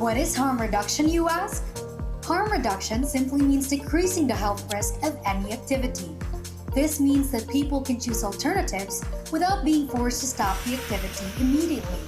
What is harm reduction, you ask? Harm reduction simply means decreasing the health risk of any activity. This means that people can choose alternatives without being forced to stop the activity immediately.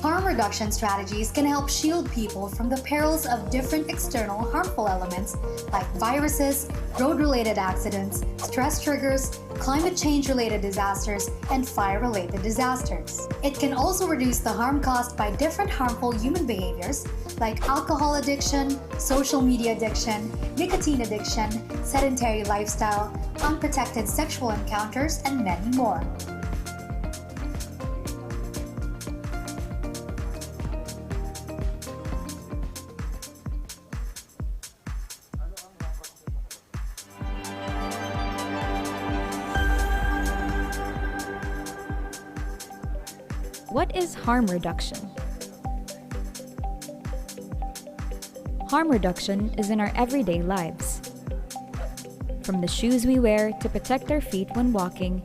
Harm reduction strategies can help shield people from the perils of different external harmful elements like viruses, road-related accidents, stress triggers, climate change-related disasters, and fire-related disasters. It can also reduce the harm caused by different harmful human behaviors like alcohol addiction, social media addiction, nicotine addiction, sedentary lifestyle, unprotected sexual encounters, and many more. What is harm reduction? Harm reduction is in our everyday lives. From the shoes we wear to protect our feet when walking,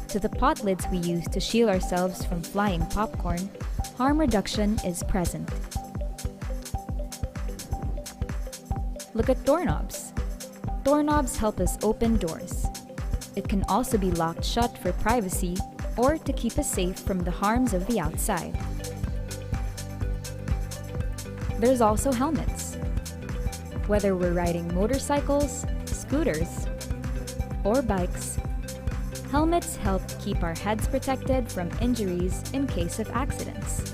to the pot lids we use to shield ourselves from flying popcorn, harm reduction is present. Look at doorknobs. Doorknobs help us open doors. It can also be locked shut for privacy or to keep us safe from the harms of the outside. There's also helmets. Whether we're riding motorcycles, scooters, or bikes, helmets help keep our heads protected from injuries in case of accidents.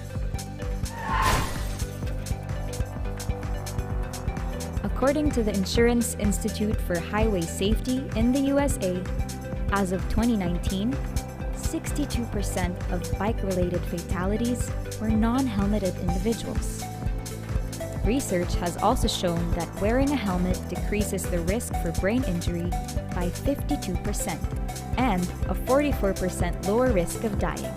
According to the Insurance Institute for Highway Safety in the USA, as of 2019, 62% of bike-related fatalities were non-helmeted individuals. Research has also shown that wearing a helmet decreases the risk for brain injury by 52% and a 44% lower risk of dying.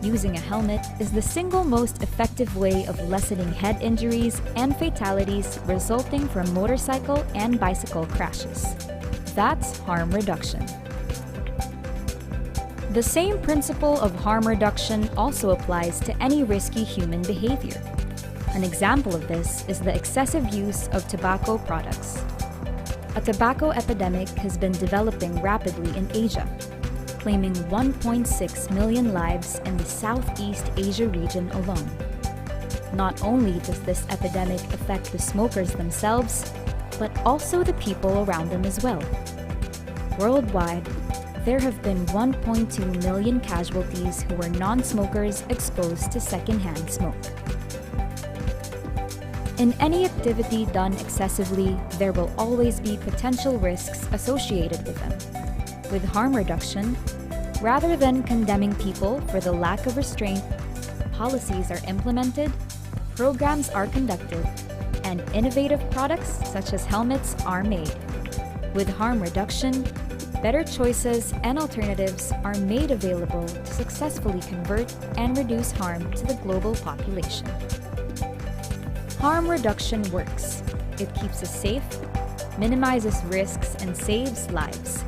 Using a helmet is the single most effective way of lessening head injuries and fatalities resulting from motorcycle and bicycle crashes. That's harm reduction. The same principle of harm reduction also applies to any risky human behavior. An example of this is the excessive use of tobacco products. A tobacco epidemic has been developing rapidly in Asia, claiming 1.6 million lives in the Southeast Asia region alone. Not only does this epidemic affect the smokers themselves, but also the people around them as well. Worldwide, there have been 1.2 million casualties who were non-smokers exposed to secondhand smoke. In any activity done excessively, there will always be potential risks associated with them. With harm reduction, rather than condemning people for the lack of restraint, policies are implemented, programs are conducted, and innovative products such as helmets are made. With harm reduction, better choices and alternatives are made available to successfully convert and reduce harm to the global population. Harm reduction works. It keeps us safe, minimizes risks, and saves lives.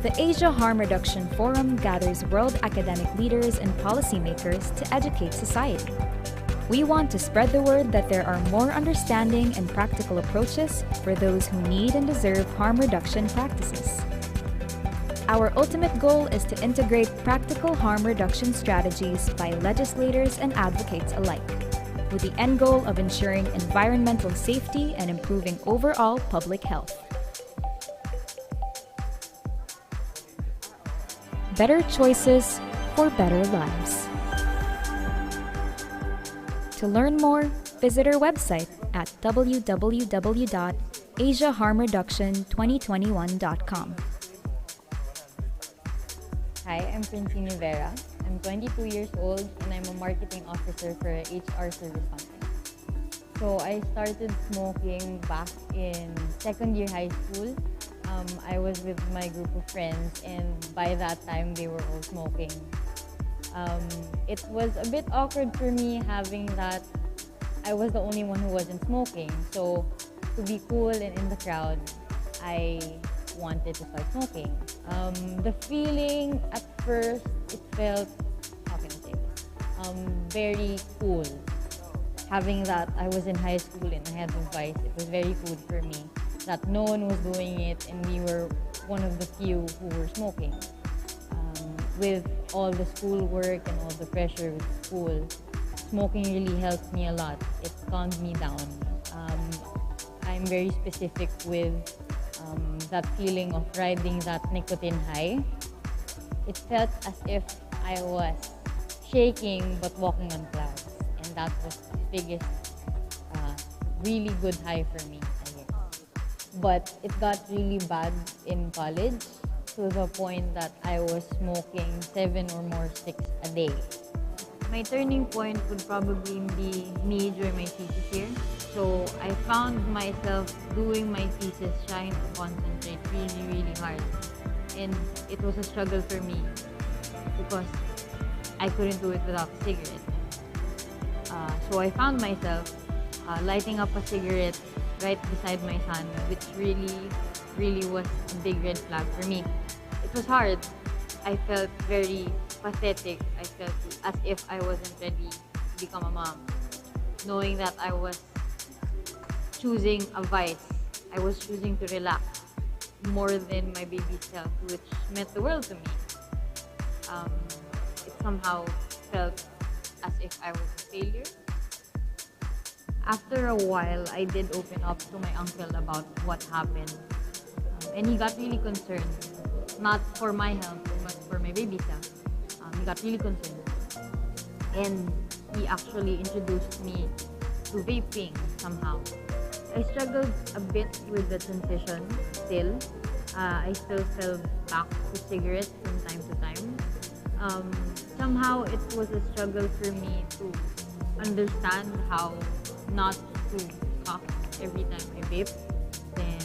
The Asia Harm Reduction Forum gathers world academic leaders and policymakers to educate society. We want to spread the word that there are more understanding and practical approaches for those who need and deserve harm reduction practices. Our ultimate goal is to integrate practical harm reduction strategies by legislators and advocates alike, with the end goal of ensuring environmental safety and improving overall public health. Better choices for better lives. To learn more, visit our website at www.asiaharmreduction2021.com. Hi, I'm Francine Vera. I'm 22 years old and I'm a marketing officer for a HR service company. So I started smoking back in second year high school. I was with my group of friends and by that time they were all smoking. It was a bit awkward for me having that I was the only one who wasn't smoking. So to be cool and in the crowd, I wanted to start smoking. The feeling at first, it felt, how can I say this? Very cool. having that I was in high school and I had the vice, it was very good for me that no one was doing it and we were one of the few who were smoking. With all the schoolwork and all the pressure with school, smoking really helped me a lot. It calmed me down. I'm very specific with that feeling of riding that nicotine high. It felt as if I was shaking but walking on clouds. And that was the biggest, really good high for me, I guess. But it got really bad in college to the point that I was smoking 7 or more sticks a day. My turning point would probably be me during my thesis year. So I found myself doing my thesis, trying to concentrate really, really hard. And it was a struggle for me because I couldn't do it without a cigarette. So I found myself lighting up a cigarette right beside my son, which really was a big red flag for me. It was hard. I felt very pathetic. I felt as if I wasn't ready to become a mom. Knowing that I was choosing a vice. I was choosing to relax more than my baby self, which meant the world to me. It somehow felt as if I was a failure. After a while, I did open up to my uncle about what happened. And he got really concerned. Not for my health, but for my baby self. He got really concerned. And he actually introduced me to vaping somehow. I struggled a bit with the transition still. I still fell back to cigarettes from time to time. Somehow it was a struggle for me to understand how not to cough every time I vape. Then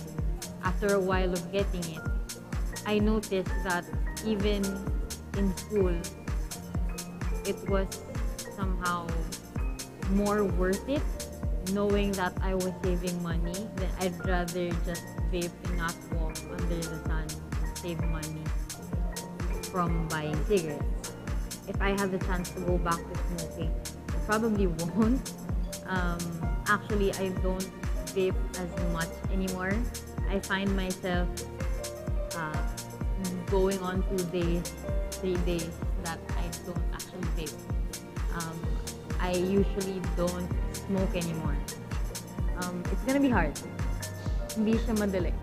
after a while of getting it, I noticed that even in school, it was somehow more worth it, knowing that I was saving money. Then I'd rather just vape and not walk under the sun and save money from buying cigarettes. If I had the chance to go back to smoking, I probably won't. Actually, I don't vape as much anymore. I find myself going on 2 days, 3 days that I don't actually vape. I usually don't smoke anymore. It's gonna be hard. Hindi siya madali.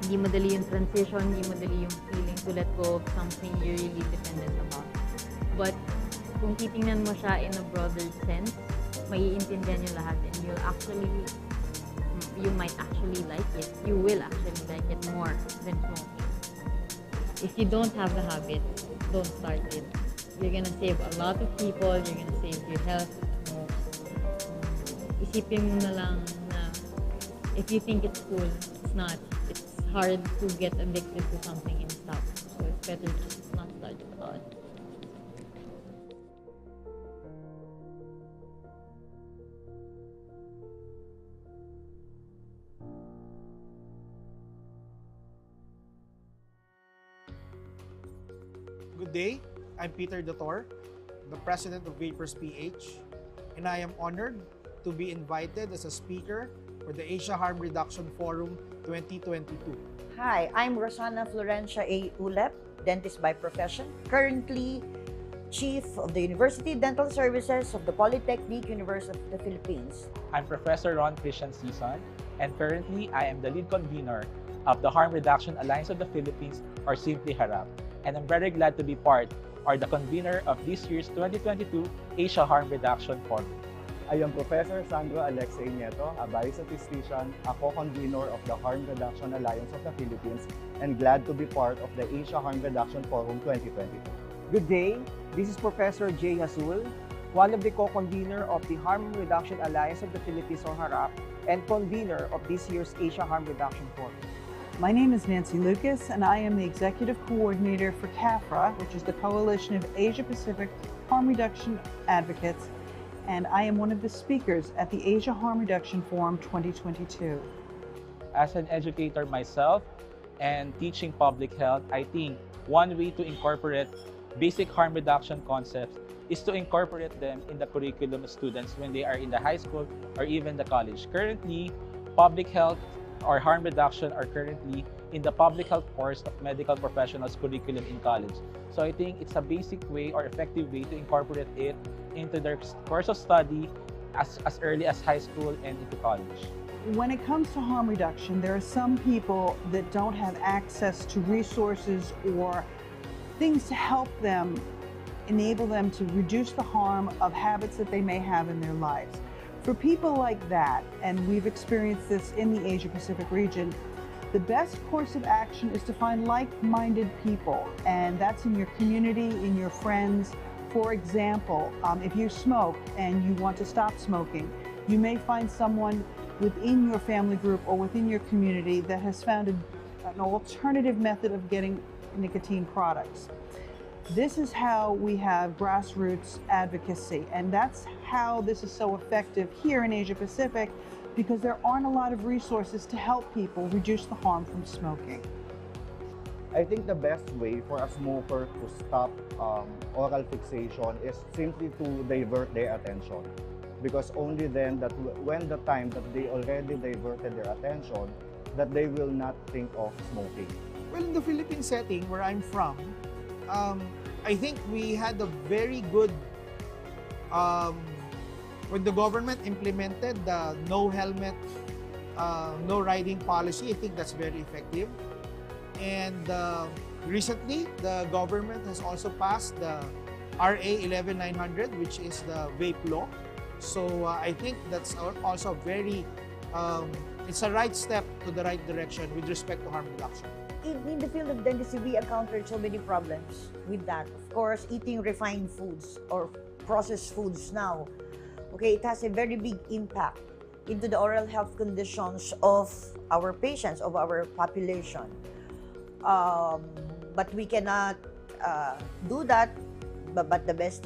Hindi madali yung transition, hindi madali yung feeling to let go of something you're really dependent about. But kung titingnan mo siya in a broader sense, maiintindihan yung lahat and you might actually like it. You will actually like it more than smoking. If you don't have the habit, don't start it. You're gonna save a lot of people, you're gonna save your health most. Isipin mo na lang na if you think it's cool, it's not. It's hard to get addicted to something and stop. So it's better just not start it at all. Good day, I'm Peter Dotor, the president of Vapers PH, and I am honored to be invited as a speaker for the Asia Harm Reduction Forum 2022. Hi, I'm Rosana Florencia A. Ulep, dentist by profession, currently Chief of the University Dental Services of the Polytechnic University of the Philippines. I'm Professor Ron Christian Season, and currently I am the lead convener of the Harm Reduction Alliance of the Philippines, or simply HARAP. And I'm very glad to be part or the convener of this year's 2022 Asia Harm Reduction Forum. I am Professor Sandro Alexei Nieto, a biostatistician, a co-convener of the Harm Reduction Alliance of the Philippines, and glad to be part of the Asia Harm Reduction Forum 2022. Good day, this is Professor Jay Hasul, one of the co-convener of the Harm Reduction Alliance of the Philippines, or HARAP, and convener of this year's Asia Harm Reduction Forum. My name is Nancy Lucas, and I am the Executive Coordinator for CAFRA, which is the Coalition of Asia-Pacific Harm Reduction Advocates, and I am one of the speakers at the Asia Harm Reduction Forum 2022. As an educator myself and teaching public health, I think one way to incorporate basic harm reduction concepts is to incorporate them in the curriculum of students when they are in the high school or even the college. Currently, public health or harm reduction are currently in the public health course of medical professionals curriculum in college. So I think it's a basic way or effective way to incorporate it into their course of study as early as high school and into college. When it comes to harm reduction, there are some people that don't have access to resources or things to help them, enable them to reduce the harm of habits that they may have in their lives. For people like that, and we've experienced this in the Asia Pacific region, the best course of action is to find like-minded people, and that's in your community, in your friends. For example, if you smoke and you want to stop smoking, you may find someone within your family group or within your community that has found an alternative method of getting nicotine products. This is how we have grassroots advocacy, and that's how this is so effective here in Asia Pacific, because there aren't a lot of resources to help people reduce the harm from smoking. I think the best way for a smoker to stop oral fixation is simply to divert their attention. Because only then, that when the time that they already diverted their attention, that they will not think of smoking. Well, in the Philippine setting where I'm from, I think we had a very good, when the government implemented the no helmet, no riding policy. I think that's very effective. And recently, the government has also passed the RA 11900, which is the vape law. So I think that's also very, it's a right step to the right direction with respect to harm reduction. In the field of dentistry, we encountered so many problems with that. Of course, eating refined foods or processed foods now, okay, it has a very big impact into the oral health conditions of our patients, of our population. But we cannot do that. But the best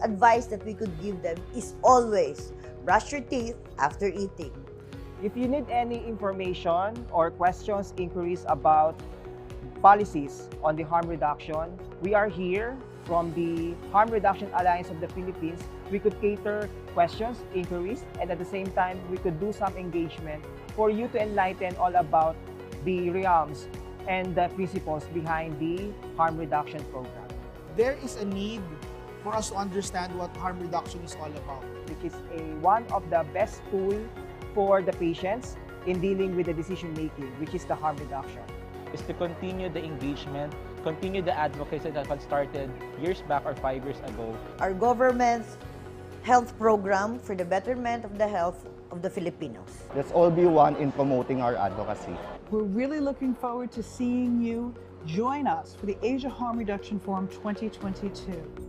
advice that we could give them is always brush your teeth after eating. If you need any information or questions, inquiries about policies on the harm reduction, we are here from the Harm Reduction Alliance of the Philippines. We could cater questions, inquiries, and at the same time, we could do some engagement for you to enlighten all about the realms and the principles behind the harm reduction program. There is a need for us to understand what harm reduction is all about. Which is one of the best tools for the patients in dealing with the decision making, which is the harm reduction. Is to continue the engagement, continue the advocacy that had started years back or 5 years ago. Our government's health program for the betterment of the health of the Filipinos. Let's all be one in promoting our advocacy. We're really looking forward to seeing you join us for the Asia Harm Reduction Forum 2022.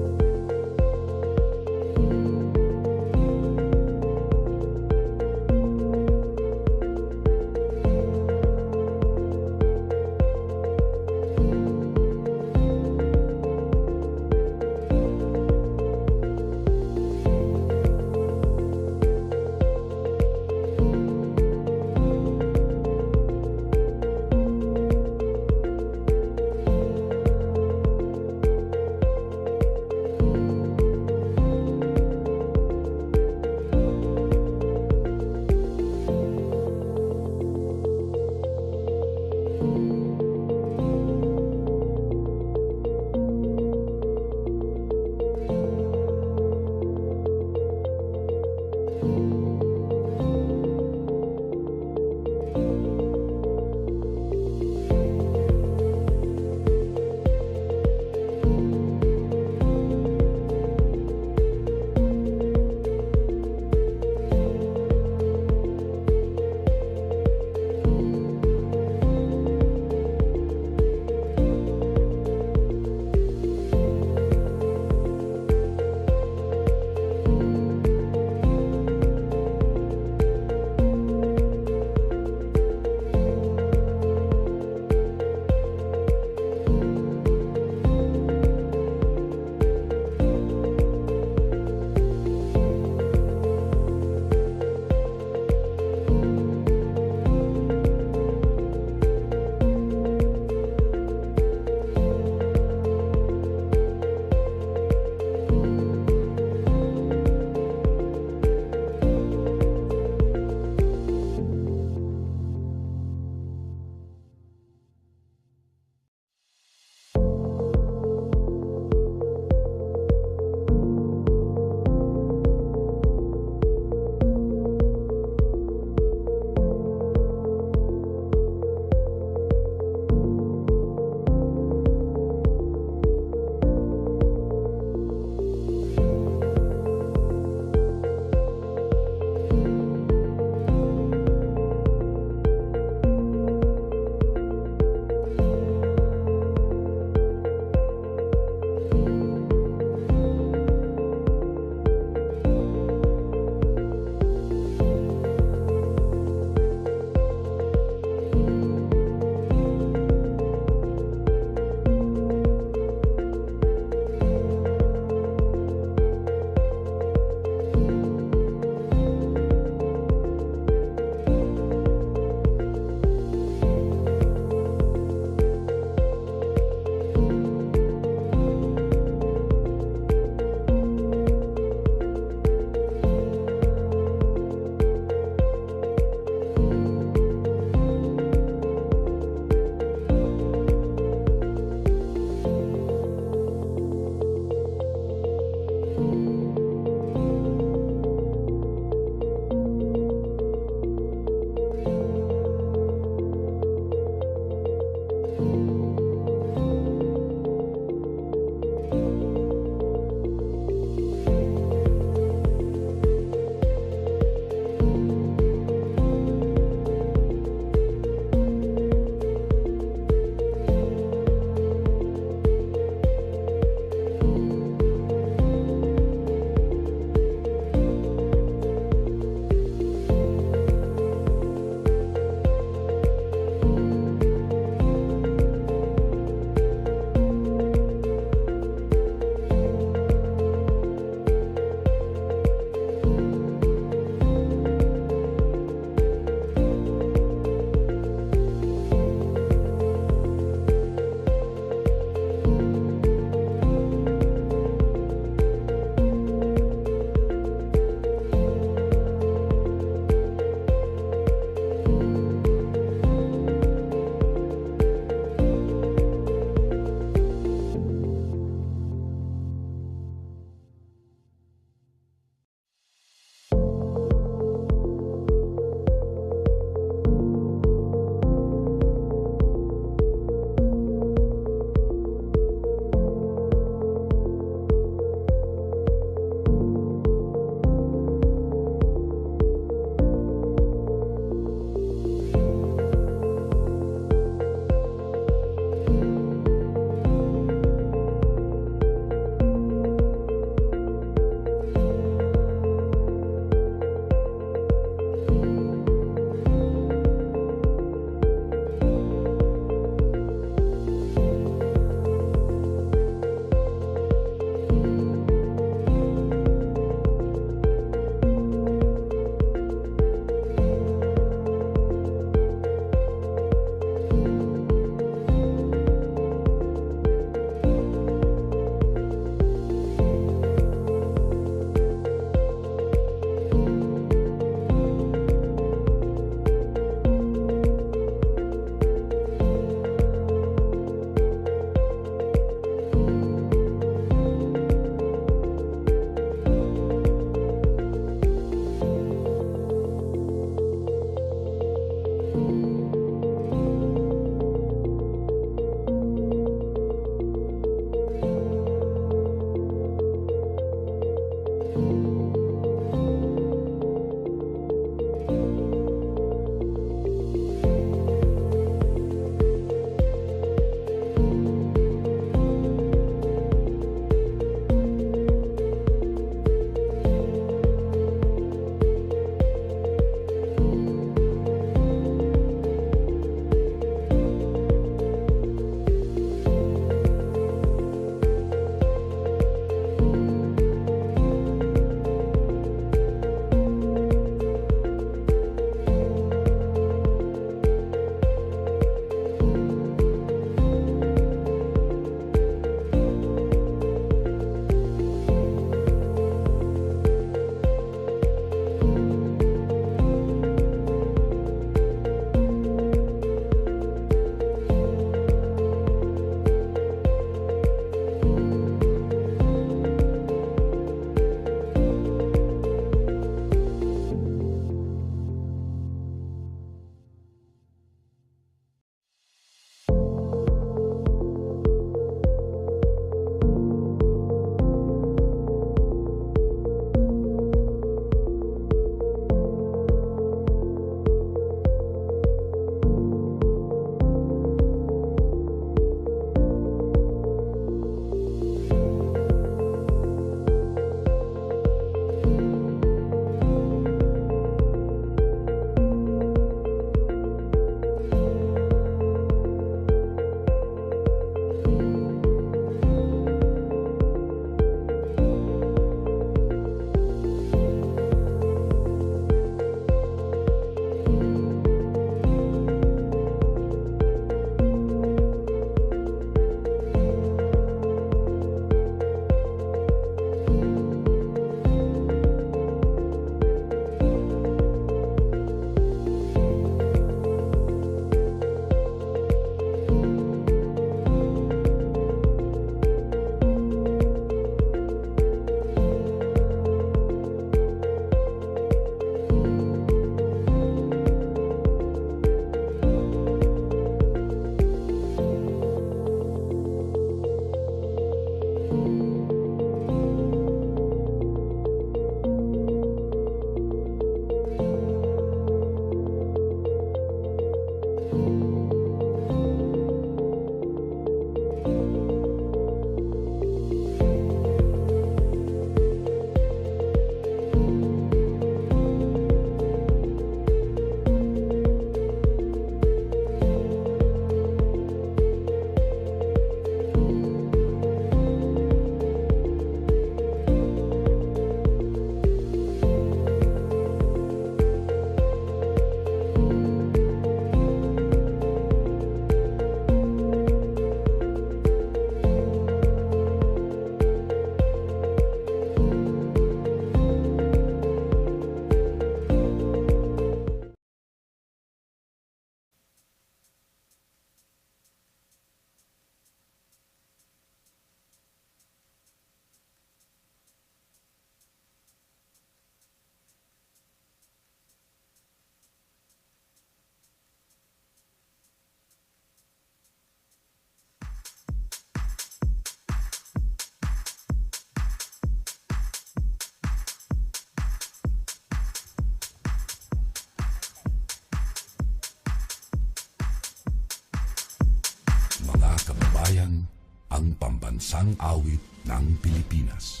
bayan, ang pambansang awit ng Pilipinas.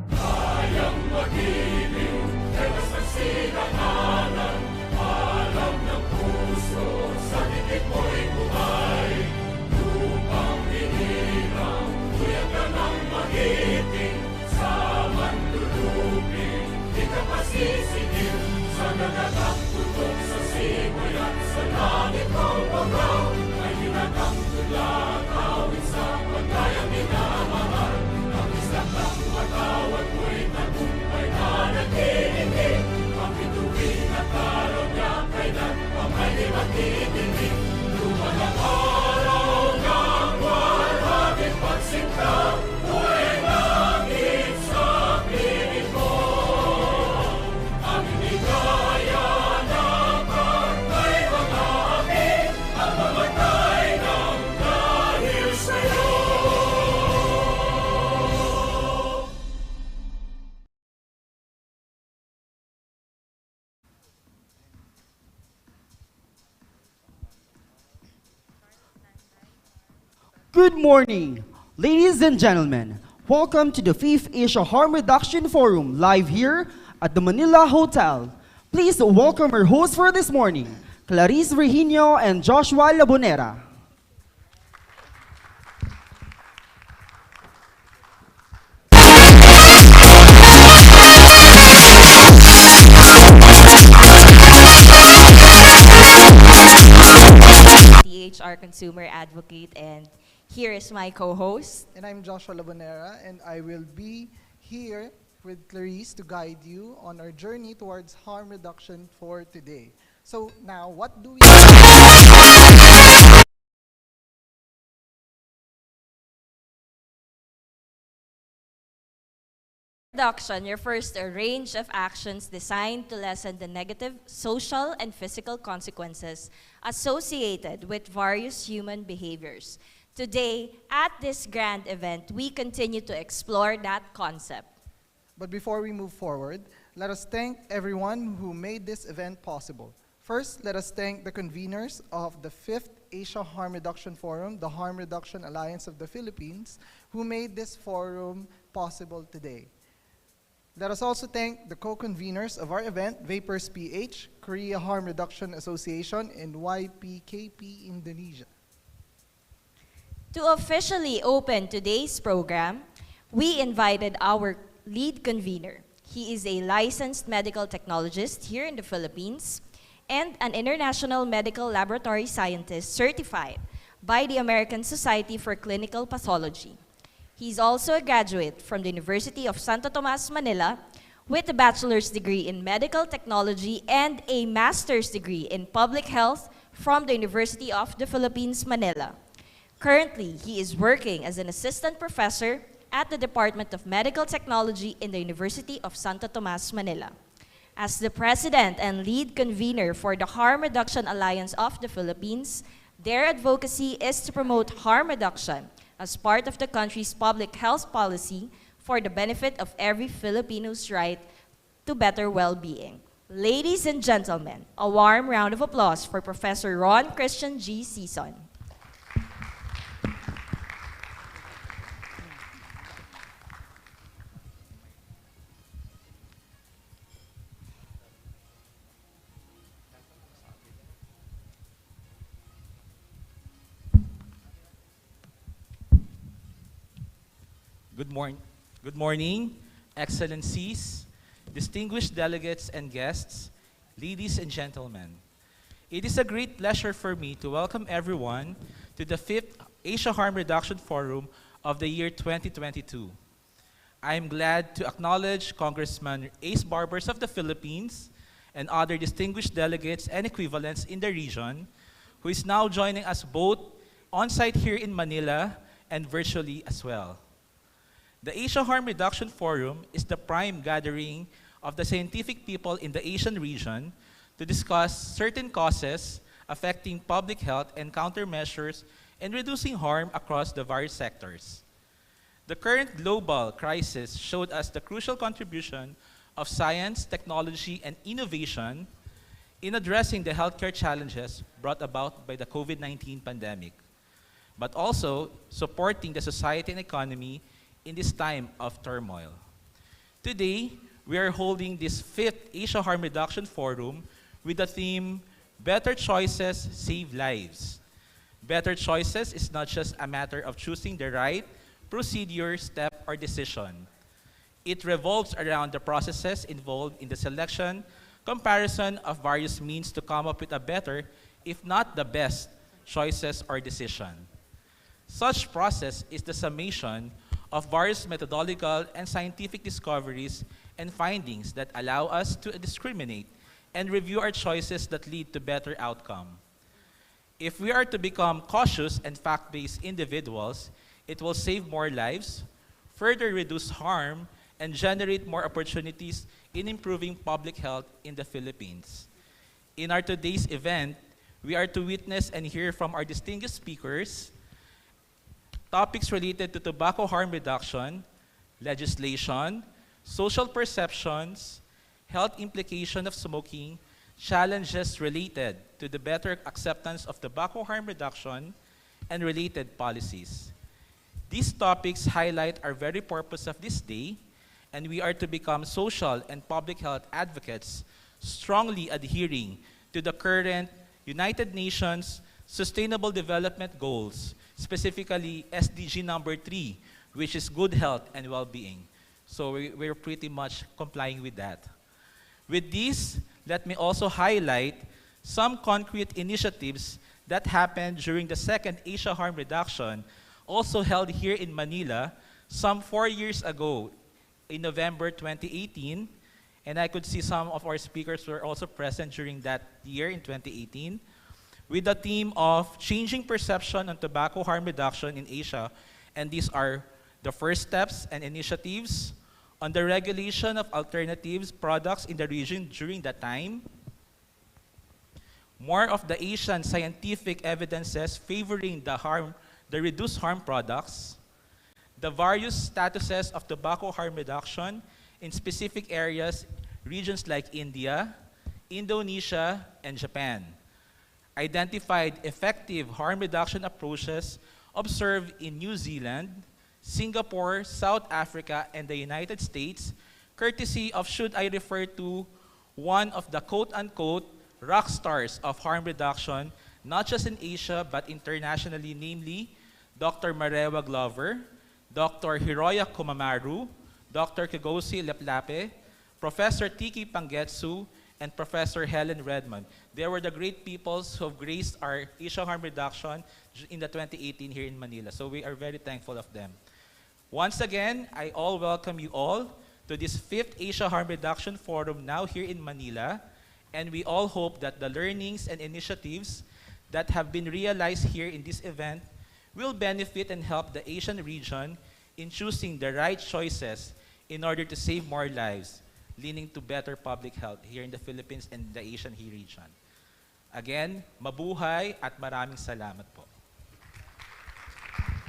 Kayang mag-ibig, telas ng sinakanan, alam ng puso, sa dikit mo'y buhay. Lupang hinirang, tuyag ka ng magiting, sa manluluping, di ka pasisigil, sa nagagang tutok sa simoy at sa langit mong pagaw, ay hinatang tulad, awit sa pagkayang minamahal. Ang isang ng matawad mo'y tagumpay na naghihingi, ang bituin at araw niya kailan pa may di magdidinig. Lumalang araw ng walhaging pagsinta, buhay langit sa piling mo. Ang inigaya ng partay mga amin, ang mamatay ng dahil sa'yo. Good morning, ladies and gentlemen. Welcome to the 5th Asia Harm Reduction Forum live here at the Manila Hotel. Please welcome our hosts for this morning, Clarice Regino and Joshua Labonera. THR consumer advocate, and here is my co-host. And I'm Joshua Labonera, and I will be here with Clarice to guide you on our journey towards harm reduction for today. So now, what do we... Reduction refers to a range of actions designed to lessen the negative social and physical consequences associated with various human behaviors. Today, at this grand event, we continue to explore that concept. But before we move forward, let us thank everyone who made this event possible. First, let us thank the conveners of the 5th Asia Harm Reduction Forum, the Harm Reduction Alliance of the Philippines, who made this forum possible today. Let us also thank the co-conveners of our event, Vapors PH, Korea Harm Reduction Association, and YPKP Indonesia. To officially open today's program, we invited our lead convener. He is a licensed medical technologist here in the Philippines and an international medical laboratory scientist certified by the American Society for Clinical Pathology. He's also a graduate from the University of Santo Tomas, Manila, with a bachelor's degree in medical technology and a master's degree in public health from the University of the Philippines, Manila. Currently, he is working as an assistant professor at the Department of Medical Technology in the University of Santo Tomas, Manila. As the president and lead convener for the Harm Reduction Alliance of the Philippines, their advocacy is to promote harm reduction as part of the country's public health policy for the benefit of every Filipino's right to better well-being. Ladies and gentlemen, a warm round of applause for Professor Ron Christian G. Season. Good morning, Excellencies, distinguished delegates and guests, ladies and gentlemen. It is a great pleasure for me to welcome everyone to the 5th Asia Harm Reduction Forum of the year 2022. I am glad to acknowledge Congressman Ace Barbers of the Philippines and other distinguished delegates and equivalents in the region who is now joining us both on-site here in Manila and virtually as well. The Asia Harm Reduction Forum is the prime gathering of the scientific people in the Asian region to discuss certain causes affecting public health and countermeasures in reducing harm across the various sectors. The current global crisis showed us the crucial contribution of science, technology, and innovation in addressing the healthcare challenges brought about by the COVID-19 pandemic, but also supporting the society and economy in this time of turmoil. Today, we are holding this 5th Asia Harm Reduction Forum with the theme, Better Choices Save Lives. Better choices is not just a matter of choosing the right procedure, step, or decision. It revolves around the processes involved in the selection, comparison of various means to come up with a better, if not the best, choices or decision. Such process is the summation of various methodological and scientific discoveries and findings that allow us to discriminate and review our choices that lead to better outcome. If we are to become cautious and fact-based individuals, it will save more lives, further reduce harm, and generate more opportunities in improving public health in the Philippines. In our today's event, we are to witness and hear from our distinguished speakers topics related to tobacco harm reduction, legislation, social perceptions, health implication of smoking, challenges related to the better acceptance of tobacco harm reduction, and related policies. These topics highlight our very purpose of this day, and we are to become social and public health advocates, strongly adhering to the current United Nations Sustainable Development Goals, specifically SDG number 3, which is good health and well-being. So we're pretty much complying with that. With this, let me also highlight some concrete initiatives that happened during the second Asia Harm Reduction, also held here in Manila some 4 years ago in November 2018. And I could see some of our speakers were also present during that year in 2018, with the theme of changing perception on tobacco harm reduction in Asia. And these are the first steps and initiatives on the regulation of alternatives products in the region during that time, more of the Asian scientific evidences favoring the reduced harm products, the various statuses of tobacco harm reduction in specific areas, regions like India, Indonesia, and Japan, identified effective harm reduction approaches observed in New Zealand, Singapore, South Africa, and the United States, courtesy of, should I refer to, one of the quote-unquote rock stars of harm reduction, not just in Asia, but internationally, namely Dr. Marewa Glover, Dr. Hiroya Komamaru, Dr. Kigosi Leplape, Professor Tiki Pangetsu, and Professor Helen Redmond. They were the great peoples who have graced our Asia harm reduction in the 2018 here in Manila. So we are very thankful of them. Once again, I all welcome you all to this 5th Asia Harm Reduction Forum now here in Manila, and we all hope that the learnings and initiatives that have been realized here in this event will benefit and help the Asian region in choosing the right choices in order to save more lives, leading to better public health here in the Philippines and the Asian region. Again, mabuhay at maraming salamat po.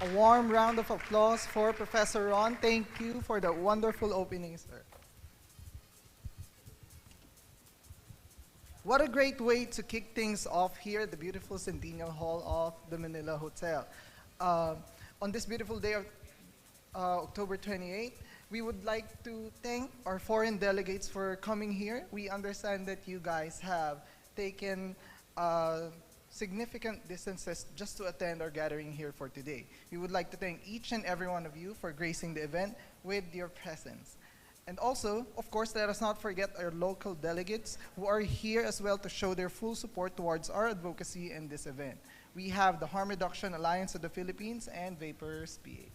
A warm round of applause for Professor Ron. Thank you for the wonderful opening, sir. What a great way to kick things off here at the beautiful Centennial Hall of the Manila Hotel. On this beautiful day of October 28th, we would like to thank our foreign delegates for coming here. We understand that you guys have taken significant distances just to attend our gathering here for today. We would like to thank each and every one of you for gracing the event with your presence. And also, of course, let us not forget our local delegates who are here as well to show their full support towards our advocacy in this event. We have the Harm Reduction Alliance of the Philippines and Vapors PH.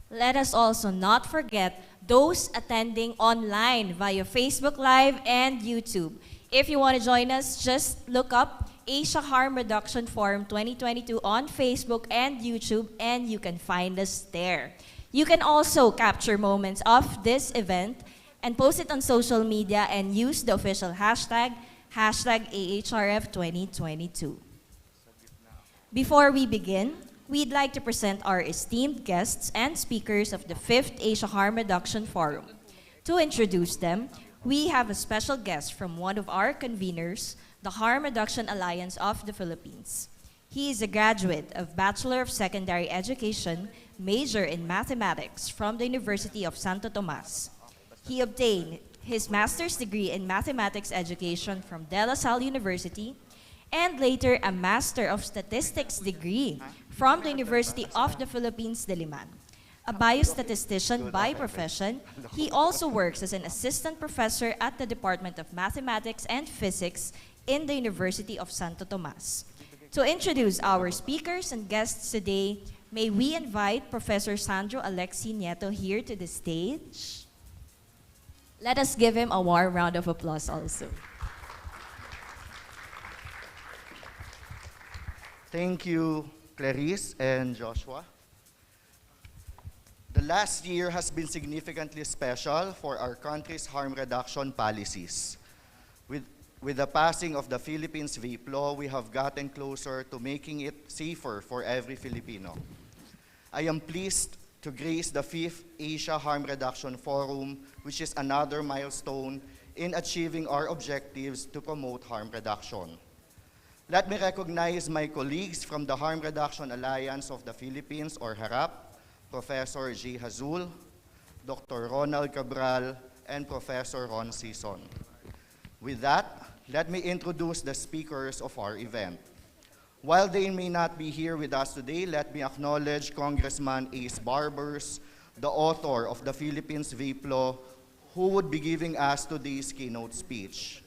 Let us also not forget those attending online via Facebook Live and YouTube. If you want to join us, just look up Asia Harm Reduction Forum 2022 on Facebook and YouTube, and you can find us there. You can also capture moments of this event and post it on social media and use the official hashtag AHRF2022. Before we begin, we'd like to present our esteemed guests and speakers of the 5th Asia Harm Reduction Forum. To introduce them, we have a special guest from one of our conveners, the Harm Reduction Alliance of the Philippines. He is a graduate of Bachelor of Secondary Education, major in mathematics from the University of Santo Tomas. He obtained his master's degree in mathematics education from De La Salle University and later a Master of Statistics degree from the University of the Philippines, Diliman. A biostatistician by profession, he also works as an assistant professor at the Department of Mathematics and Physics in the University of Santo Tomas. To introduce our speakers and guests today, may we invite Professor Sandro Alexi Nieto here to the stage. Let us give him a warm round of applause also. Thank you, Clarice and Joshua. The last year has been significantly special for our country's harm reduction policies. With the passing of the Philippines Vape Law, we have gotten closer to making it safer for every Filipino. I am pleased to grace the 5th Asia Harm Reduction Forum, which is another milestone in achieving our objectives to promote harm reduction. Let me recognize my colleagues from the Harm Reduction Alliance of the Philippines, or HARAP, Professor G. Hazul, Dr. Ronald Cabral, and Professor Ron Sison. With that, let me introduce the speakers of our event. While they may not be here with us today, let me acknowledge Congressman Ace Barbers, the author of the Philippines Vape Law, who would be giving us today's keynote speech.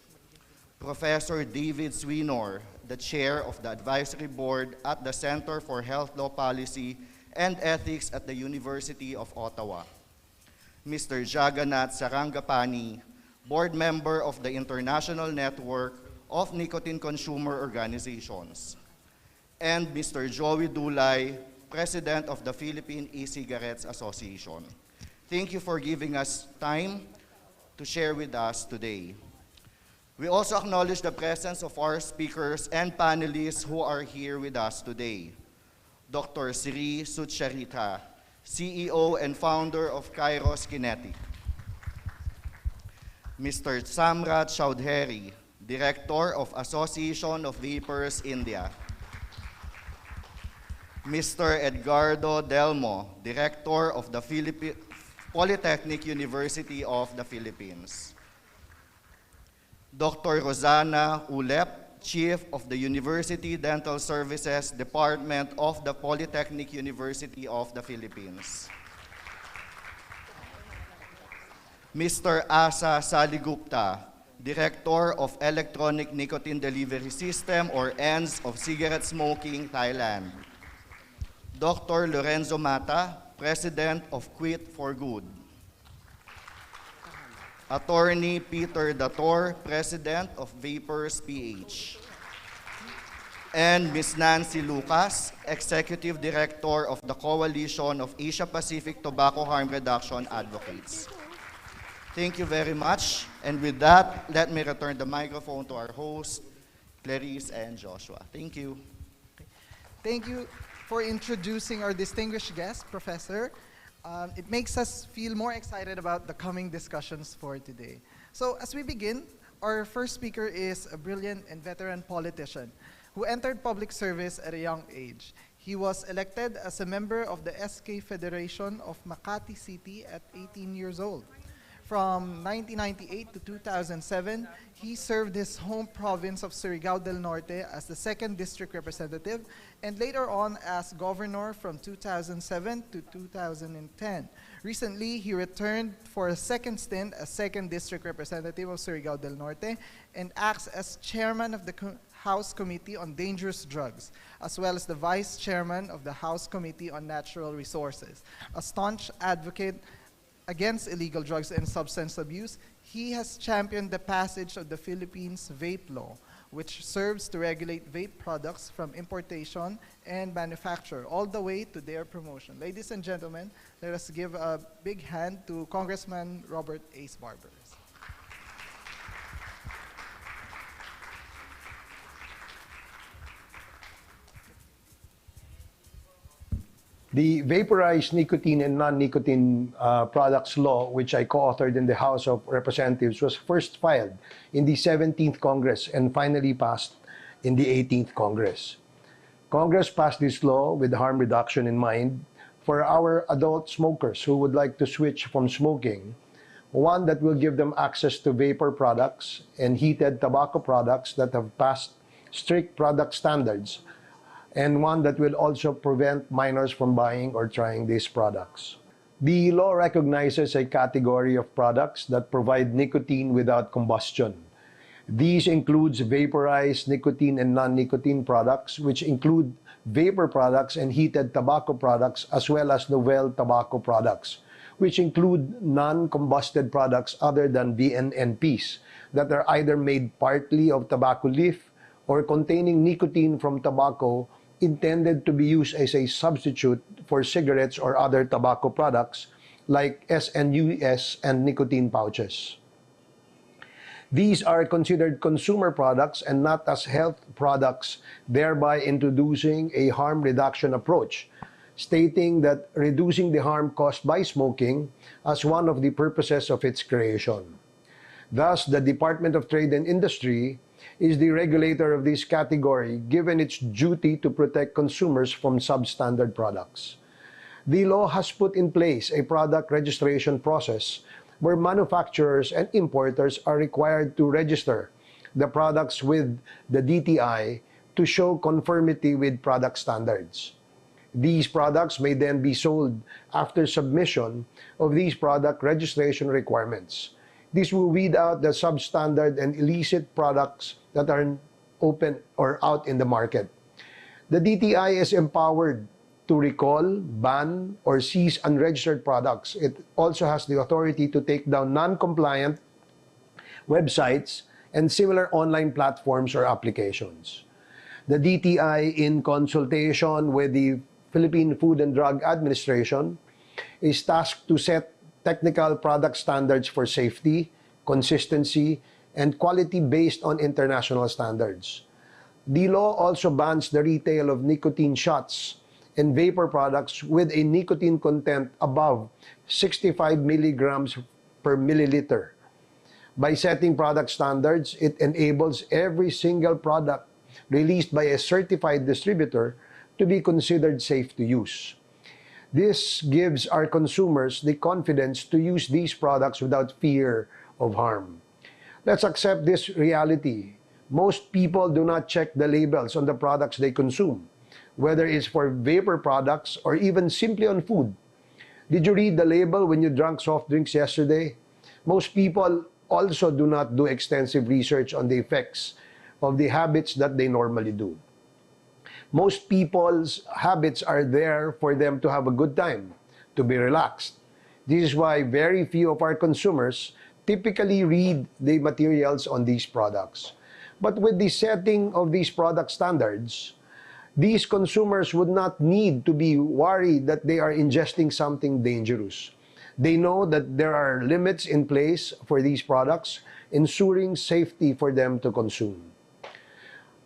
Professor David Swinor, the chair of the advisory board at the Center for Health Law Policy and Ethics at the University of Ottawa. Mr. Jagannath Sarangapani, board member of the International Network of Nicotine Consumer Organizations. And Mr. Joey Dulay, president of the Philippine E-Cigarettes Association. Thank you for giving us time to share with us today. We also acknowledge the presence of our speakers and panelists who are here with us today. Dr. Sri Sucharita, CEO and founder of Kairos Kinetic. Mr. Samrat Chaudhary, Director of Association of Vapers India. Mr. Edgardo Delmo, Director of the Polytechnic University of the Philippines. Dr. Rosana Ulep, Chief of the University Dental Services Department of the Polytechnic University of the Philippines. Mr. Asa Saligupta, Director of Electronic Nicotine Delivery System, or ENDS, of Cigarette Smoking, Thailand. Dr. Lorenzo Mata, President of Quit for Good. Attorney Peter Dator, President of Vapers PH. And Ms. Nancy Lucas, Executive Director of the Coalition of Asia-Pacific Tobacco Harm Reduction Advocates. Thank you very much. And with that, let me return the microphone to our hosts, Clarice and Joshua. Thank you. Thank you for introducing our distinguished guest, Professor. It makes us feel more excited about the coming discussions for today. So as we begin, our first speaker is a brilliant and veteran politician who entered public service at a young age. He was elected as a member of the SK Federation of Makati City at 18 years old. From 1998 to 2007, he served his home province of Surigao del Norte as the 2nd District Representative and later on as Governor from 2007 to 2010. Recently, he returned for a second stint as 2nd District Representative of Surigao del Norte and acts as Chairman of the House Committee on Dangerous Drugs, as well as the Vice Chairman of the House Committee on Natural Resources. A staunch advocate against illegal drugs and substance abuse, he has championed the passage of the Philippines Vape Law, which serves to regulate vape products from importation and manufacture all the way to their promotion. Ladies and gentlemen, let us give a big hand to Congressman Robert Ace Barbers. The Vaporized Nicotine and Non-Nicotine Products Law, which I co-authored in the House of Representatives, was first filed in the 17th Congress and finally passed in the 18th Congress. Congress passed this law with harm reduction in mind for our adult smokers who would like to switch from smoking, one that will give them access to vapor products and heated tobacco products that have passed strict product standards, and one that will also prevent minors from buying or trying these products. The law recognizes a category of products that provide nicotine without combustion. These includes vaporized nicotine and non-nicotine products, which include vapor products and heated tobacco products, as well as novel tobacco products, which include non-combusted products other than VNNPs that are either made partly of tobacco leaf or containing nicotine from tobacco intended to be used as a substitute for cigarettes or other tobacco products like SNUS and nicotine pouches. These are considered consumer products and not as health products, thereby introducing a harm reduction approach, stating that reducing the harm caused by smoking as one of the purposes of its creation. Thus, the Department of Trade and Industry is the regulator of this category, given its duty to protect consumers from substandard products. The law has put in place a product registration process where manufacturers and importers are required to register the products with the DTI to show conformity with product standards. These products may then be sold after submission of these product registration requirements. This will weed out the substandard and illicit products that are open or out in the market. The DTI is empowered to recall, ban, or seize unregistered products. It also has the authority to take down non-compliant websites and similar online platforms or applications. The DTI, in consultation with the Philippine Food and Drug Administration, is tasked to set technical product standards for safety, consistency, and quality based on international standards. The law also bans the retail of nicotine shots and vapor products with a nicotine content above 65 milligrams per milliliter. By setting product standards, it enables every single product released by a certified distributor to be considered safe to use. This gives our consumers the confidence to use these products without fear of harm. Let's accept this reality. Most people do not check the labels on the products they consume, whether it's for vapor products or even simply on food. Did you read the label when you drank soft drinks yesterday? Most people also do not do extensive research on the effects of the habits that they normally do. Most people's habits are there for them to have a good time, to be relaxed. This is why very few of our consumers typically read the materials on these products. But with the setting of these product standards, these consumers would not need to be worried that they are ingesting something dangerous. They know that there are limits in place for these products, ensuring safety for them to consume.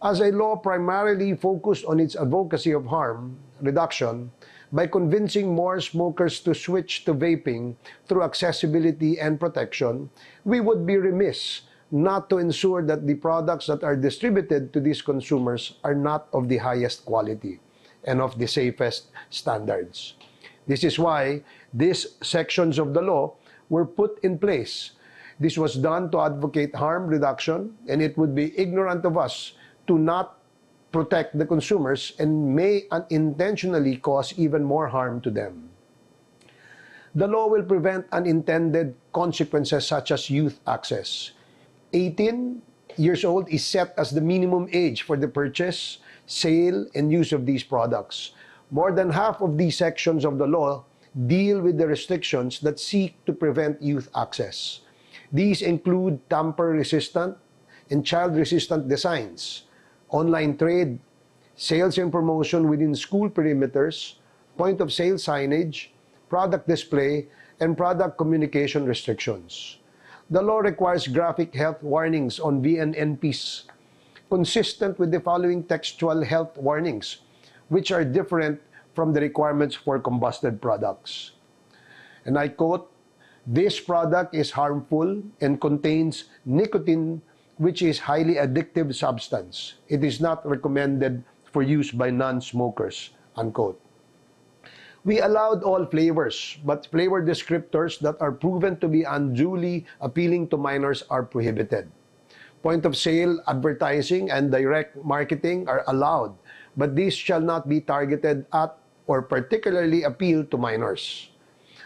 As a law primarily focused on its advocacy of harm reduction, by convincing more smokers to switch to vaping through accessibility and protection, we would be remiss not to ensure that the products that are distributed to these consumers are not of the highest quality and of the safest standards. This is why these sections of the law were put in place. This was done to advocate harm reduction, and it would be ignorant of us to not protect the consumers and may unintentionally cause even more harm to them. The law will prevent unintended consequences such as youth access. 18 years old is set as the minimum age for the purchase, sale, and use of these products. More than half of these sections of the law deal with the restrictions that seek to prevent youth access. These include tamper-resistant and child-resistant designs, online trade, sales and promotion within school perimeters, point-of-sale signage, product display, and product communication restrictions. The law requires graphic health warnings on VNNPs, consistent with the following textual health warnings, which are different from the requirements for combusted products. And I quote, "This product is harmful and contains nicotine, which is highly addictive substance. It is not recommended for use by non-smokers," unquote. We allowed all flavors, but flavor descriptors that are proven to be unduly appealing to minors are prohibited. Point of sale, advertising, and direct marketing are allowed, but these shall not be targeted at or particularly appeal to minors.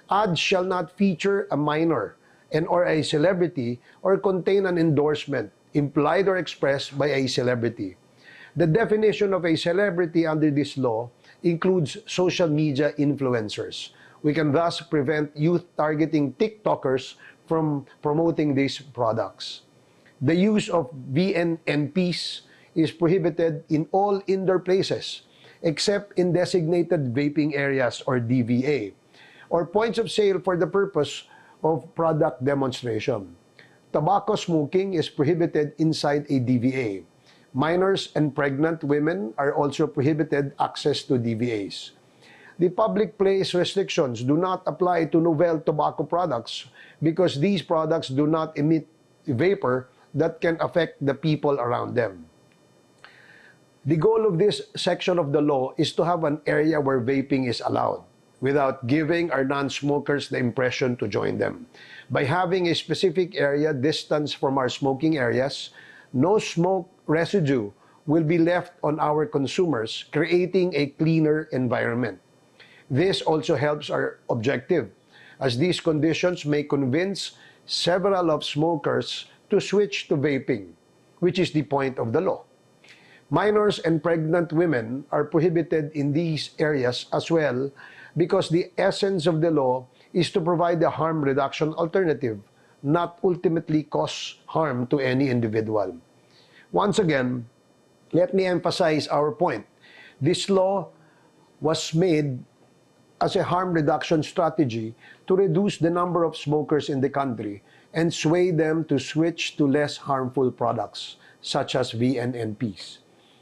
Ads shall not feature a minor and/or a celebrity or contain an endorsement, implied or expressed by a celebrity. The definition of a celebrity under this law includes social media influencers. We can thus prevent youth targeting TikTokers from promoting these products. The use of VNNPs is prohibited in all indoor places, except in designated vaping areas or DVA, or points of sale for the purpose of product demonstration. Tobacco smoking is prohibited inside a DVA. Minors and pregnant women are also prohibited access to DVAs. The public place restrictions do not apply to novel tobacco products because these products do not emit vapor that can affect the people around them. The goal of this section of the law is to have an area where vaping is allowed, without giving our non-smokers the impression to join them. By having a specific area distance from our smoking areas, no smoke residue will be left on our consumers, creating a cleaner environment. This also helps our objective, as these conditions may convince several of smokers to switch to vaping, which is the point of the law. Minors and pregnant women are prohibited in these areas as well, because the essence of the law is to provide a harm reduction alternative, not ultimately cause harm to any individual. Once again, let me emphasize our point. This law was made as a harm reduction strategy to reduce the number of smokers in the country and sway them to switch to less harmful products, such as VNNPs.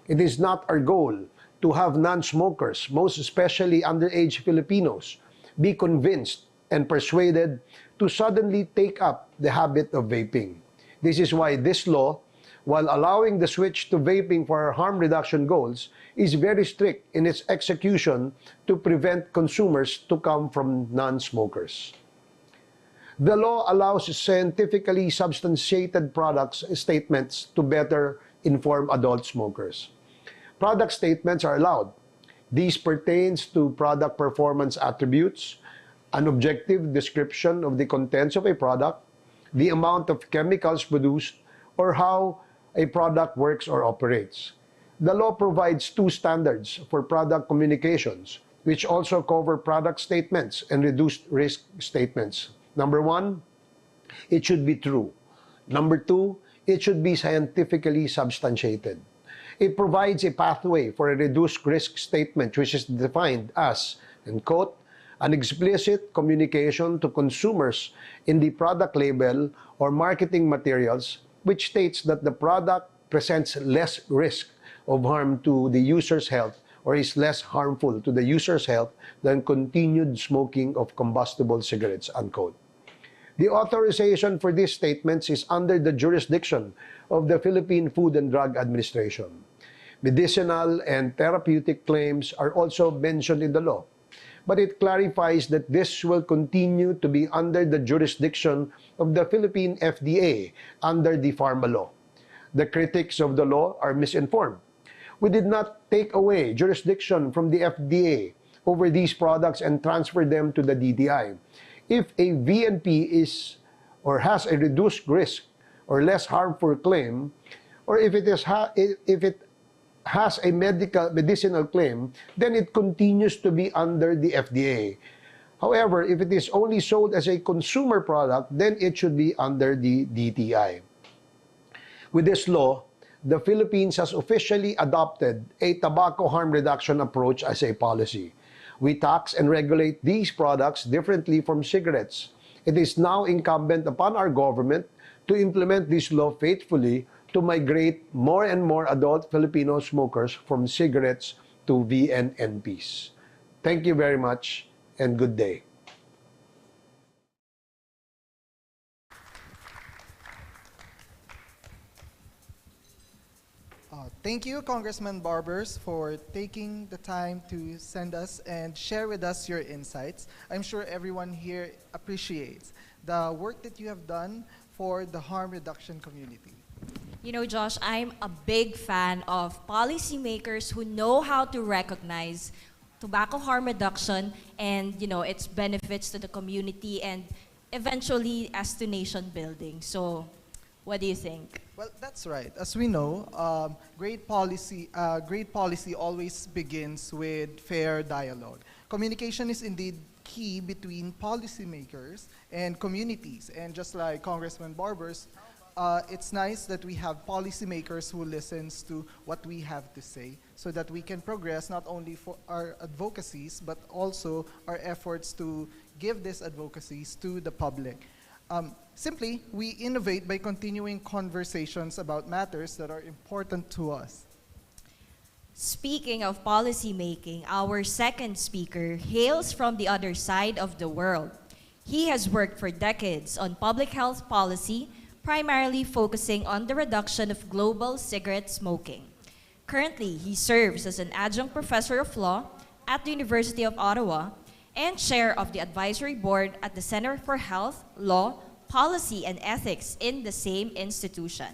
It is not our goal to have non-smokers, most especially underage Filipinos, be convinced and persuaded to suddenly take up the habit of vaping. This is why this law, while allowing the switch to vaping for our harm reduction goals, is very strict in its execution to prevent consumers to come from non-smokers. The law allows scientifically substantiated products statements to better inform adult smokers. Product statements are allowed. These pertains to product performance attributes, an objective description of the contents of a product, the amount of chemicals produced, or how a product works or operates. The law provides two standards for product communications, which also cover product statements and reduced risk statements. Number one, it should be true. Number two, it should be scientifically substantiated. It provides a pathway for a reduced risk statement, which is defined as, and quote, an explicit communication to consumers in the product label or marketing materials which states that the product presents less risk of harm to the user's health or is less harmful to the user's health than continued smoking of combustible cigarettes, unquote. The authorization for these statements is under the jurisdiction of the Philippine Food and Drug Administration. Medicinal and therapeutic claims are also mentioned in the law, but it clarifies that this will continue to be under the jurisdiction of the Philippine FDA under the Pharma Law. The critics of the law are misinformed. We did not take away jurisdiction from the FDA over these products and transfer them to the DTI. If a VNP is or has a reduced risk or less harmful claim, or if it has a medicinal claim, then it continues to be under the FDA. However, if it is only sold as a consumer product, then it should be under the DTI. With this law, the Philippines has officially adopted a tobacco harm reduction approach as a policy. We tax and regulate these products differently from cigarettes. It is now incumbent upon our government to implement this law faithfully to migrate more and more adult Filipino smokers from cigarettes to VNNPs. Thank you very much and good day. Thank you, Congressman Barbers, for taking the time to send us and share with us your insights. I'm sure everyone here appreciates the work that you have done for the harm reduction community. You know, Josh, I'm a big fan of policymakers who know how to recognize tobacco harm reduction and, you know, its benefits to the community and eventually as to nation building. So, what do you think? Well, that's right. As we know, great policy always begins with fair dialogue. Communication is indeed key between policymakers and communities. And just like Congressman Barbers, it's nice that we have policymakers who listens to what we have to say so that we can progress not only for our advocacies, but also our efforts to give these advocacies to the public. Simply, we innovate by continuing conversations about matters that are important to us. Speaking of policy making, our second speaker hails from the other side of the world. He has worked for decades on public health policy, primarily focusing on the reduction of global cigarette smoking. Currently, he serves as an adjunct professor of law at the University of Ottawa and chair of the advisory board at the Center for Health, Law, Policy, and Ethics in the same institution.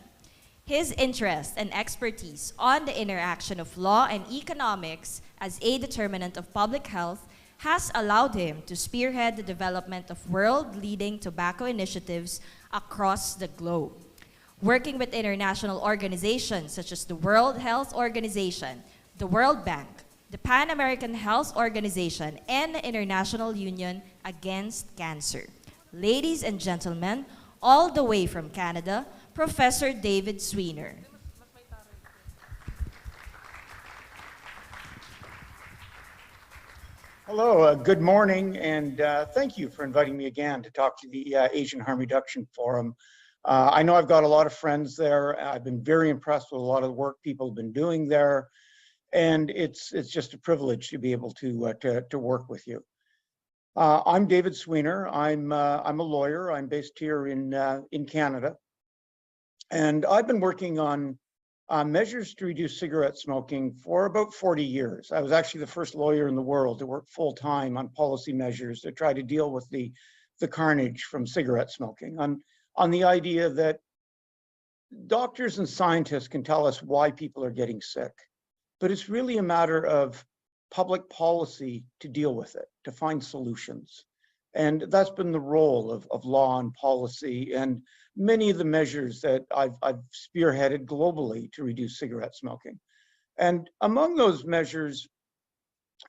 His interest and expertise on the interaction of law and economics as a determinant of public health has allowed him to spearhead the development of world-leading tobacco initiatives across the globe. Working with international organizations such as the World Health Organization, the World Bank, the Pan American Health Organization, and the International Union Against Cancer. Ladies and gentlemen, all the way from Canada, Professor David Sweener. Hello, good morning, and thank you for inviting me again to talk to the Asian Harm Reduction Forum. I know I've got a lot of friends there. I've been very impressed with a lot of the work people have been doing there, and it's just a privilege to be able to work with you. I'm David Sweener. I'm a lawyer. I'm based here in Canada, and I've been working on measures to reduce cigarette smoking for about 40 years. I was actually the first lawyer in the world to work full-time on policy measures to try to deal with the carnage from cigarette smoking, on the idea that doctors and scientists can tell us why people are getting sick, but it's really a matter of public policy to deal with it, to find solutions. And that's been the role of law and policy and many of the measures that I've spearheaded globally to reduce cigarette smoking. And among those measures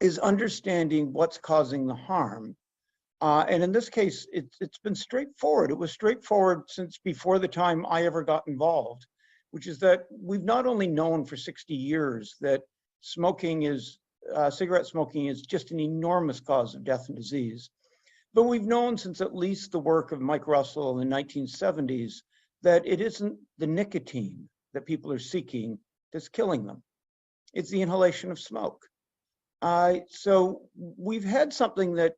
is understanding what's causing the harm. And in this case, it's been straightforward. It was straightforward since before the time I ever got involved, which is that we've not only known for 60 years that cigarette smoking is just an enormous cause of death and disease, but we've known since at least the work of Mike Russell in the 1970s that it isn't the nicotine that people are seeking that's killing them. It's the inhalation of smoke. So we've had something that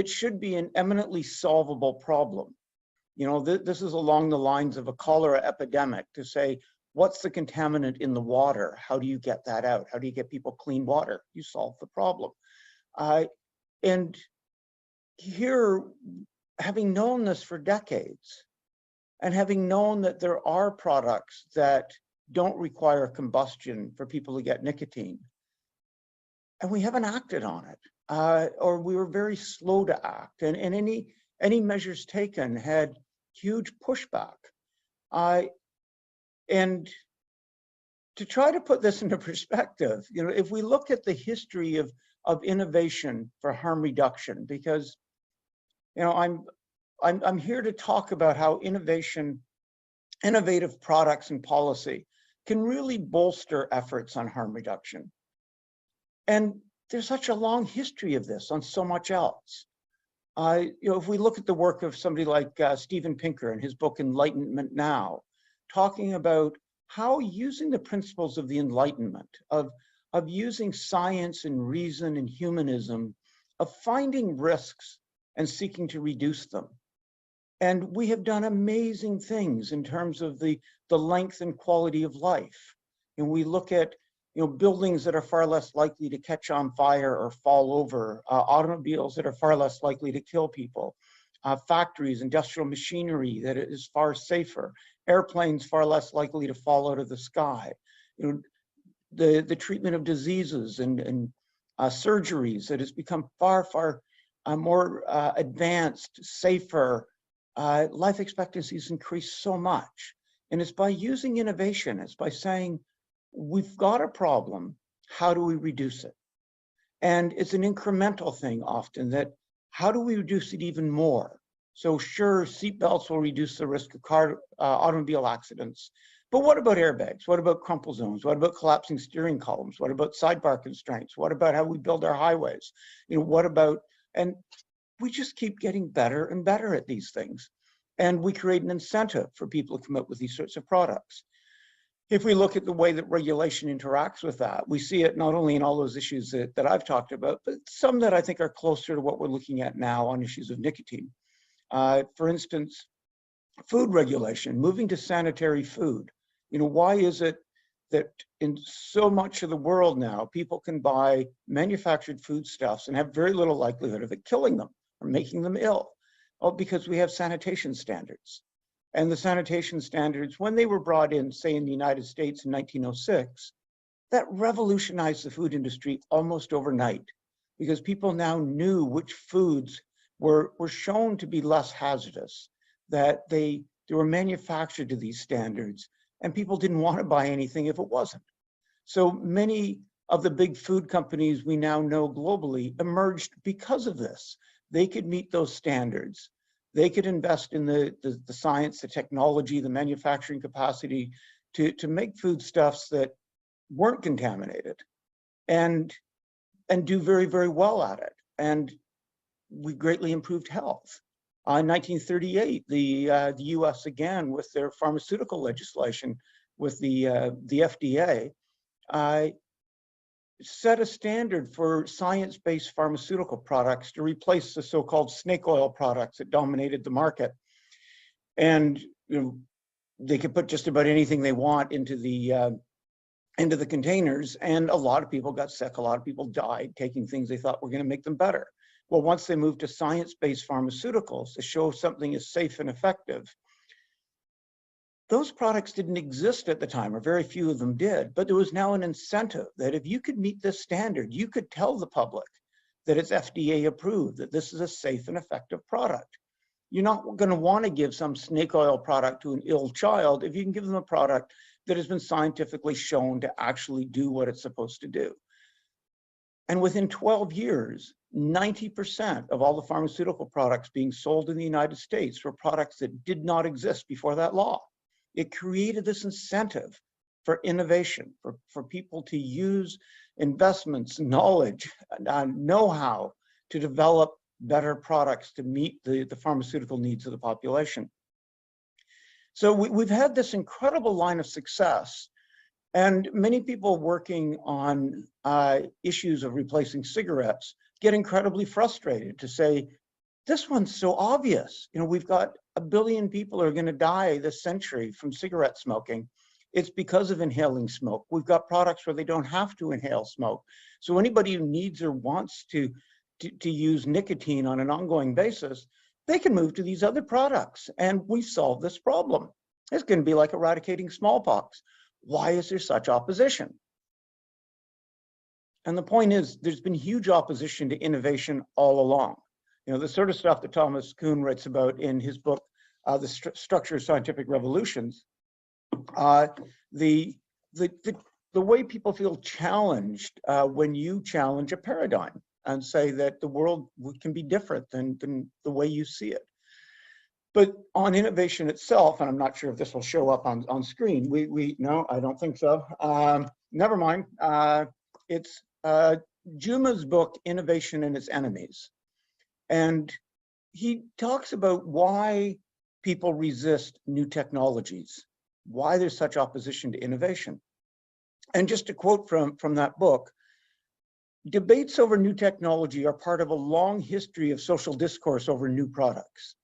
should be an eminently solvable problem. You know, this is along the lines of a cholera epidemic to say, what's the contaminant in the water? How do you get that out? How do you get people clean water? You solve the problem. And here, having known this for decades, and having known that there are products that don't require combustion for people to get nicotine, and we haven't acted on it, or we were very slow to act, and any measures taken had huge pushback. And to try to put this into perspective, you know, if we look at the history of innovation for harm reduction, because, you know, I'm here to talk about how innovative products and policy can really bolster efforts on harm reduction. And there's such a long history of this on so much else. You know, if we look at the work of somebody like Steven Pinker in his book Enlightenment Now, talking about how using the principles of the Enlightenment, of of using science and reason and humanism, of finding risks and seeking to reduce them. And we have done amazing things in terms of the length and quality of life. And we look at buildings that are far less likely to catch on fire or fall over, automobiles that are far less likely to kill people, factories, industrial machinery that is far safer, airplanes far less likely to fall out of the sky. The treatment of diseases and surgeries that has become far more advanced, safer. Life expectancies increased so much. And it's by using innovation, it's by saying, we've got a problem, how do we reduce it? And it's an incremental thing often, that how do we reduce it even more? So sure, seatbelts will reduce the risk of automobile accidents, but what about airbags? What about crumple zones? What about collapsing steering columns? What about sidebar constraints? What about how we build our highways? What about, and we just keep getting better and better at these things. And we create an incentive for people to come up with these sorts of products. If we look at the way that regulation interacts with that, we see it not only in all those issues that I've talked about, but some that I think are closer to what we're looking at now on issues of nicotine. For instance, food regulation, moving to sanitary food. Why is it that in so much of the world now, people can buy manufactured foodstuffs and have very little likelihood of it killing them or making them ill? Well, because we have sanitation standards. And the sanitation standards, when they were brought in, say in the United States in 1906, that revolutionized the food industry almost overnight, because people now knew which foods were shown to be less hazardous, that they were manufactured to these standards, and people didn't want to buy anything if it wasn't. So many of the big food companies we now know globally emerged because of this. They could meet those standards. They could invest in the science, the technology, the manufacturing capacity to make foodstuffs that weren't contaminated and do very, very well at it. And we greatly improved health. In 1938, the US again, with their pharmaceutical legislation, with the FDA, set a standard for science-based pharmaceutical products to replace the so-called snake oil products that dominated the market. And they could put just about anything they want into the containers, and a lot of people got sick. A lot of people died taking things they thought were going to make them better. Well, once they moved to science-based pharmaceuticals to show something is safe and effective, those products didn't exist at the time, or very few of them did, but there was now an incentive that if you could meet this standard, you could tell the public that it's FDA approved, that this is a safe and effective product. You're not going to want to give some snake oil product to an ill child if you can give them a product that has been scientifically shown to actually do what it's supposed to do. And within 12 years, 90% of all the pharmaceutical products being sold in the United States were products that did not exist before that law. It created this incentive for innovation, for people to use investments, knowledge, know-how to develop better products to meet the pharmaceutical needs of the population. So we've had this incredible line of success, and many people working on issues of replacing cigarettes get incredibly frustrated to say, this one's so obvious. We've got 1 billion people are going to die this century from cigarette smoking. It's because of inhaling smoke. We've got products where they don't have to inhale smoke. So anybody who needs or wants to use nicotine on an ongoing basis, they can move to these other products, and we solve this problem. It's going to be like eradicating smallpox. Why is there such opposition? And the point is, there's been huge opposition to innovation all along. The sort of stuff that Thomas Kuhn writes about in his book, The Structure of Scientific Revolutions, the way people feel challenged when you challenge a paradigm and say that the world can be different than the way you see it. But on innovation itself, and I'm not sure if this will show up on screen, no, I don't think so. Never mind. It's Juma's book, Innovation and Its Enemies. And he talks about why people resist new technologies, why there's such opposition to innovation. And just a quote from that book, debates over new technology are part of a long history of social discourse over new products.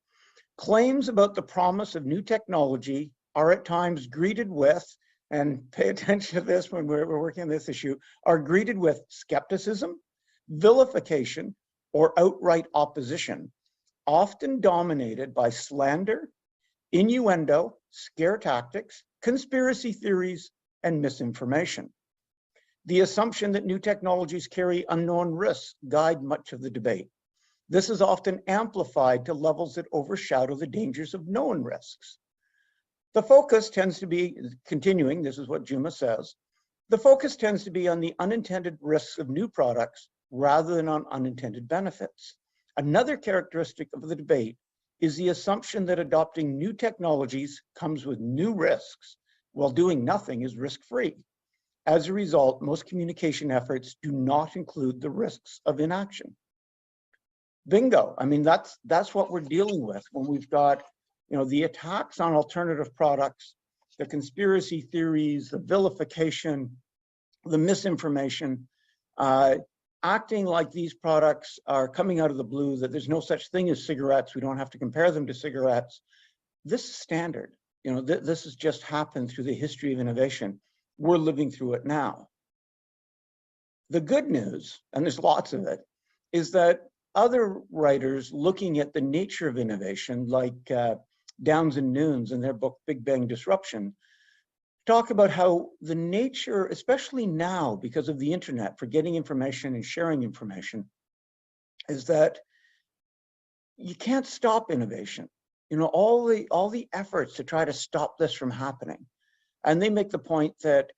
Claims about the promise of new technology are at times greeted with, and pay attention to this when we're working on this issue, are greeted with skepticism, vilification, or outright opposition, often dominated by slander, innuendo, scare tactics, conspiracy theories, and misinformation. The assumption that new technologies carry unknown risks guide much of the debate. This is often amplified to levels that overshadow the dangers of known risks. The focus tends to be, continuing, this is what Juma says, the focus tends to be on the unintended risks of new products rather than on unintended benefits. Another characteristic of the debate is the assumption that adopting new technologies comes with new risks, while doing nothing is risk-free. As a result, most communication efforts do not include the risks of inaction. Bingo. I mean, that's what we're dealing with when we've got, the attacks on alternative products, the conspiracy theories, the vilification, the misinformation, acting like these products are coming out of the blue, that there's no such thing as cigarettes, we don't have to compare them to cigarettes. This is standard. This has just happened through the history of innovation. We're living through it now. The good news, and there's lots of it, is that other writers looking at the nature of innovation, like Downs and Nunes in their book, Big Bang Disruption, talk about how the nature, especially now because of the internet for getting information and sharing information, is that you can't stop innovation. All the efforts to try to stop this from happening. And they make the point that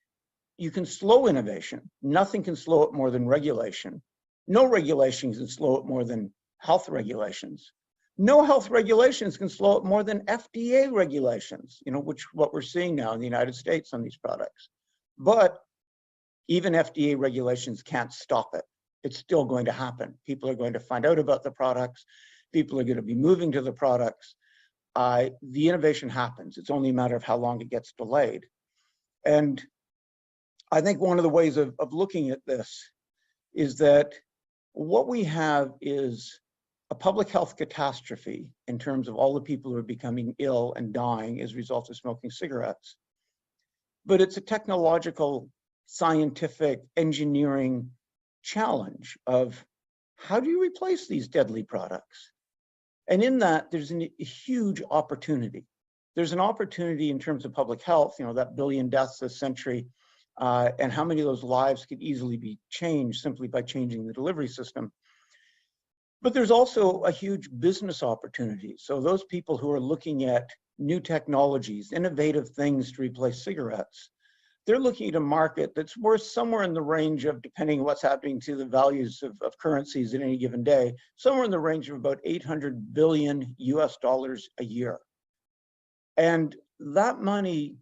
you can slow innovation. Nothing can slow it more than regulation. No regulations can slow it more than health regulations. No health regulations can slow it more than FDA regulations, which what we're seeing now in the United States on these products. But even FDA regulations can't stop it. It's still going to happen. People are going to find out about the products. People are going to be moving to the products. The innovation happens. It's only a matter of how long it gets delayed. And I think one of the ways of looking at this is that what we have is a public health catastrophe in terms of all the people who are becoming ill and dying as a result of smoking cigarettes. But it's a technological, scientific, engineering challenge of how do you replace these deadly products? And in that, there's a huge opportunity. There's an opportunity in terms of public health, that billion deaths this century, and how many of those lives could easily be changed simply by changing the delivery system. But there's also a huge business opportunity. So those people who are looking at new technologies, innovative things to replace cigarettes, they're looking at a market that's worth somewhere in the range of, depending on what's happening to the values of currencies at any given day, somewhere in the range of about 800 billion US dollars a year. And that money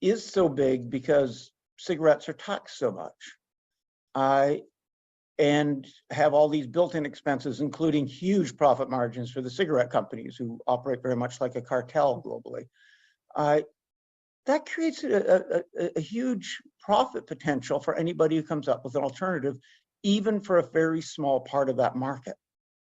is so big because cigarettes are taxed so much and have all these built-in expenses, including huge profit margins for the cigarette companies who operate very much like a cartel globally. That creates a huge profit potential for anybody who comes up with an alternative, even for a very small part of that market.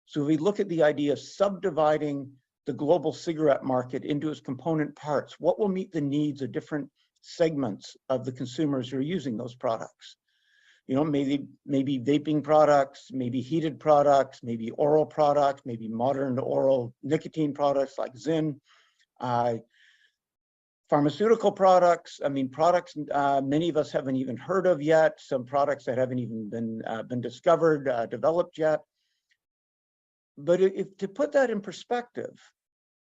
So if we look at the idea of subdividing the global cigarette market into its component parts, what will meet the needs of different segments of the consumers who are using those products? Maybe vaping products, maybe heated products, maybe oral products, maybe modern oral nicotine products like Zyn, pharmaceutical products. I mean, products many of us haven't even heard of yet. Some products that haven't even been discovered, developed yet. But to put that in perspective,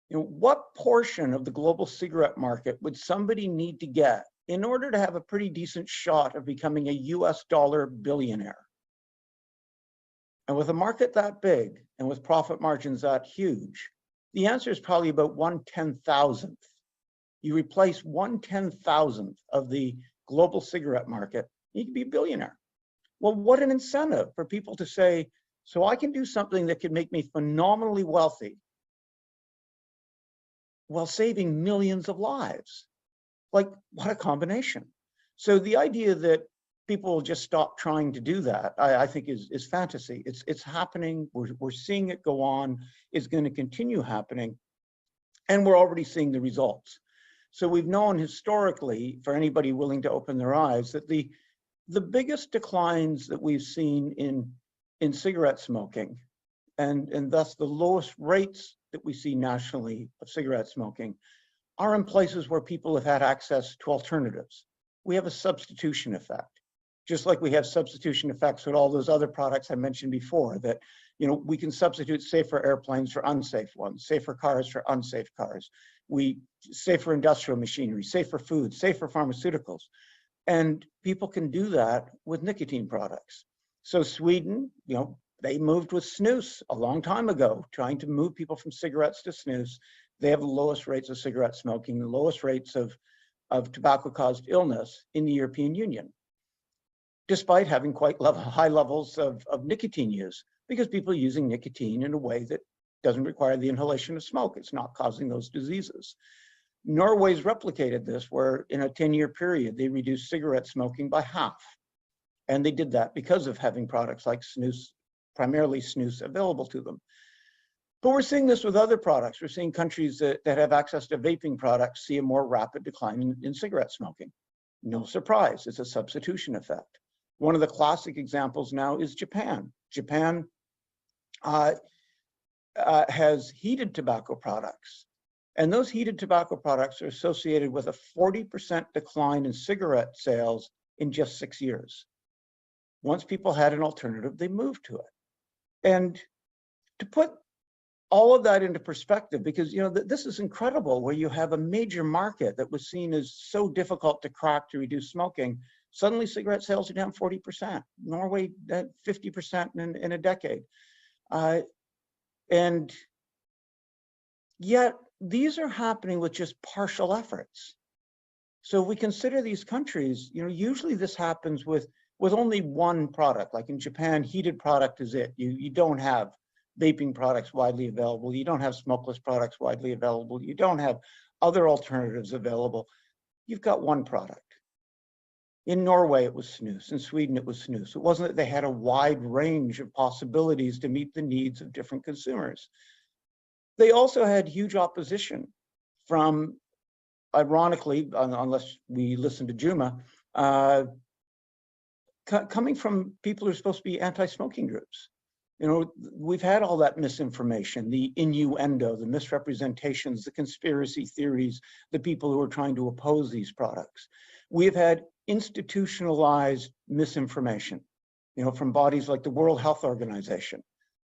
what portion of the global cigarette market would somebody need to get in order to have a pretty decent shot of becoming a US dollar billionaire? And with a market that big and with profit margins that huge, the answer is probably about 1/10,000th. You replace 1/10,000th of the global cigarette market, you can be a billionaire. Well, what an incentive for people to say, so I can do something that could make me phenomenally wealthy while saving millions of lives. Like, what a combination. So the idea that people will just stop trying to do that, I think is fantasy. It's happening. We're seeing it go on. It's going to continue happening. And we're already seeing the results. So we've known historically, for anybody willing to open their eyes, that the biggest declines that we've seen in cigarette smoking, and thus the lowest rates that we see nationally of cigarette smoking, are in places where people have had access to alternatives. We have a substitution effect, just like we have substitution effects with all those other products I mentioned before, that we can substitute safer airplanes for unsafe ones, safer cars for unsafe cars, safer industrial machinery, safer food, safer pharmaceuticals. And people can do that with nicotine products. So Sweden, they moved with snus a long time ago, trying to move people from cigarettes to snus. They have the lowest rates of cigarette smoking, the lowest rates of tobacco-caused illness in the European Union, despite having quite high levels of nicotine use, because people are using nicotine in a way that doesn't require the inhalation of smoke. It's not causing those diseases. Norway's replicated this, where in a 10-year period, they reduced cigarette smoking by half. And they did that because of having products like snus, primarily snus, available to them. But we're seeing this with other products. We're seeing countries that have access to vaping products see a more rapid decline in cigarette smoking. No surprise, it's a substitution effect. One of the classic examples now is Japan. Japan has heated tobacco products. And those heated tobacco products are associated with a 40% decline in cigarette sales in just 6 years. Once people had an alternative, they moved to it. And to put all of that into perspective, because this is incredible, where you have a major market that was seen as so difficult to crack to reduce smoking, suddenly cigarette sales are down 40%. Norway, 50% in a decade. And yet, these are happening with just partial efforts. So if we consider these countries, usually this happens with only one product. Like in Japan, heated product is it. You don't have vaping products widely available. You don't have smokeless products widely available. You don't have other alternatives available. You've got one product. In Norway, it was snus. In Sweden, it was snus. It wasn't that they had a wide range of possibilities to meet the needs of different consumers. They also had huge opposition from, ironically, unless we listen to Juma, coming from people who are supposed to be anti-smoking groups. We've had all that misinformation, the innuendo, the misrepresentations, the conspiracy theories, the people who are trying to oppose these products. We've had institutionalized misinformation, from bodies like the World Health Organization,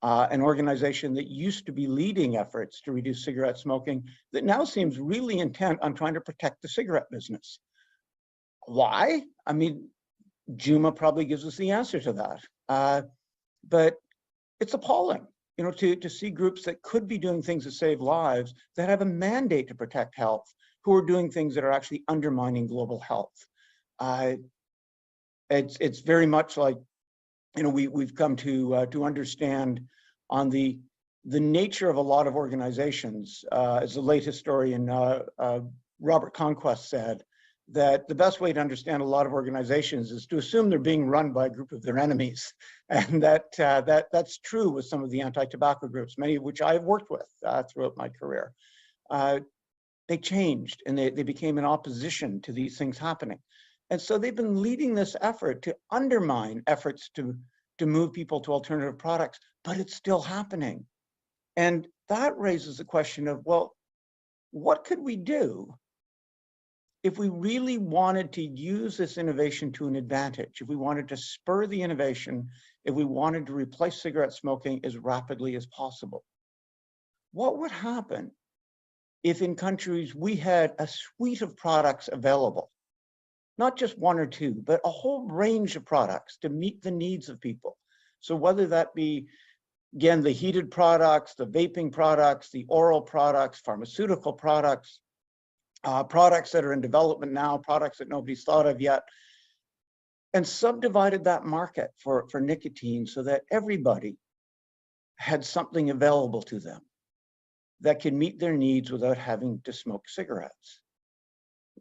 an organization that used to be leading efforts to reduce cigarette smoking, that now seems really intent on trying to protect the cigarette business. Why? I mean, Juma probably gives us the answer to that. But it's appalling, to see groups that could be doing things to save lives, that have a mandate to protect health, who are doing things that are actually undermining global health. It's very much like, we've come to understand on the nature of a lot of organizations, as the late historian Robert Conquest said, that the best way to understand a lot of organizations is to assume they're being run by a group of their enemies, and that's true with some of the anti-tobacco groups, many of which I've worked with throughout my career. They changed and they became in opposition to these things happening. And so they've been leading this effort to undermine efforts to move people to alternative products, but it's still happening. And that raises the question of, well, what could we do if we really wanted to use this innovation to an advantage, if we wanted to spur the innovation, if we wanted to replace cigarette smoking as rapidly as possible? What would happen if in countries we had a suite of products available, not just one or two, but a whole range of products to meet the needs of people? So whether that be, again, the heated products, the vaping products, the oral products, pharmaceutical products, products that are in development now, products that nobody's thought of yet, and subdivided that market for nicotine so that everybody had something available to them that can meet their needs without having to smoke cigarettes.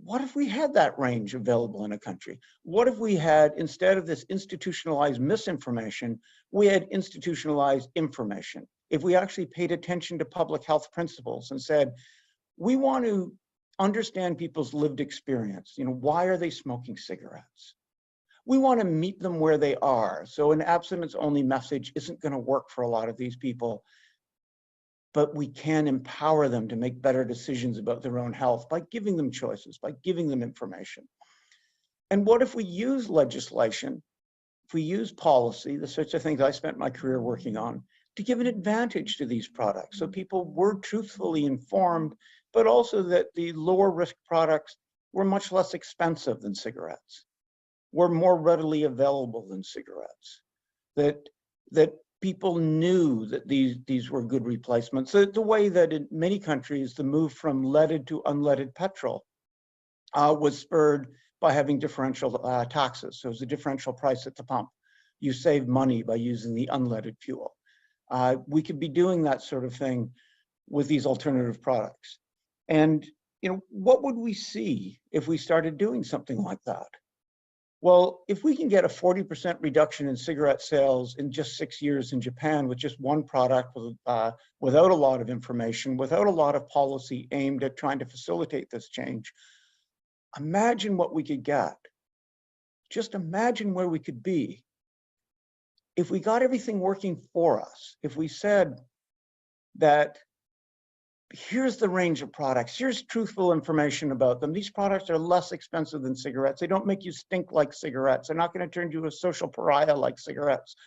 What if we had that range available in a country? What if we had, instead of this institutionalized misinformation, we had institutionalized information? If we actually paid attention to public health principles and said, we want to understand people's lived experience. Why are they smoking cigarettes? We want to meet them where they are. So an abstinence-only message isn't going to work for a lot of these people, but we can empower them to make better decisions about their own health by giving them choices, by giving them information. And what if we use legislation, if we use policy, the sorts of things I spent my career working on, to give an advantage to these products so people were truthfully informed, but also that the lower risk products were much less expensive than cigarettes, were more readily available than cigarettes, that people knew that these were good replacements. The way that in many countries, the move from leaded to unleaded petrol was spurred by having differential taxes. So it was a differential price at the pump. You save money by using the unleaded fuel. We could be doing that sort of thing with these alternative products. And what would we see if we started doing something like that? Well, if we can get a 40% reduction in cigarette sales in just 6 years in Japan with just one product, without a lot of information, without a lot of policy aimed at trying to facilitate this change, imagine what we could get. Just imagine where we could be if we got everything working for us. If we said that here's the range of products, here's truthful information about them. These products are less expensive than cigarettes. They don't make you stink like cigarettes. They're not going to turn you into a social pariah like cigarettes.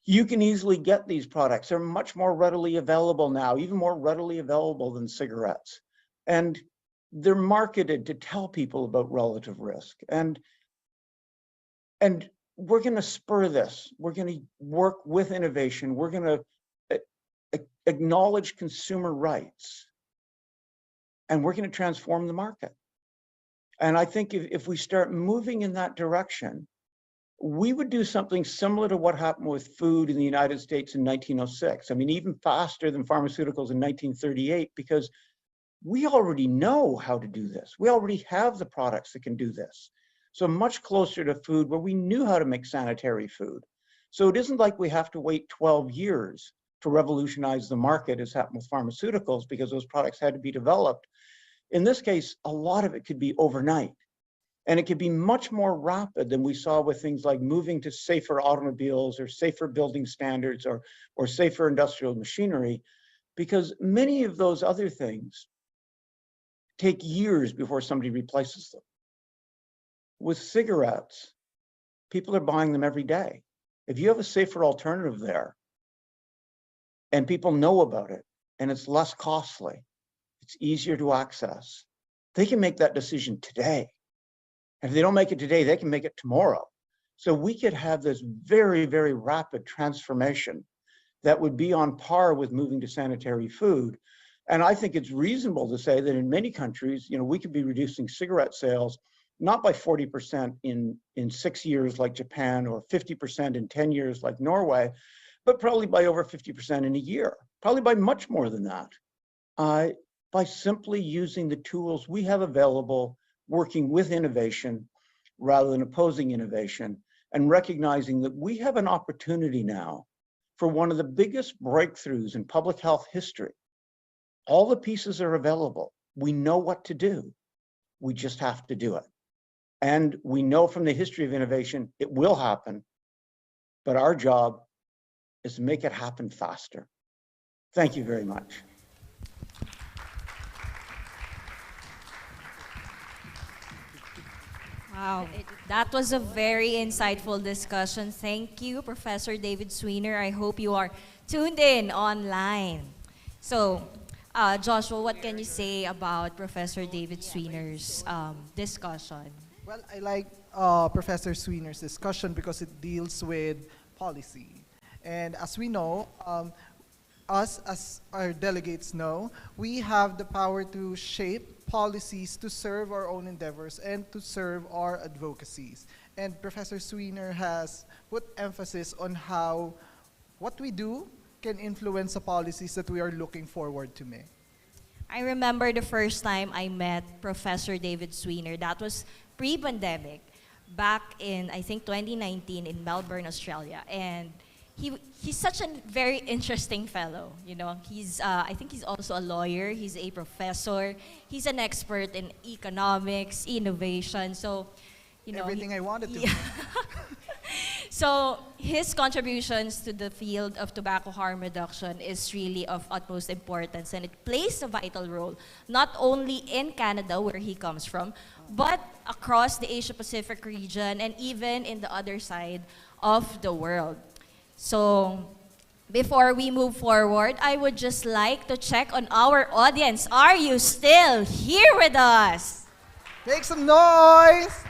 You can easily get these products. They're much more readily available now, even more readily available than cigarettes. And they're marketed to tell people about relative risk. And we're going to spur this. We're going to work with innovation. We're going to acknowledge consumer rights, and we're going to transform the market. And I think if we start moving in that direction, we would do something similar to what happened with food in the United States in 1906. I mean, even faster than pharmaceuticals in 1938, because we already know how to do this. We already have the products that can do this. So much closer to food, where we knew how to make sanitary food. So it isn't like we have to wait 12 years to revolutionize the market, as happened with pharmaceuticals, because those products had to be developed. In this case, a lot of it could be overnight. And it could be much more rapid than we saw with things like moving to safer automobiles or safer building standards or safer industrial machinery, because many of those other things take years before somebody replaces them. With cigarettes, people are buying them every day. If you have a safer alternative there, and people know about it, and it's less costly, it's easier to access, they can make that decision today. And if they don't make it today, they can make it tomorrow. So we could have this very, very rapid transformation that would be on par with moving to sanitary food. And I think it's reasonable to say that in many countries, we could be reducing cigarette sales not by 40% in 6 years like Japan, or 50% in 10 years like Norway, but probably by over 50% in a year, probably by much more than that, by simply using the tools we have available, working with innovation rather than opposing innovation, and recognizing that we have an opportunity now for one of the biggest breakthroughs in public health history. All the pieces are available. We know what to do. We just have to do it. And we know from the history of innovation, it will happen, but our job is to make it happen faster. Thank you very much. Wow, that was a very insightful discussion. Thank you, Professor David Sweener. I hope you are tuned in online. So, Joshua, what can you say about Professor David Sweener's discussion? Well, I like Professor Sweener's discussion because it deals with policy. And as we know, us as our delegates know, we have the power to shape policies to serve our own endeavors and to serve our advocacies. And Professor Sweener has put emphasis on how what we do can influence the policies that we are looking forward to make. I remember the first time I met Professor David Sweener. That was pre-pandemic, back in, I think, 2019 in Melbourne, Australia. And he's such a very interesting fellow. You know, I think he's also a lawyer. He's a professor. He's an expert in economics, innovation. So, you know, everything I wanted to. Yeah. So his contributions to the field of tobacco harm reduction is really of utmost importance, and it plays a vital role, not only in Canada, where he comes from, but across the Asia-Pacific region and even in the other side of the world. So before we move forward, I would just like to check on our audience. Are you still here with us? Make some noise!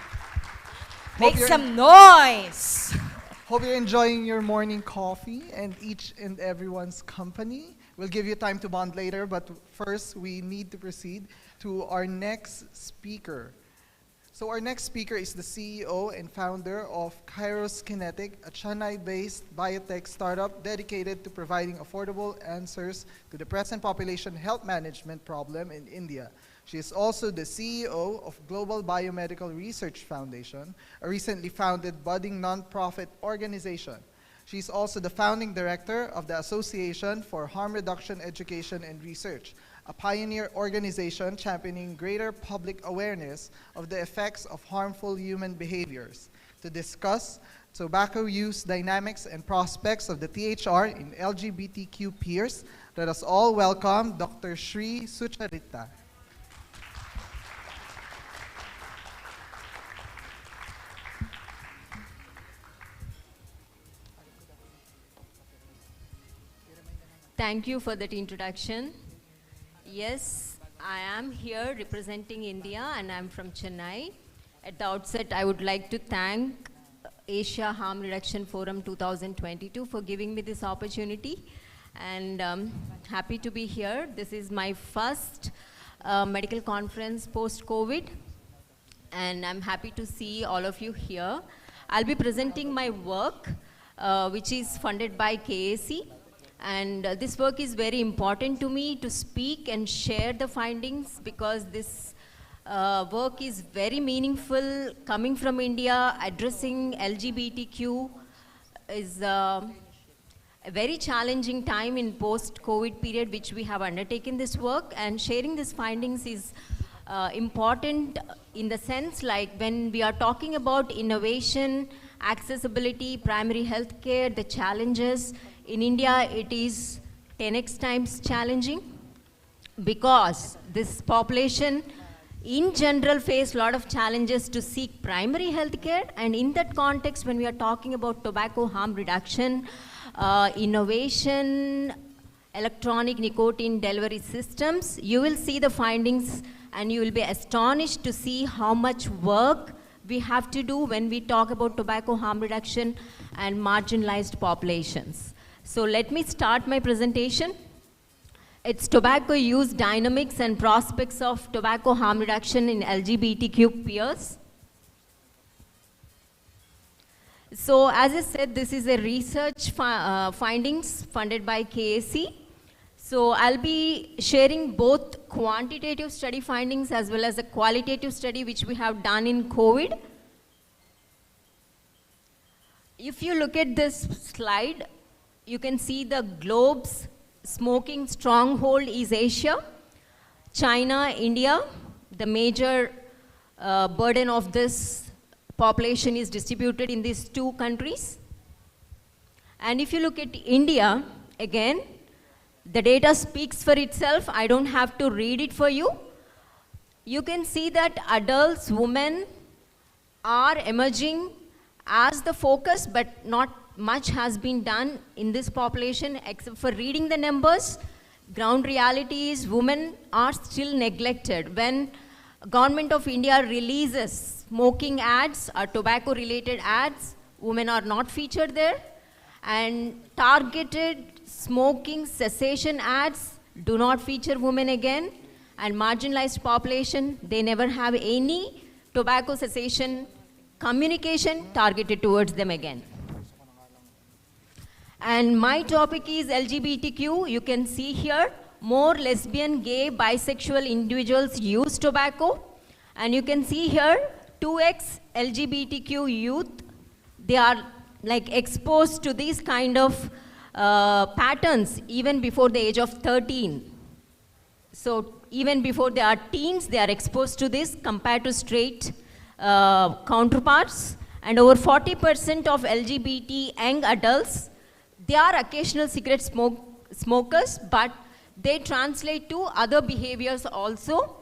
Make some noise! Hope you're enjoying your morning coffee and each and everyone's company. We'll give you time to bond later, but first we need to proceed to our next speaker. So our next speaker is the CEO and founder of Kairos Kinetic, a Chennai-based biotech startup dedicated to providing affordable answers to the present population health management problem in India. She is also the CEO of Global Biomedical Research Foundation, a recently founded budding nonprofit organization. She's also the founding director of the Association for Harm Reduction Education and Research, a pioneer organization championing greater public awareness of the effects of harmful human behaviors. To discuss tobacco use dynamics and prospects of the THR in LGBTQ peers, let us all welcome Dr. Sri Sucharita. Thank you for that introduction. Yes, I am here representing India and I'm from Chennai. At the outset, I would like to thank Asia Harm Reduction Forum 2022 for giving me this opportunity, and happy to be here. This is my first medical conference post-COVID, and I'm happy to see all of you here. I'll be presenting my work, which is funded by KAC. And this work is very important to me to speak and share the findings, because this work is very meaningful. Coming from India, addressing LGBTQ is a very challenging time in post-COVID period, which we have undertaken this work, and sharing these findings is important in the sense, like when we are talking about innovation, accessibility, primary health care, the challenges. In India, it is 10x times challenging, because this population in general face a lot of challenges to seek primary health care. And in that context, when we are talking about tobacco harm reduction, innovation, electronic nicotine delivery systems, you will see the findings and you will be astonished to see how much work we have to do when we talk about tobacco harm reduction and marginalized populations. So let me start my presentation. It's tobacco use dynamics and prospects of tobacco harm reduction in LGBTQ peers. So as I said, this is a research findings funded by KAC. So I'll be sharing both quantitative study findings as well as a qualitative study which we have done in COVID. If you look at this slide, you can see the globe's smoking stronghold is Asia, China, India. The major burden of this population is distributed in these two countries. And if you look at India, again, the data speaks for itself. I don't have to read it for you. You can see that adults, women are emerging as the focus, but not much has been done in this population except for reading the numbers. Ground reality is women are still neglected. When Government of India releases smoking ads or tobacco related ads, women are not featured there. And targeted smoking cessation ads do not feature women again. And marginalized population, they never have any tobacco cessation communication targeted towards them again. And my topic is LGBTQ. You can see here more lesbian, gay, bisexual individuals use tobacco. And you can see here, 2x LGBTQ youth, they are like exposed to these kind of patterns even before the age of 13. So even before they are teens, they are exposed to this compared to straight counterparts. And over 40% of LGBT young adults, they are occasional cigarette smokers, but they translate to other behaviors also.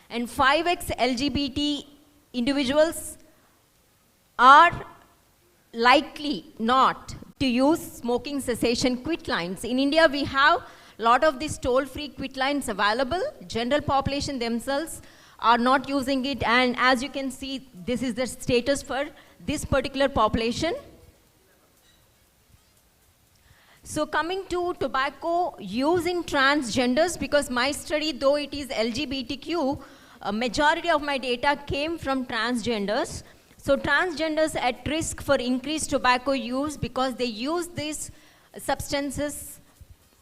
And 5x LGBT individuals are likely not to use smoking cessation quit lines. In India, we have a lot of these toll-free quit lines available. General population themselves are not using it, and as you can see, this is the status for this particular population. So coming to tobacco use in transgenders, because my study, though it is LGBTQ, a majority of my data came from transgenders. So transgenders at risk for increased tobacco use because they use these substances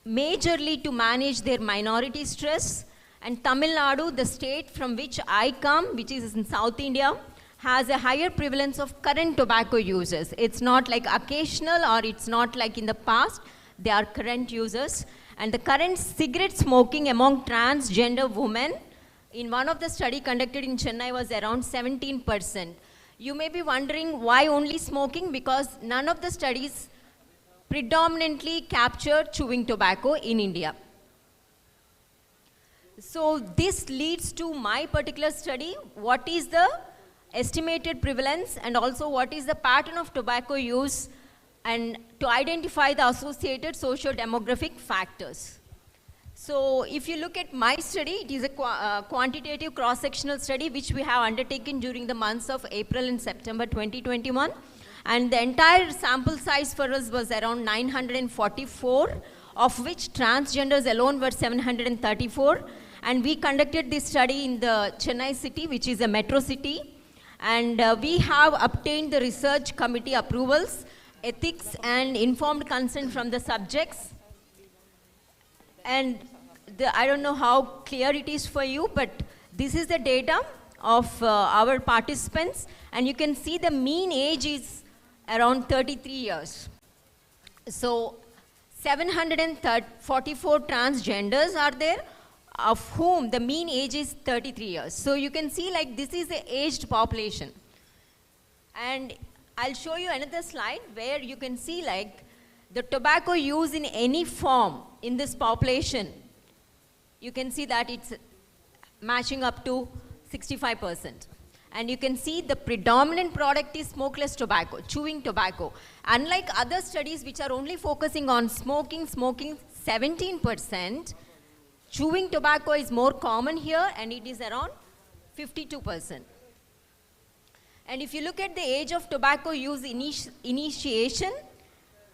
majorly to manage their minority stress. And Tamil Nadu, the state from which I come, which is in South India, has a higher prevalence of current tobacco users. It's not like occasional or it's not like in the past, they are current users. And the current cigarette smoking among transgender women in one of the study conducted in Chennai was around 17%. You may be wondering why only smoking, because none of the studies predominantly capture chewing tobacco in India. So this leads to my particular study, what is the estimated prevalence and also what is the pattern of tobacco use, and to identify the associated socio-demographic factors. So if you look at my study, it is a quantitative cross-sectional study which we have undertaken during the months of April and September 2021. And the entire sample size for us was around 944, of which transgenders alone were 734. And we conducted this study in the Chennai city, which is a metro city. And we have obtained the research committee approvals, ethics, and informed consent from the subjects. And I don't know how clear it is for you, but this is the data of our participants. And you can see the mean age is around 33 years. So 744 transgenders are there, of whom the mean age is 33 years. So you can see like this is the aged population. And I'll show you another slide where you can see like the tobacco use in any form in this population. You can see that it's matching up to 65%. And you can see the predominant product is smokeless tobacco, chewing tobacco. Unlike other studies which are only focusing on smoking 17%, chewing tobacco is more common here and it is around 52%. And if you look at the age of tobacco use initiation,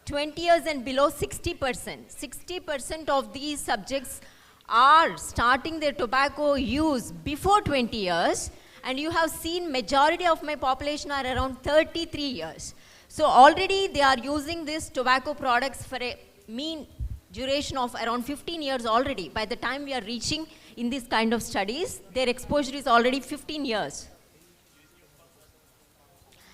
20 years and below, 60%. 60% of these subjects are starting their tobacco use before 20 years. And you have seen majority of my population are around 33 years. So already they are using these tobacco products for a mean duration of around 15 years already. By the time we are reaching in this kind of studies, their exposure is already 15 years.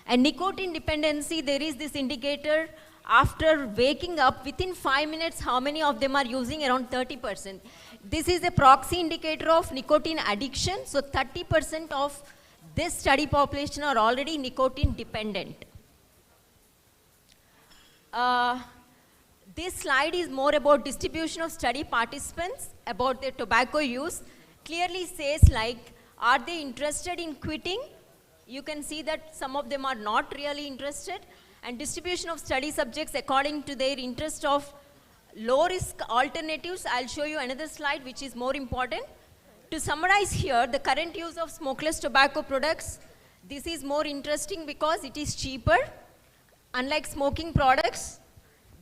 And nicotine dependency, there is this indicator after waking up within 5 minutes, how many of them are using? Around 30%. This is a proxy indicator of nicotine addiction. So 30% of this study population are already nicotine dependent. This slide is more about distribution of study participants, about their tobacco use. Clearly says like, are they interested in quitting? You can see that some of them are not really interested. And distribution of study subjects according to their interest of low risk alternatives. I'll show you another slide which is more important. To summarize here, the current use of smokeless tobacco products, this is more interesting because it is cheaper. Unlike smoking products,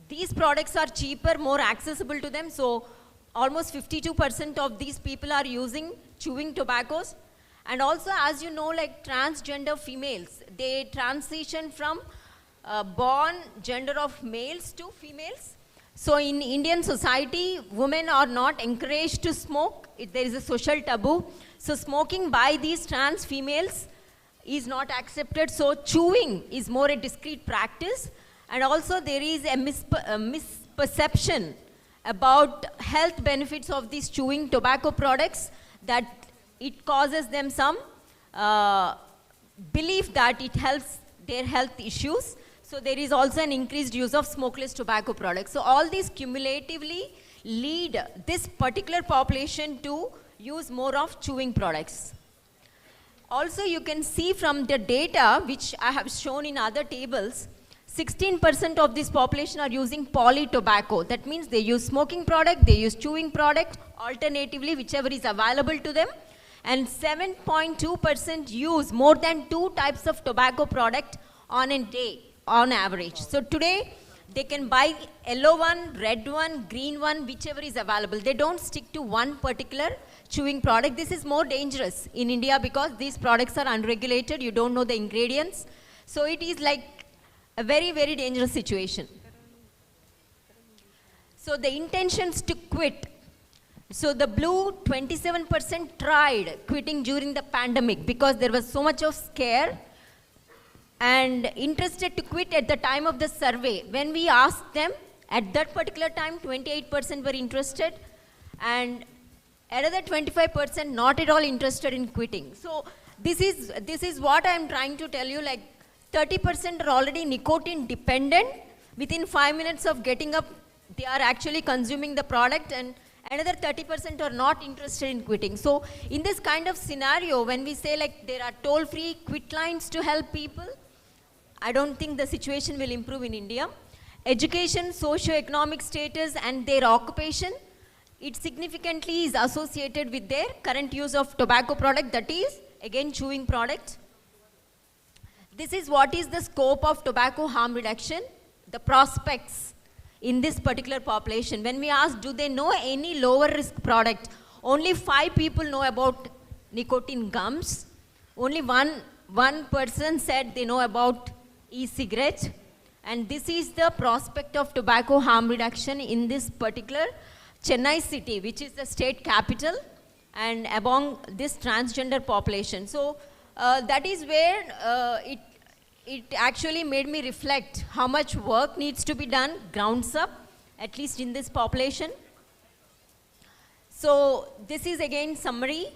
these products are cheaper, more accessible to them. So almost 52% of these people are using chewing tobaccos. And also, as you know, like transgender females, they transition from born gender of males to females. So in Indian society, women are not encouraged to smoke. There is a social taboo. So smoking by these trans females is not accepted. So chewing is more a discreet practice. And also there is a misperception about health benefits of these chewing tobacco products, that it causes them some belief that it helps their health issues. So there is also an increased use of smokeless tobacco products. So all these cumulatively lead this particular population to use more of chewing products. Also, you can see from the data, which I have shown in other tables, 16% of this population are using poly tobacco. That means they use smoking product, they use chewing product, alternatively, whichever is available to them. And 7.2% use more than 2 types of tobacco product on a day, on average. So today, they can buy yellow one, red one, green one, whichever is available. They don't stick to one particular chewing product. This is more dangerous in India because these products are unregulated. You don't know the ingredients. So it is like a very, very dangerous situation. So the intentions to quit. So the blue, 27% tried quitting during the pandemic because there was so much of scare and interested to quit at the time of the survey. When we asked them, at that particular time, 28% were interested and another 25% not at all interested in quitting. So this is what I'm trying to tell you, like 30% are already nicotine dependent. Within 5 minutes of getting up, they are actually consuming the product, and another 30% are not interested in quitting. So in this kind of scenario, when we say like there are toll-free quit lines to help people, I don't think the situation will improve in India. Education, socio-economic status and their occupation, it significantly is associated with their current use of tobacco product, that is again chewing product. This is what is the scope of tobacco harm reduction, the prospects in this particular population. When we ask, do they know any lower risk product? Only 5 people know about nicotine gums. Only one person said they know about e-cigarette. And this is the prospect of tobacco harm reduction in this particular Chennai city, which is the state capital, and among this transgender population. So that is where it actually made me reflect how much work needs to be done grounds up, at least in this population. So this is again summary.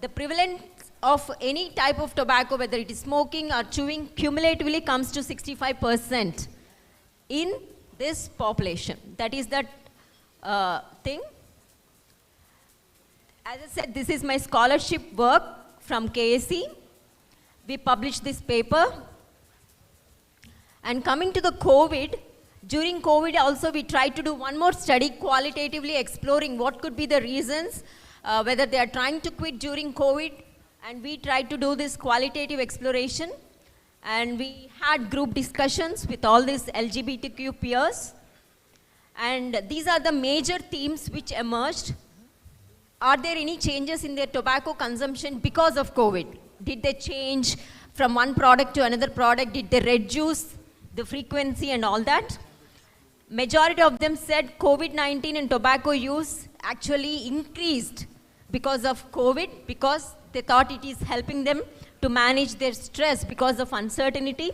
The prevalence of any type of tobacco, whether it is smoking or chewing, cumulatively comes to 65% in this population. That is that thing. As I said, this is my scholarship work from KSE. We published this paper. And coming to the COVID, during COVID also we tried to do one more study qualitatively exploring what could be the reasons, whether they are trying to quit during COVID, and we tried to do this qualitative exploration. And we had group discussions with all these LGBTQ peers. And these are the major themes which emerged. Are there any changes in their tobacco consumption because of COVID? Did they change from one product to another product? Did they reduce the frequency and all that? Majority of them said COVID-19 and tobacco use actually increased because of COVID, because they thought it is helping them to manage their stress because of uncertainty.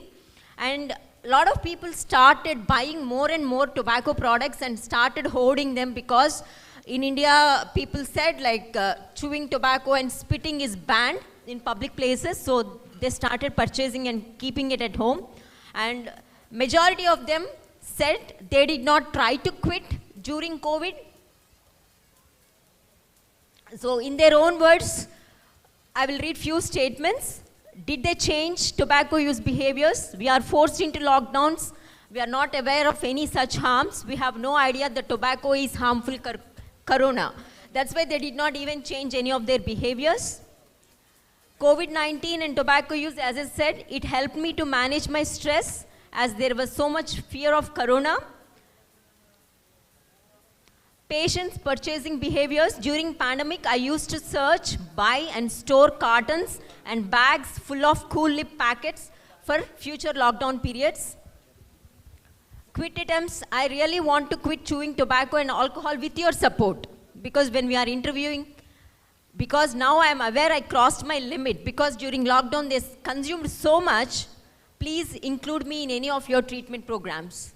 And a lot of people started buying more and more tobacco products and started hoarding them, because in India, people said like chewing tobacco and spitting is banned in public places. So they started purchasing and keeping it at home. And majority of them said they did not try to quit during COVID. So in their own words, I will read few statements. Did they change tobacco use behaviors? We are forced into lockdowns. We are not aware of any such harms. We have no idea that tobacco is harmful corona. That's why they did not even change any of their behaviors. COVID-19 and tobacco use, as I said, it helped me to manage my stress as there was so much fear of corona. Patients' purchasing behaviors. During pandemic, I used to search, buy and store cartons and bags full of cool lip packets for future lockdown periods. quit attempts, I really want to quit chewing tobacco and alcohol with your support. Because when we are interviewing, because now I am aware I crossed my limit, because during lockdown they consumed so much, please include me in any of your treatment programs.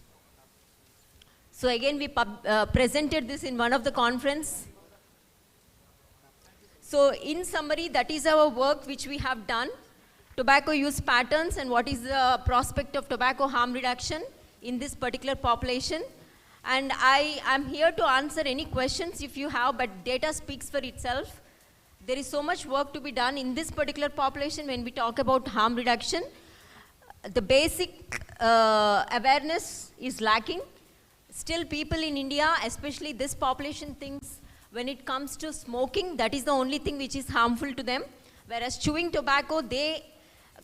So again, we presented this in one of the conference. So in summary, that is our work which we have done. Tobacco use patterns and what is the prospect of tobacco harm reduction in this particular population. And I am here to answer any questions if you have, but data speaks for itself. There is so much work to be done in this particular population when we talk about harm reduction. The basic awareness is lacking. Still people in India, especially this population, thinks when it comes to smoking, that is the only thing which is harmful to them. Whereas chewing tobacco, they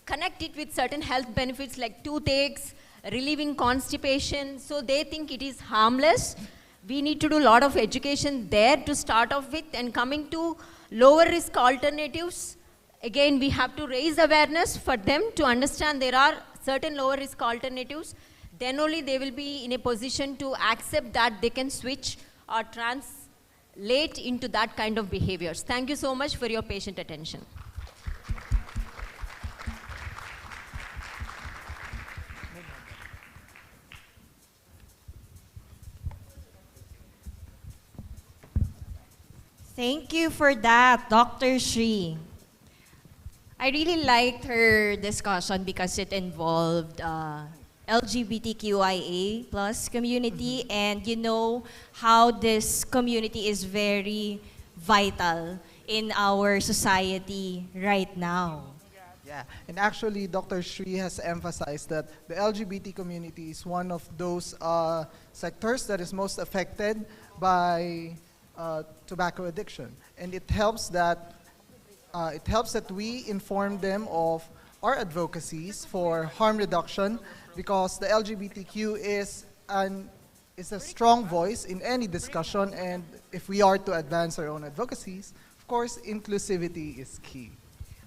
connect it with certain health benefits like toothaches, relieving constipation. So they think it is harmless. We need to do a lot of education there to start off with. And coming to lower risk alternatives, again, we have to raise awareness for them to understand there are certain lower risk alternatives. Then only they will be in a position to accept that they can switch or translate into that kind of behaviors. Thank you so much for your patient attention. Thank you for that, Dr. Shri. I really liked her discussion because it involved LGBTQIA plus community, and you know how this community is very vital in our society right now. Yeah, and actually Dr. Shri has emphasized that the LGBT community is one of those sectors that is most affected by tobacco addiction. And it helps that we inform them of our advocacies for harm reduction, because the LGBTQ is a strong voice in any discussion, and if we are to advance our own advocacies, of course, inclusivity is key.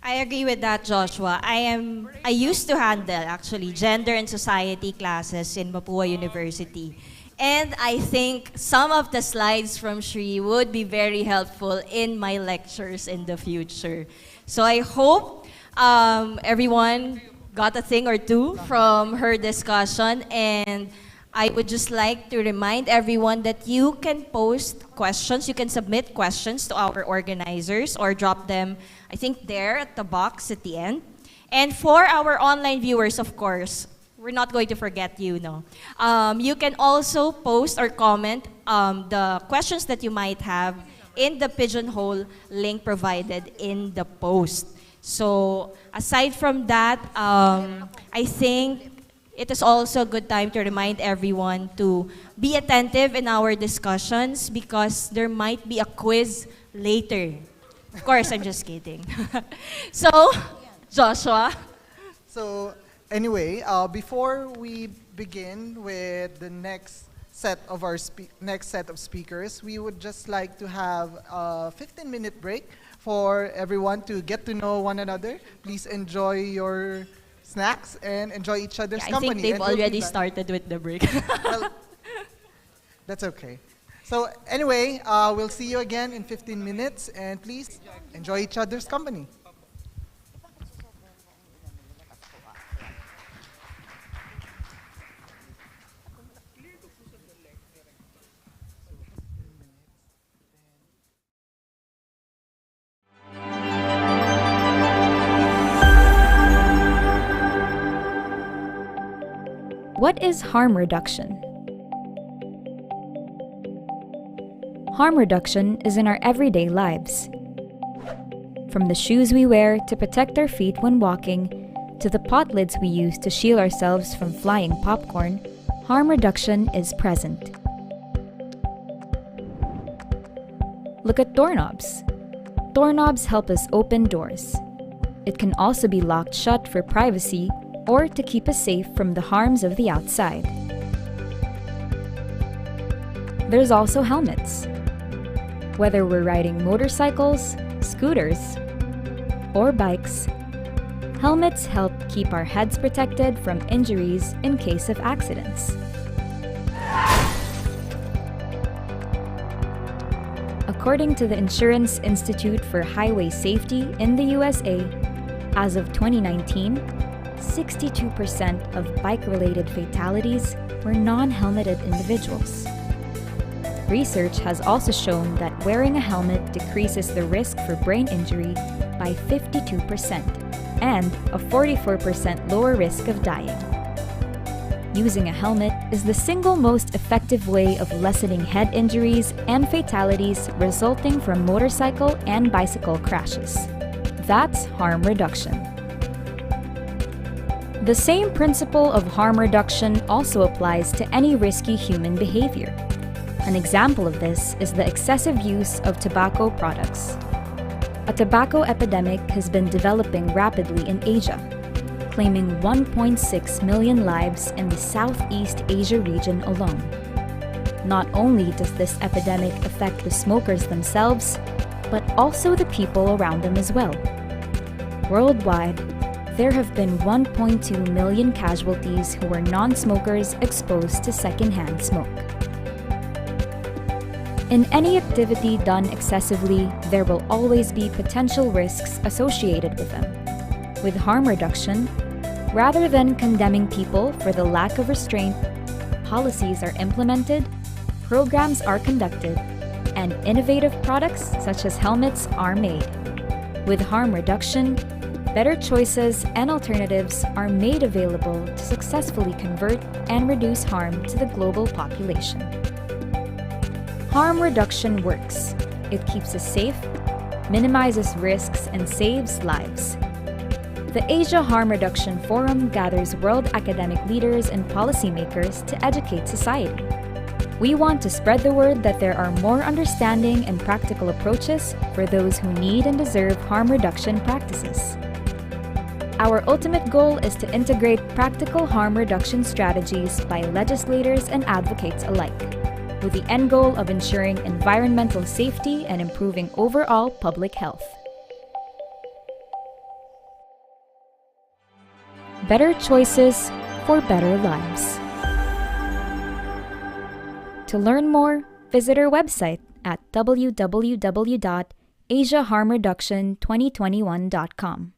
I agree with that, Joshua. I used to handle actually gender and society classes in Mapua University. And I think some of the slides from Shri would be very helpful in my lectures in the future. So I hope everyone got a thing or two from her discussion, and I would just like to remind everyone that you can post questions, you can submit questions to our organizers or drop them, I think, there at the box at the end. And for our online viewers, of course, we're not going to forget you, no. You can also post or comment the questions that you might have in the Pigeonhole link provided in the post. So aside from that, I think it is also a good time to remind everyone to be attentive in our discussions because there might be a quiz later. Of course, I'm just kidding. So, Joshua. So anyway, before we begin with the next set of speakers, we would just like to have a 15-minute break for everyone to get to know one another. Please enjoy your snacks and enjoy each other's company. I think they've already started with the break. Well, that's okay. So anyway, we'll see you again in 15 minutes, and please enjoy each other's company. What is harm reduction? Harm reduction is in our everyday lives. From the shoes we wear to protect our feet when walking, to the pot lids we use to shield ourselves from flying popcorn, harm reduction is present. Look at doorknobs. Doorknobs help us open doors. It can also be locked shut for privacy or to keep us safe from the harms of the outside. There's also helmets. Whether we're riding motorcycles, scooters, or bikes, helmets help keep our heads protected from injuries in case of accidents. According to the Insurance Institute for Highway Safety in the USA, as of 2019, 62% of bike-related fatalities were non-helmeted individuals. Research has also shown that wearing a helmet decreases the risk for brain injury by 52% and a 44% lower risk of dying. Using a helmet is the single most effective way of lessening head injuries and fatalities resulting from motorcycle and bicycle crashes. That's harm reduction. The same principle of harm reduction also applies to any risky human behavior. An example of this is the excessive use of tobacco products. A tobacco epidemic has been developing rapidly in Asia, claiming 1.6 million lives in the Southeast Asia region alone. Not only does this epidemic affect the smokers themselves, but also the people around them as well. Worldwide, there have been 1.2 million casualties who were non-smokers exposed to secondhand smoke. In any activity done excessively, there will always be potential risks associated with them. With harm reduction, rather than condemning people for the lack of restraint, policies are implemented, programs are conducted, and innovative products such as helmets are made. With harm reduction, better choices and alternatives are made available to successfully convert and reduce harm to the global population. Harm reduction works. It keeps us safe, minimizes risks, and saves lives. The Asia Harm Reduction Forum gathers world academic leaders and policymakers to educate society. We want to spread the word that there are more understanding and practical approaches for those who need and deserve harm reduction practices. Our ultimate goal is to integrate practical harm reduction strategies by legislators and advocates alike, with the end goal of ensuring environmental safety and improving overall public health. Better choices for better lives. To learn more, visit our website at www.asiaharmreduction2021.com.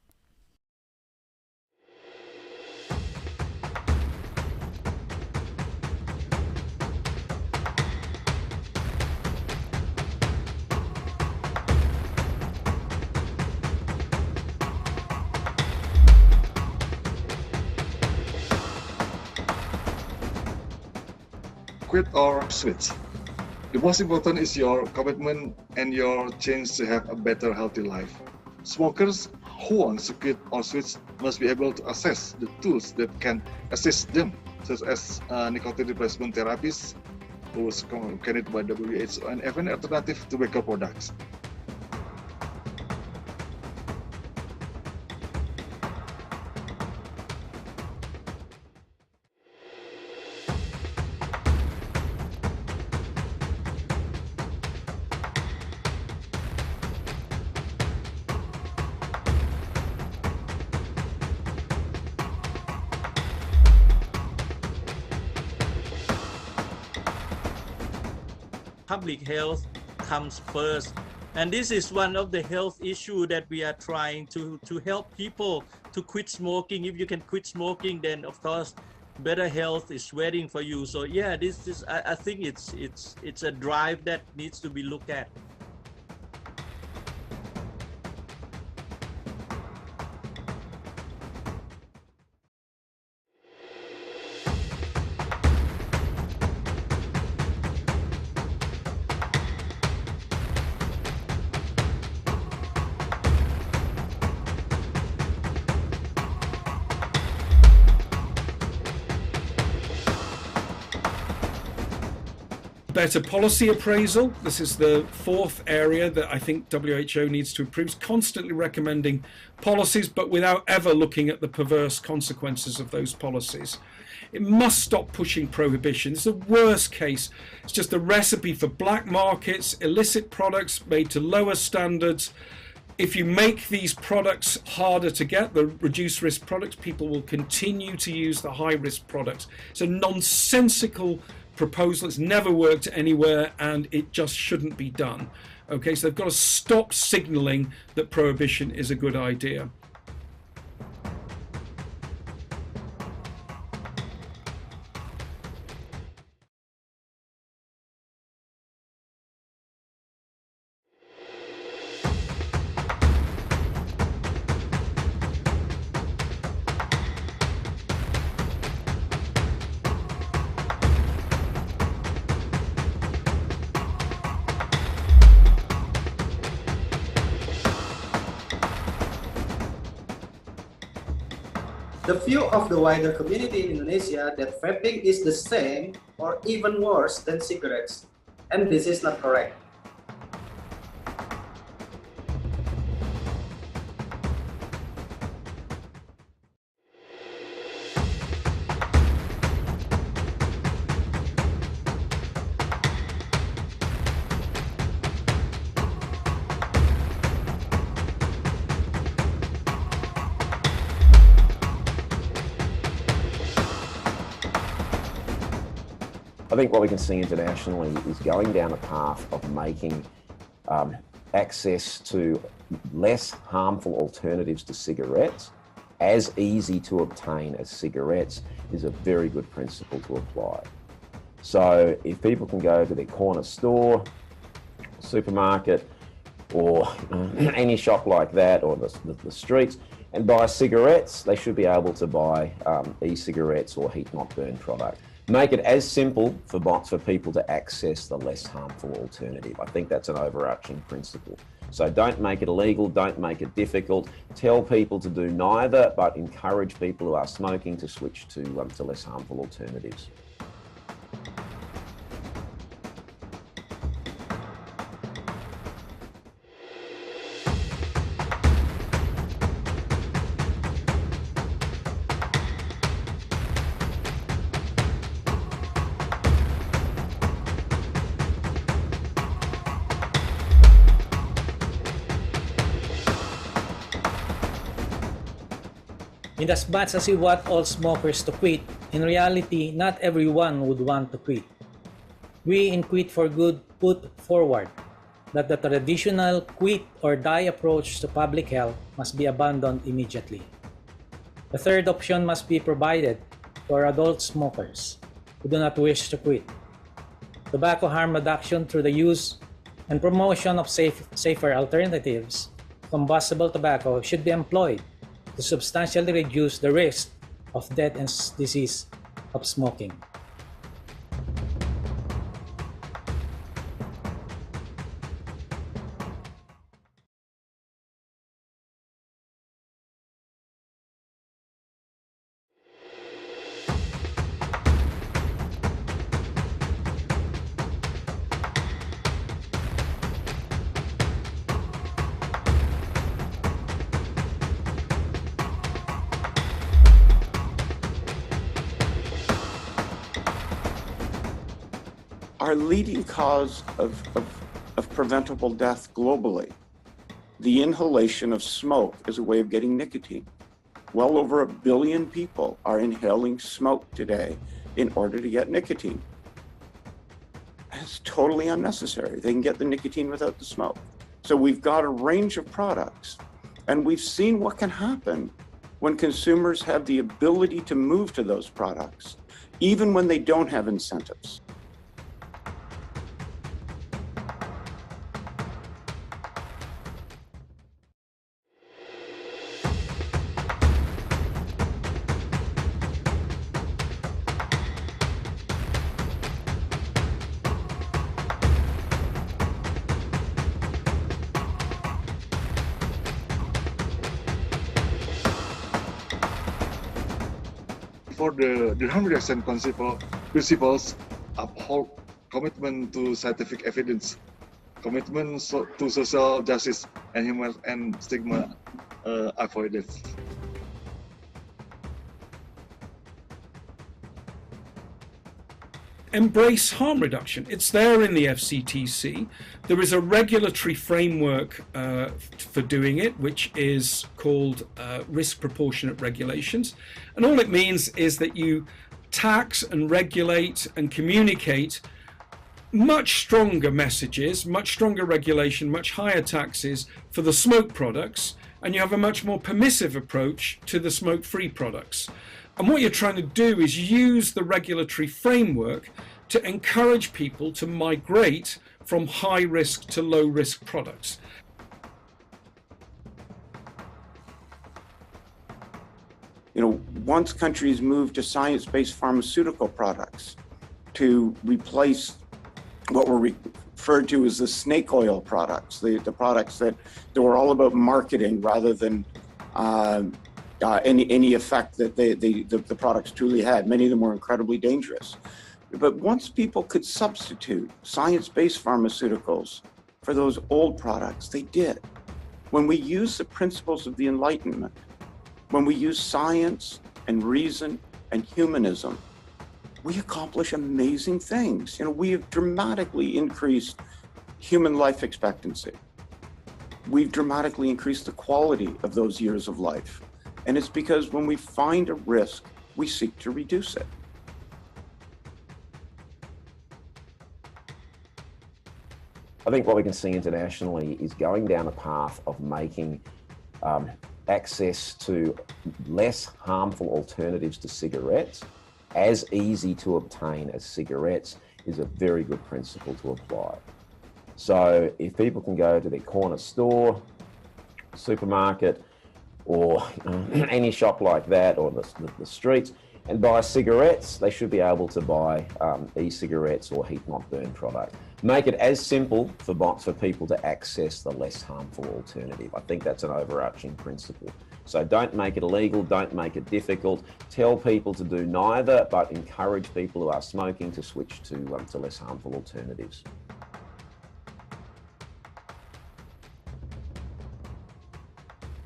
Quit or switch. The most important is your commitment and your change to have a better, healthy life. Smokers who want to quit or switch must be able to access the tools that can assist them, such as nicotine replacement therapies, was recommended by WHO, and even alternative tobacco products. Public health comes first, and this is one of the health issues that we are trying to help people to quit smoking. If you can quit smoking, then of course better health is waiting for you. So yeah, this is I think it's a drive that needs to be looked at. Better policy appraisal. This is the fourth area that I think WHO needs to improve. It's constantly recommending policies, but without ever looking at the perverse consequences of those policies. It must stop pushing prohibition. It's the worst case. It's just a recipe for black markets, illicit products made to lower standards. If you make these products harder to get, the reduced risk products, people will continue to use the high risk products. It's a nonsensical proposal. It's never worked anywhere, and it just shouldn't be done. Okay, so they've got to stop signaling that prohibition is a good idea. The view of the wider community in Indonesia that vaping is the same or even worse than cigarettes, and this is not correct. I think what we can see internationally is going down a path of making access to less harmful alternatives to cigarettes as easy to obtain as cigarettes is a very good principle to apply. So if people can go to their corner store, supermarket, or any shop like that, or the streets, and buy cigarettes, they should be able to buy e-cigarettes or heat-not-burn product. Make it as simple for people to access the less harmful alternative. I think that's an overarching principle. So don't make it illegal, don't make it difficult. Tell people to do neither, but encourage people who are smoking to switch to less harmful alternatives. Inasmuch as we want all smokers to quit, in reality, not everyone would want to quit. We in Quit for Good put forward that the traditional quit or die approach to public health must be abandoned immediately. The third option must be provided for adult smokers who do not wish to quit. Tobacco harm reduction through the use and promotion of safer alternatives to combustible tobacco should be employed to substantially reduce the risk of death and disease of smoking. Our leading cause of preventable death globally, the inhalation of smoke as a way of getting nicotine. Well over 1 billion people are inhaling smoke today in order to get nicotine. It's totally unnecessary. They can get the nicotine without the smoke. So we've got a range of products, and we've seen what can happen when consumers have the ability to move to those products, even when they don't have incentives. For the harm reduction principles uphold commitment to scientific evidence, commitment to social justice, and human and stigma avoidance. Embrace harm reduction. It's there in the FCTC. There is a regulatory framework for doing it, which is called risk proportionate regulations. And all it means is that you tax and regulate and communicate much stronger messages, much stronger regulation, much higher taxes for the smoke products, and you have a much more permissive approach to the smoke-free products. And what you're trying to do is use the regulatory framework to encourage people to migrate from high risk to low risk products. You know, once countries move to science-based pharmaceutical products to replace what were referred to as the snake oil products, the products that were all about marketing rather than any effect that the products truly had. Many of them were incredibly dangerous. But once people could substitute science-based pharmaceuticals for those old products, they did. When we use the principles of the Enlightenment, when we use science and reason and humanism, we accomplish amazing things. You know, we have dramatically increased human life expectancy. We've dramatically increased the quality of those years of life. And it's because when we find a risk, we seek to reduce it. I think what we can see internationally is going down a path of making access to less harmful alternatives to cigarettes as easy to obtain as cigarettes is a very good principle to apply. So if people can go to their corner store, supermarket, or any shop like that, or the streets, and buy cigarettes, they should be able to buy e-cigarettes or heat-not-burn product. Make it as simple for people to access the less harmful alternative. I think that's an overarching principle. So don't make it illegal, don't make it difficult. Tell people to do neither, but encourage people who are smoking to switch to less harmful alternatives.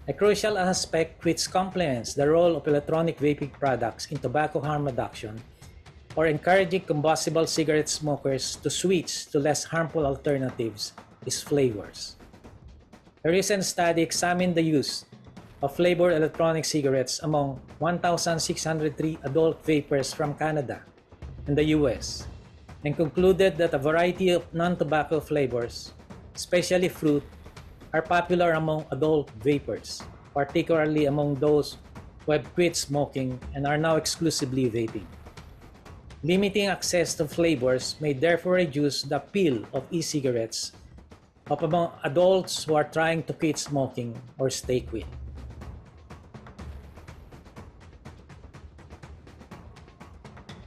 A crucial aspect which complements the role of electronic vaping products in tobacco harm reduction or encouraging combustible cigarette smokers to switch to less harmful alternatives is flavors. A recent study examined the use of flavored electronic cigarettes among 1,603 adult vapers from Canada and the US and concluded that a variety of non-tobacco flavors, especially fruit, are popular among adult vapers, particularly among those who have quit smoking and are now exclusively vaping. Limiting access to flavors may therefore reduce the appeal of e-cigarettes among adults who are trying to quit smoking or stay quit.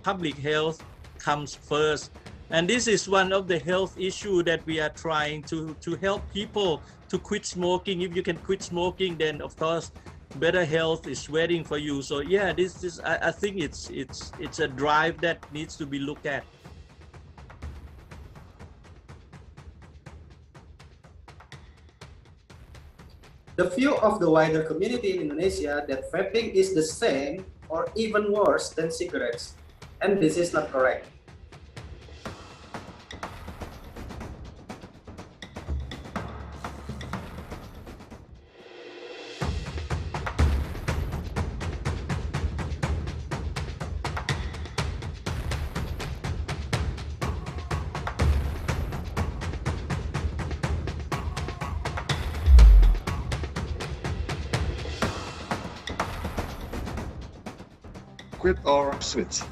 Public health comes first. And this is one of the health issues that we are trying to help people to quit smoking. If you can quit smoking, then of course better health is waiting for you. So yeah, I think it's a drive that needs to be looked at. The view of the wider community in Indonesia that vaping is the same or even worse than cigarettes, and this is not correct. Quit or switch.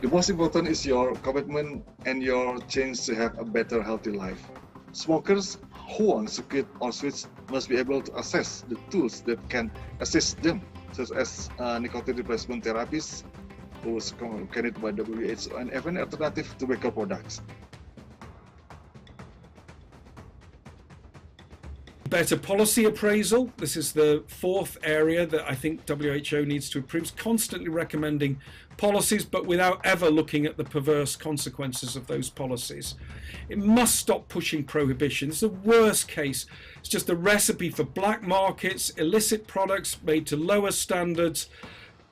The most important is your commitment and your change to have a better, healthy life. Smokers who want to quit or switch must be able to access the tools that can assist them, such as nicotine replacement therapies, tools recommended by WHO, and even alternative tobacco products. Better policy appraisal. This is the fourth area that I think WHO needs to improve. It's constantly recommending policies, but without ever looking at the perverse consequences of those policies. It must stop pushing prohibition. It's the worst case. It's just a recipe for black markets, illicit products made to lower standards.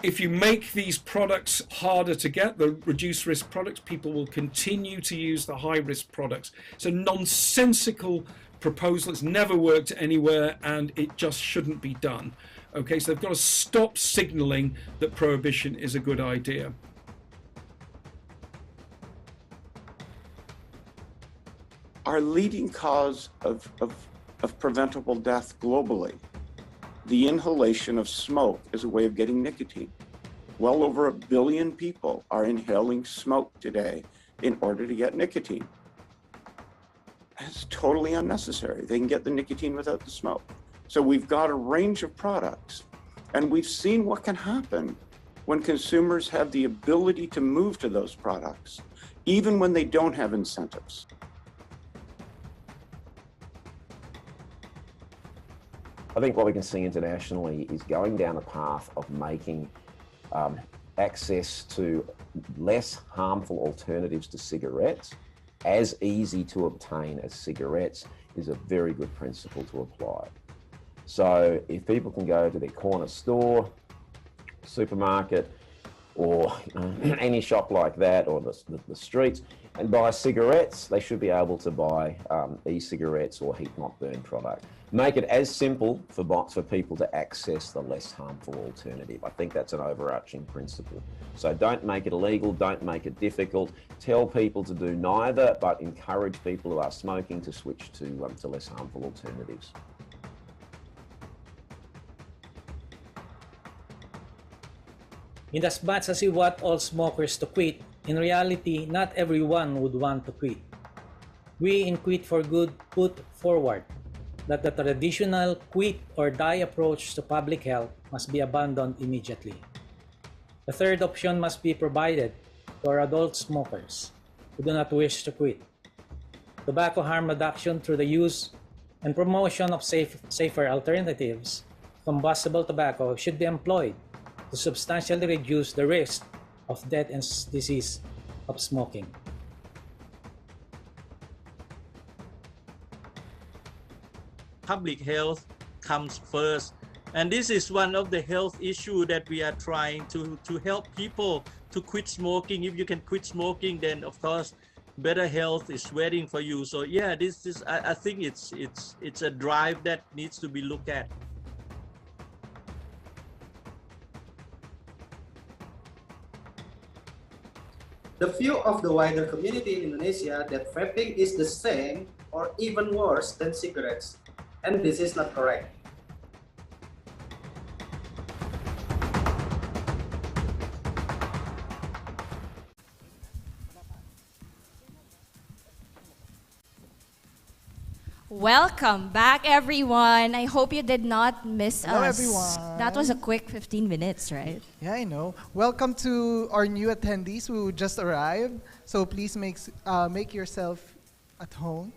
If you make these products harder to get, the reduced risk products, people will continue to use the high risk products. It's a nonsensical proposal. It's never worked anywhere, and it just shouldn't be done. Okay, so they've got to stop signaling that prohibition is a good idea. our leading cause of preventable death globally. The inhalation of smoke is a way of getting nicotine. Well over 1 billion people are inhaling smoke today in order to get nicotine. It's totally unnecessary. They can get the nicotine without the smoke. So we've got a range of products, and we've seen what can happen when consumers have the ability to move to those products, even when they don't have incentives. I think what we can see internationally is going down a path of making access to less harmful alternatives to cigarettes as easy to obtain as cigarettes is a very good principle to apply. So if people can go to their corner store, supermarket, or any shop like that, or the streets, and buy cigarettes, they should be able to buy e-cigarettes or heat not burn product. Make it as simple for people to access the less harmful alternative. I think that's an overarching principle. So don't make it illegal, don't make it difficult. Tell people to do neither, but encourage people who are smoking to switch to less harmful alternatives. In as much as we want all smokers to quit, in reality, not everyone would want to quit. We in Quit for Good put forward that the traditional quit or die approach to public health must be abandoned immediately. The third option must be provided for adult smokers who do not wish to quit. Tobacco harm reduction through the use and promotion of safer alternatives to combustible tobacco should be employed to substantially reduce the risk of death and disease of smoking. Public health comes first. And this is one of the health issues that we are trying to help people to quit smoking. If you can quit smoking, then of course, better health is waiting for you. So yeah, this is, I think it's a drive that needs to be looked at. The view of the wider community in Indonesia that vaping is the same or even worse than cigarettes, and this is not correct. Welcome back, everyone. I hope you did not miss Hello, us. everyone. That was a quick 15 minutes, right? Yeah, I know. Welcome to our new attendees who just arrived. So please make yourself at home.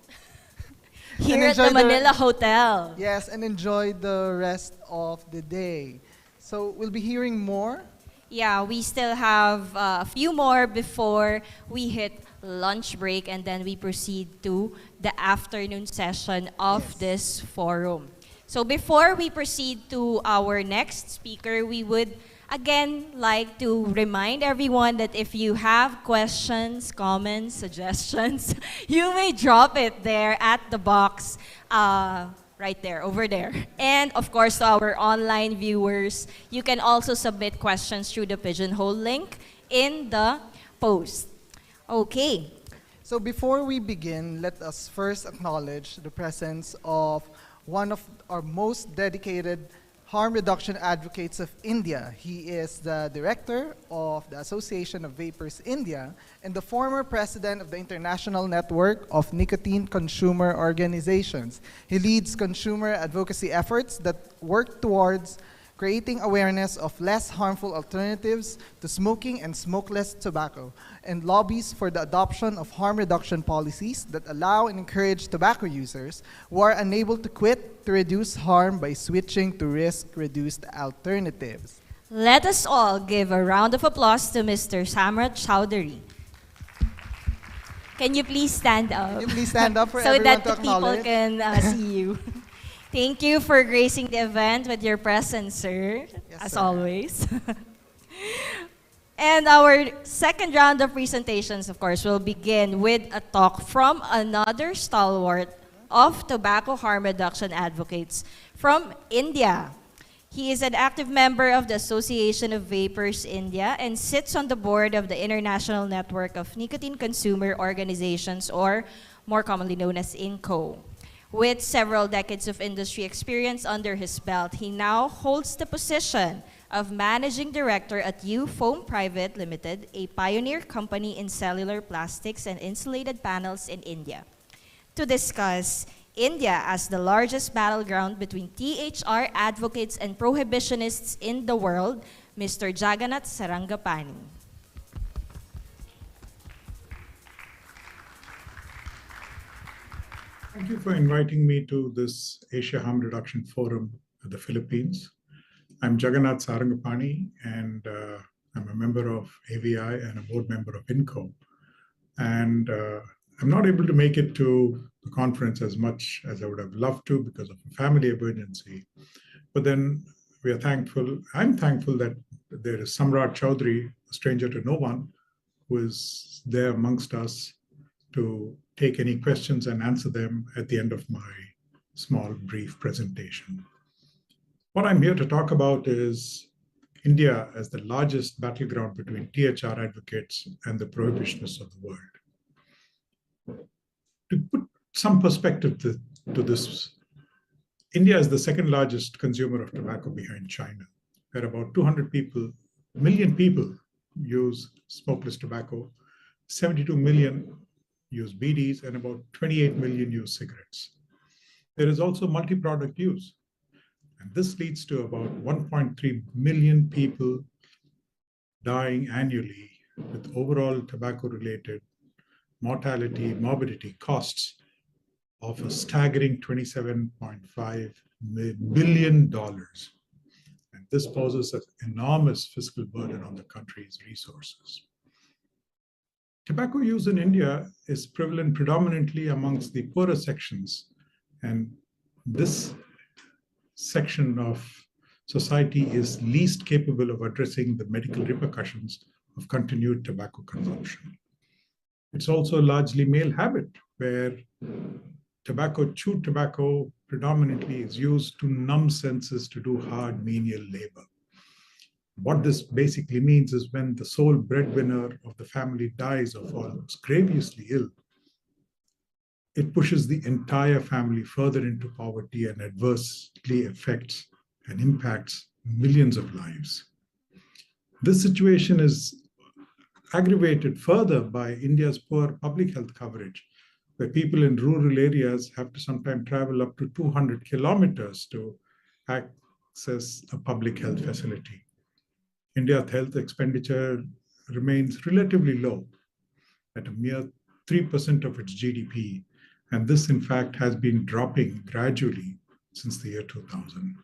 Here at the Manila Hotel. Yes, and enjoy the rest of the day. So we'll be hearing more. Yeah, we still have a few more before we hit lunch break, and then we proceed to the afternoon session of this forum. So before we proceed to our next speaker, we would again like to remind everyone that if you have questions, comments, suggestions, you may drop it there at the box right there, over there. And of course, to our online viewers, you can also submit questions through the Pigeonhole link in the post. Okay. So before we begin, let us first acknowledge the presence of one of our most dedicated harm reduction advocates of India. He is the director of the Association of Vapers India and the former president of the International Network of Nicotine Consumer Organizations. He leads consumer advocacy efforts that work towards creating awareness of less harmful alternatives to smoking and smokeless tobacco, and lobbies for the adoption of harm reduction policies that allow and encourage tobacco users who are unable to quit to reduce harm by switching to risk-reduced alternatives. Let us all give a round of applause to Mr. Samrat Chowdhury. Can you please stand up? Can you please stand up for so everyone that to the people acknowledge? can see you. Thank you for gracing the event with your presence, sir, as always. And our second round of presentations, of course, will begin with a talk from another stalwart of tobacco harm reduction advocates from India. He is an active member of the Association of Vapers India and sits on the board of the International Network of Nicotine Consumer Organizations, or more commonly known as INCO. With several decades of industry experience under his belt, he now holds the position of Managing Director at U Foam Private Limited, a pioneer company in cellular plastics and insulated panels in India. To discuss India as the largest battleground between THR advocates and prohibitionists in the world, Mr. Jagannath Sarangapani. Thank you for inviting me to this Asia Harm Reduction Forum at the Philippines. I'm Jagannath Sarangapani, and I'm a member of AVI and a board member of INCO. And I'm not able to make it to the conference as much as I would have loved to because of a family emergency. But then we are thankful. I'm thankful that there is Samrat Chaudhary, a stranger to no one, who is there amongst us to take any questions and answer them at the end of my small, brief presentation. What I'm here to talk about is India as the largest battleground between THR advocates and the prohibitionists of the world. To put some perspective to this, India is the second largest consumer of tobacco behind China, where about 200 million people use smokeless tobacco, 72 million use BDs, and about 28 million use cigarettes. There is also multi-product use, and this leads to about 1.3 million people dying annually with overall tobacco-related mortality, morbidity costs of a staggering $27.5 billion. And this poses an enormous fiscal burden on the country's resources. Tobacco use in India is prevalent predominantly amongst the poorer sections, and this section of society is least capable of addressing the medical repercussions of continued tobacco consumption. It's also a largely male habit, where chewed tobacco predominantly is used to numb senses to do hard menial labor. What this basically means is when the sole breadwinner of the family dies or falls grievously ill, it pushes the entire family further into poverty and adversely affects and impacts millions of lives. This situation is aggravated further by India's poor public health coverage, where people in rural areas have to sometimes travel up to 200 kilometers to access a public health facility. India's health expenditure remains relatively low at a mere 3% of its GDP, and this, in fact, has been dropping gradually since the year 2000.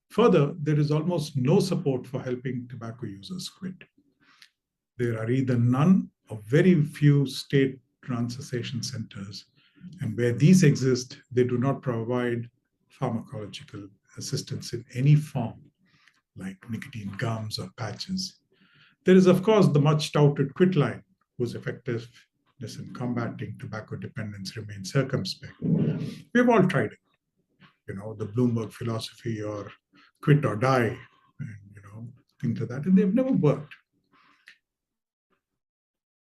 Further, there is almost no support for helping tobacco users quit. There are either none or very few state-run cessation centers, and where these exist, they do not provide pharmacological assistance in any form, like nicotine gums or patches. There is, of course, the much touted quit line, whose effectiveness in combating tobacco dependence remains circumspect. We've all tried it. The Bloomberg philosophy or quit or die, and, things like that, and they've never worked.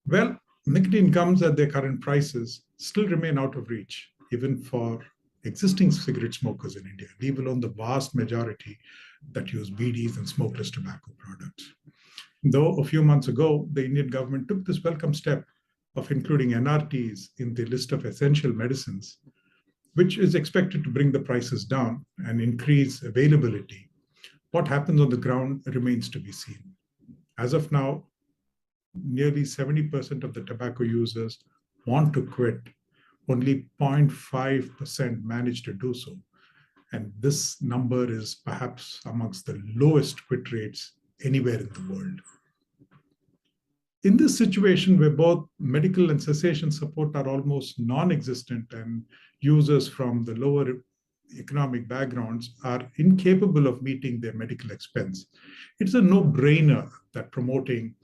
Well, nicotine gums at their current prices still remain out of reach, even for existing cigarette smokers in India, leave alone the vast majority that use BDs and smokeless tobacco products. Though a few months ago, the Indian government took this welcome step of including NRTs in the list of essential medicines, which is expected to bring the prices down and increase availability. What happens on the ground remains to be seen. As of now, nearly 70% of the tobacco users want to quit. Only 0.5% manage to do so. And this number is perhaps amongst the lowest quit rates anywhere in the world. In this situation where both medical and cessation support are almost non-existent and users from the lower economic backgrounds are incapable of meeting their medical expense, it's a no-brainer that promoting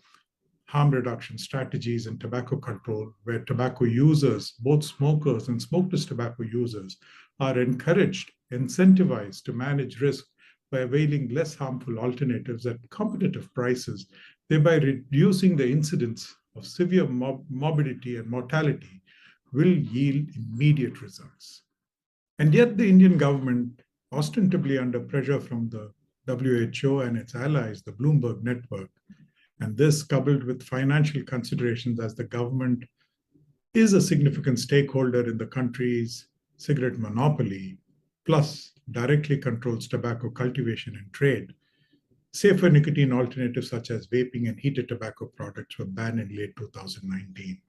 harm reduction strategies and tobacco control, where tobacco users, both smokers and smokeless tobacco users, are encouraged, incentivized to manage risk by availing less harmful alternatives at competitive prices, thereby reducing the incidence of severe morbidity and mortality, will yield immediate results. And yet the Indian government, ostensibly under pressure from the WHO and its allies, the Bloomberg network, and this coupled with financial considerations as the government is a significant stakeholder in the country's cigarette monopoly, plus directly controls tobacco cultivation and trade. Safer nicotine alternatives such as vaping and heated tobacco products were banned in late 2019.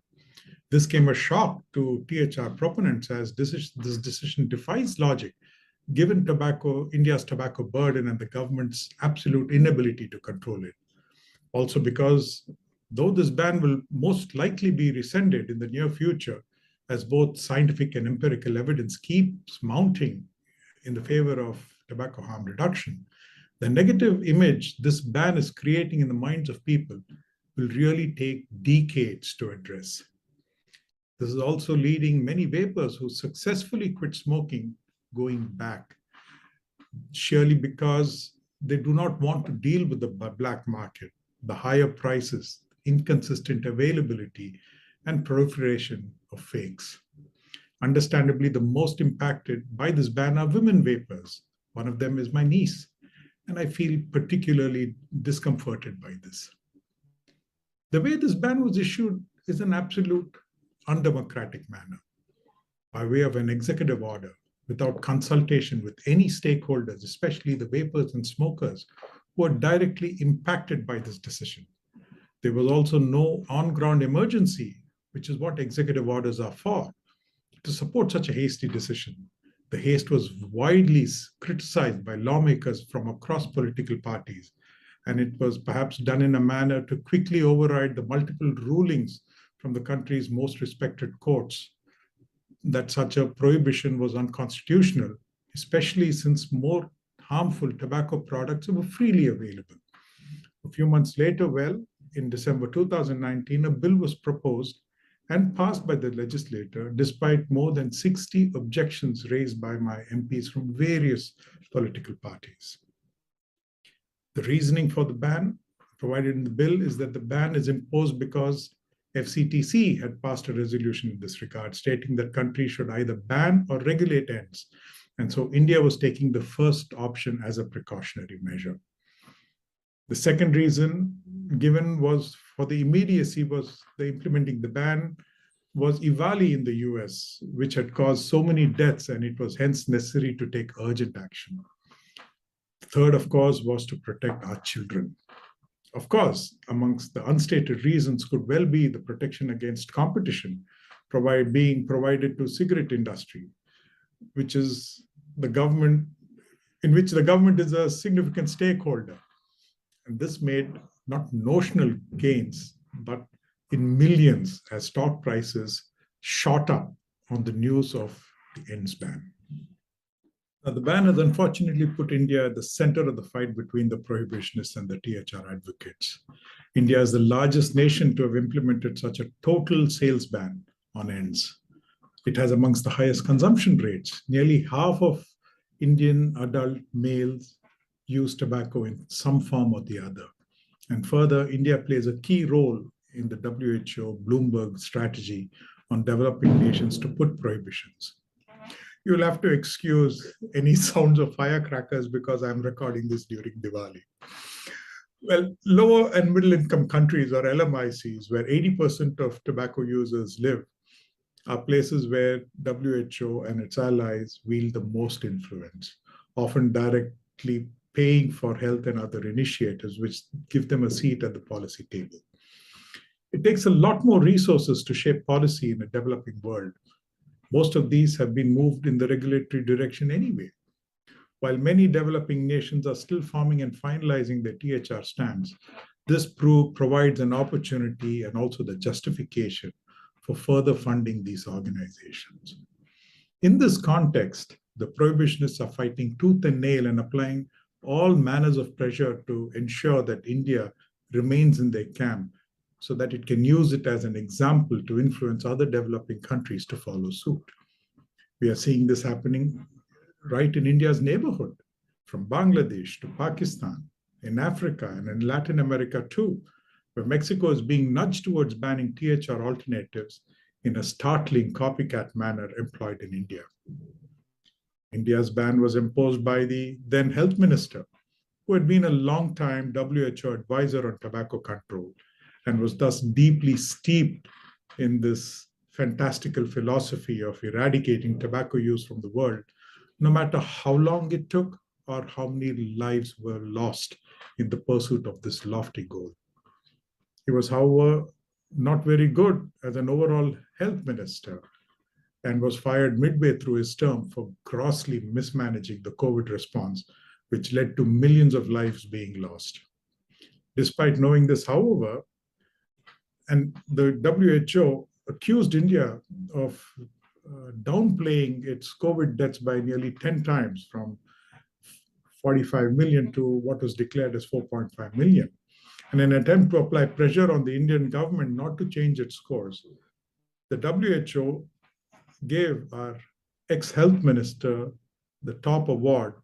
This came as a shock to THR proponents as this decision defies logic, given India's tobacco burden and the government's absolute inability to control it. Also because though this ban will most likely be rescinded in the near future, as both scientific and empirical evidence keeps mounting in the favor of tobacco harm reduction, the negative image this ban is creating in the minds of people will really take decades to address. This is also leading many vapers who successfully quit smoking going back, surely because they do not want to deal with the black market, the higher prices, inconsistent availability, and proliferation of fakes. Understandably, the most impacted by this ban are women vapers. One of them is my niece, and I feel particularly discomforted by this. The way this ban was issued is an absolute undemocratic manner, by way of an executive order, without consultation with any stakeholders, especially the vapers and smokers who are directly impacted by this decision. There was also no on-ground emergency, which is what executive orders are for, to support such a hasty decision. The haste was widely criticized by lawmakers from across political parties, and it was perhaps done in a manner to quickly override the multiple rulings from the country's most respected courts that such a prohibition was unconstitutional, especially since more harmful tobacco products were freely available. A few months later, in December 2019, a bill was proposed and passed by the legislature, despite more than 60 objections raised by my MPs from various political parties. The reasoning for the ban provided in the bill is that the ban is imposed because FCTC had passed a resolution in this regard, stating that countries should either ban or regulate ENDS. And so India was taking the first option as a precautionary measure. The second reason given was for the immediacy was the implementing the ban was EVALI in the US, which had caused so many deaths, and it was hence necessary to take urgent action. Third, of course, was to protect our children. Of course, amongst the unstated reasons could well be the protection against competition being provided to cigarette industry, which is the government, in which the government is a significant stakeholder. And this made not notional gains, but in millions as stock prices shot up on the news of the ENDS ban. Now, the ban has unfortunately put India at the center of the fight between the prohibitionists and the THR advocates. India is the largest nation to have implemented such a total sales ban on ENDS. It has amongst the highest consumption rates. Nearly half of Indian adult males use tobacco in some form or the other. And further, India plays a key role in the WHO Bloomberg strategy on developing nations to put prohibitions. You'll have to excuse any sounds of firecrackers because I'm recording this during Diwali. Well, lower and middle income countries, or LMICs, where 80% of tobacco users live, are places where WHO and its allies wield the most influence, often directly paying for health and other initiatives which give them a seat at the policy table. It takes a lot more resources to shape policy in a developing world. Most of these have been moved in the regulatory direction anyway. While many developing nations are still forming and finalizing their THR stance, this provides an opportunity and also the justification for further funding these organizations. In this context, the prohibitionists are fighting tooth and nail and applying all manners of pressure to ensure that India remains in their camp so that it can use it as an example to influence other developing countries to follow suit. We are seeing this happening right in India's neighborhood, from Bangladesh to Pakistan, in Africa and in Latin America too, where Mexico is being nudged towards banning THR alternatives in a startling copycat manner employed in India. India's ban was imposed by the then health minister, who had been a long-time WHO advisor on tobacco control and was thus deeply steeped in this fantastical philosophy of eradicating tobacco use from the world, no matter how long it took or how many lives were lost in the pursuit of this lofty goal. He was, however, not very good as an overall health minister and was fired midway through his term for grossly mismanaging the COVID response, which led to millions of lives being lost. Despite knowing this, however, and the WHO accused India of downplaying its COVID deaths by nearly 10 times, from 45 million to what was declared as 4.5 million. In an attempt to apply pressure on the Indian government not to change its course, the WHO gave our ex-health minister the top award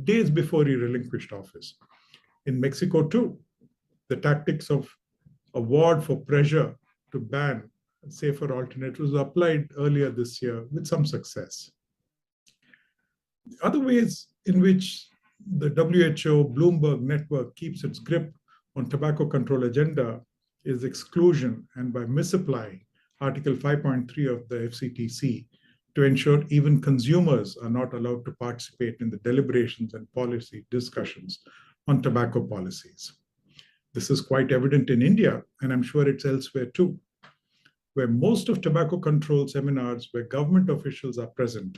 days before he relinquished office. In Mexico too, the tactics of award for pressure to ban safer alternatives was applied earlier this year with some success. Other ways in which the WHO Bloomberg network keeps its grip on tobacco control agenda is exclusion and by misapplying Article 5.3 of the FCTC to ensure even consumers are not allowed to participate in the deliberations and policy discussions on tobacco policies. This is quite evident in India, and I'm sure it's elsewhere too, where most of tobacco control seminars where government officials are present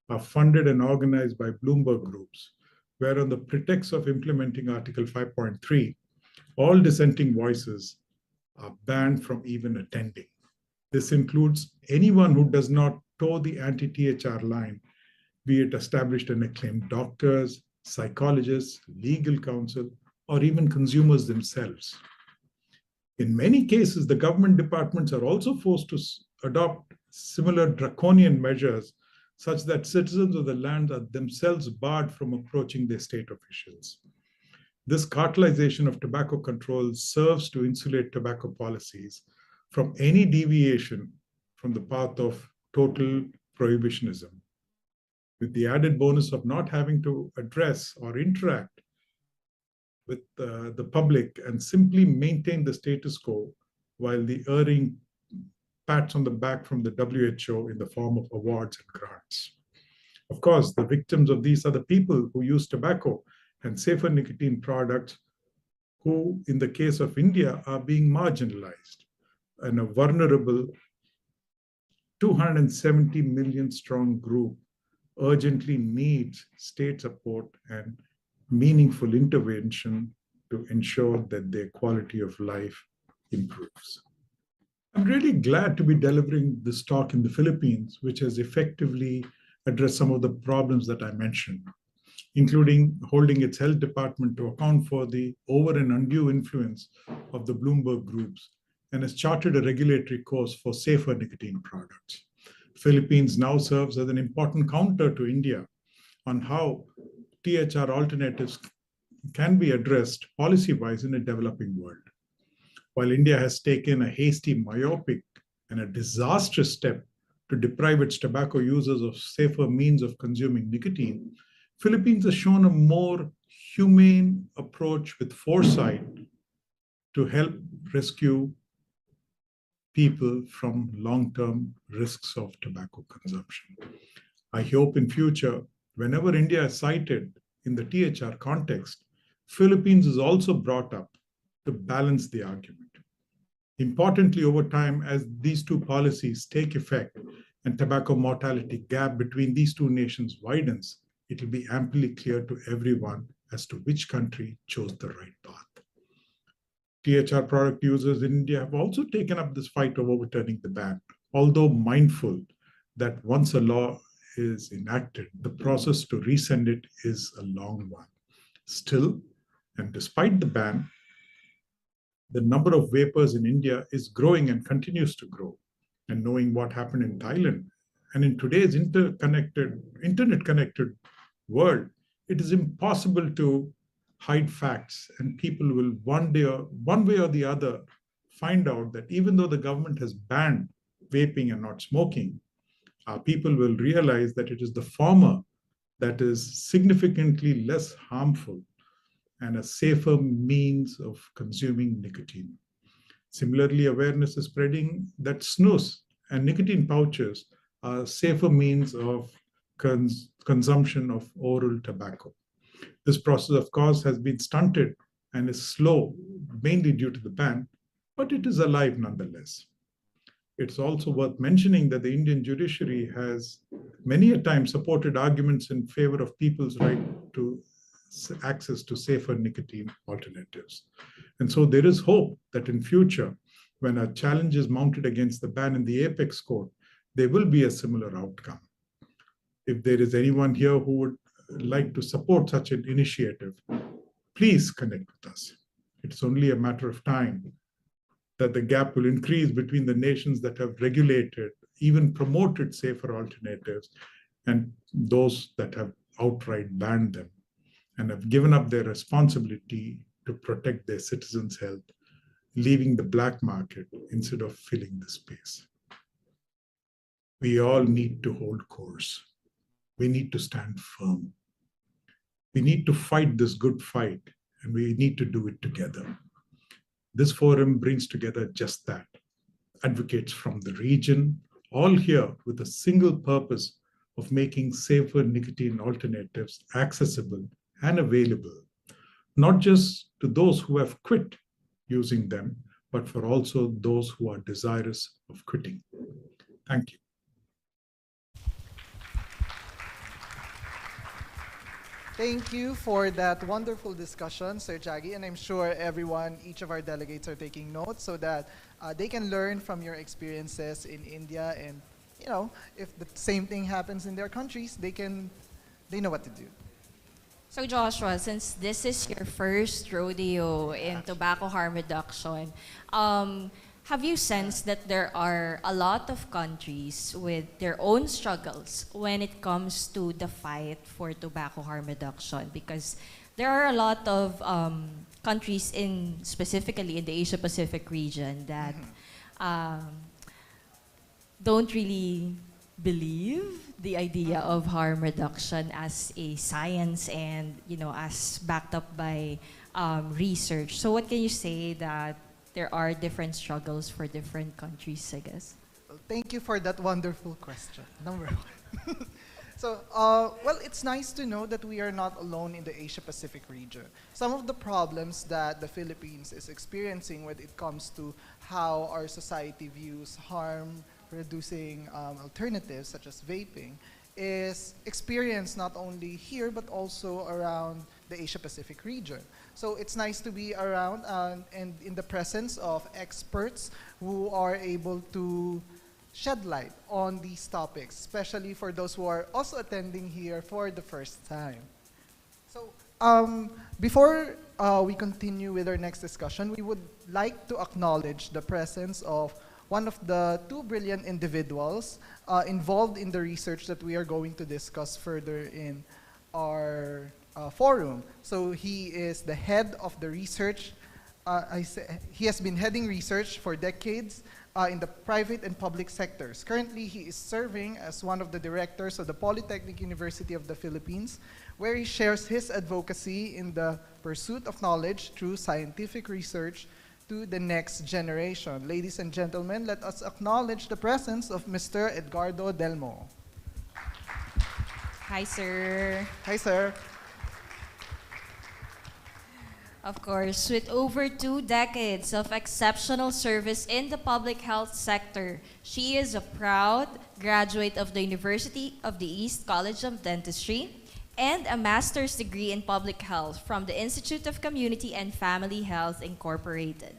are funded and organized by Bloomberg groups, where on the pretext of implementing Article 5.3, all dissenting voices are banned from even attending. This includes anyone who does not toe the anti-THR line, be it established and acclaimed doctors, psychologists, legal counsel, or even consumers themselves. In many cases, the government departments are also forced to adopt similar draconian measures such that citizens of the land are themselves barred from approaching their state officials. This cartelization of tobacco control serves to insulate tobacco policies from any deviation from the path of total prohibitionism, with the added bonus of not having to address or interact with the public and simply maintain the status quo while the earning pats on the back from the WHO in the form of awards and grants. Of course, the victims of these are the people who use tobacco and safer nicotine products who, in the case of India, are being marginalized, and a vulnerable 270 million strong group urgently needs state support and meaningful intervention to ensure that their quality of life improves. I'm really glad to be delivering this talk in the Philippines, which has effectively addressed some of the problems that I mentioned, including holding its health department to account for the over and undue influence of the Bloomberg groups, and has charted a regulatory course for safer nicotine products. Philippines now serves as an important counter to India on how THR alternatives can be addressed policy-wise in a developing world. While India has taken a hasty, myopic, and a disastrous step to deprive its tobacco users of safer means of consuming nicotine, Philippines has shown a more humane approach with foresight to help rescue people from long-term risks of tobacco consumption. I hope in future, whenever India is cited in the THR context, Philippines is also brought up to balance the argument. Importantly, over time, as these two policies take effect and tobacco mortality gap between these two nations widens, it will be amply clear to everyone as to which country chose the right path. THR product users in India have also taken up this fight of overturning the ban, although mindful that once a law is enacted, the process to rescind it is a long one. Still, and despite the ban, the number of vapers in India is growing and continues to grow. And knowing what happened in Thailand, and in today's internet-connected world, it is impossible to hide facts, and people will one way or the other find out that even though the government has banned vaping and not smoking, people will realize that it is the former that is significantly less harmful and a safer means of consuming nicotine. Similarly, awareness is spreading that snus and nicotine pouches are safer means of consumption of oral tobacco. This process, of course, has been stunted and is slow, mainly due to the ban, but it is alive nonetheless. It's also worth mentioning that the Indian judiciary has many a time supported arguments in favor of people's right to access to safer nicotine alternatives. And so there is hope that in future, when a challenge is mounted against the ban in the apex court, there will be a similar outcome. If there is anyone here who would like to support such an initiative, please connect with us. It's only a matter of time that the gap will increase between the nations that have regulated, even promoted safer alternatives, and those that have outright banned them and have given up their responsibility to protect their citizens' health, leaving the black market instead of filling the space. We all need to hold course. We need to stand firm. We need to fight this good fight, and we need to do it together. This forum brings together just that. Advocates from the region, all here with a single purpose of making safer nicotine alternatives accessible and available, not just to those who have quit using them, but for also those who are desirous of quitting. Thank you. Thank you for that wonderful discussion, Sir Jaggi, and I'm sure everyone, each of our delegates are taking notes so that they can learn from your experiences in India, and you know, if the same thing happens in their countries, they know what to do. So Joshua, since this is your first rodeo in tobacco harm reduction, have you sensed that there are a lot of countries with their own struggles when it comes to the fight for tobacco harm reduction? Because there are a lot of countries specifically in the Asia-Pacific region that don't really believe the idea of harm reduction as a science and, you know, as backed up by research. So what can you say that there are different struggles for different countries, I guess? Well, thank you for that wonderful question, number one. So, well, it's nice to know that we are not alone in the Asia-Pacific region. Some of the problems that the Philippines is experiencing when it comes to how our society views harm-reducing alternatives, such as vaping, is experienced not only here, but also around the Asia-Pacific region. So it's nice to be around and in the presence of experts who are able to shed light on these topics, especially for those who are also attending here for the first time. So before we continue with our next discussion, we would like to acknowledge the presence of one of the two brilliant individuals involved in the research that we are going to discuss further in our forum. So he is the head of the research. He has been heading research for decades in the private and public sectors. Currently, he is serving as one of the directors of the Polytechnic University of the Philippines, where he shares his advocacy in the pursuit of knowledge through scientific research to the next generation. Ladies and gentlemen, let us acknowledge the presence of Mr. Edgardo Delmo. Hi, sir. Hi, sir. Of course, with over 2 decades of exceptional service in the public health sector, she is a proud graduate of the University of the East College of Dentistry and a master's degree in public health from the Institute of Community and Family Health Incorporated.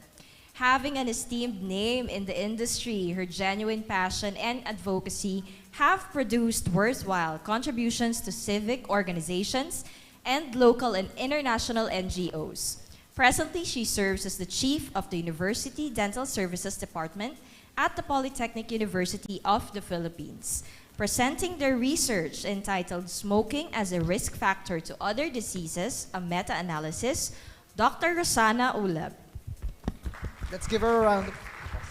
Having an esteemed name in the industry, her genuine passion and advocacy have produced worthwhile contributions to civic organizations and local and international NGOs. Presently, she serves as the chief of the University Dental Services Department at the Polytechnic University of the Philippines, presenting their research entitled Smoking as a Risk Factor to Other Diseases, a Meta-Analysis, Dr. Rosana Ulab. Let's give her a round of applause.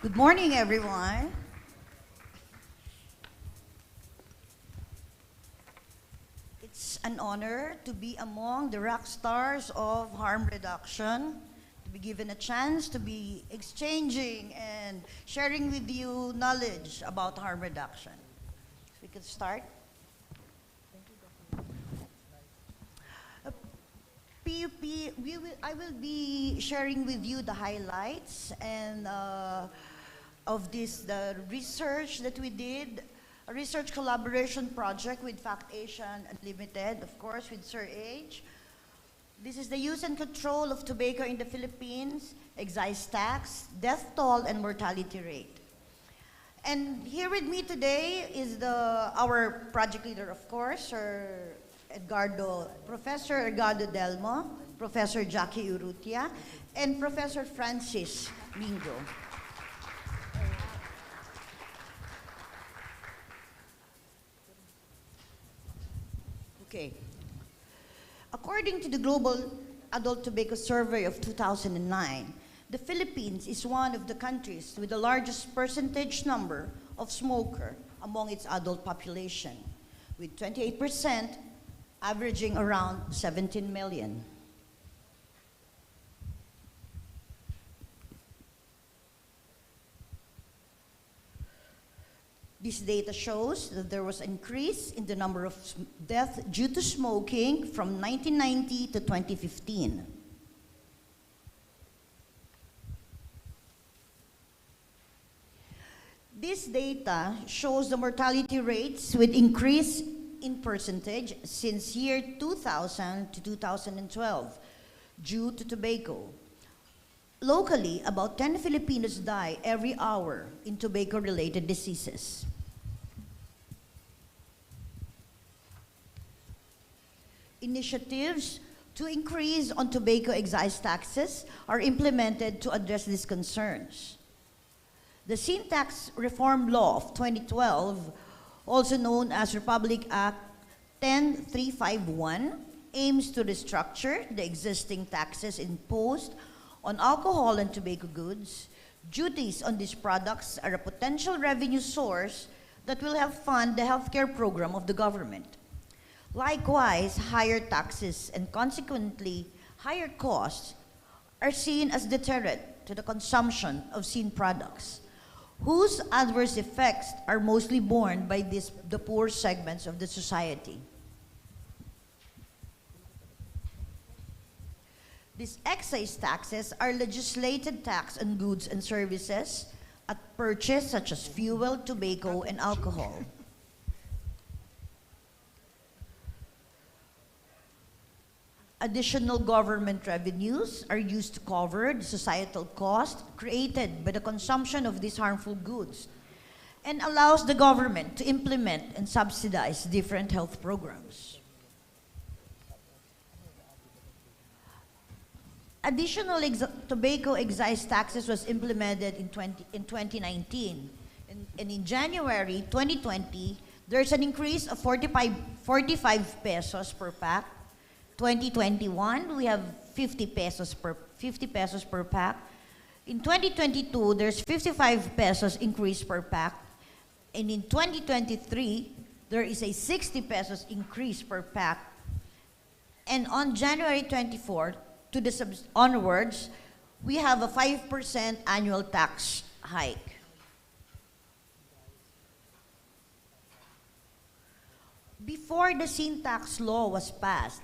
Good morning, everyone. It's an honor to be among the rock stars of harm reduction, to be given a chance to be exchanging and sharing with you knowledge about harm reduction. So we can start. PUP, I will be sharing with you the highlights and of the research that we did, a research collaboration project with Fact Asian Unlimited, of course, with Sir H. This is the use and control of tobacco in the Philippines, excise tax, death toll, and mortality rate. And here with me today is our project leader, of course, Professor Edgardo Delmo, Professor Jackie Urrutia, and Professor Francis Mingo. Okay. According to the Global Adult Tobacco Survey of 2009, the Philippines is one of the countries with the largest percentage number of smokers among its adult population, with 28% averaging around 17 million. This data shows that there was an increase in the number of deaths due to smoking from 1990 to 2015. This data shows the mortality rates with increase in percentage since year 2000 to 2012 due to tobacco. Locally, about 10 Filipinos die every hour in tobacco-related diseases. Initiatives to increase on tobacco excise taxes are implemented to address these concerns. The Sin Tax Reform Law of 2012, also known as Republic Act 10351, aims to restructure the existing taxes imposed on alcohol and tobacco goods. Duties on these products are a potential revenue source that will help fund the healthcare program of the government. Likewise, higher taxes and consequently higher costs are seen as deterrent to the consumption of sin products, whose adverse effects are mostly borne by the poor segments of the society. These excise taxes are legislated tax on goods and services at purchase such as fuel, tobacco, and alcohol. Additional government revenues are used to cover the societal cost created by the consumption of these harmful goods and allows the government to implement and subsidize different health programs. Additional tobacco excise taxes was implemented in 2019. And in January 2020, there's an increase of 45 pesos per pack. 2021, we have 50 pesos per pack. In 2022, there's 55 pesos increase per pack. And in 2023, there is a 60 pesos increase per pack. And on January 24th, to the onwards, we have a 5% annual tax hike. Before the sin tax law was passed,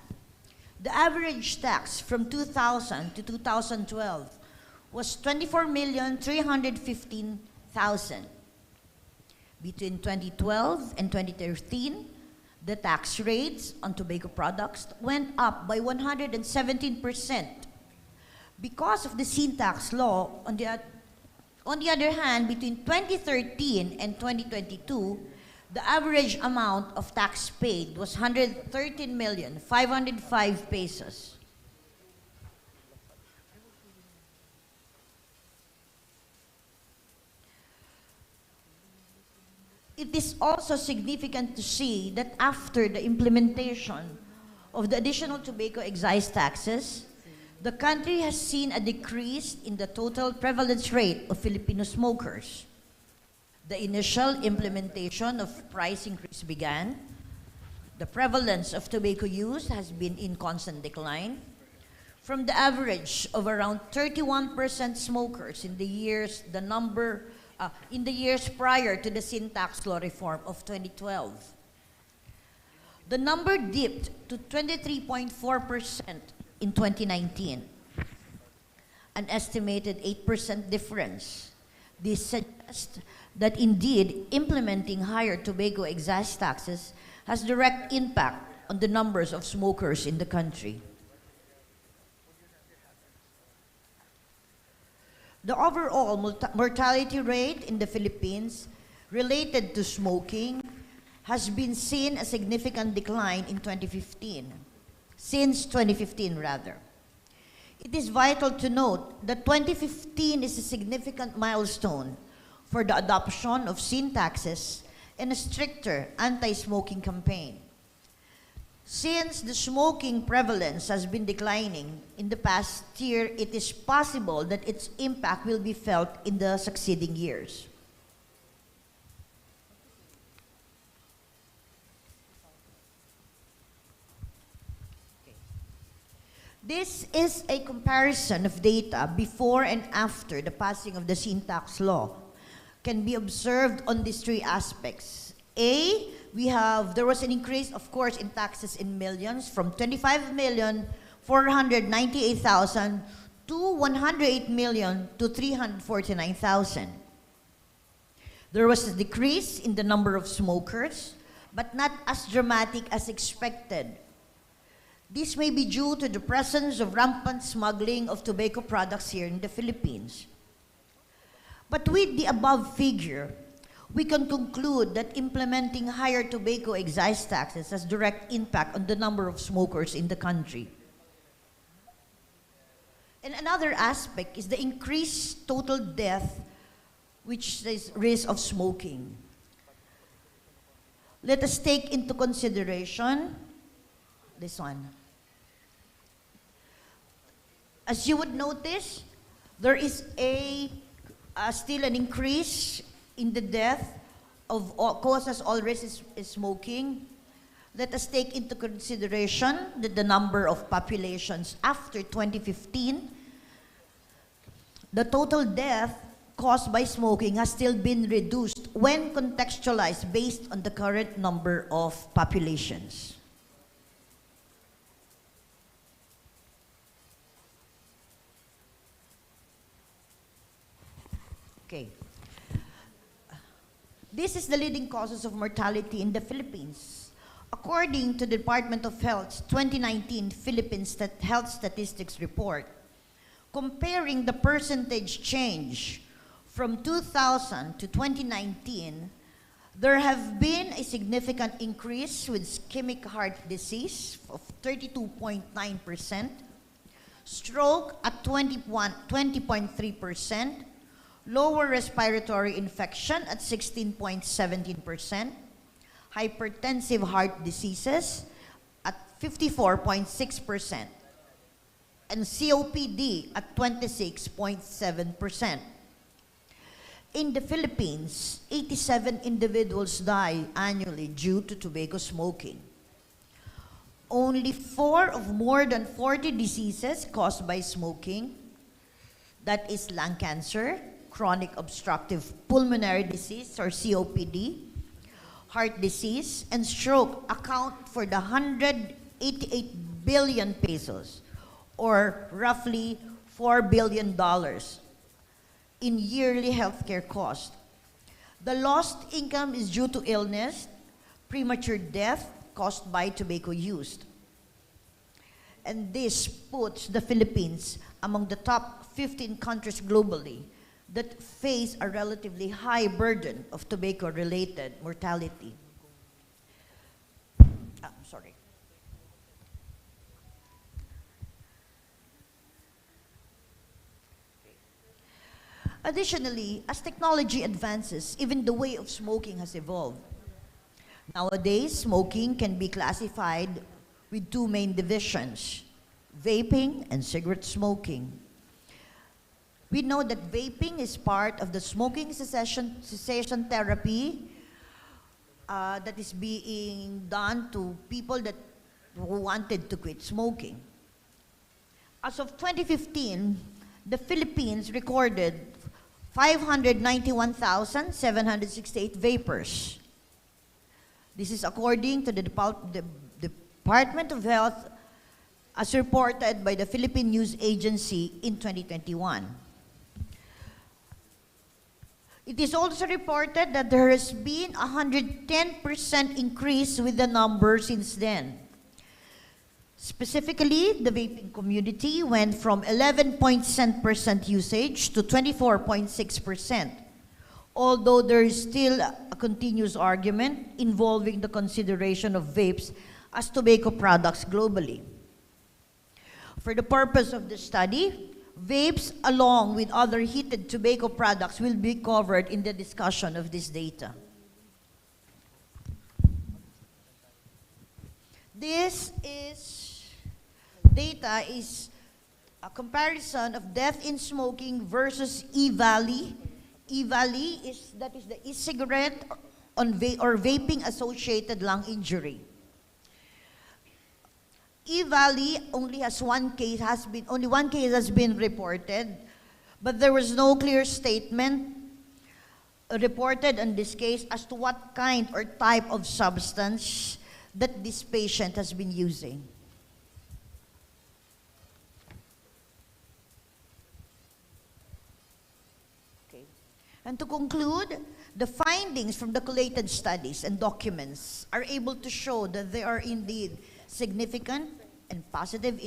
the average tax from 2000 to 2012 was 24,315,000. Between 2012 and 2013, the tax rates on tobacco products went up by 117%. Because of the sin tax law, on the other hand, between 2013 and 2022, the average amount of tax paid was 113,505 pesos. It is also significant to see that after the implementation of the additional tobacco excise taxes, the country has seen a decrease in the total prevalence rate of Filipino smokers. The initial implementation of price increase began. The prevalence of tobacco use has been in constant decline. From the average of around 31% smokers in the years prior to the sin tax law reform of 2012. The number dipped to 23.4% in 2019, an estimated 8% difference. This suggests that indeed implementing higher tobacco excise taxes has direct impact on the numbers of smokers in the country. The overall mortality rate in the Philippines related to smoking has been seen a significant decline in 2015, since 2015 rather. It is vital to note that 2015 is a significant milestone for the adoption of sin taxes and a stricter anti-smoking campaign. Since the smoking prevalence has been declining in the past year, it is possible that its impact will be felt in the succeeding years. This is a comparison of data before and after the passing of the sin tax law. Can be observed on these three aspects. A, there was an increase, of course, in taxes in millions from 25,498,000 to 108 to 349,000. There was a decrease in the number of smokers, but not as dramatic as expected. This may be due to the presence of rampant smuggling of tobacco products here in the Philippines. But with the above figure, we can conclude that implementing higher tobacco excise taxes has direct impact on the number of smokers in the country. And another aspect is the increased total death, which is risk of smoking. Let us take into consideration this one. As you would notice, there is still an increase in the death of causes all risk is smoking. Let us take into consideration that the number of populations after 2015, the total death caused by smoking has still been reduced when contextualized based on the current number of populations. Okay. This is the leading causes of mortality in the Philippines. According to the Department of Health's 2019 Philippines Health Statistics Report, comparing the percentage change from 2000 to 2019, there have been a significant increase with ischemic heart disease of 32.9%, stroke at 20.3%, lower respiratory infection at 16.17%, hypertensive heart diseases at 54.6%, and COPD at 26.7%. In the Philippines, 87 individuals die annually due to tobacco smoking. Only 4 of more than 40 diseases caused by smoking, that is lung cancer, chronic obstructive pulmonary disease or COPD, heart disease, and stroke account for the 188 billion pesos or roughly $4 billion in yearly healthcare cost. The lost income is due to illness, premature death caused by tobacco use. And this puts the Philippines among the top 15 countries globally that face a relatively high burden of tobacco-related mortality. Sorry. Additionally, as technology advances, even the way of smoking has evolved. Nowadays, smoking can be classified with 2 main divisions: vaping, and cigarette smoking. We know that vaping is part of the smoking cessation therapy that is being done to people who wanted to quit smoking. As of 2015, the Philippines recorded 591,768 vapors. This is according to the Department of Health as reported by the Philippine News Agency in 2021. It is also reported that there has been a 110% increase with the number since then. Specifically, the vaping community went from 11% usage to 24.6%, although there is still a continuous argument involving the consideration of vapes as tobacco products globally. For the purpose of the study, vapes, along with other heated tobacco products, will be covered in the discussion of this data. This data is a comparison of death in smoking versus E-Valley. E-Valley is the e-cigarette or vaping associated lung injury. E-Valley only one case has been reported, but there was no clear statement reported in this case as to what kind or type of substance that this patient has been using. Okay. And to conclude, the findings from the collated studies and documents are able to show that there are indeed significant and positive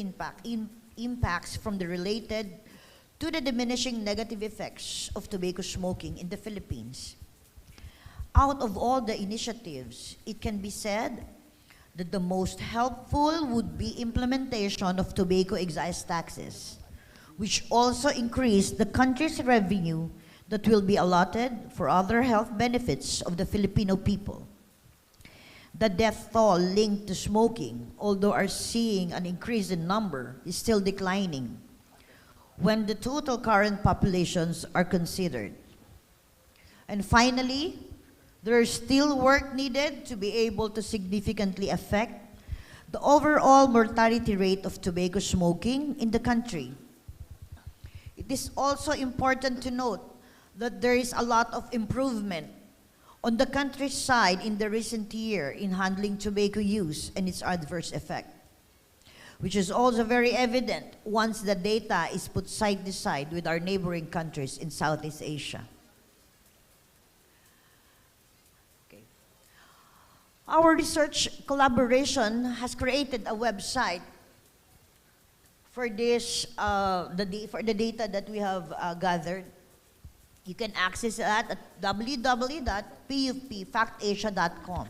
impacts from the related to the diminishing negative effects of tobacco smoking in the Philippines. Out of all the initiatives, it can be said that the most helpful would be implementation of tobacco excise taxes, which also increase the country's revenue that will be allotted for other health benefits of the Filipino people. The death toll linked to smoking, although are seeing an increase in number, is still declining when the total current populations are considered. And finally, there is still work needed to be able to significantly affect the overall mortality rate of tobacco smoking in the country. It is also important to note that there is a lot of improvement on the country's side in the recent year in handling tobacco use and its adverse effect, which is also very evident once the data is put side to side with our neighboring countries in Southeast Asia. Okay. Our research collaboration has created a website for this, for the data that we have gathered. You can access that at www.pupfactasia.com.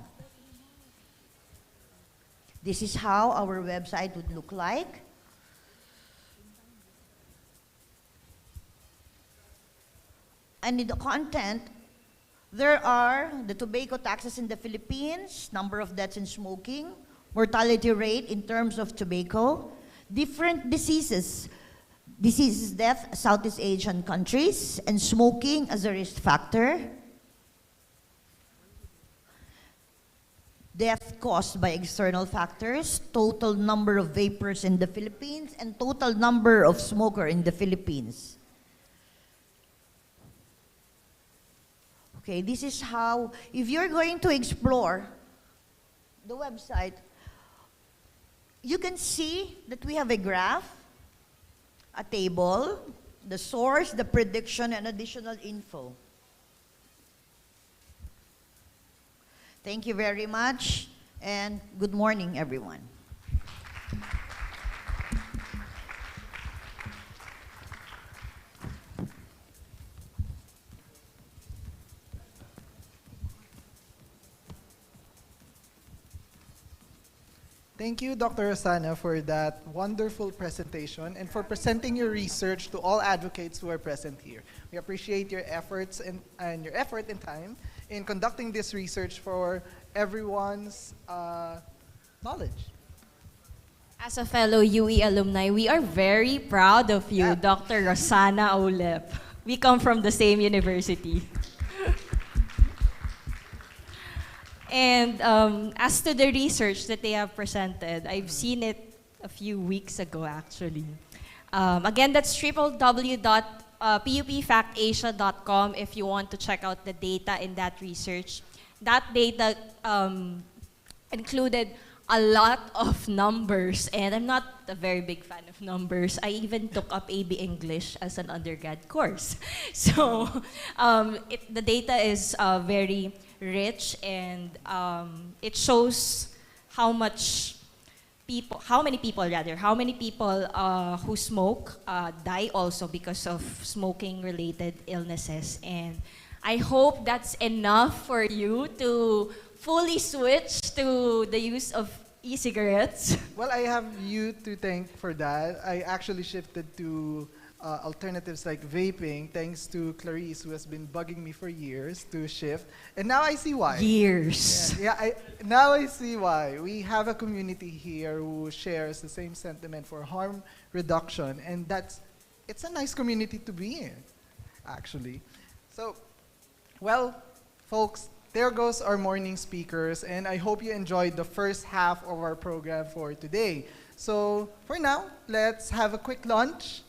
This is how our website would look like. And in the content, there are the tobacco taxes in the Philippines, number of deaths in smoking, mortality rate in terms of tobacco, different diseases, death, Southeast Asian countries, and smoking as a risk factor, death caused by external factors, total number of vapors in the Philippines, and total number of smokers in the Philippines. Okay, this is how, if you're going to explore the website, you can see that we have a graph, a table, the source, the prediction, and additional info. Thank you very much, and good morning, everyone. Thank you, Dr. Rosana, for that wonderful presentation and for presenting your research to all advocates who are present here. We appreciate your efforts and your effort and time in conducting this research for everyone's knowledge. As a fellow UE alumni, we are very proud of you, Dr. Rosana Olep. We come from the same university. And as to the research that they have presented, I've seen it a few weeks ago, actually. Again, that's www.pupfactasia.com if you want to check out the data in that research. That data included a lot of numbers, and I'm not a very big fan of numbers. I even took up AB English as an undergrad course. So the data is very rich, and it shows how many people who smoke die also because of smoking-related illnesses. And I hope that's enough for you to fully switch to the use of e-cigarettes. Well, I have you to thank for that. I actually shifted to alternatives like vaping, thanks to Clarice, who has been bugging me for years to shift. And now I see why. Years. Now I see why. We have a community here who shares the same sentiment for harm reduction, and it's a nice community to be in, actually. So, well, folks, there goes our morning speakers, and I hope you enjoyed the first half of our program for today. So, for now, let's have a quick lunch.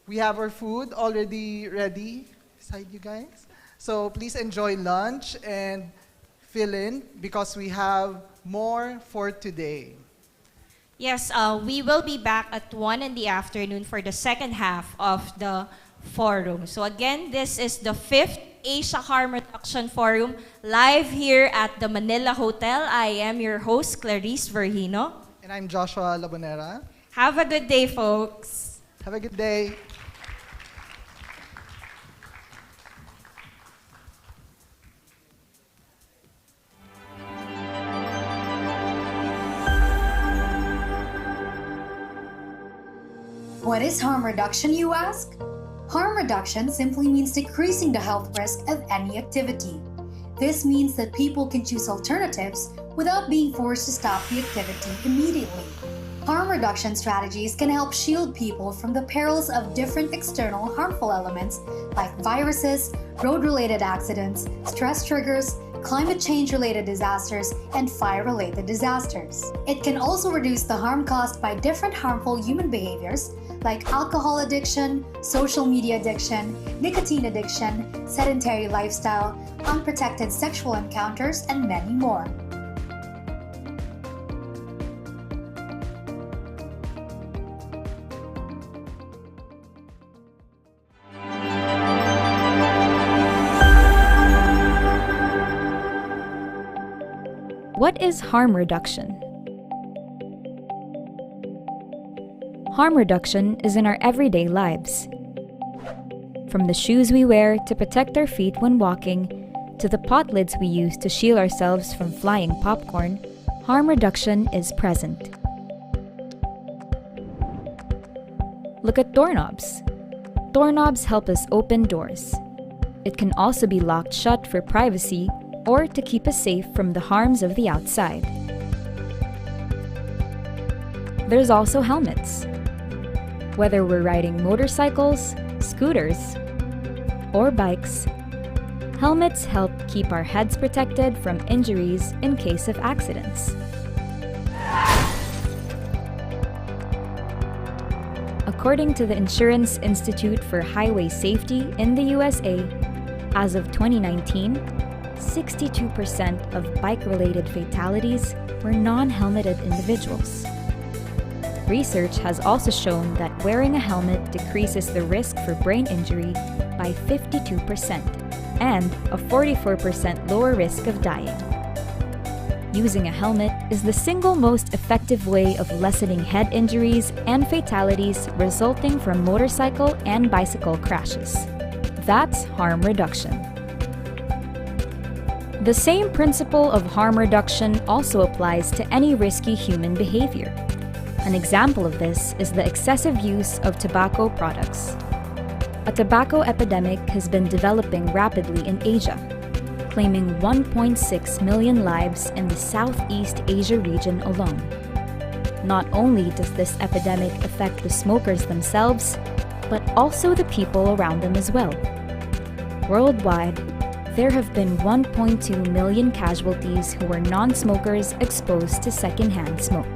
We have our food already ready beside you guys. So please enjoy lunch and fill in because we have more for today. Yes, we will be back at 1 in the afternoon for the second half of the forum. So again, this is the 5th Asia Harm Reduction Forum live here at the Manila Hotel. I am your host, Clarice Verhino. And I'm Joshua Labonera. Have a good day, folks. Have a good day. What is harm reduction, you ask? Harm reduction simply means decreasing the health risk of any activity. This means that people can choose alternatives without being forced to stop the activity immediately. Harm reduction strategies can help shield people from the perils of different external harmful elements like viruses, road-related accidents, stress triggers, climate change-related disasters, and fire-related disasters. It can also reduce the harm caused by different harmful human behaviors like alcohol addiction, social media addiction, nicotine addiction, sedentary lifestyle, unprotected sexual encounters, and many more. What is harm reduction? Harm reduction is in our everyday lives. From the shoes we wear to protect our feet when walking, to the pot lids we use to shield ourselves from flying popcorn, harm reduction is present. Look at doorknobs. Doorknobs help us open doors. It can also be locked shut for privacy or to keep us safe from the harms of the outside. There's also helmets. Whether we're riding motorcycles, scooters, or bikes, helmets help keep our heads protected from injuries in case of accidents. According to the Insurance Institute for Highway Safety in the USA, as of 2019, 62% of bike-related fatalities were non-helmeted individuals. Research has also shown that wearing a helmet decreases the risk for brain injury by 52% and a 44% lower risk of dying. Using a helmet is the single most effective way of lessening head injuries and fatalities resulting from motorcycle and bicycle crashes. That's harm reduction. The same principle of harm reduction also applies to any risky human behavior. An example of this is the excessive use of tobacco products. A tobacco epidemic has been developing rapidly in Asia, claiming 1.6 million lives in the Southeast Asia region alone. Not only does this epidemic affect the smokers themselves, but also the people around them as well. Worldwide, there have been 1.2 million casualties who were non-smokers exposed to secondhand smoke.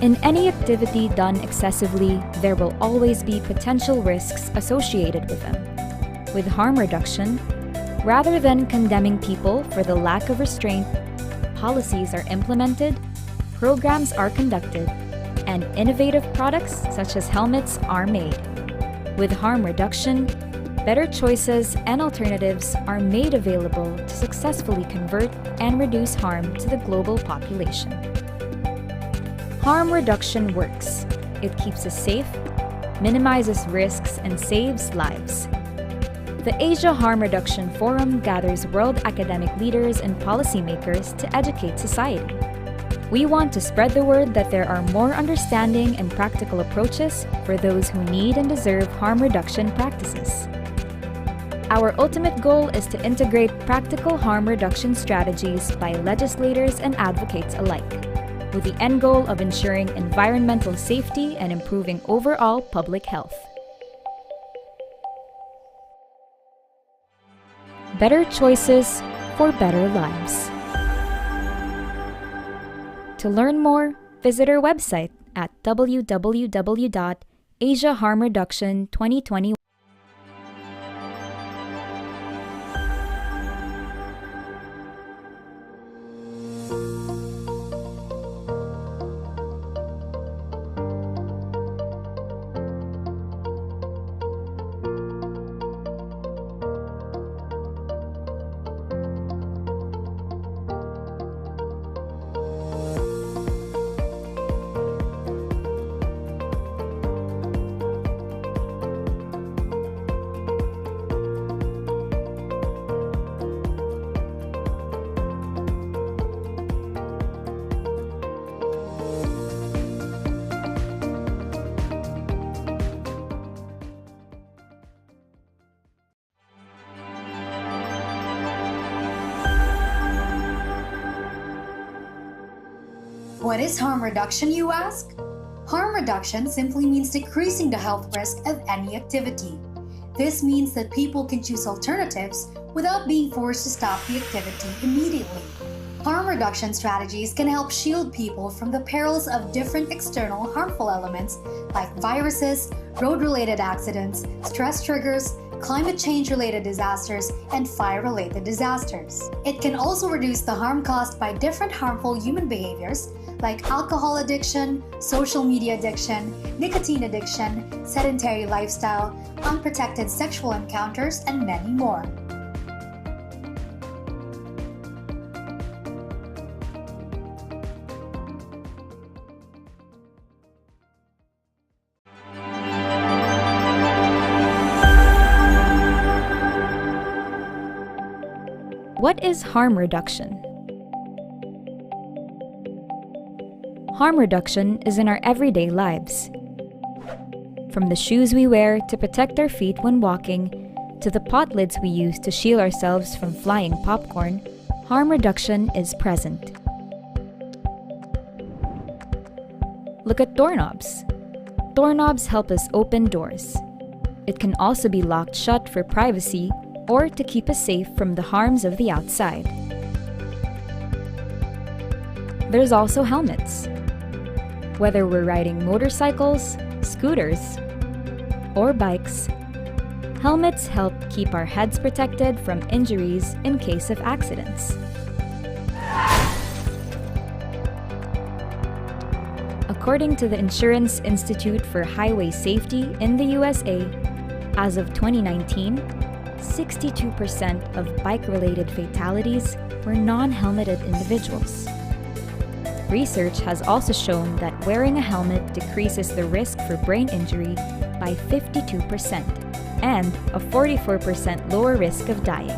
In any activity done excessively, there will always be potential risks associated with them. With harm reduction, rather than condemning people for the lack of restraint, policies are implemented, programs are conducted, and innovative products such as helmets are made. With harm reduction, better choices and alternatives are made available to successfully convert and reduce harm to the global population. Harm reduction works. It keeps us safe, minimizes risks, and saves lives. The Asia Harm Reduction Forum gathers world academic leaders and policymakers to educate society. We want to spread the word that there are more understanding and practical approaches for those who need and deserve harm reduction practices. Our ultimate goal is to integrate practical harm reduction strategies by legislators and advocates alike, with the end goal of ensuring environmental safety and improving overall public health. Better choices for better lives. To learn more, visit our website at www.asiaharmreduction2021. What is harm reduction, you ask? Harm reduction simply means decreasing the health risk of any activity. This means that people can choose alternatives without being forced to stop the activity immediately. Harm reduction strategies can help shield people from the perils of different external harmful elements like viruses, road-related accidents, stress triggers, climate change-related disasters, and fire-related disasters. It can also reduce the harm caused by different harmful human behaviors like alcohol addiction, social media addiction, nicotine addiction, sedentary lifestyle, unprotected sexual encounters, and many more. What is harm reduction? Harm reduction is in our everyday lives. From the shoes we wear to protect our feet when walking, to the pot lids we use to shield ourselves from flying popcorn, harm reduction is present. Look at doorknobs. Doorknobs help us open doors. It can also be locked shut for privacy or to keep us safe from the harms of the outside. There's also helmets. Whether we're riding motorcycles, scooters, or bikes, helmets help keep our heads protected from injuries in case of accidents. According to the Insurance Institute for Highway Safety in the USA, as of 2019, 62% of bike-related fatalities were non-helmeted individuals. Research has also shown that wearing a helmet decreases the risk for brain injury by 52% and a 44% lower risk of dying.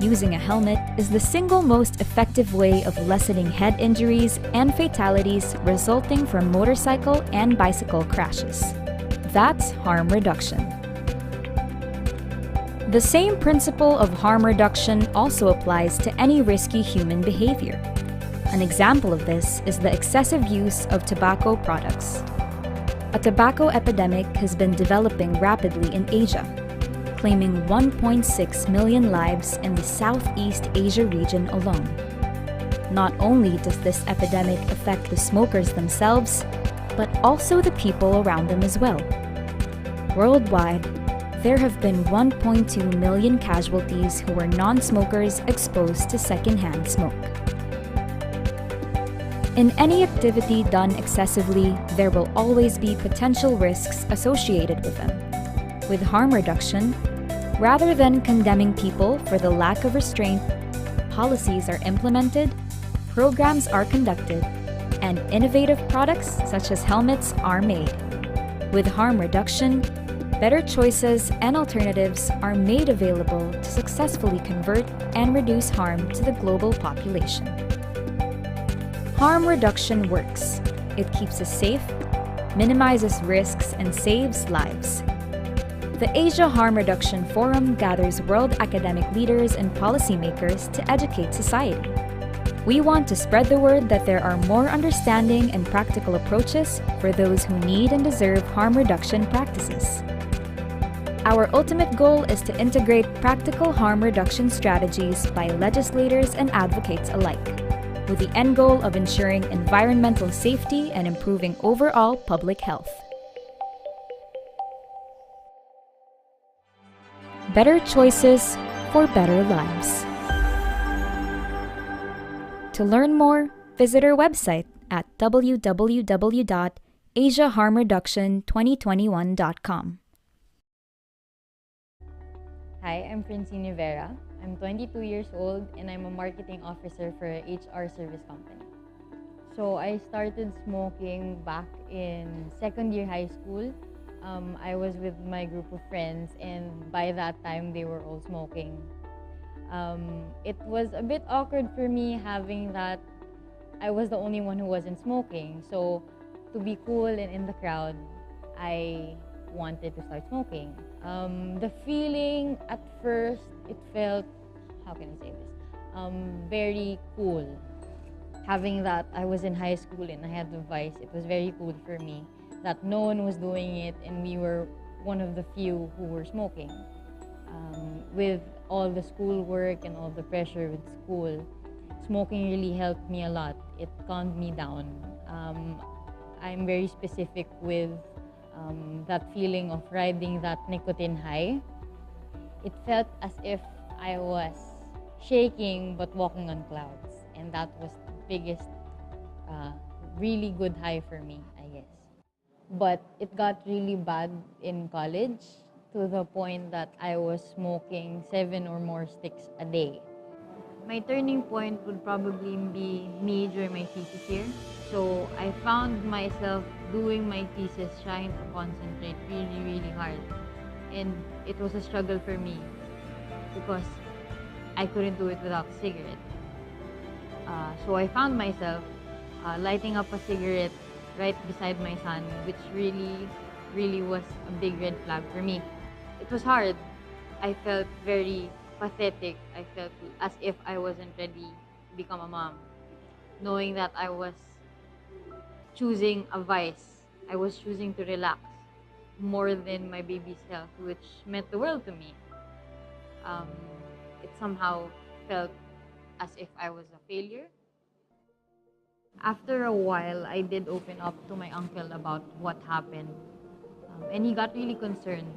Using a helmet is the single most effective way of lessening head injuries and fatalities resulting from motorcycle and bicycle crashes. That's harm reduction. The same principle of harm reduction also applies to any risky human behavior. An example of this is the excessive use of tobacco products. A tobacco epidemic has been developing rapidly in Asia, claiming 1.6 million lives in the Southeast Asia region alone. Not only does this epidemic affect the smokers themselves, but also the people around them as well. Worldwide, there have been 1.2 million casualties who were non-smokers exposed to secondhand smoke. In any activity done excessively, there will always be potential risks associated with them. With harm reduction, rather than condemning people for the lack of restraint, policies are implemented, programs are conducted, and innovative products such as helmets are made. With harm reduction, better choices and alternatives are made available to successfully convert and reduce harm to the global population. Harm reduction works. It keeps us safe, minimizes risks, and saves lives. The Asia Harm Reduction Forum gathers world academic leaders and policymakers to educate society. We want to spread the word that there are more understanding and practical approaches for those who need and deserve harm reduction practices. Our ultimate goal is to integrate practical harm reduction strategies by legislators and advocates alike, with the end goal of ensuring environmental safety and improving overall public health. Better choices for better lives. To learn more, visit our website at www.asiaharmreduction2021.com. Hi, I'm Francine Vera. I'm 22 years old and I'm a marketing officer for a HR service company. So I started smoking back in second year high school. I was with my group of friends and by that time they were all smoking. It was a bit awkward for me having that I was the only one who wasn't smoking. So to be cool and in the crowd, I wanted to start smoking. The feeling at first, it felt, how can I say this, very cool. Having that I was in high school and I had the vice, it was very cool for me that no one was doing it and we were one of the few who were smoking. With all the schoolwork and all the pressure with school, smoking really helped me a lot. It calmed me down. I'm very specific with that feeling of riding that nicotine high. It felt as if I was shaking but walking on clouds, and that was the biggest, really good high for me, I guess. But it got really bad in college to the point that I was smoking 7 or more sticks a day. My turning point would probably be me during my thesis year. So I found myself doing my thesis, trying to concentrate really, really hard. And it was a struggle for me because I couldn't do it without a cigarette. So I found myself lighting up a cigarette right beside my son, which really, really was a big red flag for me. It was hard. I felt very pathetic. I felt as if I wasn't ready to become a mom, knowing that I was choosing a vice. I was choosing to relax more than my baby's health, which meant the world to me. It somehow felt as if I was a failure. After a while, I did open up to my uncle about what happened. And he got really concerned,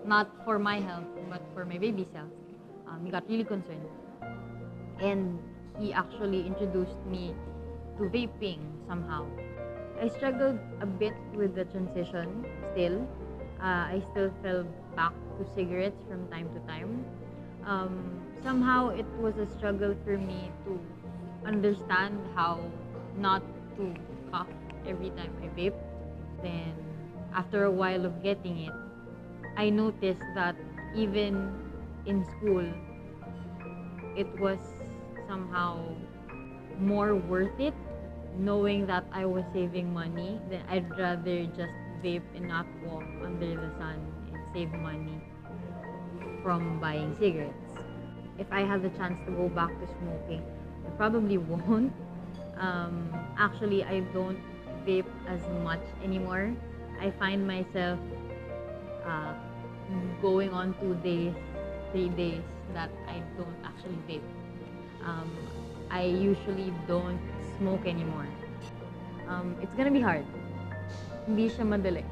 not for my health, but for my baby's health. He got really concerned. And he actually introduced me to vaping somehow. I struggled a bit with the transition still. I still fell back to cigarettes from time to time. Somehow it was a struggle for me to understand how not to cough every time I vape. Then after a while of getting it, I noticed that even in school, it was somehow more worth it, knowing that I was saving money. Then I'd rather just vape and not walk under the sun and save money from buying cigarettes. If I had the chance to go back to smoking, I probably won't. Actually, I don't vape as much anymore. I find myself uh, going on 2 days, 3 days that I don't actually vape. Um, I usually don't smoke anymore. It's gonna be hard. Hindi siya madali.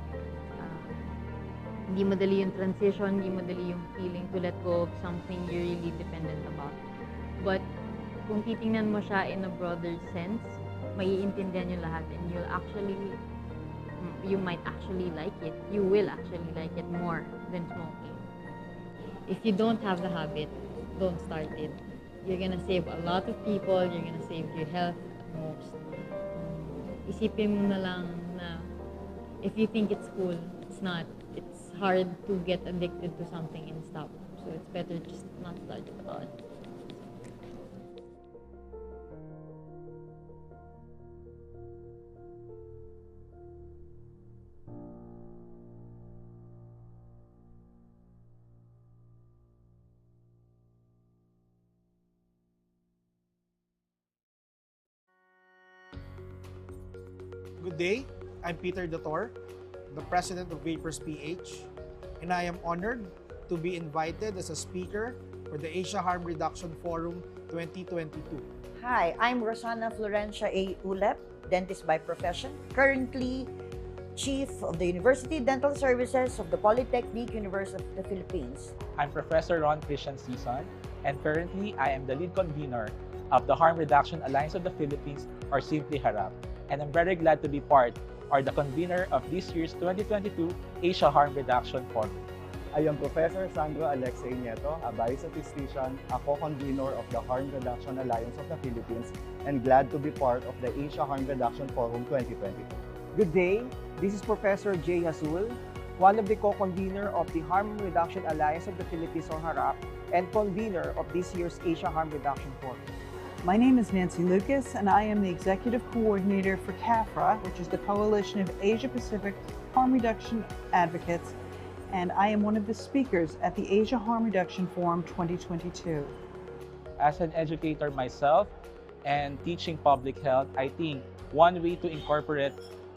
Hindi madali yung transition, hindi madali yung feeling to let go of something you're really dependent about. But kung titingnan mo siya in a broader sense, maiintindihan yung lahat and you might actually like it. You will actually like it more than smoking. If you don't have the habit, don't start it. You're gonna save a lot of people, you're gonna save your health at most. Isipin mo na lang na if you think it's cool, it's not. It's hard to get addicted to something and stop. So it's better just not start at all. Good day, I'm Peter Dotor, the president of Vapors PH, and I am honored to be invited as a speaker for the Asia Harm Reduction Forum 2022. Hi, I'm Rosana Florencia A. Ulep, dentist by profession, currently Chief of the University Dental Services of the Polytechnic University of the Philippines. I'm Professor Ron Christian Season, and currently I am the lead convener of the Harm Reduction Alliance of the Philippines, or simply HARAP. And I'm very glad to be part or the convener of this year's 2022 Asia Harm Reduction Forum. I am Professor Sandro Alexei Nieto, a biostatistician, a co-convener of the Harm Reduction Alliance of the Philippines, and glad to be part of the Asia Harm Reduction Forum 2022. Good day, this is Professor Jay Hasul, one of the co-convener of the Harm Reduction Alliance of the Philippines, or HARAP, and convener of this year's Asia Harm Reduction Forum. My name is Nancy Lucas, and I am the Executive Coordinator for CAFRA, which is the Coalition of Asia-Pacific Harm Reduction Advocates, and I am one of the speakers at the Asia Harm Reduction Forum 2022. As an educator myself and teaching public health, I think one way to incorporate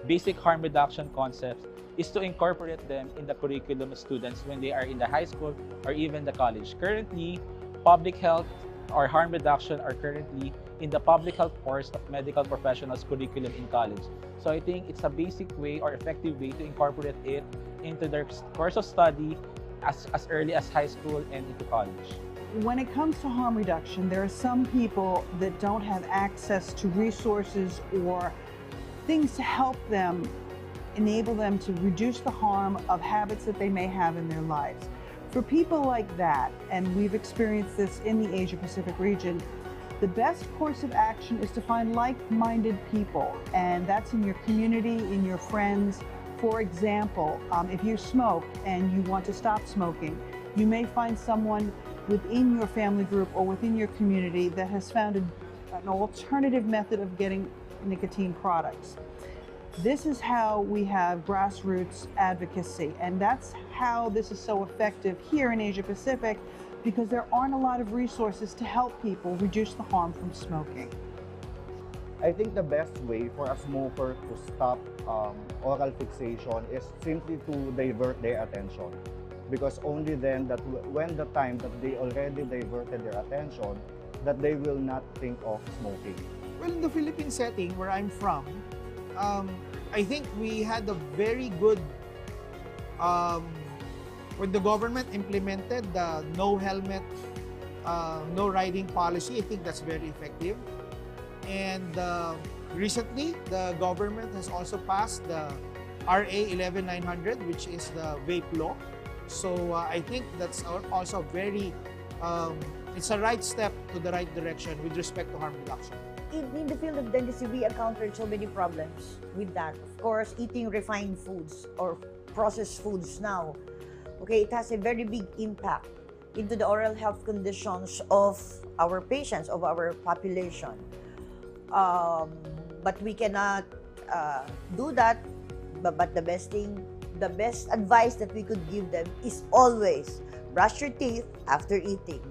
basic harm reduction concepts is to incorporate them in the curriculum of students when they are in the high school or even the college. Currently, public health or harm reduction are currently in the public health course of medical professionals curriculum in college. So I think it's a basic way or effective way to incorporate it into their course of study as early as high school and into college. When it comes to harm reduction, there are some people that don't have access to resources or things to help them, enable them to reduce the harm of habits that they may have in their lives. For people like that, and we've experienced this in the Asia-Pacific region, the best course of action is to find like-minded people, and that's in your community, in your friends. For example, if you smoke and you want to stop smoking, you may find someone within your family group or within your community that has found an alternative method of getting nicotine products. This is how we have grassroots advocacy, and that's how this is so effective here in Asia Pacific, because there aren't a lot of resources to help people reduce the harm from smoking. I think the best way for a smoker to stop oral fixation is simply to divert their attention, because only then that when the time that they already diverted their attention, that they will not think of smoking. Well, in the Philippine setting where I'm from, I think we had a very good, when the government implemented the no helmet, no riding policy. I think that's very effective. And recently, the government has also passed the RA 11900, which is the vape law. So I think that's also very, it's a right step to the right direction with respect to harm reduction. In the field of dentistry, we encountered so many problems with that. Of course, eating refined foods or processed foods now, okay, it has a very big impact into the oral health conditions of our patients, of our population. But we cannot do that. But the best advice that we could give them is always brush your teeth after eating.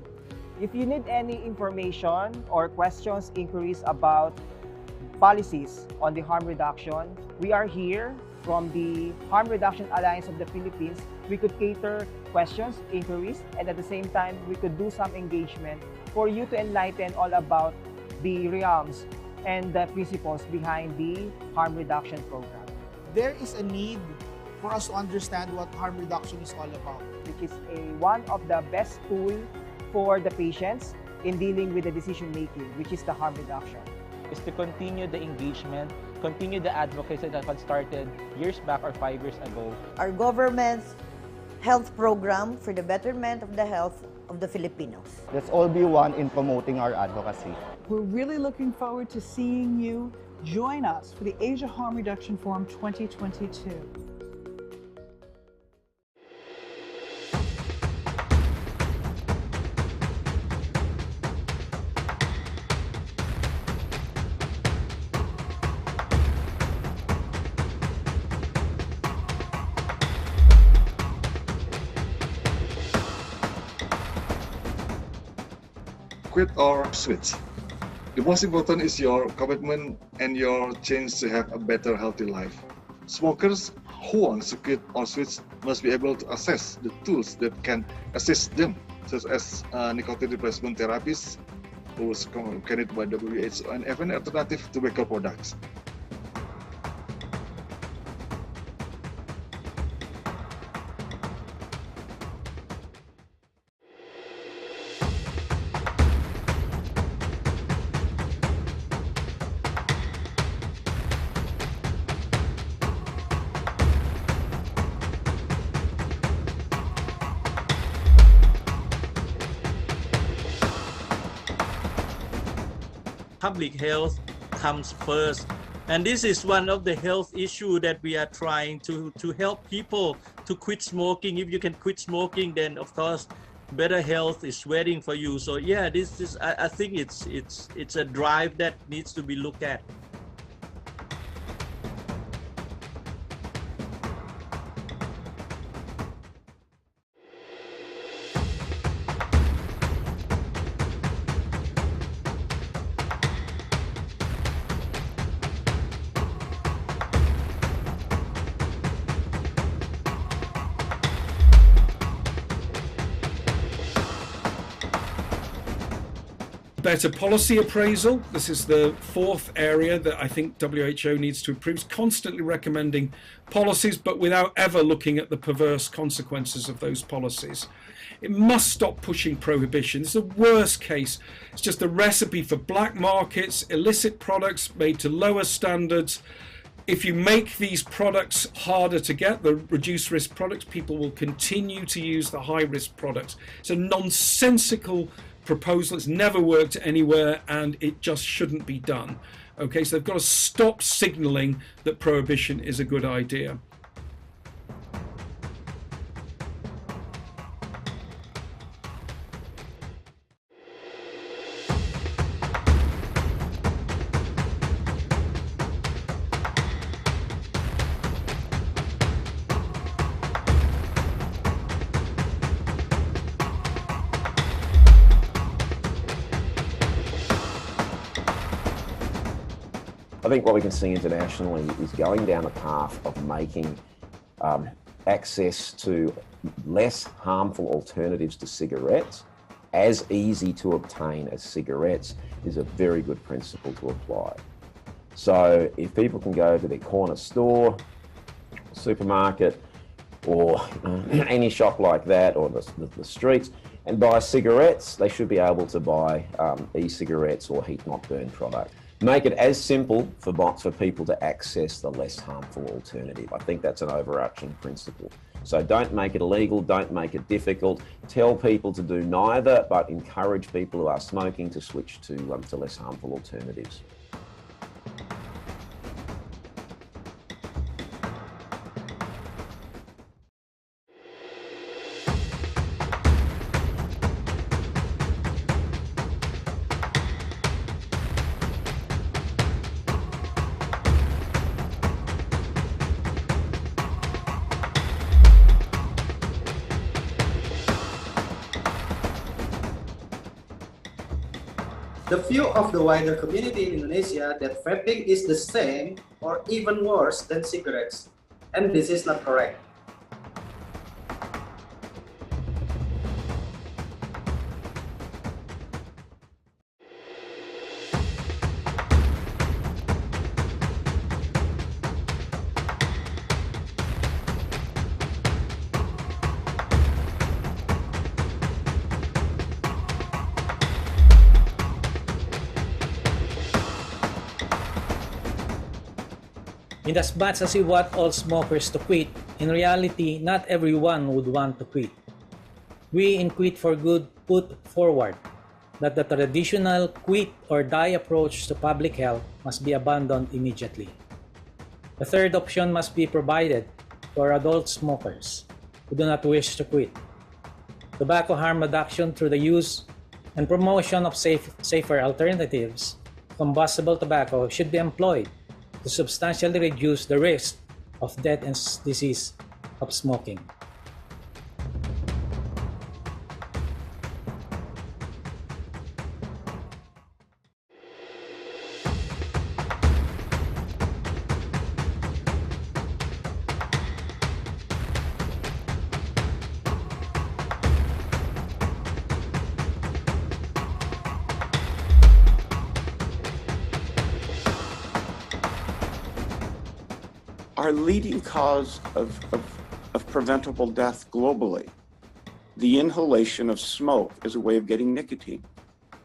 If you need any information or questions, inquiries about policies on the harm reduction. We are here from the Harm Reduction Alliance of the Philippines. We could cater questions, inquiries, and at the same time, we could do some engagement for you to enlighten all about the realms and the principles behind the harm reduction program. There is a need for us to understand what harm reduction is all about. Which is one of the best tools for the patients in dealing with the decision making, which is the harm reduction. Is to continue the engagement, continue the advocacy that had started years back or 5 years ago. Our government's health program for the betterment of the health of the Filipinos. Let's all be one in promoting our advocacy. We're really looking forward to seeing you join us for the Asia Harm Reduction Forum 2022. Quit or switch. The most important is your commitment and your change to have a better, healthy life. Smokers who want to quit or switch must be able to access the tools that can assist them, such as nicotine replacement therapies, was recommended by WHO, and even alternative tobacco products. Public health comes first. And this is one of the health issue that we are trying to help people to quit smoking. If you can quit smoking, then of course, better health is waiting for you. So yeah, this is, I think it's a drive that needs to be looked at. Better policy appraisal. This is the fourth area that I think WHO needs to improve. It's constantly recommending policies, but without ever looking at the perverse consequences of those policies. It must stop pushing prohibition. It's the worst case. It's just a recipe for black markets, illicit products made to lower standards. If you make these products harder to get, the reduced risk products, people will continue to use the high risk products. It's a nonsensical proposal. It's never worked anywhere, and it just shouldn't be done. Okay, so they've got to stop signaling that prohibition is a good idea. I think what we can see internationally is going down a path of making access to less harmful alternatives to cigarettes as easy to obtain as cigarettes is a very good principle to apply. So if people can go to their corner store, supermarket, or any shop like that, or the streets, and buy cigarettes, they should be able to buy e-cigarettes or heat-not-burn product. Make it as simple for people to access the less harmful alternative. I think that's an overarching principle. So don't make it illegal, don't make it difficult. Tell people to do neither, but encourage people who are smoking to switch to less harmful alternatives. the view of the wider community in Indonesia that vaping is the same or even worse than cigarettes, and this is not correct. In as much as we want all smokers to quit, in reality, not everyone would want to quit. We in Quit for Good put forward that the traditional quit or die approach to public health must be abandoned immediately. The third option must be provided for adult smokers who do not wish to quit. Tobacco harm reduction through the use and promotion of safer alternatives to combustible tobacco should be employed to substantially reduce the risk of death and disease of smoking. Our leading cause of preventable death globally, the inhalation of smoke is a way of getting nicotine.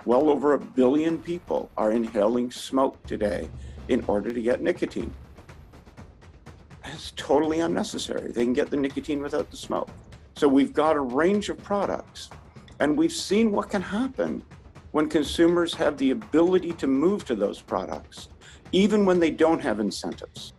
Well over 1 billion people are inhaling smoke today in order to get nicotine. It's totally unnecessary. They can get the nicotine without the smoke. So we've got a range of products, and we've seen what can happen when consumers have the ability to move to those products, even when they don't have incentives.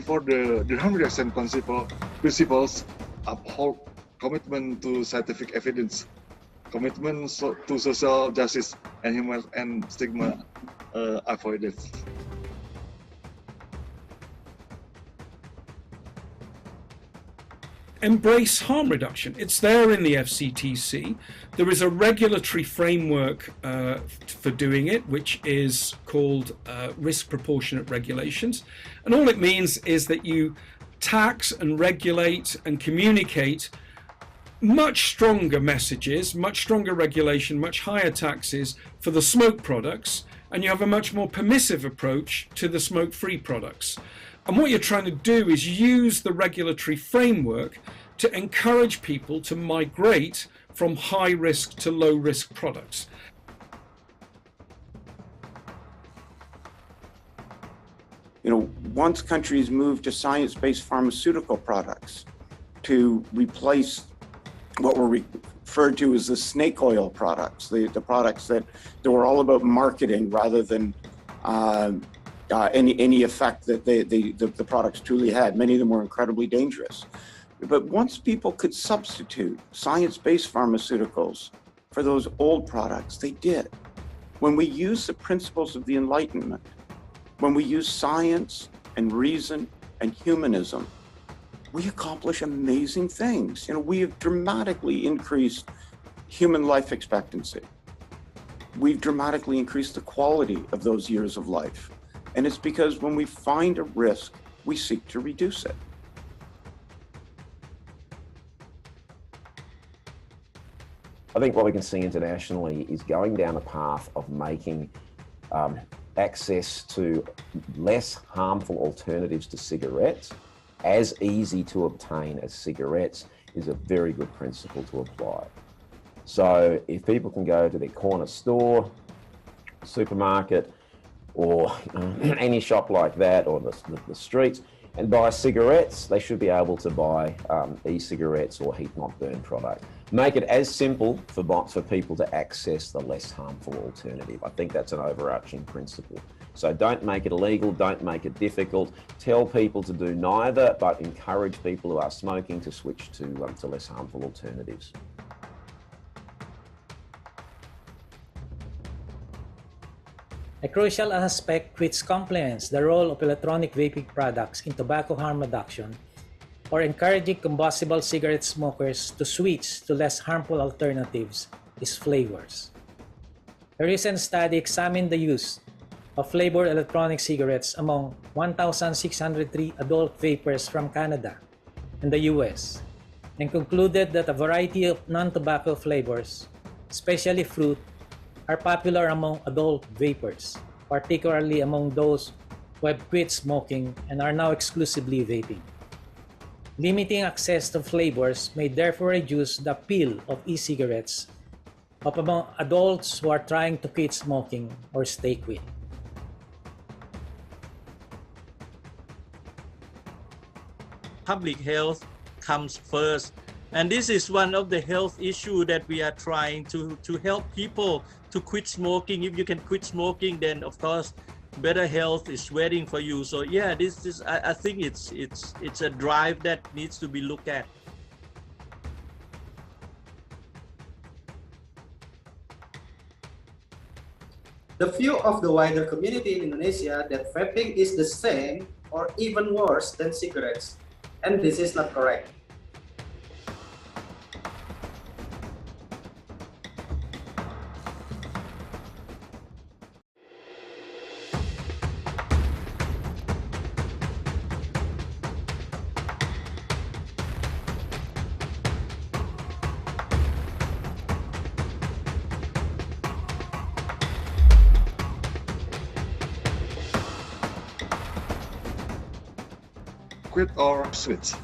For the harm reduction principles uphold commitment to scientific evidence, commitment to social justice, and human and stigma avoidance. Embrace harm reduction. It's there in the FCTC. There is a regulatory framework for doing it, which is called risk proportionate regulations. And all it means is that you tax and regulate and communicate much stronger messages, much stronger regulation, much higher taxes for the smoke products, and you have a much more permissive approach to the smoke-free products. And what you're trying to do is use the regulatory framework to encourage people to migrate from high risk to low risk products. You know, once countries move to science-based pharmaceutical products to replace what were referred to as the snake oil products, the products that were all about marketing rather than any effect that the products truly had. Many of them were incredibly dangerous. But once people could substitute science-based pharmaceuticals for those old products, they did. When we use the principles of the Enlightenment, when we use science and reason and humanism, we accomplish amazing things. You know, we have dramatically increased human life expectancy. We've dramatically increased the quality of those years of life. And it's because when we find a risk, we seek to reduce it. I think what we can see internationally is going down a path of making access to less harmful alternatives to cigarettes as easy to obtain as cigarettes is a very good principle to apply. So if people can go to their corner store, supermarket, or any shop like that, or the streets, and buy cigarettes, they should be able to buy e-cigarettes or heat-not-burn product. Make it as simple for people to access the less harmful alternative. I think that's an overarching principle. So don't make it illegal, don't make it difficult. Tell people to do neither, but encourage people who are smoking to switch to less harmful alternatives. A crucial aspect which complements the role of electronic vaping products in tobacco harm reduction or encouraging combustible cigarette smokers to switch to less harmful alternatives is flavors. A recent study examined the use of flavored electronic cigarettes among 1,603 adult vapers from Canada and the US and concluded that a variety of non-tobacco flavors, especially fruit, are popular among adult vapers, particularly among those who have quit smoking and are now exclusively vaping. Limiting access to flavors may therefore reduce the appeal of e-cigarettes among adults who are trying to quit smoking or stay quit. Public health comes first. And this is one of the health issues that we are trying to help people to quit smoking. If you can quit smoking, then of course better health is waiting for you. So yeah, I think it's a drive that needs to be looked at. The view of the wider community in Indonesia that vaping is the same or even worse than cigarettes, and this is not correct. Quit or switch.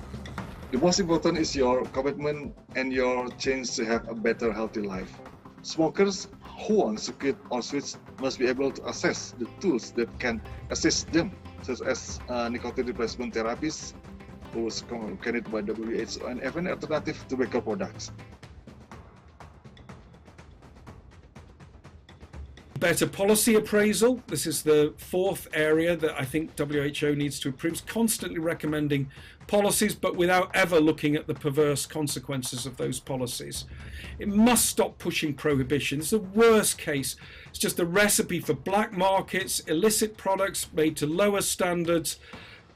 The most important is your commitment and your change to have a better, healthy life. Smokers who want to quit or switch must be able to access the tools that can assist them, such as nicotine replacement therapies, tools recommended by WHO, and even alternative tobacco products. Better policy appraisal. This is the fourth area that I think WHO needs to improve. It's constantly recommending policies, but without ever looking at the perverse consequences of those policies. It must stop pushing prohibition. It's the worst case. It's just a recipe for black markets, illicit products made to lower standards.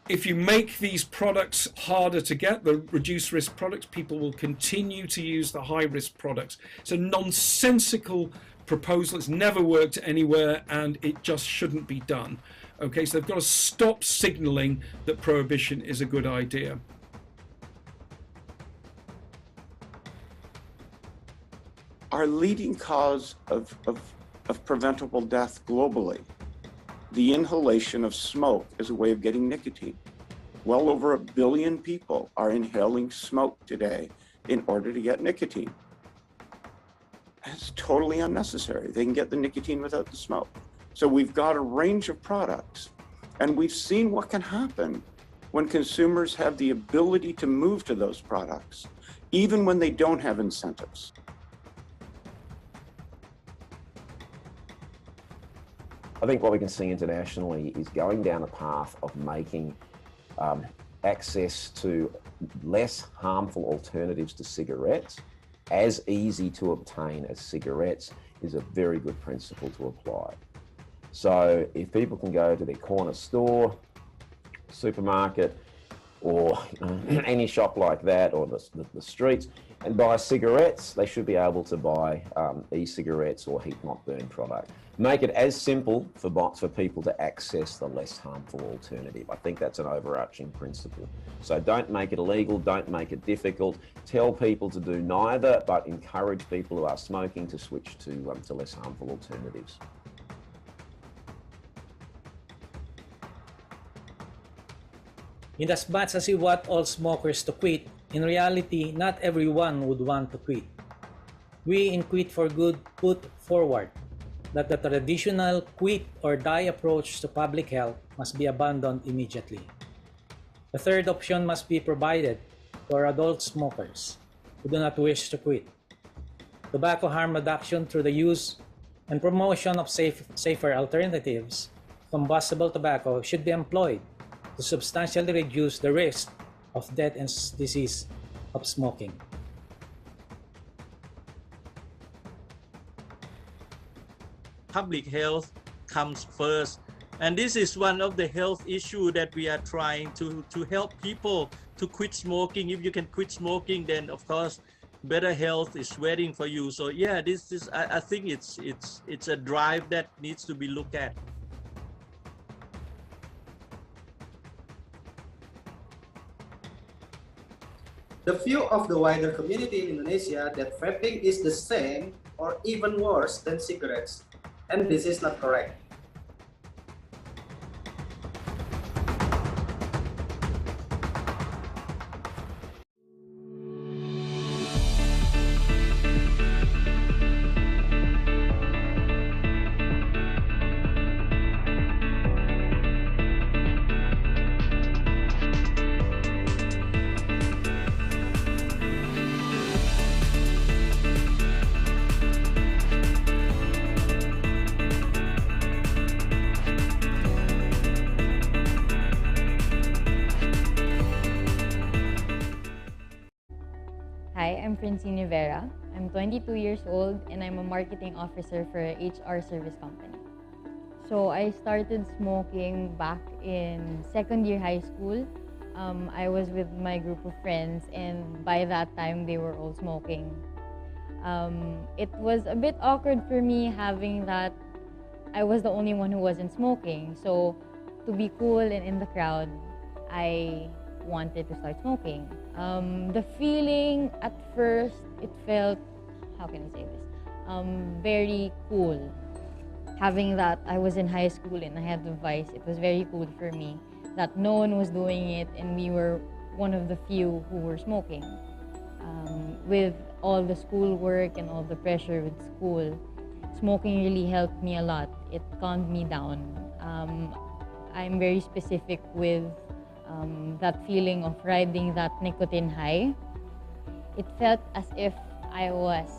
If you make these products harder to get, the reduced risk products, people will continue to use the high risk products. It's a nonsensical proposal. It's never worked anywhere, and it just shouldn't be done. Okay, so they've got to stop signaling that prohibition is a good idea. Our leading cause of preventable death globally, the inhalation of smoke as a way of getting nicotine. Well over 1 billion people are inhaling smoke today in order to get nicotine. It's totally unnecessary. They can get the nicotine without the smoke. So we've got a range of products, and we've seen what can happen when consumers have the ability to move to those products, even when they don't have incentives. I think what we can see internationally is going down a path of making access to less harmful alternatives to cigarettes as easy to obtain as cigarettes is a very good principle to apply. So if people can go to their corner store, supermarket, or any shop like that, or the streets, and buy cigarettes, they should be able to buy e-cigarettes or heat-not-burn product. Make it as simple for people to access the less harmful alternative. I think that's an overarching principle. So don't make it illegal, don't make it difficult. Tell people to do neither, but encourage people who are smoking to switch to less harmful alternatives. Inasmuch as we want all smokers to quit, in reality, not everyone would want to quit. We in Quit for Good put forward that the traditional quit or die approach to public health must be abandoned immediately. The third option must be provided for adult smokers who do not wish to quit. Tobacco harm reduction through the use and promotion of safer alternatives combustible tobacco should be employed to substantially reduce the risk of death and disease of smoking. Public health comes first. And this is one of the health issue that we are trying to help people to quit smoking. If you can quit smoking, then of course better health is waiting for you. So yeah, this is I think it's a drive that needs to be looked at. The view of the wider community in Indonesia that vaping is the same or even worse than cigarettes, and this is not correct. Hi, I'm Francine Vera. I'm 22 years old and I'm a marketing officer for a HR service company. So I started smoking back in second year high school. I was with my group of friends and by that time they were all smoking. It was a bit awkward for me having that I was the only one who wasn't smoking. So to be cool and in the crowd, I wanted to start smoking. The feeling at first, it felt, how can I say this, very cool. Having that I was in high school and I had the vice, it was very cool for me that no one was doing it and we were one of the few who were smoking. With all the schoolwork and all the pressure with school, smoking really helped me a lot. It calmed me down. I'm very specific with that feeling of riding that nicotine high. It felt as if I was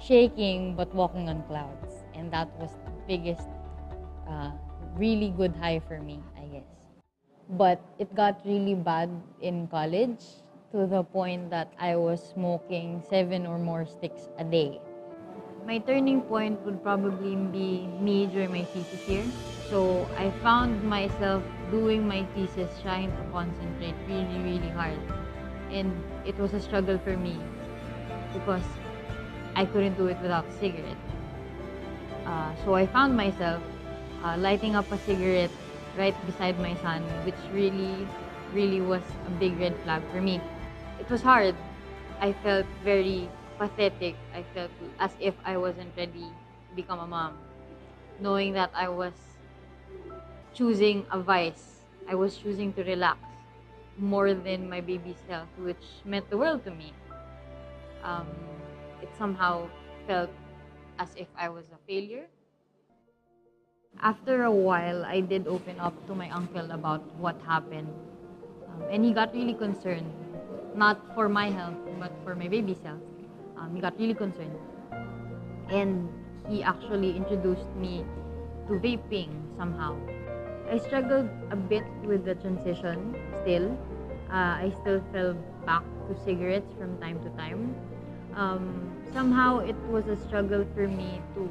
shaking but walking on clouds. And that was the biggest, really good high for me, I guess. But it got really bad in college to the point that I was smoking 7 or more sticks a day. My turning point would probably be me during my thesis year. So I found myself doing my thesis, trying to concentrate really, really hard. And it was a struggle for me because I couldn't do it without a cigarette. So I found myself lighting up a cigarette right beside my son, which really, really was a big red flag for me. It was hard. I felt very pathetic. I felt as if I wasn't ready to become a mom, knowing that I was choosing a vice. I was choosing to relax more than my baby's health, which meant the world to me. It somehow felt as if I was a failure. After a while, I did open up to my uncle about what happened. And he got really concerned, not for my health, but for my baby's health. He got really concerned. And he actually introduced me to vaping somehow. I struggled a bit with the transition still. I still fell back to cigarettes from time to time. Somehow it was a struggle for me to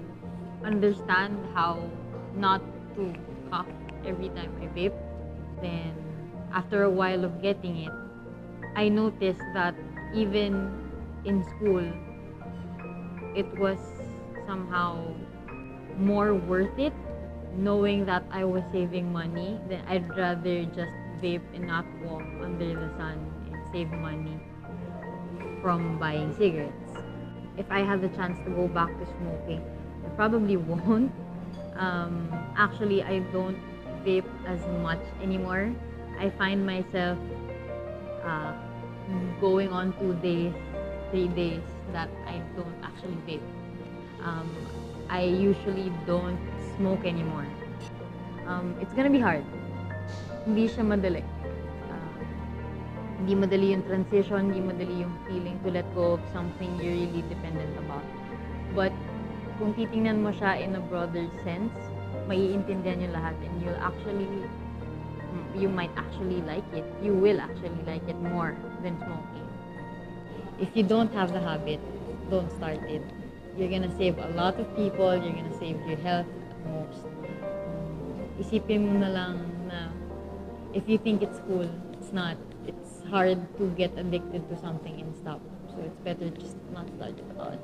understand how not to cough every time I vape. Then after a while of getting it, I noticed that even in school, it was somehow more worth it, knowing that I was saving money. Then I'd rather just vape and not walk under the sun and save money from buying cigarettes. If I had the chance to go back to smoking, I probably won't. Actually, I don't vape as much anymore. I find myself going on 2 days, 3 days that I don't actually vape. I usually don't smoke anymore. It's gonna be hard. Hindi siya madali. Hindi madali yung transition, hindi madali yung feeling to let go of something you're really dependent about. But kung titingnan mo siya in a broader sense, maiintindihan yung lahat and you might actually like it. You will actually like it more than smoking. If you don't have the habit, don't start it. You're gonna save a lot of people, you're gonna save your health at most. Isipin mo na lang na if you think it's cool, it's not. It's hard to get addicted to something and stop. So it's better just not start at all.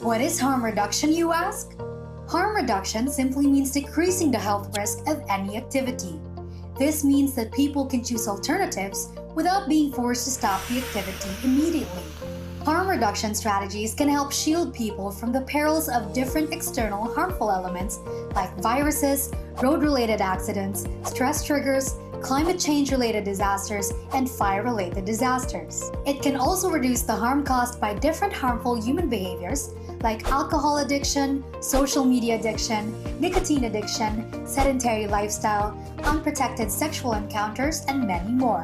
What is harm reduction, you ask? Harm reduction simply means decreasing the health risk of any activity. This means that people can choose alternatives without being forced to stop the activity immediately. Harm reduction strategies can help shield people from the perils of different external harmful elements like viruses, road-related accidents, stress triggers, climate change-related disasters, and fire-related disasters. It can also reduce the harm caused by different harmful human behaviors like alcohol addiction, social media addiction, nicotine addiction, sedentary lifestyle, unprotected sexual encounters, and many more.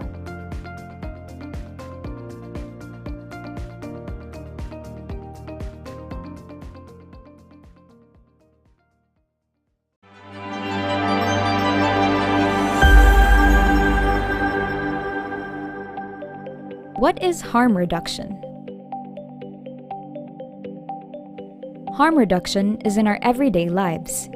What is harm reduction? Harm reduction is in our everyday lives.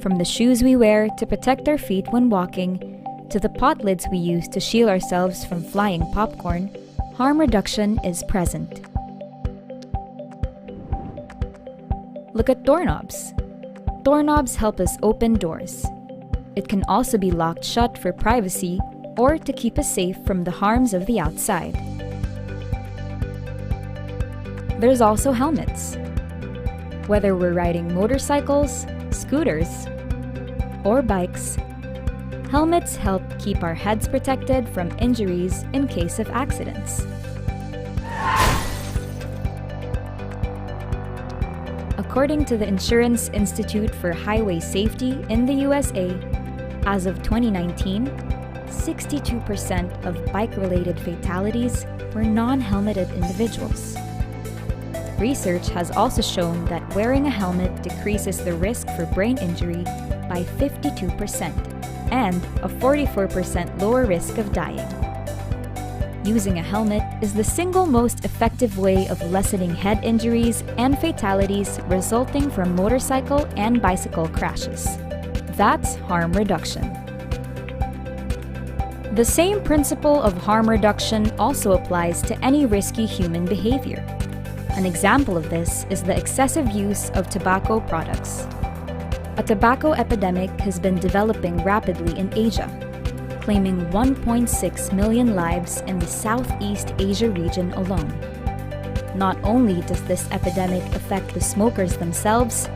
From the shoes we wear to protect our feet when walking, to the pot lids we use to shield ourselves from flying popcorn, harm reduction is present. Look at doorknobs. Doorknobs help us open doors. It can also be locked shut for privacy or to keep us safe from the harms of the outside. There's also helmets. Whether we're riding motorcycles, scooters, or bikes, helmets help keep our heads protected from injuries in case of accidents. According to the Insurance Institute for Highway Safety in the USA, as of 2019, 62% of bike-related fatalities were non-helmeted individuals. Research has also shown that wearing a helmet decreases the risk for brain injury by 52% and a 44% lower risk of dying. Using a helmet is the single most effective way of lessening head injuries and fatalities resulting from motorcycle and bicycle crashes. That's harm reduction. The same principle of harm reduction also applies to any risky human behavior. An example of this is the excessive use of tobacco products. A tobacco epidemic has been developing rapidly in Asia, claiming 1.6 million lives in the Southeast Asia region alone. Not only does this epidemic affect the smokers themselves,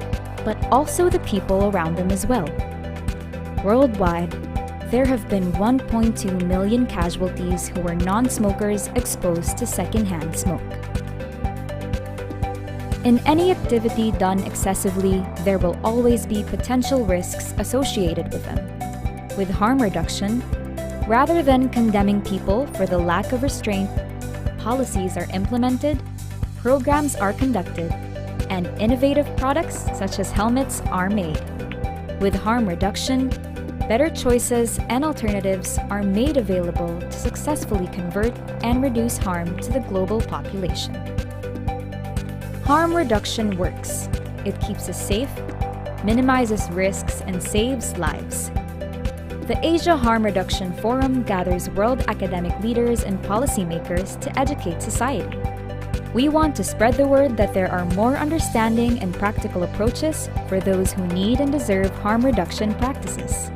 but also the people around them as well. Worldwide, there have been 1.2 million casualties who were non-smokers exposed to secondhand smoke. In any activity done excessively, there will always be potential risks associated with them. With harm reduction, rather than condemning people for the lack of restraint, policies are implemented, programs are conducted, and innovative products such as helmets are made. With harm reduction, better choices and alternatives are made available to successfully convert and reduce harm to the global population. Harm reduction works. It keeps us safe, minimizes risks, and saves lives. The Asia Harm Reduction Forum gathers world academic leaders and policymakers to educate society. We want to spread the word that there are more understanding and practical approaches for those who need and deserve harm reduction practices.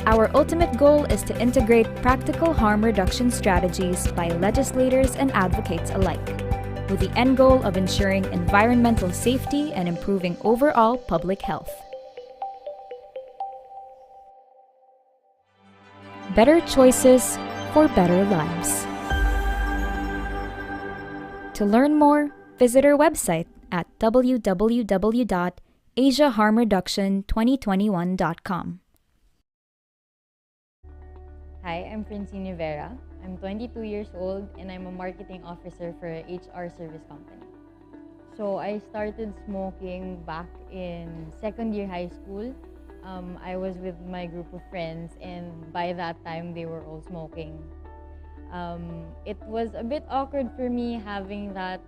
Our ultimate goal is to integrate practical harm reduction strategies by legislators and advocates alike, with the end goal of ensuring environmental safety and improving overall public health. Better choices for better lives. To learn more, visit our website at www.asiaharmreduction2021.com. Hi, I'm Francine Rivera. I'm 22 years old and I'm a marketing officer for a HR service company. So I started smoking back in second year high school. I was with my group of friends and by that time they were all smoking. It was a bit awkward for me having that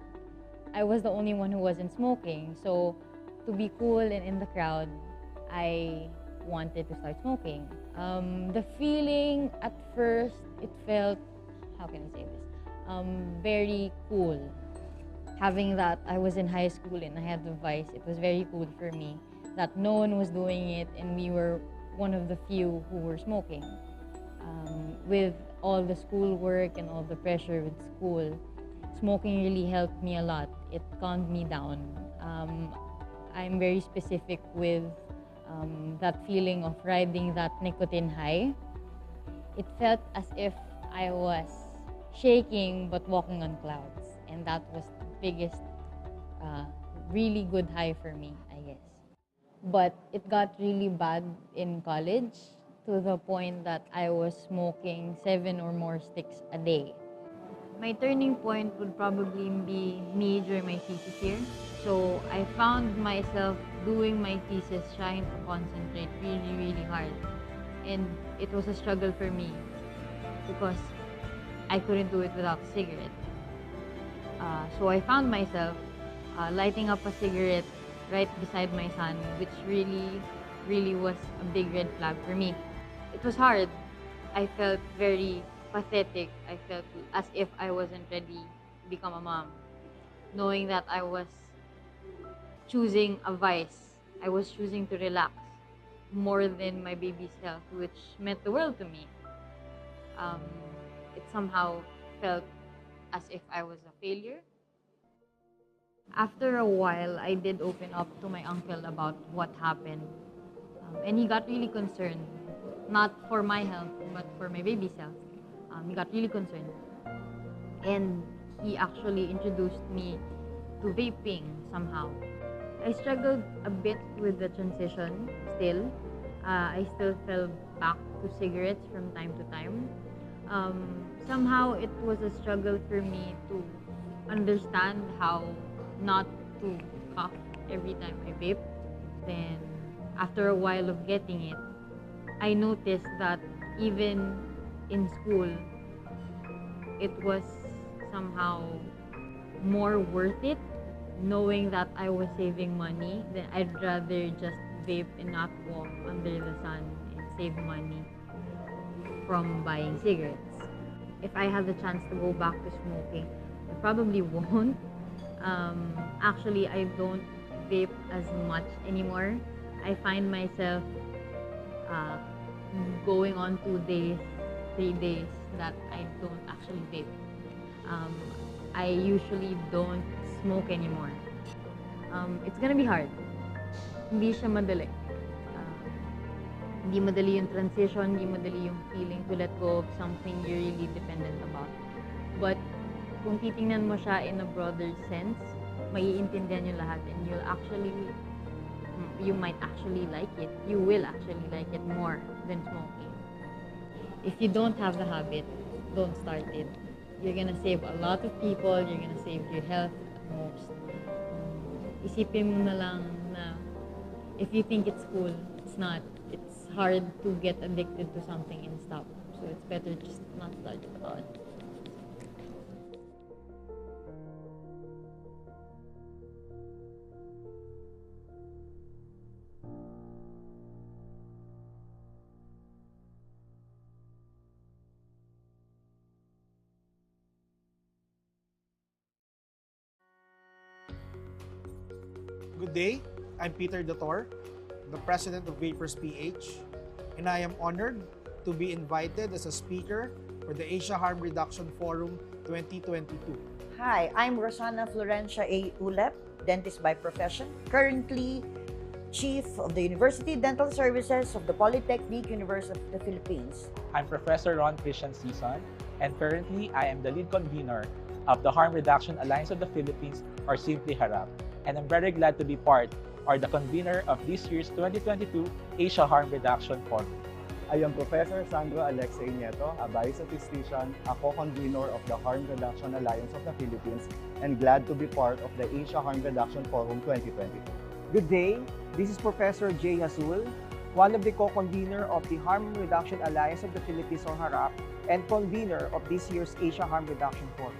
I was the only one who wasn't smoking. So to be cool and in the crowd, I wanted to start smoking. The feeling at first, it felt, how can I say this, very cool. Having that I was in high school and I had the vice, it was very cool for me that no one was doing it and we were one of the few who were smoking. With all the schoolwork and all the pressure with school, smoking really helped me a lot. It calmed me down. I'm very specific with that feeling of riding that nicotine high. It felt as if I was shaking but walking on clouds, and that was the biggest, really good high for me, I guess. But it got really bad in college to the point that I was smoking 7 or more sticks a day. My turning point would probably be me during my thesis year. So I found myself doing my thesis, trying to concentrate really, really hard. And it was a struggle for me because I couldn't do it without a cigarette. So I found myself lighting up a cigarette right beside my son, which really, really was a big red flag for me. It was hard. I felt very pathetic. I felt as if I wasn't ready to become a mom. Knowing that I was choosing a vice. I was choosing to relax more than my baby's health, which meant the world to me. It somehow felt as if I was a failure. After a while, I did open up to my uncle about what happened. And he got really concerned. Not for my health, but for my baby's health. He got really concerned. And he actually introduced me to vaping somehow. I struggled a bit with the transition still. I still fell back to cigarettes from time to time. Somehow it was a struggle for me to understand how not to cough every time I vape. Then after a while of getting it, I noticed that even in school, it was somehow more worth it, knowing that I was saving money. Then I'd rather just vape and not walk under the sun and save money from buying cigarettes. If I had the chance to go back to smoking, I probably won't. Actually, I don't vape as much anymore. I find myself going on 2 days, 3 days that I don't actually vape. I usually don't smoke anymore. It's gonna be hard. Hindi siya madali. Hindi madali yung transition, hindi madali yung feeling to let go of something you're really dependent about. But kung titingnan mo siya in a broader sense, maiintindihan yung lahat and you might actually like it. You will actually like it more than smoking. If you don't have the habit, don't start it. You're gonna save a lot of people, you're gonna save your health at most. Isipin mo na lang na if you think it's cool, it's not. It's hard to get addicted to something and stop. So it's better just not start at all. Good day, I'm Peter Dator, the president of Vapors PH, and I am honored to be invited as a speaker for the Asia Harm Reduction Forum 2022. Hi, I'm Rosana Florencia A. Ulep, dentist by profession, currently Chief of the University Dental Services of the Polytechnic University of the Philippines. I'm Professor Ron Christian Season, and currently I am the lead convener of the Harm Reduction Alliance of the Philippines, or simply HARAP. And I'm very glad to be part or the convener of this year's 2022 Asia Harm Reduction Forum. I am Professor Sandro Alexei Nieto, a biostatistician, a co-convener of the Harm Reduction Alliance of the Philippines, and glad to be part of the Asia Harm Reduction Forum 2022. Good day, this is Professor Jay Hasul, one of the co-convener of the Harm Reduction Alliance of the Philippines, or HARAP, and convener of this year's Asia Harm Reduction Forum.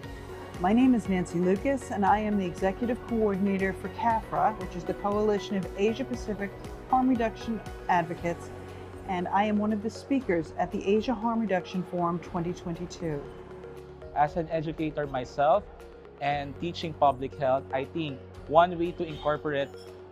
My name is Nancy Lucas, and I am the Executive Coordinator for CAFRA, which is the Coalition of Asia-Pacific Harm Reduction Advocates, and I am one of the speakers at the Asia Harm Reduction Forum 2022. As an educator myself and teaching public health, I think one way to incorporate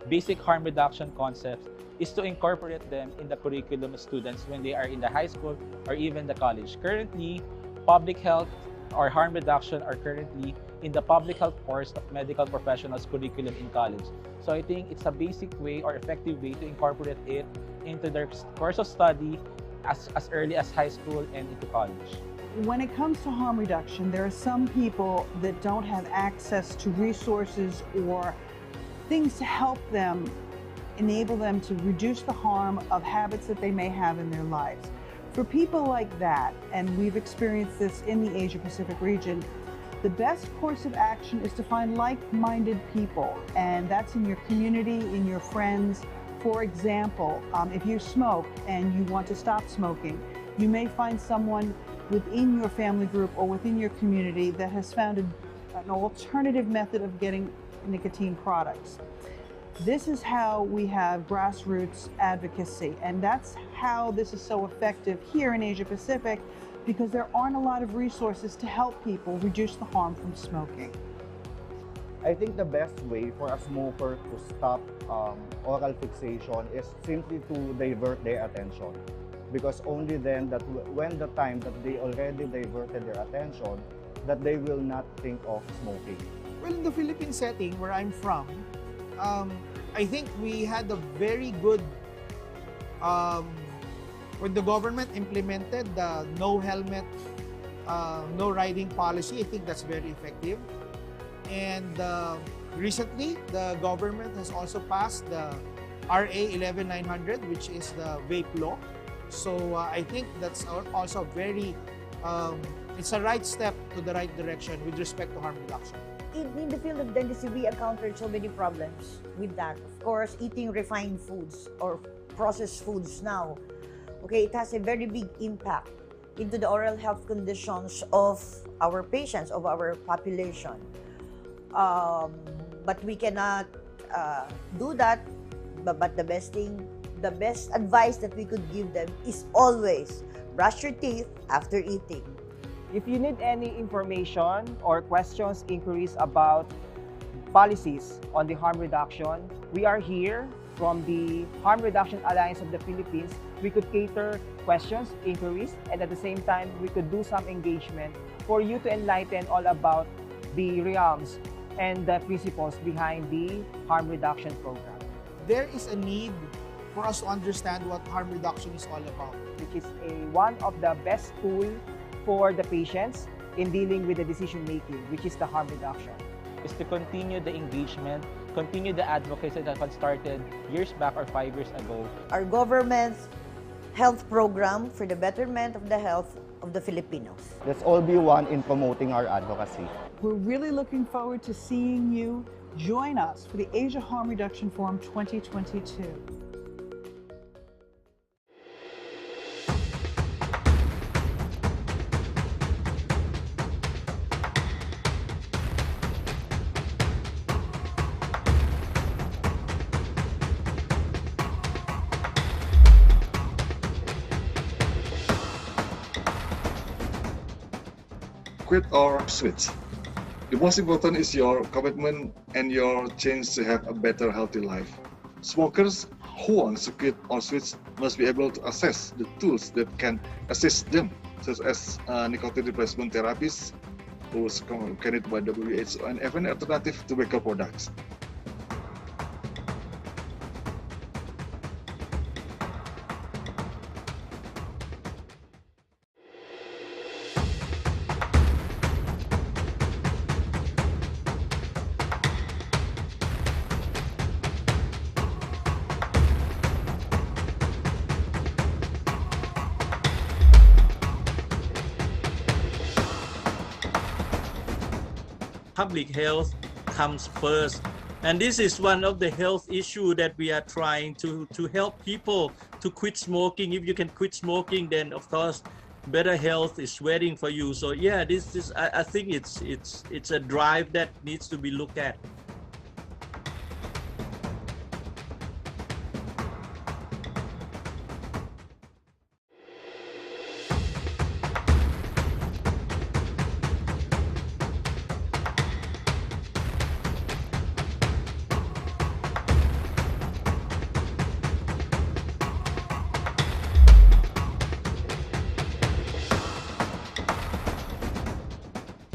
basic harm reduction concepts is to incorporate them in the curriculum of students when they are in the high school or even the college. Currently, public health or harm reduction are currently in the public health course of medical professionals curriculum in college. So I think it's a basic way or effective way to incorporate it into their course of study as early as high school and into college. When it comes to harm reduction, there are some people that don't have access to resources or things to help them, enable them to reduce the harm of habits that they may have in their lives. For people like that, and we've experienced this in the Asia-Pacific region, the best course of action is to find like-minded people, and that's in your community, in your friends. For example, if you smoke and you want to stop smoking, you may find someone within your family group or within your community that has found an alternative method of getting nicotine products. This is how we have grassroots advocacy, and that's how this is so effective here in Asia Pacific, because there aren't a lot of resources to help people reduce the harm from smoking. I think the best way for a smoker to stop oral fixation is simply to divert their attention, because only then that when the time that they already diverted their attention, that they will not think of smoking. Well, in the Philippine setting where I'm from, I think we had a very good, when the government implemented the no helmet, no riding policy, I think that's very effective. And recently, the government has also passed the RA 11900, which is the vape law. So I think that's also very, it's a right step to the right direction with respect to harm reduction. In the field of dentistry, we encountered so many problems with that. Of course, eating refined foods or processed foods now, okay, it has a very big impact into the oral health conditions of our patients, of our population. But we cannot do that. But the best advice that we could give them is always brush your teeth after eating. If you need any information or questions, inquiries about policies on the harm reduction, we are here from the Harm Reduction Alliance of the Philippines. We could cater questions, inquiries, and at the same time, we could do some engagement for you to enlighten all about the realms and the principles behind the harm reduction program. There is a need for us to understand what harm reduction is all about, which is one of the best tools for the patients in dealing with the decision making, which is the harm reduction. Is to continue the engagement, continue the advocacy that had started years back or 5 years ago. Our government's health program for the betterment of the health of the Filipinos. Let's all be one in promoting our advocacy. We're really looking forward to seeing you join us for the Asia Harm Reduction Forum 2022. quit or switch. The most important is your commitment and your change to have a better, healthy life. Smokers who want to quit or switch must be able to access the tools that can assist them, such as nicotine replacement therapies, tools recommended by WHO, and even alternative tobacco products. Public health comes first. And this is one of the health issue that we are trying to help people to quit smoking. If you can quit smoking, then of course better health is waiting for you. So yeah, I think it's a drive that needs to be looked at.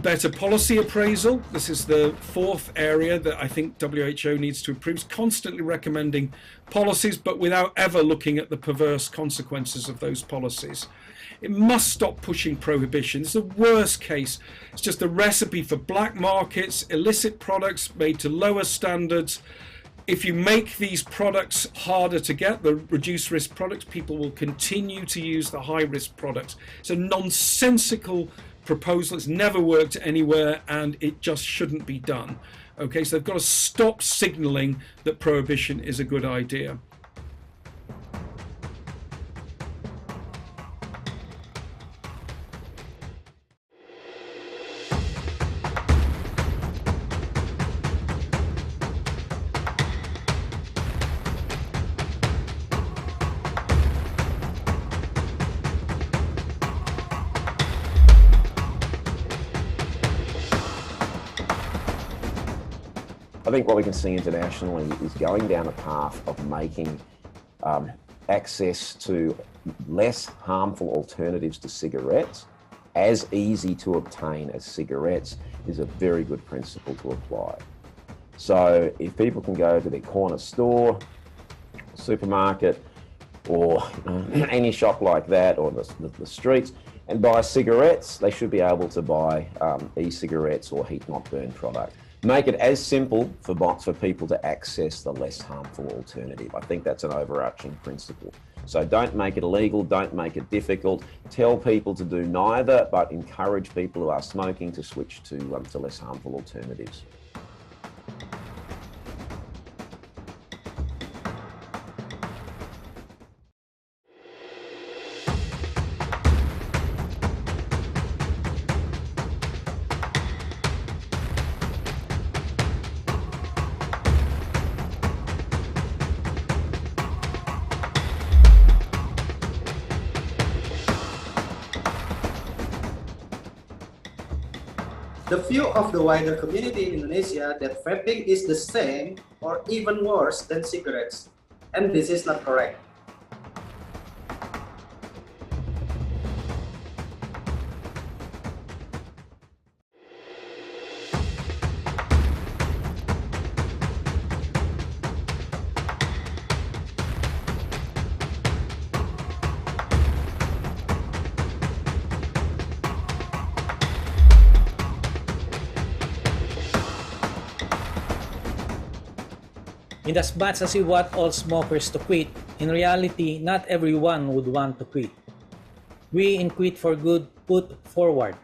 Better policy appraisal. This is the fourth area that I think WHO needs to improve. It's constantly recommending policies, but without ever looking at the perverse consequences of those policies. It must stop pushing prohibition. It's the worst case. It's just a recipe for black markets, illicit products made to lower standards. If you make these products harder to get, the reduced risk products, people will continue to use the high risk products. It's a nonsensical proposal. It's never worked anywhere, and it just shouldn't be done. Okay, so they've got to stop signaling that prohibition is a good idea. I think what we can see internationally is going down a path of making access to less harmful alternatives to cigarettes as easy to obtain as cigarettes is a very good principle to apply. So if people can go to their corner store, supermarket, or any shop like that, or the streets, and buy cigarettes, they should be able to buy e-cigarettes or heat-not-burn product. Make it as simple for people to access the less harmful alternative. I think that's an overarching principle. So don't make it illegal, don't make it difficult. Tell people to do neither, but encourage people who are smoking to switch to less harmful alternatives. The view of the wider community in Indonesia that vaping is the same or even worse than cigarettes, and this is not correct. Inasmuch as we want all smokers to quit, in reality, not everyone would want to quit. We in Quit for Good put forward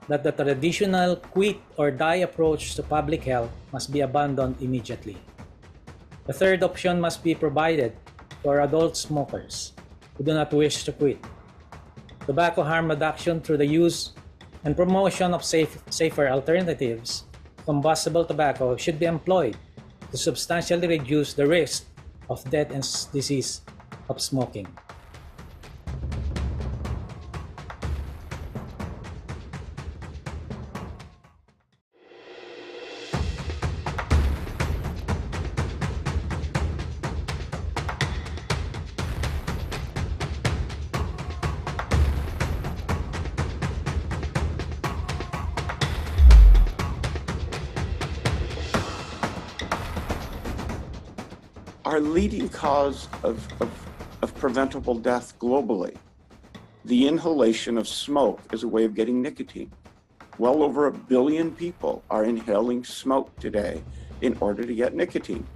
that the traditional quit or die approach to public health must be abandoned immediately. The third option must be provided for adult smokers who do not wish to quit. Tobacco harm reduction through the use and promotion of safer alternatives to combustible tobacco should be employed to substantially reduce the risk of death and disease of smoking. are leading cause of preventable death globally. The inhalation of smoke is a way of getting nicotine. Well over 1 billion people are inhaling smoke today in order to get nicotine.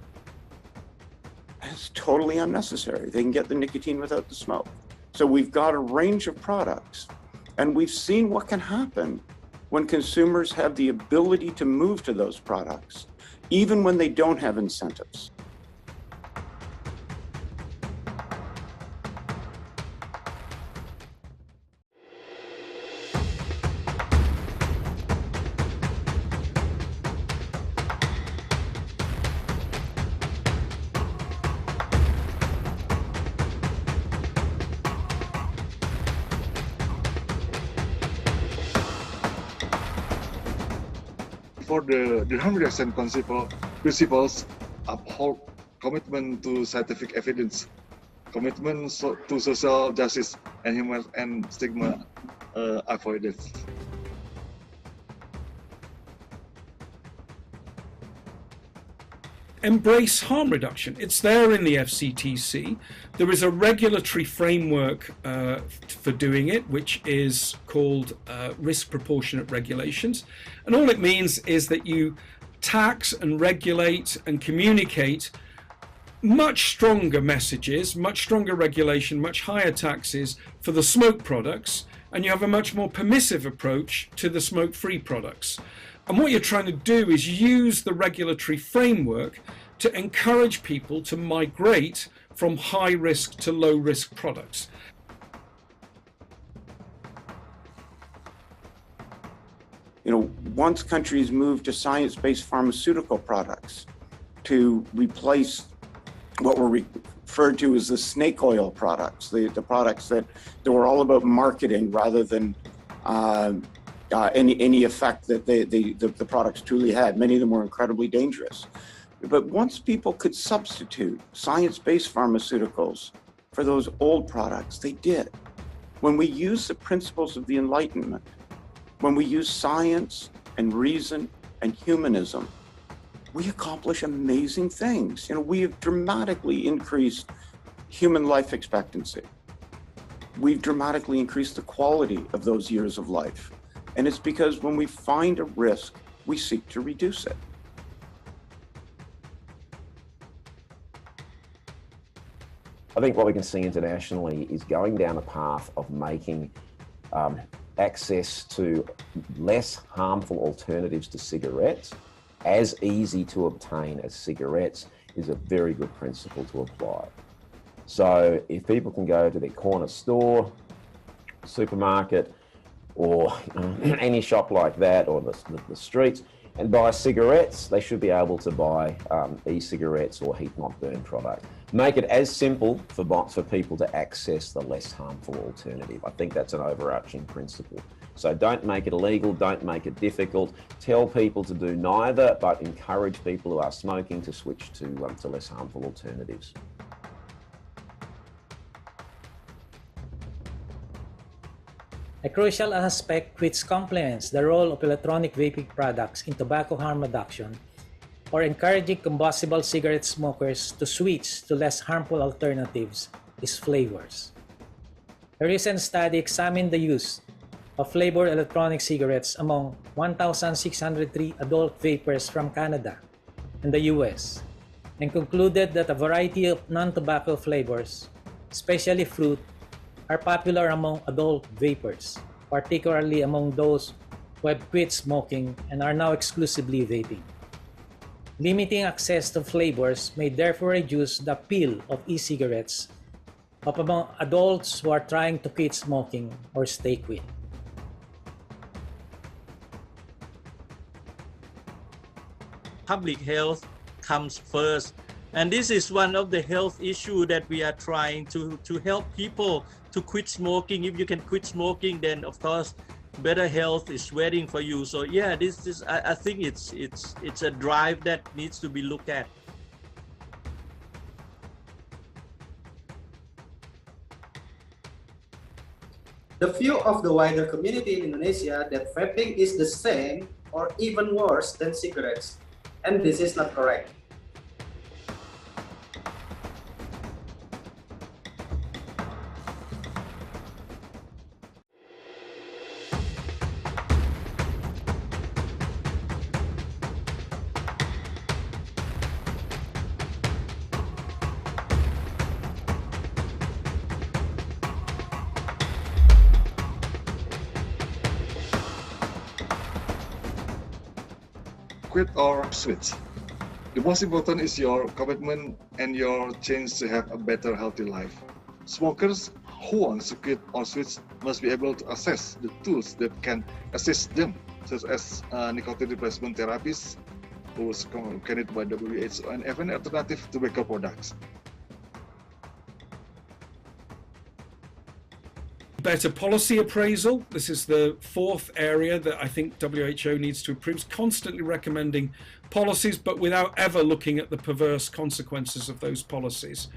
It's totally unnecessary. They can get the nicotine without the smoke. So we've got a range of products, and we've seen what can happen when consumers have the ability to move to those products, even when they don't have incentives. For the harm reduction principles uphold commitment to scientific evidence, commitment to social justice, and human and stigma avoided. Embrace harm reduction. It's there in the FCTC. There is a regulatory framework for doing it, which is called risk proportionate regulations. And all it means is that you tax and regulate and communicate much stronger messages, much stronger regulation, much higher taxes for the smoke products, and you have a much more permissive approach to the smoke-free products. And what you're trying to do is use the regulatory framework to encourage people to migrate from high risk to low risk products. You know, once countries move to science-based pharmaceutical products to replace what were referred to as the snake oil products, the products that were all about marketing rather than any effect that the products truly had. Many of them were incredibly dangerous. But once people could substitute science-based pharmaceuticals for those old products, they did. When we use the principles of the Enlightenment, when we use science and reason and humanism, we accomplish amazing things. You know, we have dramatically increased human life expectancy. We've dramatically increased the quality of those years of life. And it's because when we find a risk, we seek to reduce it. I think what we can see internationally is going down a path of making access to less harmful alternatives to cigarettes as easy to obtain as cigarettes is a very good principle to apply. So if people can go to their corner store, supermarket, or any shop like that, or the streets, and buy cigarettes, they should be able to buy e-cigarettes or heat-not-burn product. Make it as simple for people to access the less harmful alternative. I think that's an overarching principle. So don't make it illegal, don't make it difficult. Tell people to do neither, but encourage people who are smoking to switch to less harmful alternatives. A crucial aspect which complements the role of electronic vaping products in tobacco harm reduction or encouraging combustible cigarette smokers to switch to less harmful alternatives is flavors. A recent study examined the use of flavored electronic cigarettes among 1,603 adult vapers from Canada and the US and concluded that a variety of non-tobacco flavors, especially fruit, are popular among adult vapers, particularly among those who have quit smoking and are now exclusively vaping. Limiting access to flavors may therefore reduce the appeal of e-cigarettes among adults who are trying to quit smoking or stay quit. Public health comes first. And this is one of the health issues that we are trying to help people to quit smoking. If you can quit smoking, then of course better health is waiting for you. So yeah, I think it's a drive that needs to be looked at. The view of the wider community in Indonesia that vaping is the same or even worse than cigarettes, and this is not correct. quit or switch. The most important is your commitment and your change to have a better, healthy life. Smokers who want to quit or switch must be able to access the tools that can assist them, such as nicotine replacement therapies, was recommended by WHO, and even alternative tobacco products. Better policy appraisal. This is the fourth area that I think WHO needs to improve. It's constantly recommending policies, but without ever looking at the perverse consequences of those policies.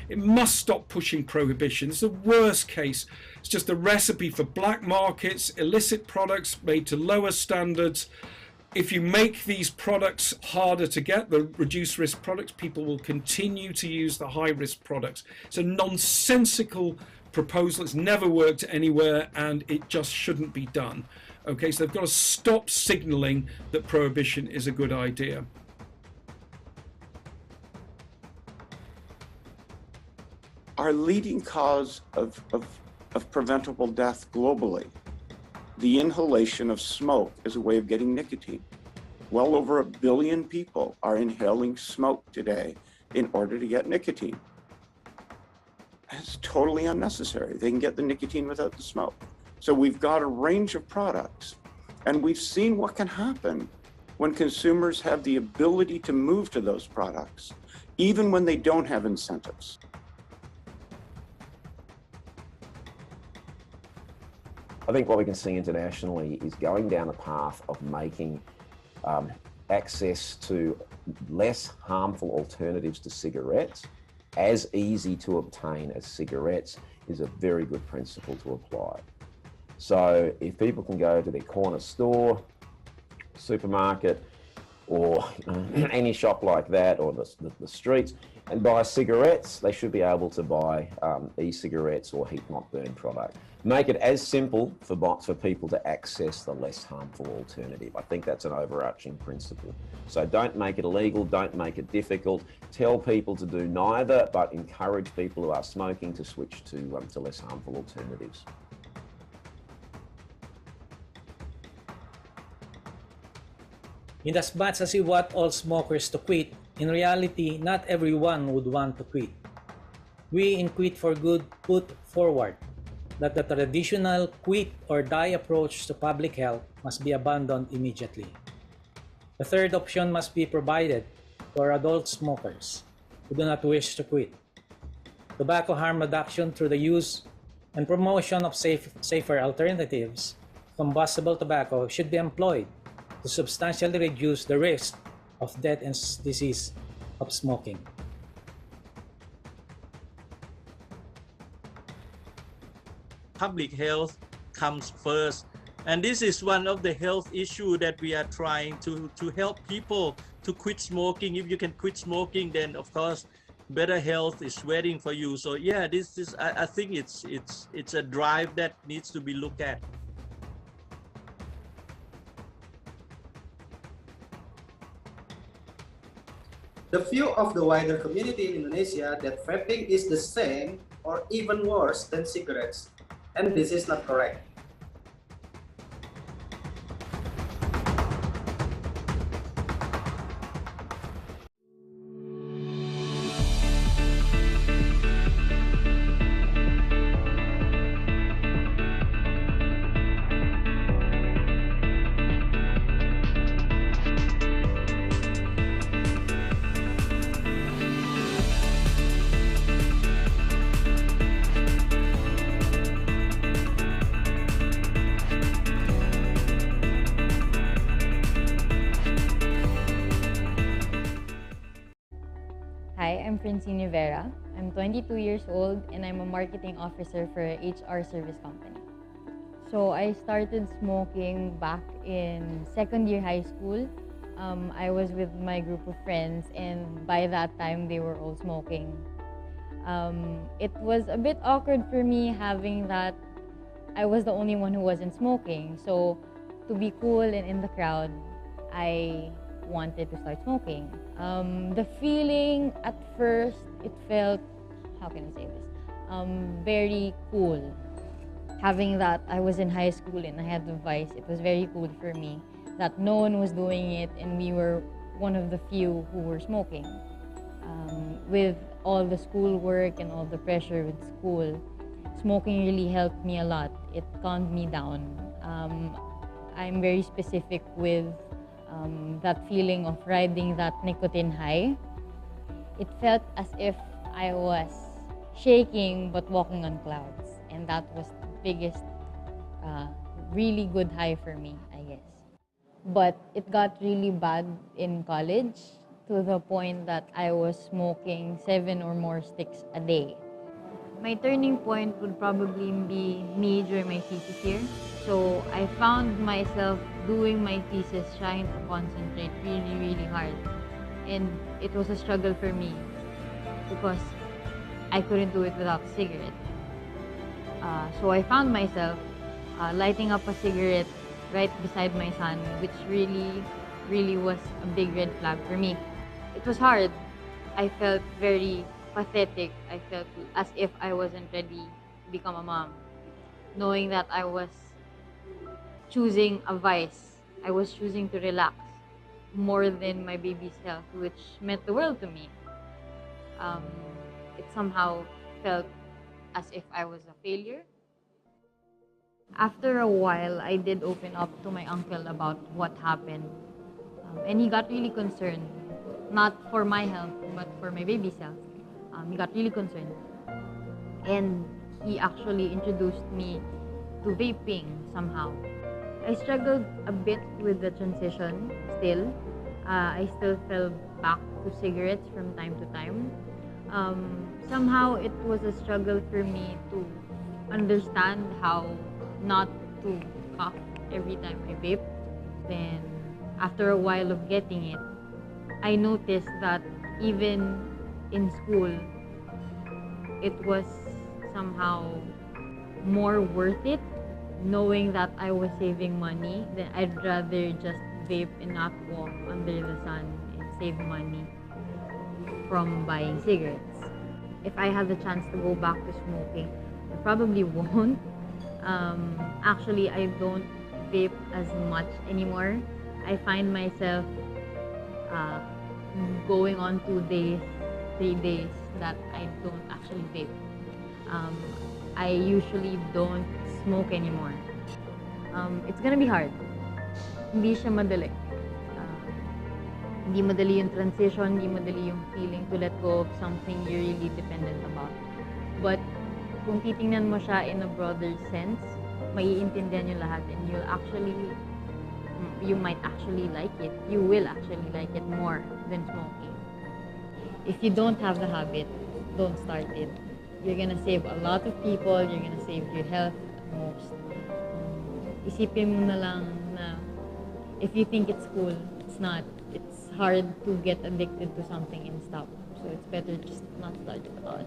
It must stop pushing prohibition. It's the worst case. It's just a recipe for black markets, illicit products made to lower standards. If you make these products harder to get, the reduced risk products, people will continue to use the high risk products. It's a nonsensical proposal. It's never worked anywhere, and it just shouldn't be done. Okay, so they've got to stop signaling that prohibition is a good idea. Our leading cause of preventable death globally, the inhalation of smoke is a way of getting nicotine. Well over 1 billion people are inhaling smoke today in order to get nicotine. It's totally unnecessary. They can get the nicotine without the smoke. So we've got a range of products, and we've seen what can happen when consumers have the ability to move to those products, even when they don't have incentives. I think what we can see internationally is going down a path of making access to less harmful alternatives to cigarettes as easy to obtain as cigarettes is a very good principle to apply. So if people can go to their corner store, supermarket, or any shop like that, or the streets, and buy cigarettes, they should be able to buy e-cigarettes or heat-not-burn product. Make it as simple for people to access the less harmful alternative. I think that's an overarching principle. So don't make it illegal, don't make it difficult. Tell people to do neither, but encourage people who are smoking to switch to less harmful alternatives. Inasmuch as we want all smokers to quit, in reality, not everyone would want to quit. We in Quit for Good put forward that the traditional quit or die approach to public health must be abandoned immediately. The third option must be provided for adult smokers who do not wish to quit. Tobacco harm reduction through the use and promotion of safer alternatives to combustible tobacco should be employed to substantially reduce the risk of death and disease of smoking. Public health comes first, and this is one of the health issues that we are trying to help people to quit smoking. If you can quit smoking, then of course better health is waiting for you. So yeah, this is I think it's a drive that needs to be looked at. The view of the wider community in Indonesia that vaping is the same or even worse than cigarettes, and this is not correct. Hi, I'm Francine Vera. I'm 22 years old and I'm a marketing officer for a HR service company. So I started smoking back in second year high school. I was with my group of friends and by that time they were all smoking. It was a bit awkward for me having that I was the only one who wasn't smoking. So to be cool and in the crowd, I wanted to start smoking. The feeling at first, it felt, how can I say this, very cool. Having that I was in high school and I had the vice, it was very cool for me that no one was doing it and we were one of the few who were smoking. With all the schoolwork and all the pressure with school, smoking really helped me a lot. It calmed me down. I'm very specific with that feeling of riding that nicotine high. It felt as if I was shaking but walking on clouds, and that was the biggest really good high for me, I guess. But it got really bad in college to the point that I was smoking 7 or more sticks a day. My turning point would probably be me during my thesis year. So I found myself doing my thesis, trying to concentrate really, really hard. And it was a struggle for me because I couldn't do it without a cigarette. So I found myself lighting up a cigarette right beside my son, which really was a big red flag for me. It was hard. I felt very pathetic. I felt as if I wasn't ready to become a mom, knowing that I was choosing a vice. I was choosing to relax more than my baby's health, which meant the world to me. It somehow felt as if I was a failure. After a while, I did open up to my uncle about what happened. And he got really concerned, not for my health, but for my baby's health. He got really concerned. And he actually introduced me to vaping somehow. I struggled a bit with the transition still. I still fell back to cigarettes from time to time. Somehow it was a struggle for me to understand how not to cough every time I vape. Then after a while of getting it, I noticed that even in school, it was somehow more worth it, knowing that I was saving money. Then I'd rather just vape and not walk under the sun and save money from buying cigarettes. If I had the chance to go back to smoking, I probably won't. Actually, I don't vape as much anymore. I find myself going on 2 days, 3 days that I don't actually vape. I usually don't smoke anymore. It's gonna be hard. Hindi siya madali. Hindi madali yung transition, hindi madali yung feeling to let go of something you're really dependent about. But kung titingnan mo siya in a broader sense, maiintindihan yung lahat and you might actually like it. You will actually like it more than smoking. If you don't have the habit, don't start it. You're gonna save a lot of people, you're gonna save your health at most. Isipin mo na lang na if you think it's cool, it's not. It's hard to get addicted to something and stop. So it's better just not start it at all.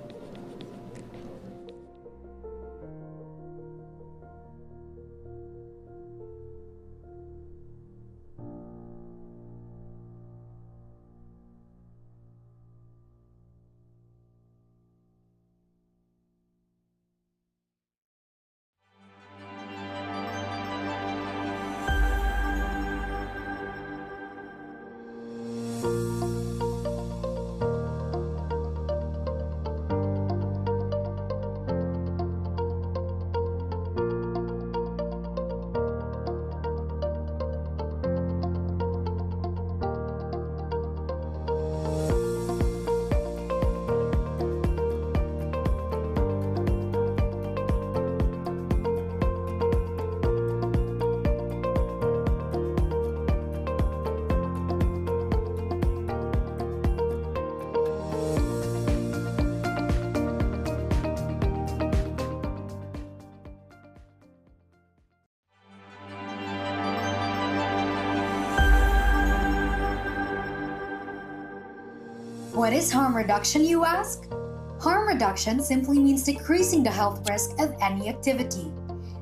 What is harm reduction, you ask? Harm reduction simply means decreasing the health risk of any activity.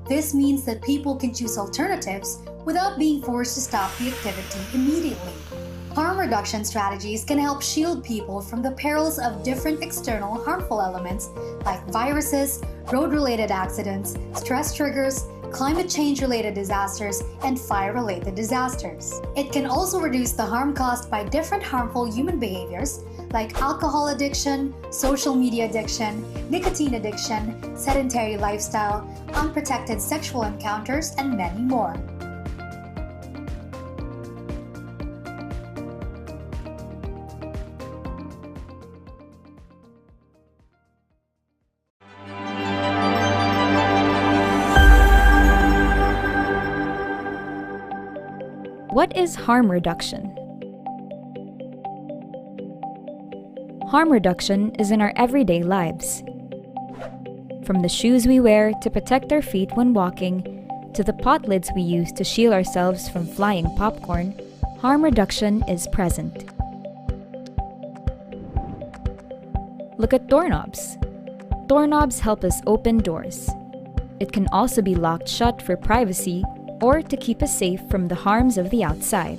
This means that people can choose alternatives without being forced to stop the activity immediately. Harm reduction strategies can help shield people from the perils of different external harmful elements like viruses, road-related accidents, stress triggers, climate change-related disasters, and fire-related disasters. It can also reduce the harm caused by different harmful human behaviors like alcohol addiction, social media addiction, nicotine addiction, sedentary lifestyle, unprotected sexual encounters, and many more. What is harm reduction? Harm reduction is in our everyday lives. From the shoes we wear to protect our feet when walking, to the pot lids we use to shield ourselves from flying popcorn, harm reduction is present. Look at doorknobs. Doorknobs help us open doors. It can also be locked shut for privacy or to keep us safe from the harms of the outside.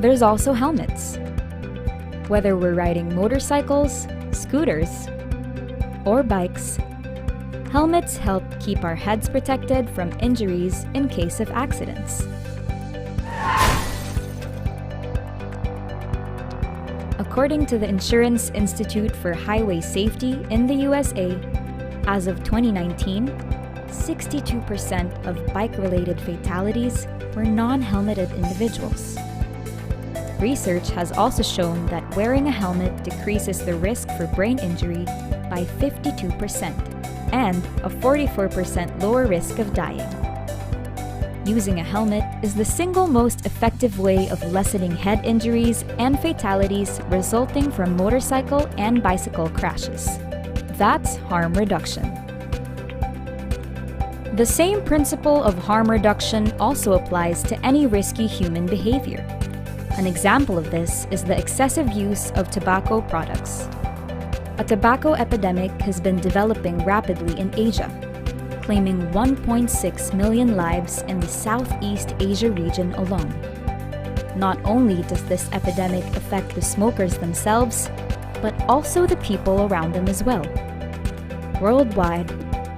There's also helmets. Whether we're riding motorcycles, scooters, or bikes, helmets help keep our heads protected from injuries in case of accidents. According to the Insurance Institute for Highway Safety in the USA, as of 2019, 62% of bike-related fatalities were non-helmeted individuals. Research has also shown that wearing a helmet decreases the risk for brain injury by 52% and a 44% lower risk of dying. Using a helmet is the single most effective way of lessening head injuries and fatalities resulting from motorcycle and bicycle crashes. That's harm reduction. The same principle of harm reduction also applies to any risky human behavior. An example of this is the excessive use of tobacco products. A tobacco epidemic has been developing rapidly in Asia, claiming 1.6 million lives in the Southeast Asia region alone. Not only does this epidemic affect the smokers themselves, but also the people around them as well. Worldwide,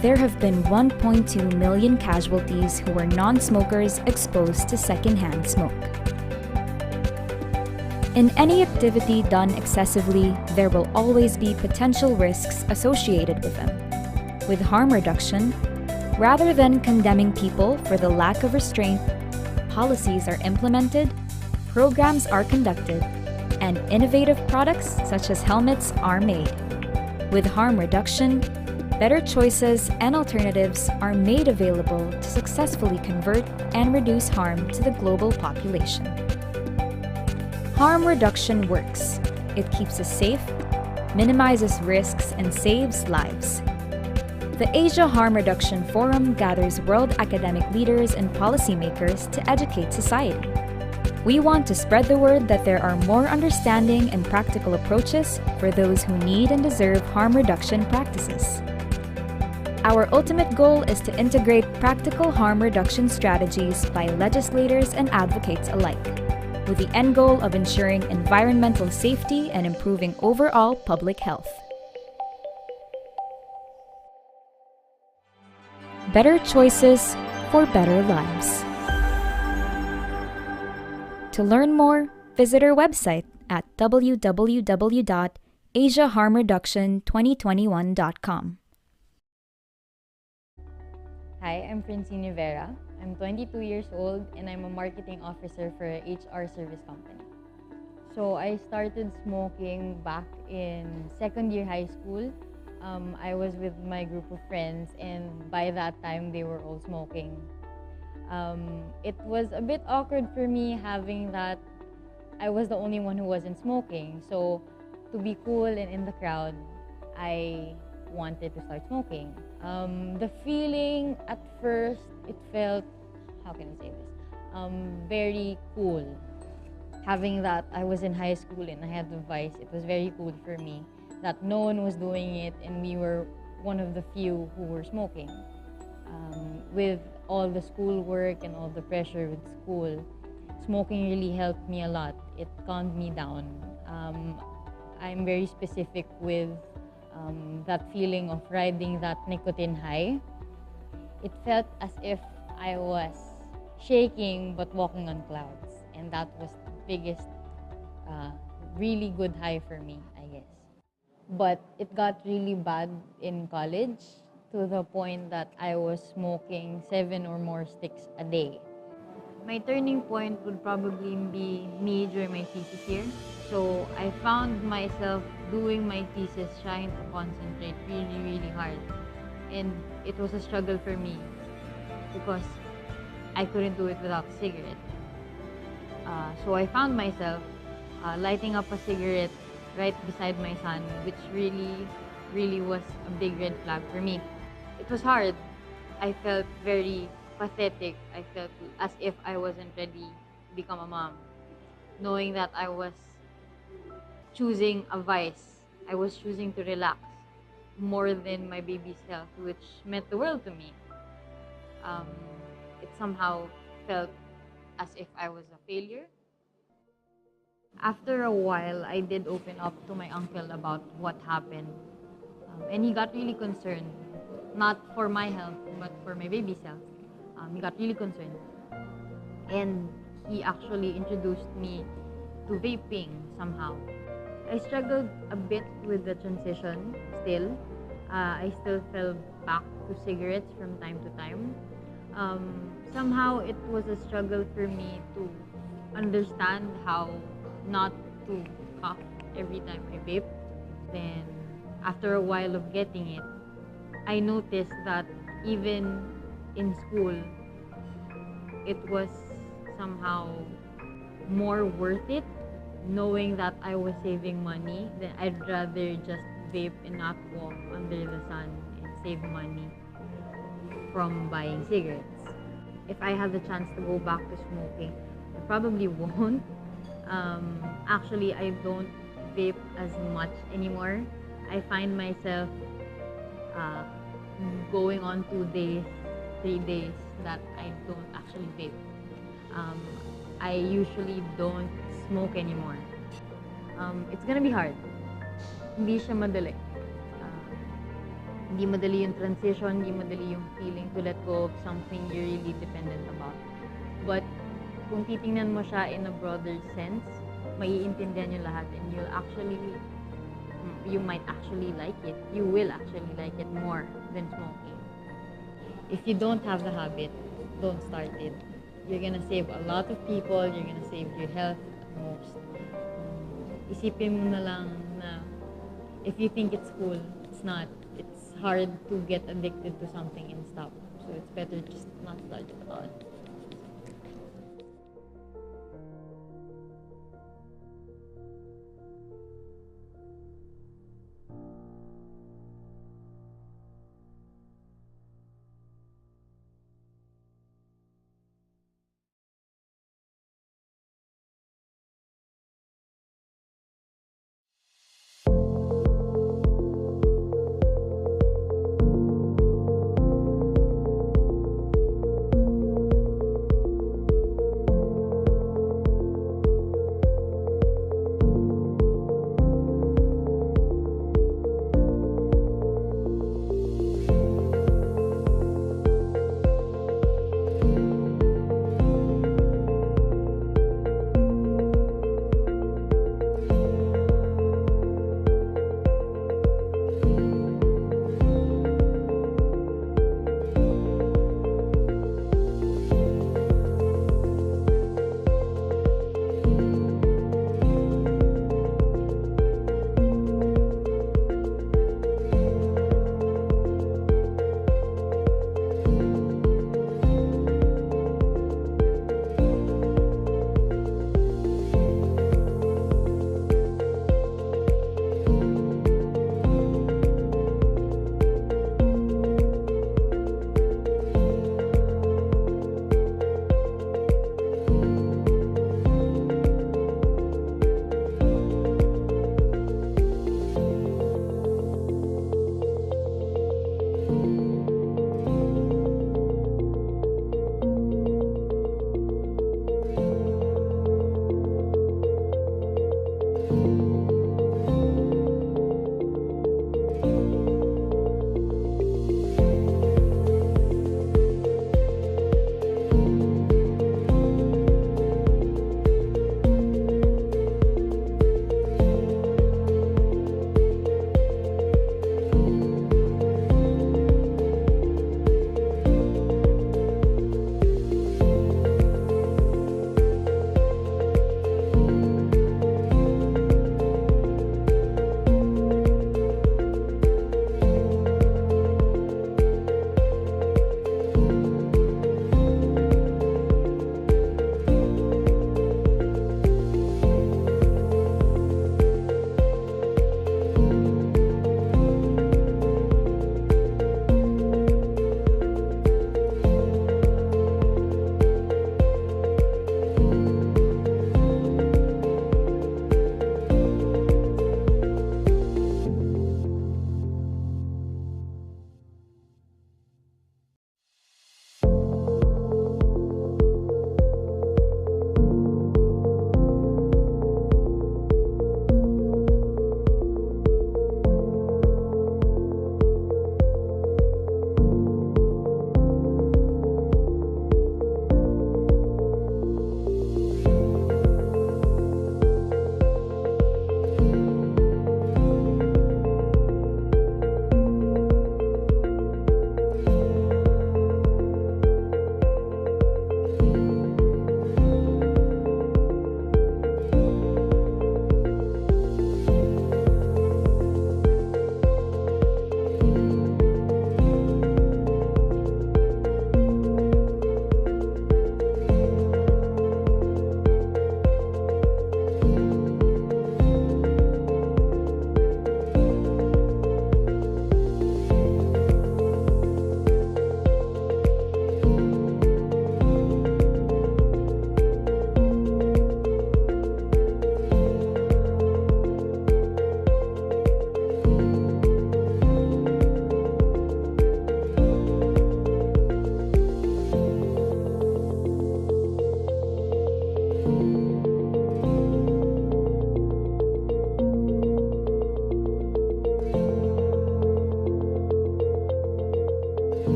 there have been 1.2 million casualties who were non-smokers exposed to secondhand smoke. In any activity done excessively, there will always be potential risks associated with them. With harm reduction, rather than condemning people for the lack of restraint, policies are implemented, programs are conducted, and innovative products such as helmets are made. With harm reduction, better choices and alternatives are made available to successfully convert and reduce harm to the global population. Harm reduction works. It keeps us safe, minimizes risks, and saves lives. The Asia Harm Reduction Forum gathers world academic leaders and policymakers to educate society. We want to spread the word that there are more understanding and practical approaches for those who need and deserve harm reduction practices. Our ultimate goal is to integrate practical harm reduction strategies by legislators and advocates alike, with the end goal of ensuring environmental safety and improving overall public health. Better choices for better lives. To learn more, visit our website at www.asiaharmreduction2021.com. Hi, I'm Francine Rivera. I'm 22 years old and I'm a marketing officer for a HR service company. So I started smoking back in second year high school. I was with my group of friends and by that time they were all smoking. It was a bit awkward for me having that I was the only one who wasn't smoking. So to be cool and in the crowd, I wanted to start smoking. The feeling at first, it felt, how can I say this, very cool. Having that I was in high school and I had the vice, it was very cool for me that no one was doing it and we were one of the few who were smoking. With all the schoolwork and all the pressure with school, smoking really helped me a lot. It calmed me down. I'm very specific with That feeling of riding that nicotine high, it felt as if I was shaking but walking on clouds. And that was the biggest, really good high for me, I guess. But it got really bad in college to the point that I was smoking 7 or more sticks a day. My turning point would probably be me during my thesis year. So I found myself doing my thesis, trying to concentrate really, really hard. And it was a struggle for me because I couldn't do it without a cigarette. So I found myself lighting up a cigarette right beside my son, which really, really was a big red flag for me. It was hard. I felt very pathetic. I felt as if I wasn't ready to become a mom, knowing that I was choosing a vice. I was choosing to relax more than my baby's health, which meant the world to me. It somehow felt as if I was a failure. After a while, I did open up to my uncle about what happened. And he got really concerned, not for my health, but for my baby's health. He got really concerned. And he actually introduced me to vaping somehow. I struggled a bit with the transition still. I still fell back to cigarettes from time to time. Somehow it was a struggle for me to understand how not to cough every time I vape. Then after a while of getting it, I noticed that even in school, it was somehow more worth it, knowing that I was saving money. Then I'd rather just vape and not walk under the sun and save money from buying cigarettes. If I had the chance to go back to smoking, I probably won't. Actually, I don't vape as much anymore. I find myself going on 2 days, 3 days that I don't actually vape. I usually don't smoke anymore. It's gonna be hard. Hindi siya madali. Hindi madali yung transition, hindi madali yung feeling to let go of something you're really dependent about. But kung titingnan mo siya in a broader sense, maiintindihan yung lahat and you might actually like it. You will actually like it more than smoking. If you don't have the habit, don't start it. You're gonna save a lot of people, you're gonna save your health at most. Isipin mo na lang na if you think it's cool, it's not. It's hard to get addicted to something and stop. So it's better just not start it at all.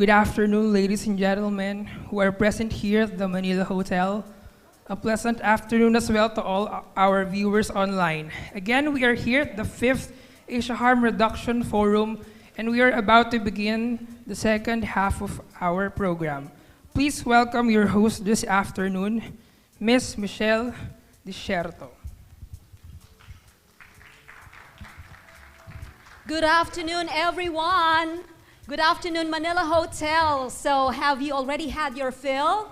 Good afternoon, ladies and gentlemen who are present here at the Manila Hotel. A pleasant afternoon as well to all our viewers online. Again, we are here at the 5th Asia Harm Reduction Forum, and we are about to begin the second half of our program. Please welcome your host this afternoon, Ms. Michelle Desierto. Good afternoon, everyone. Good afternoon, Manila Hotel. So have you already had your fill?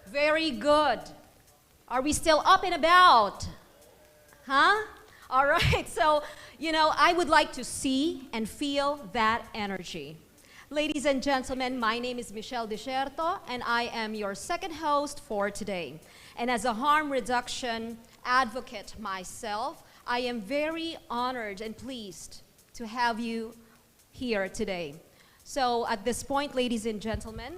Very good. Are we still up and about? Huh? All right, so, I would like to see and feel that energy. Ladies and gentlemen, my name is Michelle Desierto, and I am your second host for today. And as a harm reduction advocate myself, I am very honored and pleased to have you here today. So at this point, ladies and gentlemen,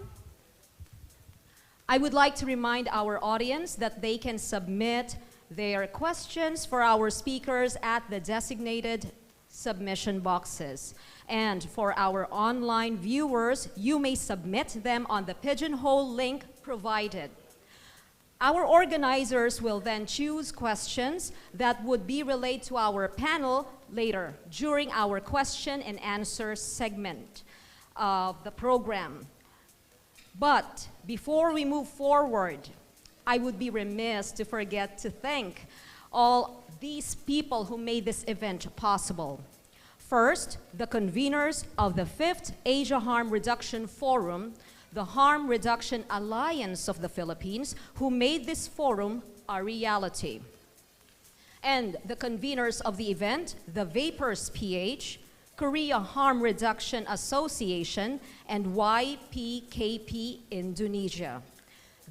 I would like to remind our audience that they can submit their questions for our speakers at the designated submission boxes. And for our online viewers, you may submit them on the Pigeonhole link provided. Our organizers will then choose questions that would be relayed to our panel later during our question and answer segment of the program. But before we move forward, I would be remiss to forget to thank all these people who made this event possible. First, the conveners of the 5th Asia Harm Reduction Forum, the Harm Reduction Alliance of the Philippines, who made this forum a reality. And the conveners of the event, the Vapors PH, Korea Harm Reduction Association, and YPKP Indonesia.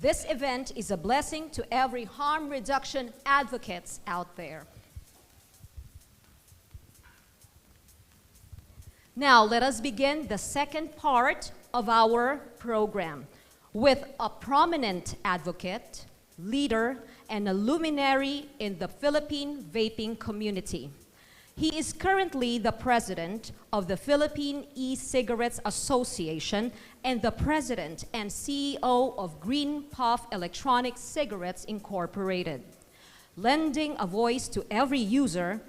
This event is a blessing to every harm reduction advocates out there. Now, let us begin the second part of our program with a prominent advocate, leader, and a luminary in the Philippine vaping community. He is currently the president of the Philippine E-Cigarettes Association and the president and CEO of Green Puff Electronic Cigarettes Incorporated. Lending a voice to every user,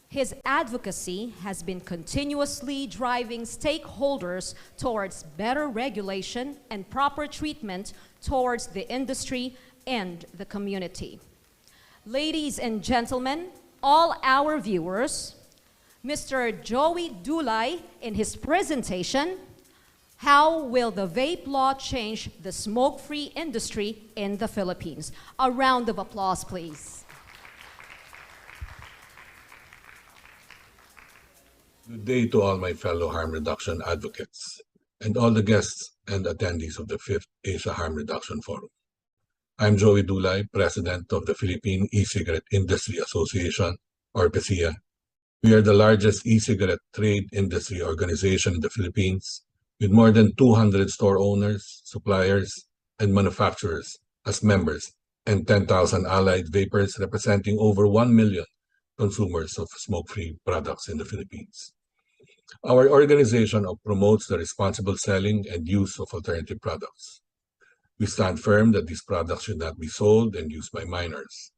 his advocacy has been continuously driving stakeholders towards better regulation and proper treatment towards the industry and the community. Ladies and gentlemen, all our viewers, Mr. Joey Dulay in his presentation, How Will the Vape Law Change the Smoke-Free Industry in the Philippines? A round of applause, please. Good day to all my fellow harm reduction advocates and all the guests and attendees of the 5th Asia Harm Reduction Forum. I'm Joey Dulay, President of the Philippine E-Cigarette Industry Association, or PCIA. We are the largest e-cigarette trade industry organization in the Philippines, with more than 200 store owners, suppliers, and manufacturers as members, and 10,000 allied vapors representing over 1 million consumers of smoke-free products in the Philippines. Our organization promotes the responsible selling and use of alternative products. We stand firm that these products should not be sold and used by minors.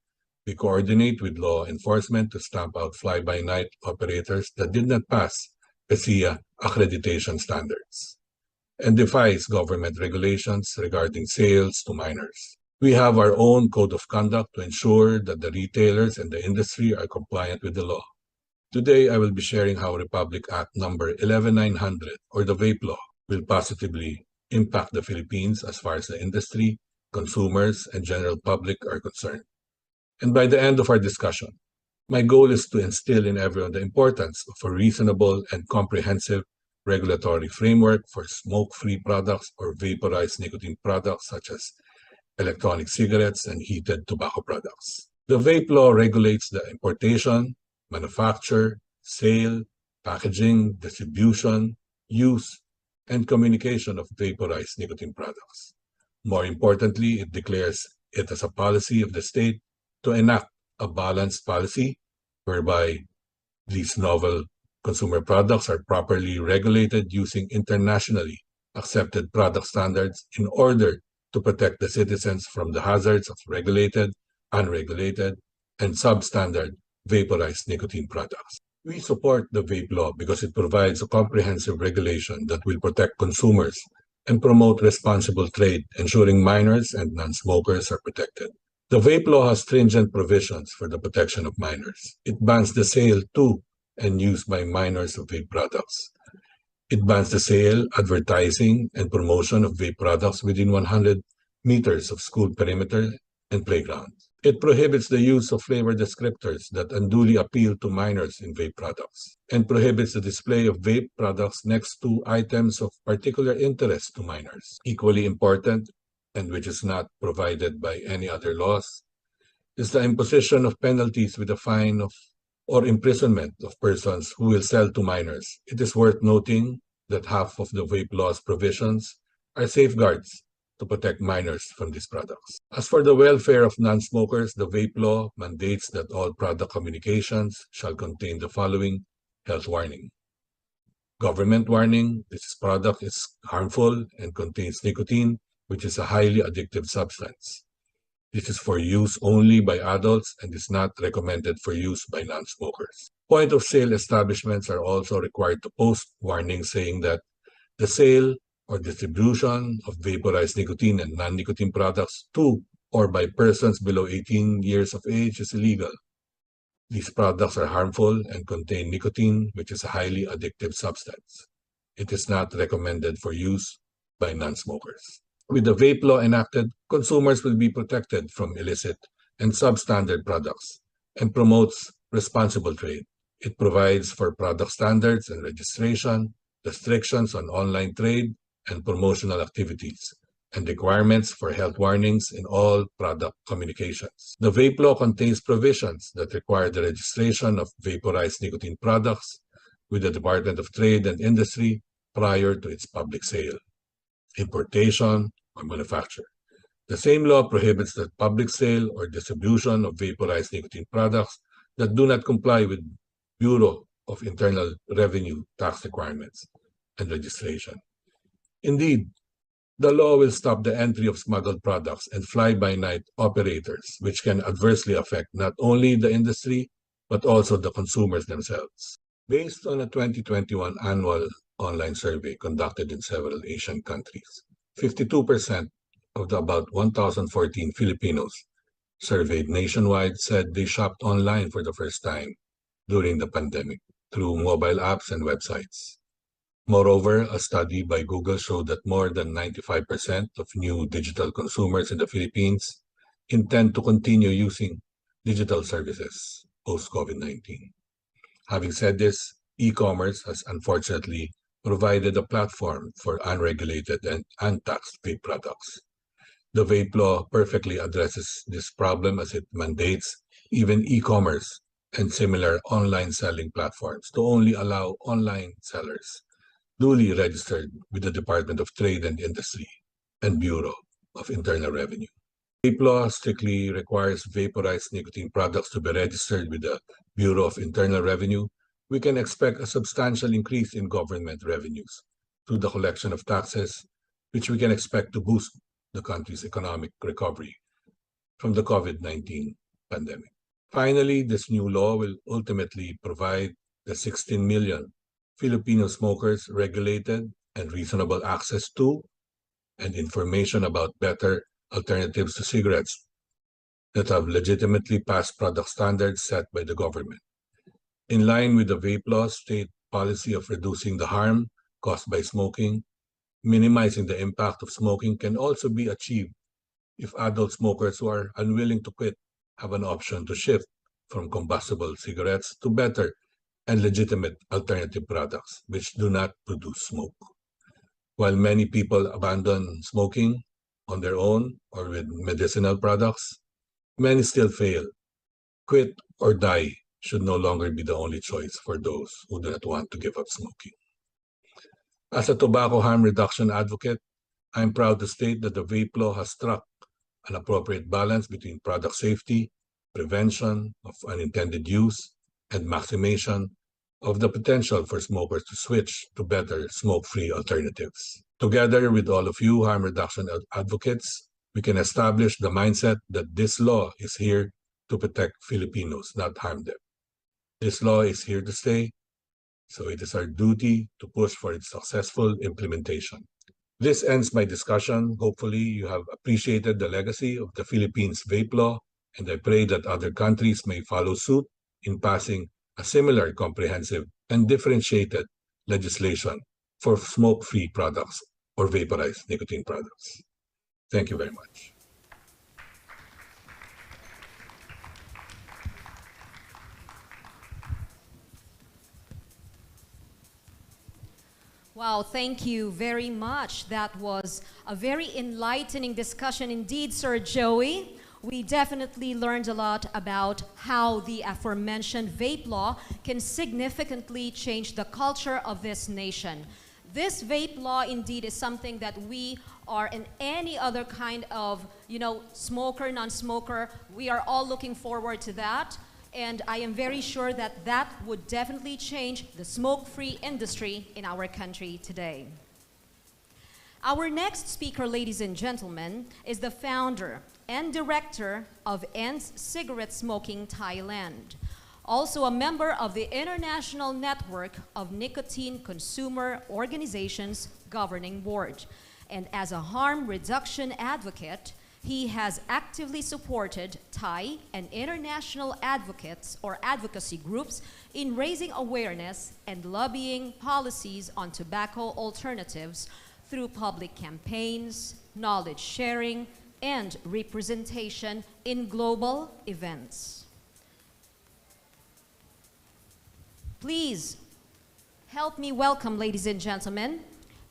We coordinate with law enforcement to stamp out fly-by-night operators that did not pass PCIA accreditation standards and defies government regulations regarding sales to minors. We have our own code of conduct to ensure that the retailers and the industry are compliant with the law. Today, I will be sharing how Republic Act number 11900, or the Vape Law, will positively impact the Philippines as far as the industry, consumers, and general public are concerned. And by the end of our discussion, my goal is to instill in everyone the importance of a reasonable and comprehensive regulatory framework for smoke-free products or vaporized nicotine products such as electronic cigarettes and heated tobacco products. The Vape Law regulates the importation, manufacture, sale, packaging, distribution, use, and communication of vaporized nicotine products. More importantly, it declares it as a policy of the state to enact a balanced policy whereby these novel consumer products are properly regulated using internationally accepted product standards in order to protect the citizens from the hazards of regulated, unregulated, and substandard vaporized nicotine products. We support the Vape Law because it provides a comprehensive regulation that will protect consumers and promote responsible trade, ensuring minors and non-smokers are protected. The Vape Law has stringent provisions for the protection of minors. It bans the sale to and use by minors of vape products. It bans the sale, advertising, and promotion of vape products within 100 meters of school perimeter and playgrounds. It prohibits the use of flavor descriptors that unduly appeal to minors in vape products, and prohibits the display of vape products next to items of particular interest to minors. Equally important, and which is not provided by any other laws, is the imposition of penalties with a fine of or imprisonment of persons who will sell to minors. It is worth noting that half of the Vape Law's provisions are safeguards to protect minors from these products. As for the welfare of non-smokers, the Vape Law mandates that all product communications shall contain the following health warning. Government warning: this product is harmful and contains nicotine, which is a highly addictive substance. This is for use only by adults and is not recommended for use by non-smokers. Point-of-sale establishments are also required to post warnings saying that the sale or distribution of vaporized nicotine and non-nicotine products to or by persons below 18 years of age is illegal. These products are harmful and contain nicotine, which is a highly addictive substance. It is not recommended for use by non-smokers. With the vape law enacted, consumers will be protected from illicit and substandard products and promotes responsible trade. It provides for product standards and registration, restrictions on online trade and promotional activities, and requirements for health warnings in all product communications. The vape law contains provisions that require the registration of vaporized nicotine products with the Department of Trade and Industry prior to its public sale, importation, or manufacture. The same law prohibits the public sale or distribution of vaporized nicotine products that do not comply with Bureau of Internal Revenue tax requirements and registration. Indeed, the law will stop the entry of smuggled products and fly-by-night operators, which can adversely affect not only the industry, but also the consumers themselves. Based on a 2021 annual online survey conducted in several Asian countries, 52% of the about 1,014 Filipinos surveyed nationwide said they shopped online for the first time during the pandemic through mobile apps and websites. Moreover, a study by Google showed that more than 95% of new digital consumers in the Philippines intend to continue using digital services post-COVID-19. Having said this, e-commerce has unfortunately provided a platform for unregulated and untaxed vape products. The vape law perfectly addresses this problem as it mandates even e-commerce and similar online selling platforms to only allow online sellers duly registered with the Department of Trade and Industry and Bureau of Internal Revenue. Vape law strictly requires vaporized nicotine products to be registered with the Bureau of Internal Revenue. We can expect a substantial increase in government revenues through the collection of taxes, which we can expect to boost the country's economic recovery from the COVID-19 pandemic. Finally, this new law will ultimately provide the 16 million Filipino smokers regulated and reasonable access to and information about better alternatives to cigarettes that have legitimately passed product standards set by the government. In line with the vape law's state policy of reducing the harm caused by smoking, minimizing the impact of smoking can also be achieved if adult smokers who are unwilling to quit have an option to shift from combustible cigarettes to better and legitimate alternative products which do not produce smoke. While many people abandon smoking on their own or with medicinal products, many still fail. Quit or die should no longer be the only choice for those who do not want to give up smoking. As a tobacco harm reduction advocate, I am proud to state that the vape law has struck an appropriate balance between product safety, prevention of unintended use, and maximization of the potential for smokers to switch to better smoke-free alternatives. Together with all of you harm reduction advocates, we can establish the mindset that this law is here to protect Filipinos, not harm them. This law is here to stay, so it is our duty to push for its successful implementation. This ends my discussion. Hopefully, you have appreciated the legacy of the Philippines vape law, and I pray that other countries may follow suit in passing a similar comprehensive and differentiated legislation for smoke-free products or vaporized nicotine products. Thank you very much. Wow, thank you very much. That was a very enlightening discussion indeed, Sir Joey. We definitely learned a lot about how the aforementioned vape law can significantly change the culture of this nation. This vape law indeed is something that we are in any other kind of, smoker, non-smoker, we are all looking forward to that. And I am very sure that that would definitely change the smoke-free industry in our country today. Our next speaker, ladies and gentlemen, is the founder and director of Ends Cigarette Smoking Thailand, also a member of the International Network of Nicotine Consumer Organizations Governing Board. And as a harm reduction advocate, He has actively supported Thai and international advocates or advocacy groups in raising awareness and lobbying policies on tobacco alternatives through public campaigns, knowledge sharing, and representation in global events. Please help me welcome, ladies and gentlemen,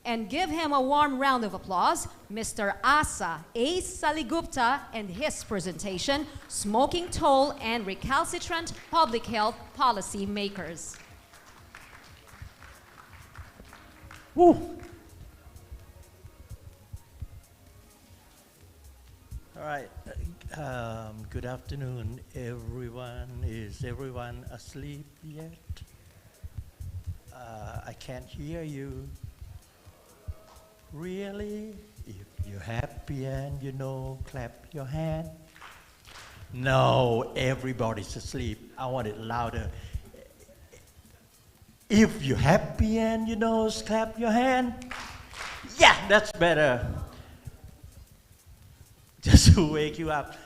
and give him a warm round of applause, Mr. Asa A. Saligupta and his presentation, Smoking Toll and Recalcitrant Public Health Policy Makers. Woo. All right. Good afternoon, everyone. Is everyone asleep yet? I can't hear you. Really? If you're happy and you know, clap your hand. No, everybody's asleep. I want it louder. If you're happy and you know, clap your hand. Yeah, that's better. Just to wake you up.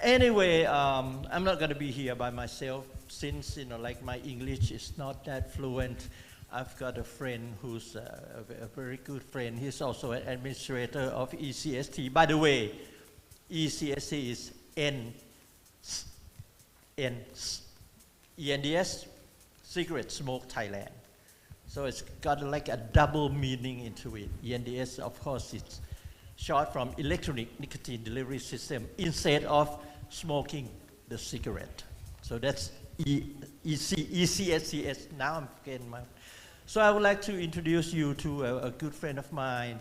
Anyway, I'm not going to be here by myself since, like my English is not that fluent. I've got a friend who's a very good friend. He's also an administrator of ECST. By the way, ECST is ENDS, Cigarette Smoke Thailand. So it's got like a double meaning into it. ENDS, of course, it's short from electronic nicotine delivery system instead of smoking the cigarette. So that's ECSCS. Now I'm getting my... So I would like to introduce you to a good friend of mine.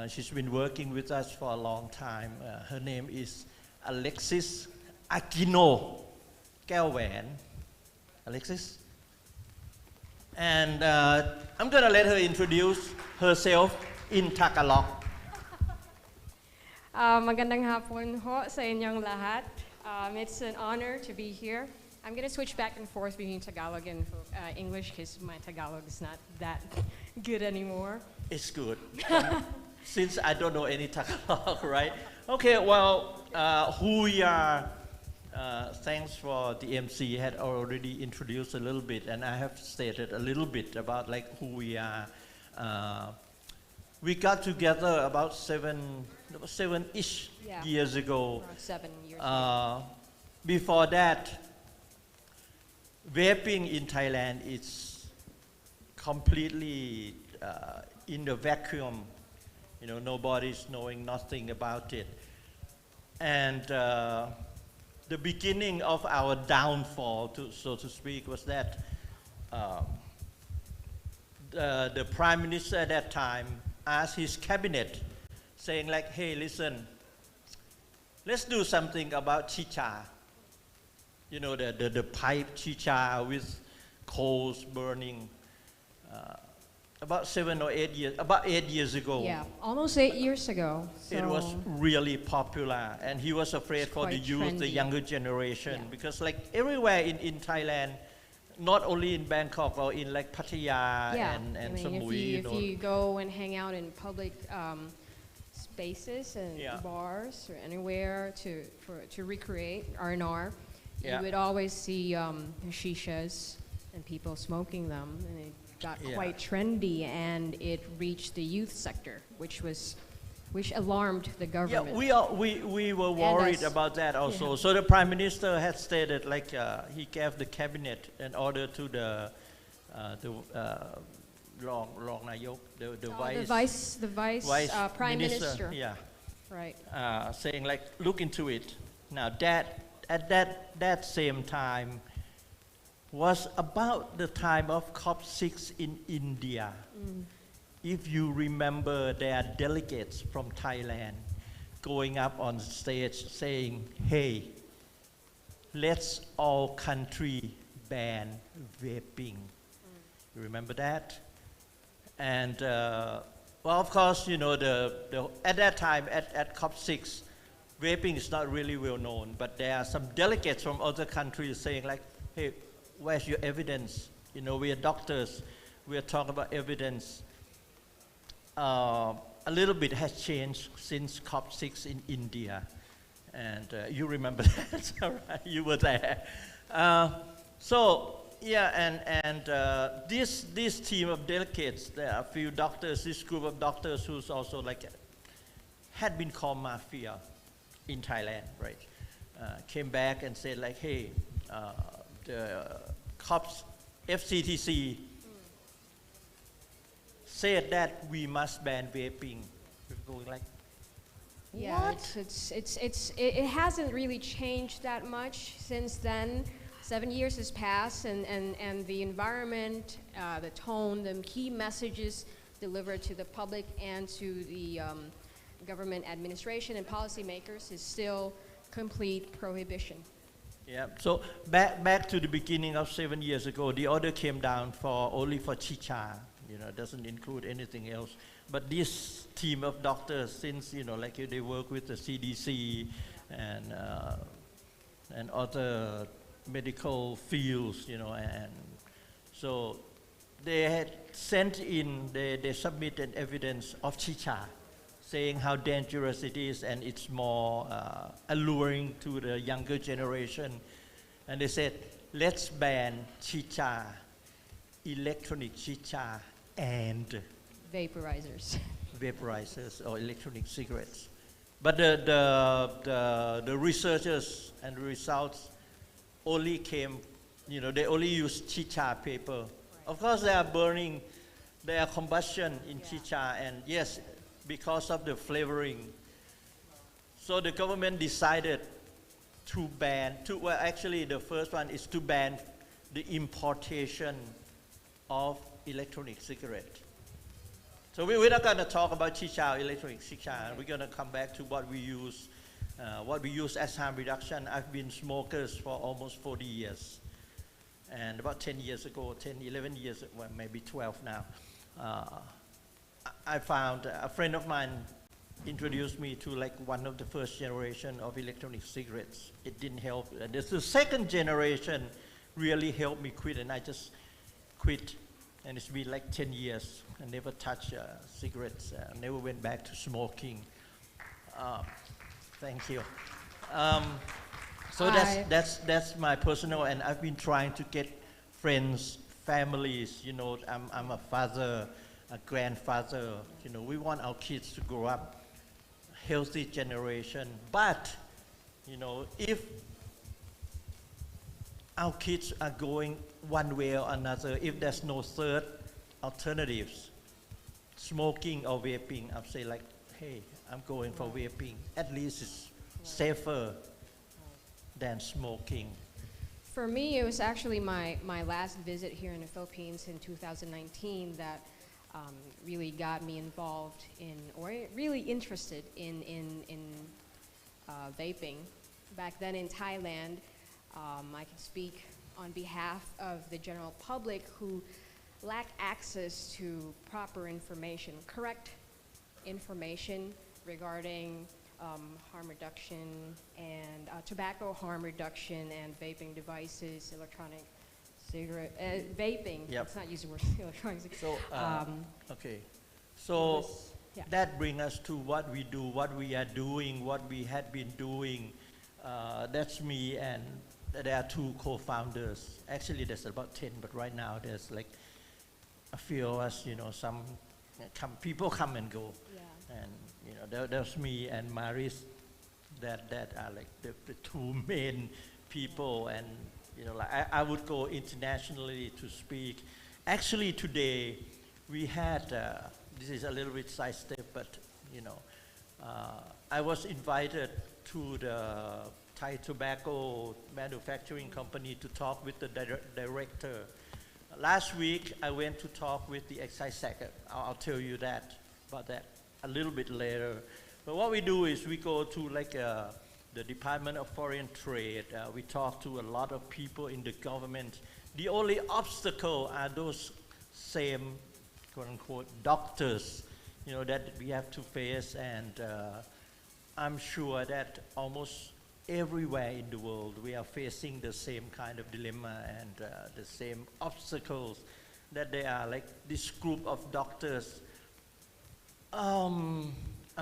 She's been working with us for a long time. Her name is Alexis Aquino Kelwan. Alexis? And I'm going to let her introduce herself in Tagalog. Magandang hapon ho sa inyong lahat. It's an honor to be here. I'm going to switch back and forth between Tagalog and English because my Tagalog is not that good anymore. It's good. Since I don't know any Tagalog, right? Okay, well, who we are, thanks for the MC, had already introduced a little bit, and I have stated a little bit about like who we are. We got together about seven-ish years ago. Around 7 years ago. Before that, vaping in Thailand is completely in the vacuum. Nobody's knowing nothing about it. And the beginning of our downfall, so to speak, was that the Prime Minister at that time asked his cabinet, saying like, hey, listen, let's do something about chicha. The pipe chicha with coals burning. About 7 or 8 years, about 8 years ago. Yeah, almost 8 years ago. So it was really popular, and he was afraid for the youth, trendy. the younger generation, because like everywhere in Thailand, not only in Bangkok or in like Pattaya and Samui. If you go and hang out in public spaces and bars or anywhere to recreate R&R, you would always see shishas and people smoking them, and it got quite trendy, and it reached the youth sector, which alarmed the government. Yeah, we were worried about that also. Yeah. So the Prime Minister had stated like he gave the cabinet an order to the Rong Nayok, the vice Prime Minister. Yeah. Right. Saying like, look into it. Now at that same time was about the time of COP6 in India. Mm. If you remember, there are delegates from Thailand going up on stage saying, hey, let's all country ban vaping. You remember that? And well, of course, at that time at COP6, vaping is not really well known, but there are some delegates from other countries saying like, hey, where's your evidence? We are doctors. We are talking about evidence. a little bit has changed since COP6 in India. And you remember that, right? You were there. So, yeah, and this team of delegates, there are a few doctors, this group of doctors who's also like, had been called mafia in Thailand, right? Came back and said like, hey, the COPS, FCTC said that we must ban vaping. We're going like, Yeah, what? it hasn't really changed that much since then. 7 years has passed, and the environment, the tone, the key messages delivered to the public and to the government administration and policymakers is still complete prohibition. Yeah, so back to the beginning of 7 years ago, the order came down for only for chicha, you know, doesn't include anything else. But this team of doctors, since, you know, like they work with the CDC and other medical fields, you know, and so they had sent in, they submitted evidence of chicha, saying how dangerous it is and it's more alluring to the younger generation. And they said, let's ban chicha, electronic chicha, and vaporizers or electronic cigarettes. But the researchers and the results only came, you know, they only use chicha paper. Right. Of course, they are burning, there are combustion in chicha, and yes, because of the flavoring. So the government decided to ban, well, actually the first one is to ban the importation of electronic cigarette. So we're not going to talk about chicha or electronic chicha. We're going to come back to what we use as harm reduction. I've been smokers for almost 40 years. And about 10 years ago, 10, 11 years, well, maybe 12 now, I found a friend of mine introduced me to like one of the first generation of electronic cigarettes. It didn't help. The second generation really helped me quit, and I just quit. And it's been like 10 years. I never touched cigarettes. Never went back to smoking. Thank you. So that's my personal, and I've been trying to get friends, families. You know, I'm a father, a grandfather. You know, we want our kids to grow up healthy generation. But you know, if our kids are going one way or another, if there's no third alternatives, smoking or vaping, I'll say like, hey, I'm going for vaping. At least it's safer than smoking. For me, it was actually my last visit here in the Philippines in 2019 that really got me involved in, or really interested in vaping. Back then in Thailand, I can speak on behalf of the general public who lack access to proper information, correct information regarding harm reduction and tobacco harm reduction and vaping devices, electronic cigarette, vaping. Yep. Let's not use the word electronic. So, okay. So that brings us to what we do, what we are doing, what we had been doing. That's me, and there are two co-founders. Actually, there's about 10, but right now there's like a few of us, you know, people come and go. Yeah. And, you know, there's me and Maris that are like the two main people. And, you know, like I would go internationally to speak. Actually, today we had, this is a little bit sidestep, but, you know, I was invited to the Thai tobacco manufacturing company to talk with the director. Last week, I went to talk with the excise sector. I'll tell you about that a little bit later. But what we do is we go to like the Department of Foreign Trade. We talk to a lot of people in the government. The only obstacle are those same, quote unquote, doctors, you know, that we have to face. And I'm sure that almost everywhere in the world we are facing the same kind of dilemma and the same obstacles, that they are like this group of doctors I'm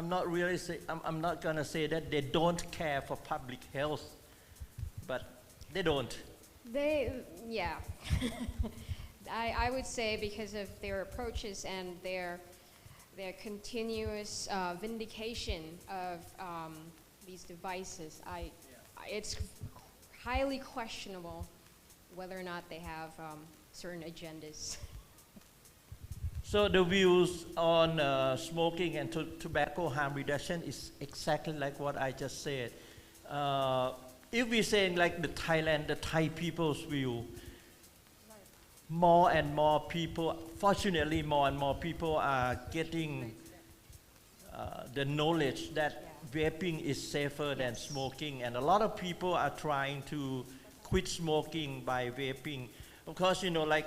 not really say, I'm not gonna say that they don't care for public health, but they don't. Yeah. I would say because of their approaches and their continuous vindication of these devices, it's highly questionable whether or not they have certain agendas. So the views on smoking and tobacco harm reduction is exactly like what I just said. If we say like the Thai people's view, more and more people, fortunately more and more people are getting the knowledge that vaping is safer than smoking, and a lot of people are trying to quit smoking by vaping. Of course, you know, like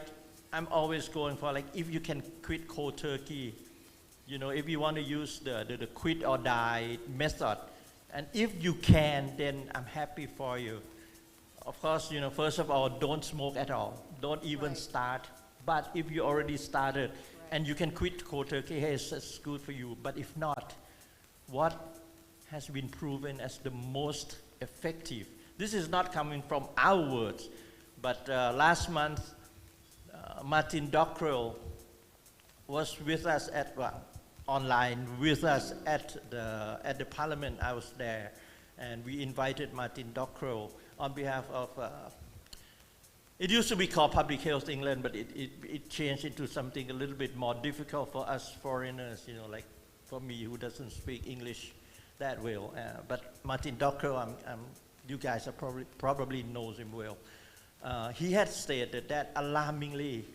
I'm always going for like if you can quit cold turkey, you know, if you want to use the quit or die method, and if you can, then I'm happy for you. Of course, you know, first of all, don't smoke at all. Don't even start. But if you already started and you can quit cold turkey, hey, it's good for you. But if not, what has been proven as the most effective? This is not coming from our words, but last month, Martin Dockrell was with us at online with us at the Parliament. I was there, and we invited Martin Dockrell on behalf of. It used to be called Public Health England, but it changed into something a little bit more difficult for us foreigners. You know, like for me who doesn't speak English that well. But Martin Dockrell, you guys are probably knows him well. He had stated that alarmingly,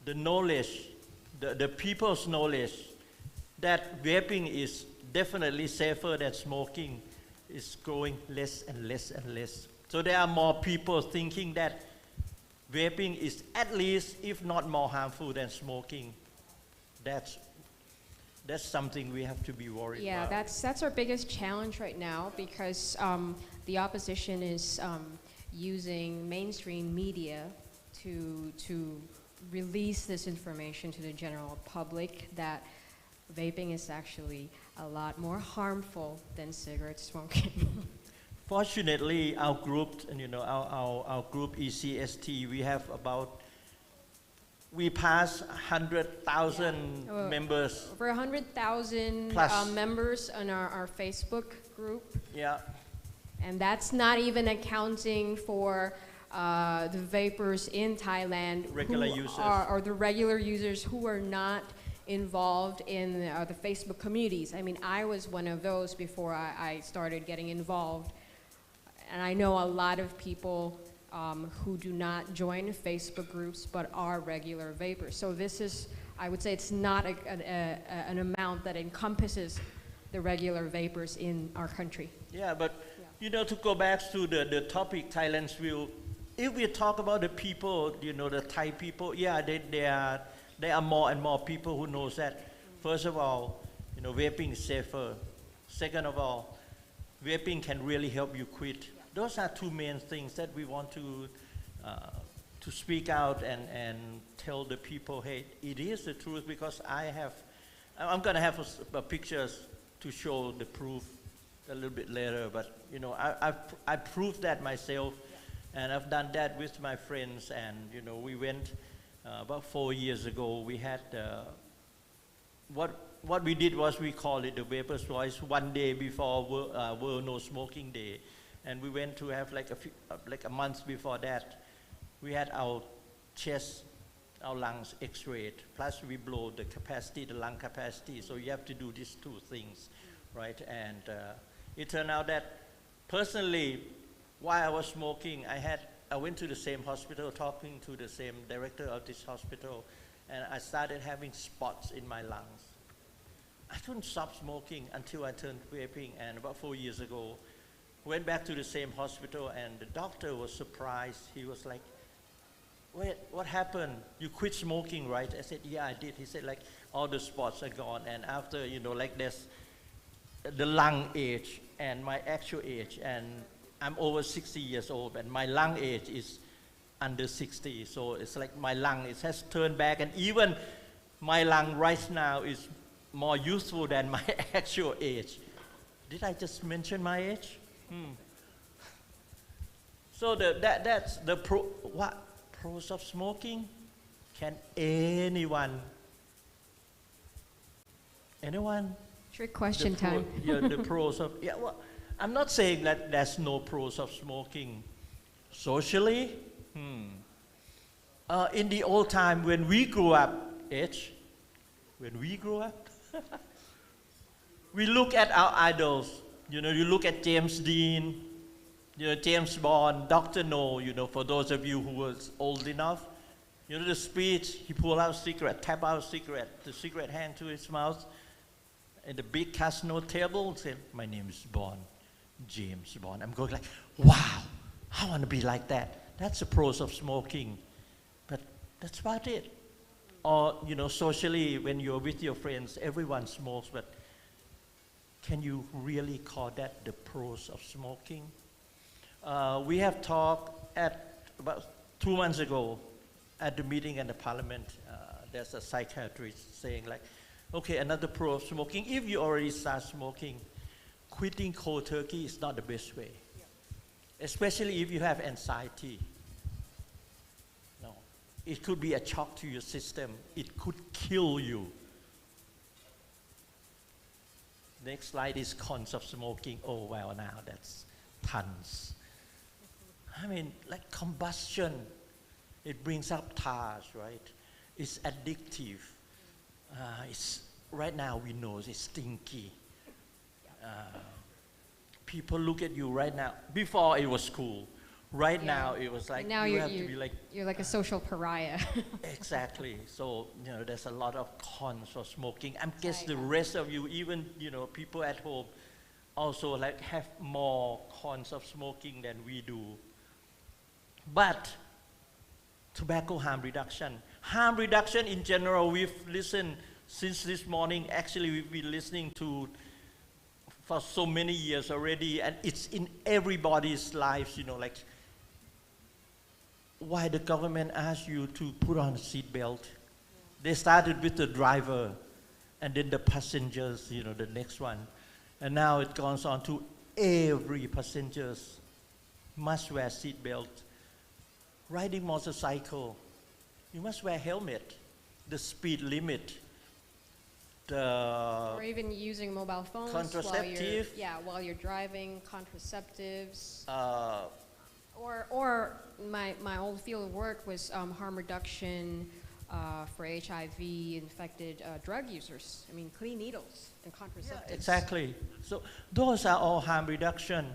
the knowledge, the people's knowledge that vaping is definitely safer than smoking is growing less and less and less. So there are more people thinking that vaping is at least, if not more harmful than smoking. That's something we have to be worried about. Yeah, that's our biggest challenge right now, because the opposition is using mainstream media to release this information to the general public that vaping is actually a lot more harmful than cigarette smoking. Fortunately, our group, and you know, our group ECST, we pass 100,000 members. Over 100,000 members on our Facebook group. Yeah. And that's not even accounting for the vapors in Thailand, regular users, or the regular users who are not involved in the Facebook communities. I mean, I was one of those before I started getting involved, and I know a lot of people who do not join Facebook groups but are regular vapors. So this is, I would say, it's not an amount that encompasses the regular vapors in our country. Yeah, but you know, to go back to the topic, Thailand's view, if we talk about the people, you know, the Thai people, yeah, there are more and more people who knows that. First of all, you know, vaping is safer. Second of all, vaping can really help you quit. Those are two main things that we want to speak out and tell the people, hey, it is the truth, because I'm gonna have pictures to show the proof a little bit later, but you know, I proved that myself, and I've done that with my friends, and you know, we went about 4 years ago. We had what we did was we called it the Vapors Voice one day before World No Smoking Day, and we went to have like a month before that. We had our chest, our lungs x-rayed, plus we blow the capacity, the lung capacity. So you have to do these two things, right? And it turned out that personally, while I was smoking, I went to the same hospital, talking to the same director of this hospital, and I started having spots in my lungs. I couldn't stop smoking until I turned vaping, and about 4 years ago, went back to the same hospital, and the doctor was surprised. He was like, wait, what happened? You quit smoking, right? I said, yeah, I did. He said, like, all the spots are gone, and after, you know, like there's the lung age and my actual age, and I'm over 60 years old, and my lung age is under 60, so it's like my lung, it has turned back, and even my lung right now is more youthful than my actual age. Did I just mention my age? So that's the pros of smoking. Can anyone? Trick question time. Yeah, the pros of, yeah, well, I'm not saying that there's no pros of smoking. Socially, in the old time when we grew up, we look at our idols. You know, you look at James Dean, you know, James Bond, Dr. No, you know, for those of you who was old enough. You know, the speech, he pulled out a cigarette, tap out a cigarette, the cigarette hand to his mouth, and the big casino table said, my name is Bond, James Bond. I'm going like, wow, I want to be like that. That's the pros of smoking. But that's about it. Or, you know, socially, when you're with your friends, everyone smokes, but can you really call that the pros of smoking? We have talked about 2 months ago at the meeting in the parliament. There's a psychiatrist saying like, okay, another pro of smoking, if you already start smoking, quitting cold turkey is not the best way. Especially if you have anxiety. No, it could be a shock to your system. It could kill you. Next slide is cons of smoking. Oh, well, now that's tons. I mean, like combustion, it brings up tars, right? It's addictive. Right now we know it's stinky. People look at you right now. Before it was cool. Right now it was like, now you have to be like... You're like a social pariah. Exactly. So, you know, there's a lot of cons for smoking. I guess the rest of you, even, you know, people at home, also like have more cons of smoking than we do. But tobacco harm reduction. Harm reduction in general, we've listened since this morning. Actually, we've been listening to for so many years already, and it's in everybody's lives, you know, like why the government asks you to put on a seatbelt. They started with the driver, and then the passengers, you know, the next one. And now it goes on to every passengers must wear seatbelt. Riding motorcycle, you must wear helmet. The speed limit, or even using mobile phones contraceptive. while you're driving, contraceptives. Or my old field of work was harm reduction for HIV-infected drug users. I mean, clean needles and contraceptives. Yeah, exactly. So those are all harm reduction.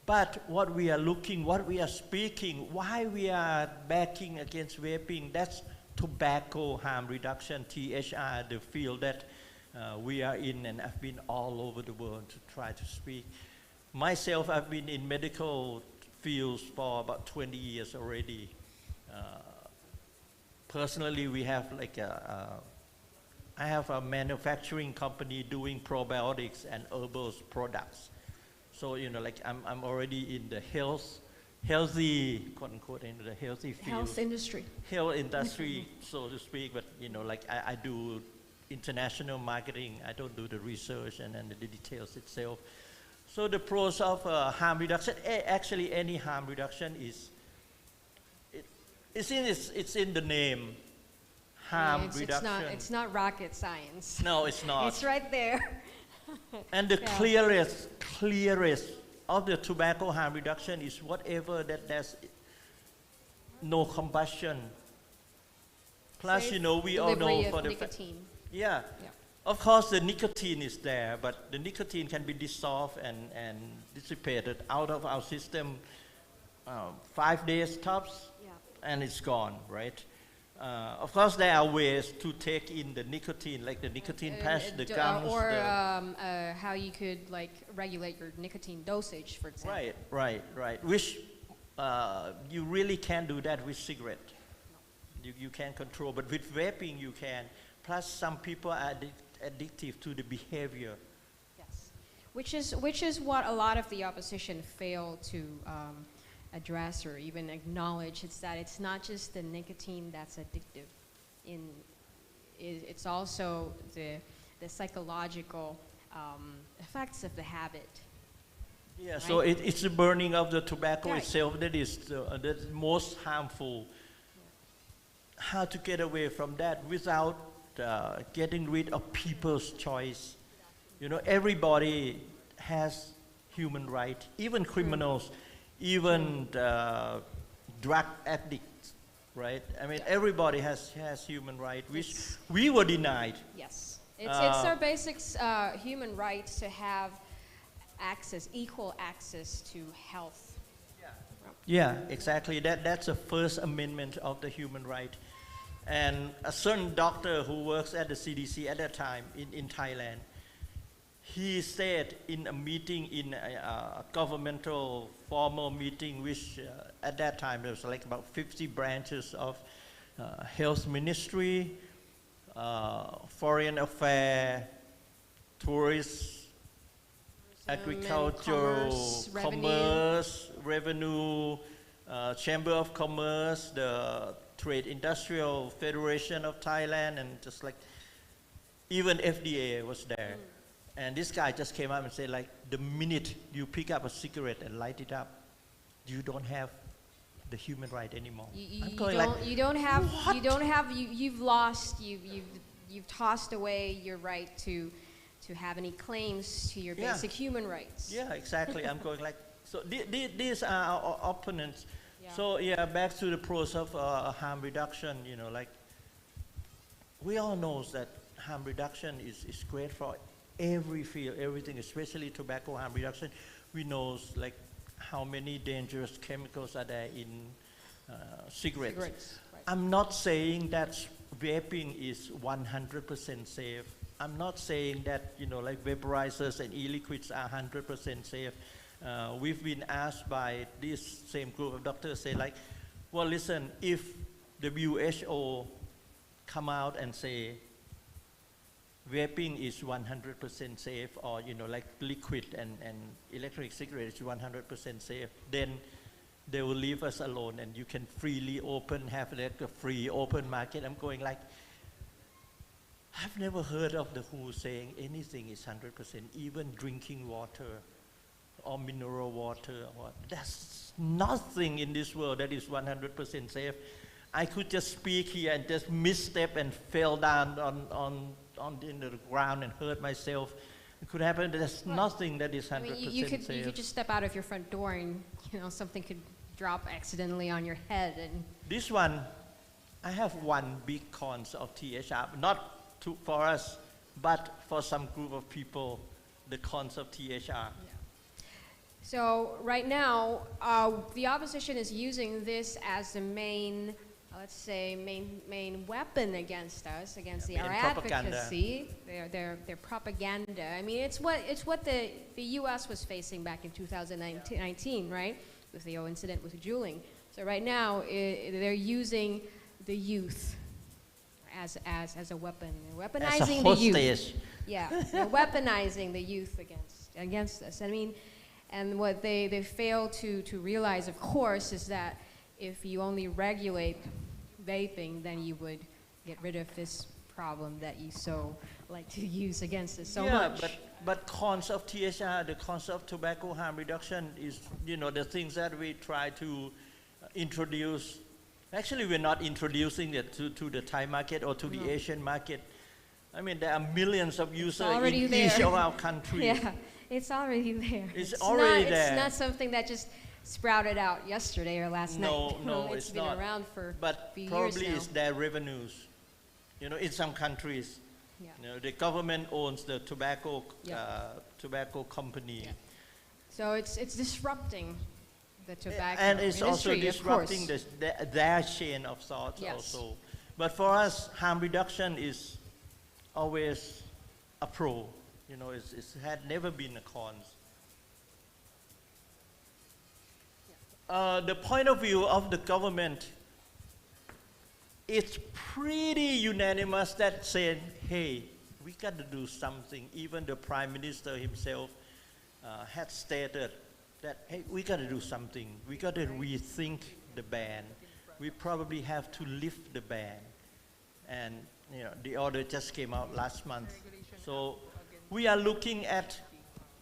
But what we are looking, what we are speaking, why we are backing against vaping, that's tobacco harm reduction, THR, the field that we are in, and I've been all over the world to try to speak. Myself, I've been in medical fields for about 20 years already. Personally, we have like I have a manufacturing company doing probiotics and herbal products. So, you know, like I'm already in the healthy, quote unquote, in the healthy field. Health industry. Health industry, so to speak, but, you know, like I do international marketing. I don't do the research and then the details itself. So the pros of harm reduction, actually any harm reduction is, it's in the name, harm reduction. It's not rocket science. No, it's not. It's right there. And the clearest of the tobacco harm reduction is whatever that there's no combustion. Plus, you know, we all know for the nicotine. Yeah. Of course, the nicotine is there, but the nicotine can be dissolved and dissipated out of our system 5 days tops, and it's gone, right? Of course, there are ways to take in the nicotine, like the nicotine patch, the gums. Or how you could like regulate your nicotine dosage, for example. Right. Which you really can't do that with cigarette. You can't control, but with vaping you can. Plus, some people are addictive to the behavior. Yes, which is what a lot of the opposition fail to address or even acknowledge. It's that it's not just the nicotine that's addictive. It's also the the psychological effects of the habit. Yeah, right? so it's the burning of the tobacco Right. itself that is the most harmful. How to get away from that without getting rid of people's choice? You know, everybody has human right, even criminals, even drug addicts, right? I mean, everybody has human right, which we were denied. Yes, it's our basic human right to have access, equal access to health. Yeah, exactly. That's the First Amendment of the human right. And a certain doctor who works at the CDC at that time in Thailand, he said in a meeting, in a governmental formal meeting, which at that time there was like about 50 branches of health ministry, foreign affairs, tourist, agriculture, commerce, revenue, chamber of commerce, the Trade Industrial Federation of Thailand, and just like even FDA was there. And this guy just came up and said, like, the minute you pick up a cigarette and light it up, you don't have the human right anymore. I'm going like, You've lost, you've tossed away your right to have any claims to your basic human rights. yeah, exactly. I'm going like, so these are our opponents. Yeah. So yeah, back to the pros of harm reduction, you know, like, we all know that harm reduction is great for every field, everything, especially tobacco harm reduction. We know like how many dangerous chemicals are there in cigarettes. Right. I'm not saying that vaping is 100% safe. I'm not saying that, you know, like vaporizers and e-liquids are 100% safe. We've been asked by this same group of doctors, say like, well, listen, if WHO come out and say vaping is 100% safe, or, you know, like liquid and electronic cigarettes is 100% safe, then they will leave us alone and you can freely have like a free open market. I'm going like, I've never heard of the WHO saying anything is 100%, even drinking water or mineral water. There's nothing in this world that is 100% safe. I could just speak here and just misstep and fell down on the ground and hurt myself. It could happen. There's nothing that is 100% I mean, you safe. could just step out of your front door and, you know, something could drop accidentally on your head. And This one, I have one big cons of THR, not for us, but for some group of people, the cons of THR. so right now, the opposition is using this as the main, let's say, main weapon against us, against our propaganda. advocacy, their propaganda. I mean, it's what the U.S. was facing back in 2019, right, with the whole incident with Juuling. So right now, they're using the youth as a weapon. They're weaponizing the youth. Yeah, they're weaponizing the youth against us. I mean, and what they fail to realize, of course, is that if you only regulate vaping, then you would get rid of this problem that you so like to use against us so much. But cons of THR, the cons of tobacco harm reduction is, you know, the things that we try to introduce. Actually, we're not introducing it to the Thai market or to the Asian market. I mean, there are millions of users in each of our countries. Yeah, it's already there. It's already there. It's not something that just sprouted out yesterday or last night. No, it's been not. around for a few years probably now. it's their revenues. You know, in some countries, you know, the government owns the tobacco company. Yeah. So it's disrupting the tobacco And it's industry, also of disrupting course. their chain of thoughts Yes. also. But for us, harm reduction is always a pro. You know, it had never been a cons. The point of view of the government, it's pretty unanimous that saying, hey, we got to do something. Even the Prime Minister himself had stated that, hey, we got to do something. We got to rethink the ban. We probably have to lift the ban. and the order just came out last month. So we are looking at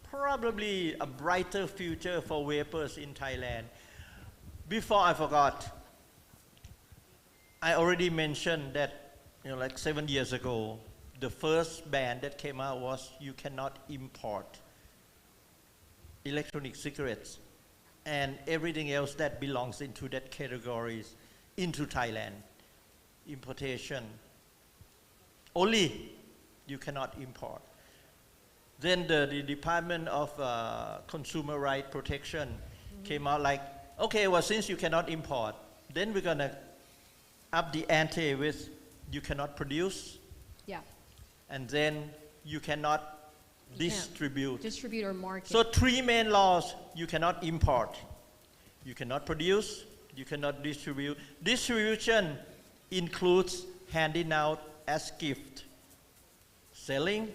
probably a brighter future for vapors in Thailand. Before I forgot, I already mentioned that like 7 years ago, the first ban that came out was you cannot import electronic cigarettes and everything else that belongs into that categories into Thailand. Importation. Only you cannot import. Then the Department of Consumer Right Protection came out like, okay, well, since you cannot import, then we're gonna up the ante with you cannot produce. Yeah. And then you cannot distribute. Distribute or market. So 3 main laws: you cannot import, you cannot produce, you cannot distribute. Distribution includes handing out as gift, selling,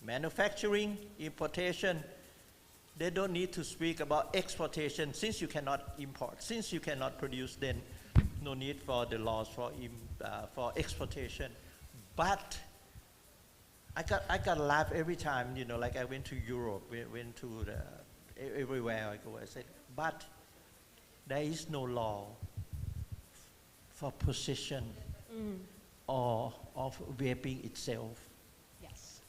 manufacturing, importation. They don't need to speak about exportation. Since you cannot import, since you cannot produce, then no need for the laws for exportation. But I got laugh every time, like I went to Europe, went to everywhere I go. I said, but there is no law for possession or of vaping itself. Yes.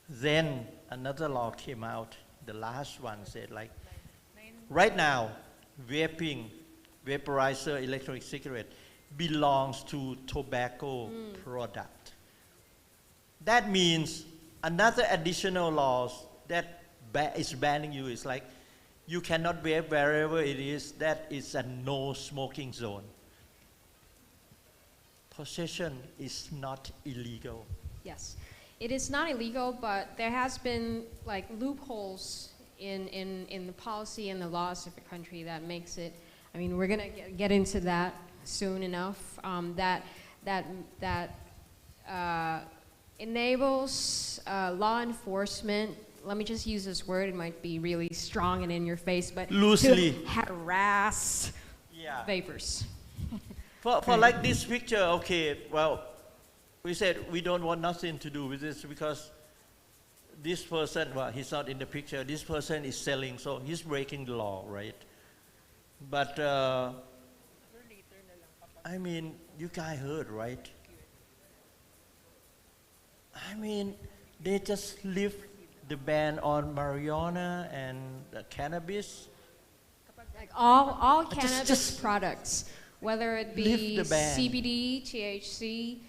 Then another law came out. The last one said, like, right now, vaporizer, electronic cigarette belongs to tobacco product. That means another additional laws that is banning you is like, you cannot vape wherever it is that is a no smoking zone. Possession is not illegal. Yes, it is not illegal, but there has been like loopholes in the policy and the laws of the country that makes it. I mean, we're gonna get into that soon enough. That enables law enforcement. Let me just use this word. It might be really strong and in your face, but loosely to harass vapors. For like this picture, okay, well, we said we don't want nothing to do with this because this person, well, he's not in the picture, this person is selling, so he's breaking the law, right? But, I mean, you guys heard, right? I mean, they just lift the ban on marijuana and cannabis. Like all cannabis products, whether it be CBD, THC,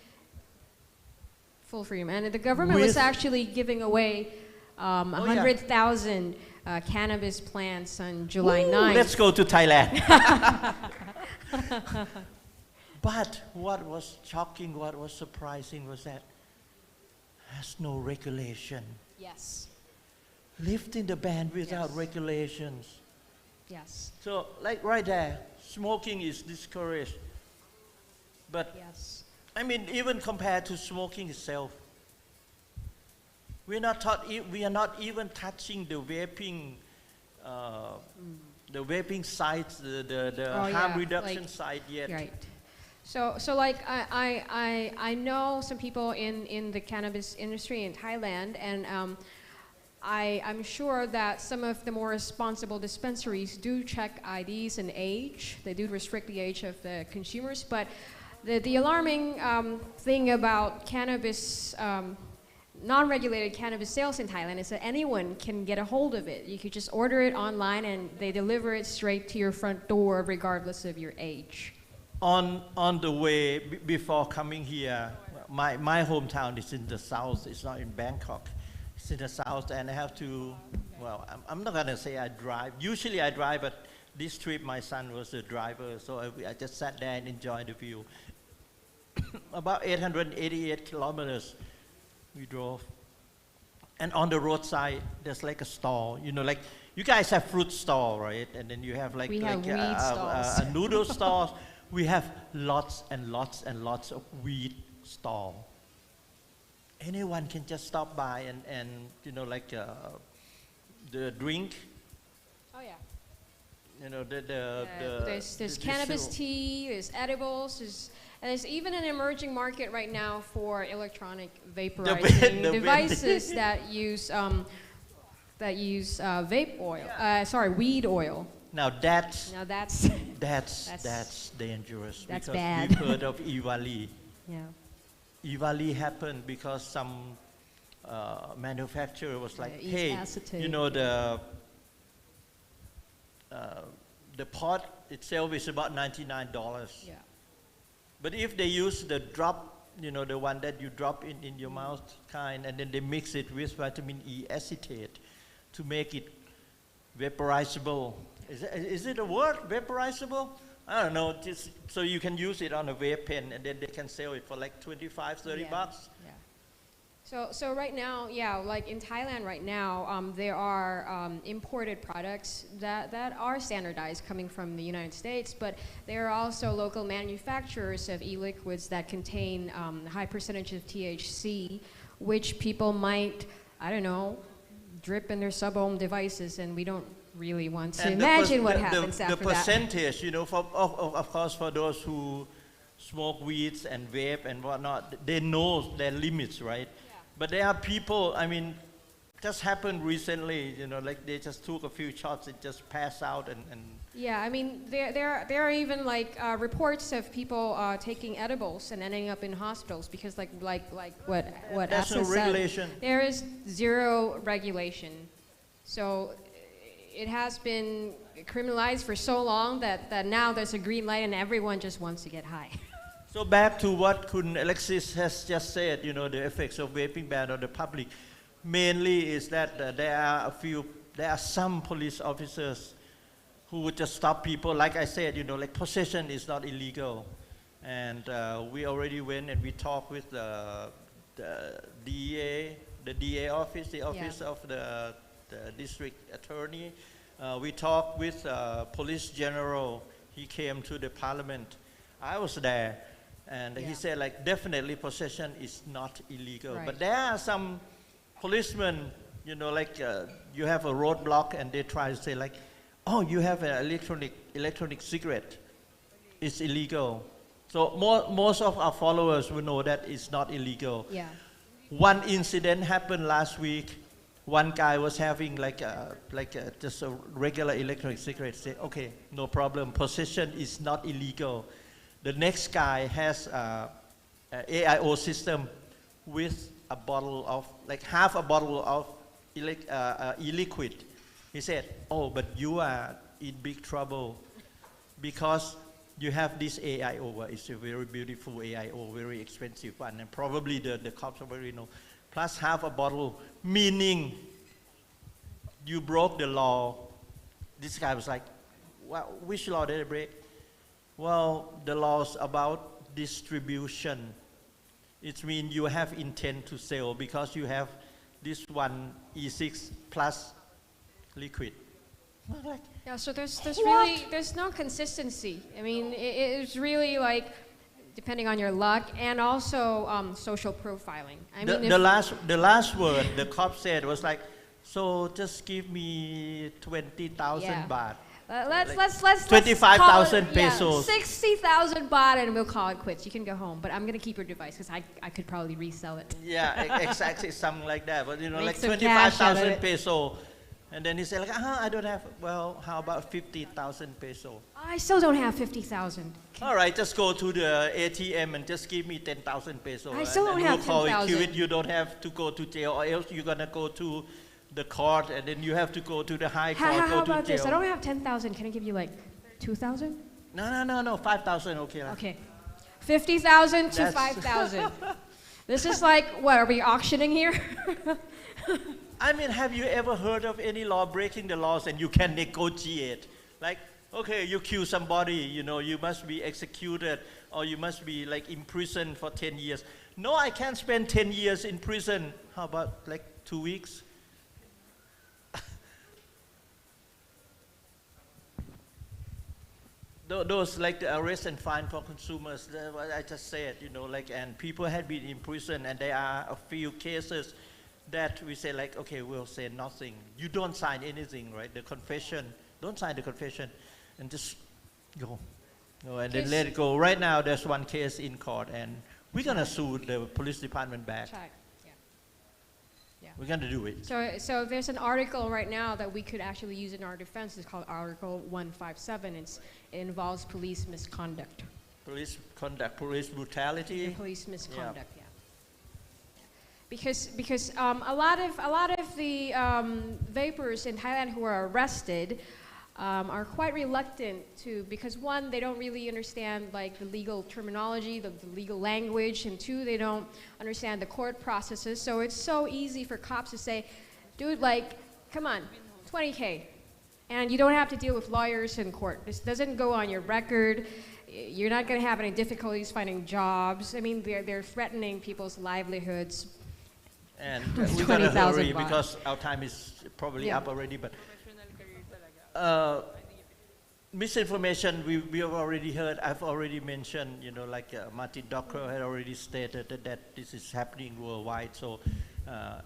full freedom. And the government was actually giving away 100,000 cannabis plants on July 9th. Let's go to Thailand. But what was shocking, what was surprising was that there's no regulation. Yes. Lifting the ban without regulations. Yes. So, like right there, smoking is discouraged. But, I mean, even compared to smoking itself, we are not even touching the vaping, sites, the harm reduction site yet. Right. So like I know some people in the cannabis industry in Thailand, and I'm sure that some of the more responsible dispensaries do check IDs and age. They do restrict the age of the consumers, but the alarming thing about cannabis, non-regulated cannabis sales in Thailand is that anyone can get a hold of it. You could just order it online and they deliver it straight to your front door regardless of your age. On the way before coming here, my hometown is in the south. It's not in Bangkok. It's in the south, and I have to. Well, I'm not gonna say I drive. Usually I drive, but this trip my son was the driver, so I just sat there and enjoyed the view. About 888 kilometers we drove, and on the roadside there's like a stall. Like you guys have fruit stall, right? And then you have like weed a noodle stall. We have lots and lots and lots of weed stall. Anyone can just stop by and like the drink. Oh yeah. There's cannabis tea, there's edibles, there's And there's even an emerging market right now for electronic vaporizing devices that use vape oil. Sorry, weed oil. Now that's dangerous. That's because bad. we've heard of Ivali. Yeah. Ivali happened because some manufacturer was like, East hey, acetate. you know, the pot itself is about $99. Yeah. But if they use the drop, you know, the one that you drop in your mouth kind, and then they mix it with vitamin E acetate to make it vaporizable. Is it a word, vaporizable? I don't know, just so you can use it on a vape pen, and then they can sell it for like 25, 30 bucks. Yeah. So right now, yeah, like in Thailand right now, there are imported products that are standardized coming from the United States, but there are also local manufacturers of e-liquids that contain a high percentage of THC, which people might, I don't know, drip in their sub-home devices, and we don't really want to imagine what happens after that. The percentage, you know, of course, for those who smoke weeds and vape and whatnot, they know their limits, right? Yeah. But there are people, I mean, just happened recently, you know, like they just took a few shots, it just passed out and yeah, I mean, there are even like reports of people taking edibles and ending up in hospitals because like what there's no regulation. Said, there is zero regulation. So it has been criminalized for so long that now there's a green light and everyone just wants to get high. So back to what Kun Alexis has just said, you know, the effects of vaping ban on the public, mainly is that there are some police officers who would just stop people. Like I said, you know, like possession is not illegal. And we already went and we talked with the DA office, the office of the district attorney. We talked with police general. He came to the parliament. I was there. And he said, like, definitely possession is not illegal. Right. But there are some policemen, you know, like you have a roadblock and they try to say like, oh, you have an electronic cigarette. It's illegal. So most of our followers will know that it's not illegal. Yeah. One incident happened last week. One guy was having just a regular electronic cigarette. Say, okay, no problem. Possession is not illegal. The next guy has an AIO system with a bottle of, like half a bottle of e-liquid. He said, oh, but you are in big trouble because you have this AIO. It's a very beautiful AIO, very expensive one, and probably the cops already know. Plus half a bottle, meaning you broke the law. This guy was like, well, which law did I break? Well, the laws about distribution. It means you have intent to sell because you have this one E6 plus liquid. Yeah, so there's no consistency. I mean, it's really like depending on your luck and also social profiling. I mean, the last word the cop said was like, so just give me 20,000 baht. Let's 25,000 pesos. 60,000 baht, and we'll call it quits. You can go home, but I'm gonna keep your device because I could probably resell it. Yeah, exactly, something like that. But you know, Make like some cash out of 25,000 it. peso, and then he said like, I don't have. Well, how about 50,000 peso? I still don't have 50,000. All right, just go to the ATM and just give me 10,000 peso. I still don't have we'll call it 10,000. quit. You don't have to go to jail, or else you're gonna go to the court, and then you have to go to the high court. How go to about jail. this? I don't have 10,000. Can I give you like 2,000? No, 5,000. Okay. Okay, 50,000 to That's- 5,000. This is like what? Are we auctioning here? I mean, have you ever heard of any law breaking the laws and you can negotiate? Like, okay, you kill somebody, you know, you must be executed or you must be like imprisoned for 10 years. No, I can't spend 10 years in prison. How about like 2 weeks? Those like the arrest and fine for consumers, what I just said, you know, like, and people had been in prison, and there are a few cases that we say like, okay, we'll say nothing. You don't sign anything, right? The confession, don't sign the confession, and just go. No, and then let it go. Right now, there's one case in court, and we're gonna sue the police department back. Check. Yeah. We're gonna do it. So there's an article right now that we could actually use in our defense. It's called Article 157. It involves police misconduct. Police conduct, police brutality. And police misconduct. Yeah. Because a lot of the vapors in Thailand who are arrested are quite reluctant to, because one, they don't really understand like the legal terminology, the legal language, and two, they don't understand the court processes. So it's so easy for cops to say, dude, like, come on, 20K. And you don't have to deal with lawyers in court. This doesn't go on your record. You're not going to have any difficulties finding jobs. I mean, they're threatening people's livelihoods. And we gotta hurry because our time is probably up already, but misinformation we have already heard. I've already mentioned, you know, like Martin Docker had already stated that this is happening worldwide. So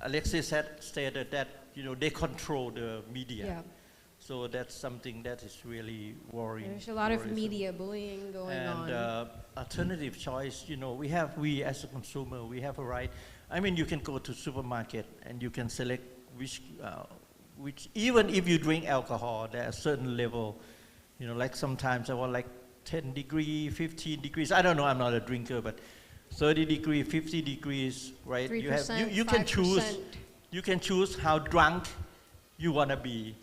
Alexis had stated that, you know, they control the media. Yeah. So that's something that is really worrying. There's a lot of media bullying going on. And alternative choice, you know, we as a consumer, we have a right. I mean, you can go to supermarket and you can select which even if you drink alcohol, there are a certain level, you know, like sometimes I want like 10 degrees, 15 degrees. I don't know, I'm not a drinker, but 30 degrees, 50 degrees, right? 3%, you can choose. You can choose how drunk you want to be.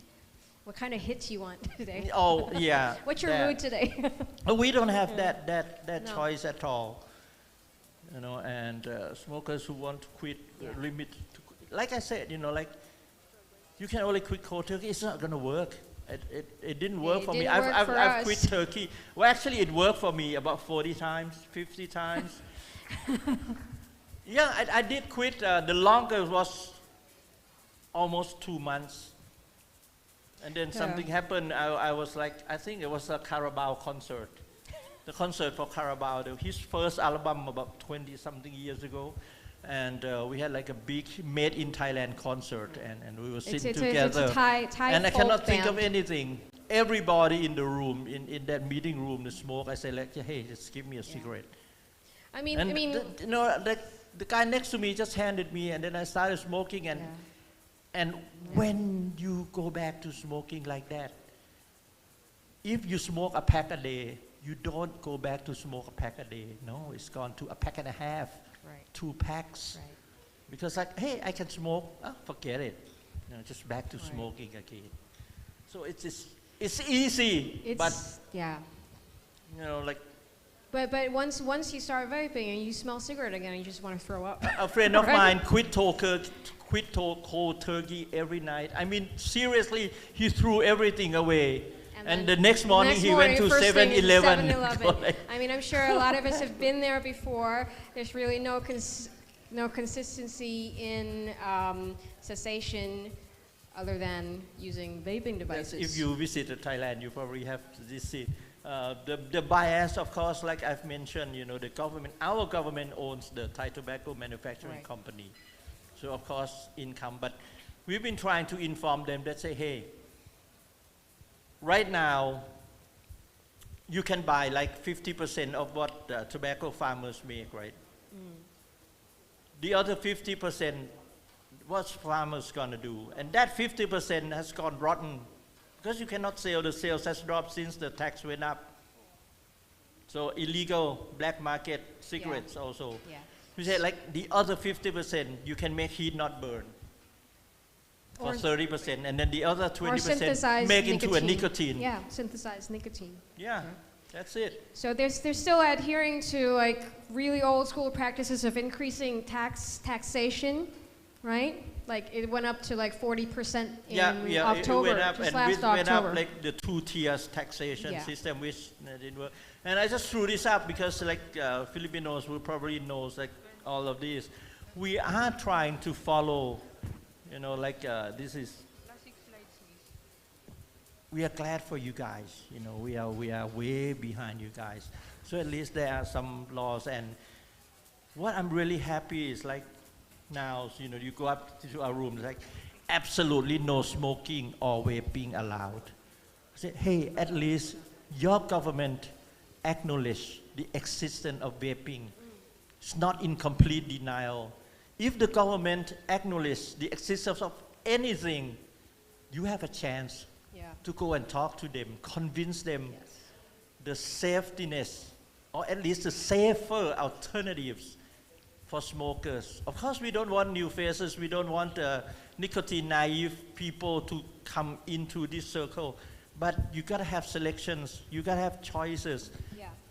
What kind of hits you want today? Oh, yeah. What's your mood today? We don't have that choice at all. You know, and smokers who want to quit, limit. Like I said, you know, like you can only quit cold turkey. It's not going to work. It didn't work for me. I've quit turkey. Well, actually, it worked for me about 40 times, 50 times. Yeah, I did quit. The longest was almost 2 months. And then something happened. I was like, I think it was a Carabao concert. The concert for Carabao, his first album about 20-something years ago. And we had like a big made in Thailand concert, and we were sitting together. It's a Thai and I cannot think band. of anything. Everybody in the room, in that meeting room, the smoke, I said like, hey, just give me a cigarette. I mean, you know, the guy next to me just handed me, and then I started smoking, and when you go back to smoking like that, if you smoke a pack a day, you don't go back to smoke a pack a day. No, it's gone to a pack and a half, 2 packs. Right. Because like, hey, I can smoke. Oh, forget it. You know, just back to smoking again. So it's easy, but yeah. You know, like. But once you start vaping and you smell cigarette again, you just want to throw up. A friend of mine quit cold turkey every night. I mean, seriously, he threw everything away. And the next morning he went to 7-Eleven. I mean, I'm sure a lot of us have been there before. There's really no consistency in cessation other than using vaping devices. If you visit Thailand, you probably have to see the bias, of course, like I've mentioned, you know, the government, our government owns the Thai Tobacco Manufacturing Company. So of course, income, but we've been trying to inform them that say, hey, right now, you can buy like 50% of what tobacco farmers make, right? The other 50%, what's farmers gonna do? And that 50% has gone rotten because you cannot sell. The sales has dropped since the tax went up. So illegal black market cigarettes also. Yeah. You say like the other 50%, you can make heat not burn. For 30%, and then the other 20% make into a nicotine. Yeah, synthesized nicotine. Yeah, that's it. So they're still adhering to like really old school practices of increasing taxation, right? Like it went up to like 40% in October, it went up, just and last it October. went up like the 2 tiers taxation system, which didn't work. And I just threw this up because like Filipinos will probably knows like all of this. We are trying to follow. You know, like this is. We are glad for you guys. You know, we are way behind you guys. So at least there are some laws. And what I'm really happy is like now, you know, you go up to our room, like absolutely no smoking or vaping allowed. I said, hey, at least your government acknowledge the existence of vaping. It's not in complete denial. If the government acknowledges the existence of anything, you have a chance to go and talk to them, convince them the safetiness, or at least the safer alternatives for smokers. Of course, we don't want new faces. We don't want nicotine naive people to come into this circle. But you gotta have selections. You gotta have choices.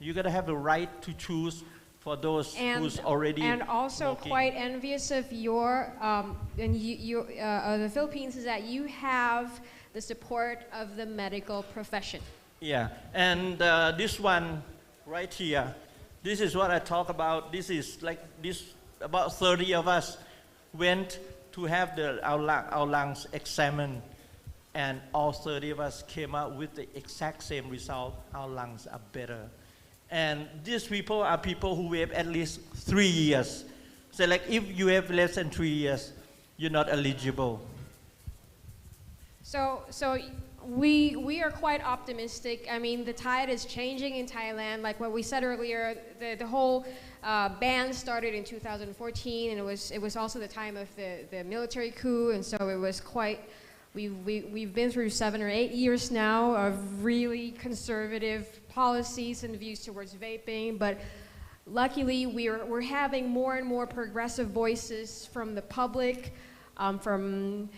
You gotta have the right to choose for those who's already and also smoking. quite envious of your the Philippines is that you have the support of the medical profession. Yeah, and this one right here, this is what I talk about. This is like this. About 30 of us went to have our lungs examined, and all 30 of us came out with the exact same result. Our lungs are better. And these people are people who have at least 3 years. So like if you have less than 3 years, you're not eligible. So we are quite optimistic. I mean, the tide is changing in Thailand. Like what we said earlier, the whole ban started in 2014, and it was also the time of the military coup, and so it was quite. We've been through 7 or 8 years now of really conservative policies and views towards vaping, but luckily we're having more and more progressive voices from the public, from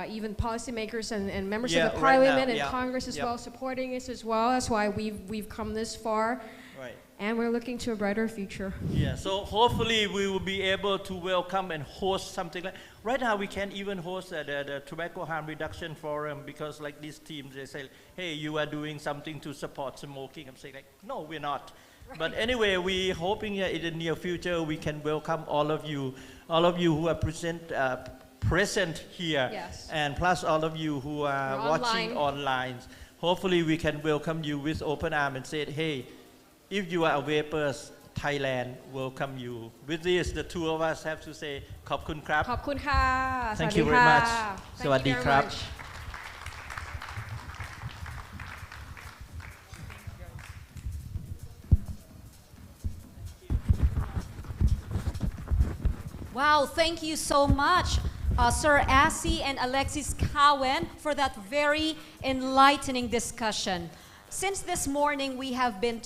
even policymakers and members of the parliament and Congress as well, supporting us as well. That's why we've come this far. Right. And we're looking to a brighter future. Yeah, so hopefully we will be able to welcome and host something like, right now we can't even host the Tobacco Harm Reduction Forum because like these teams, they say, hey, you are doing something to support smoking. I'm saying like, no, we're not. Right. But anyway, we're hoping in the near future we can welcome all of you who are present here, and plus all of you who are watching online. Hopefully we can welcome you with open arms and say, hey, if you are vapers, Thailand welcome you. With this, the two of us have to say, ขอบคุณครับ ขอบคุณค่ะ Thank you very much. สวัสดีครับ Wow, thank you so much, Sir Asi and Alexis Cowen, for that very enlightening discussion. Since this morning we have been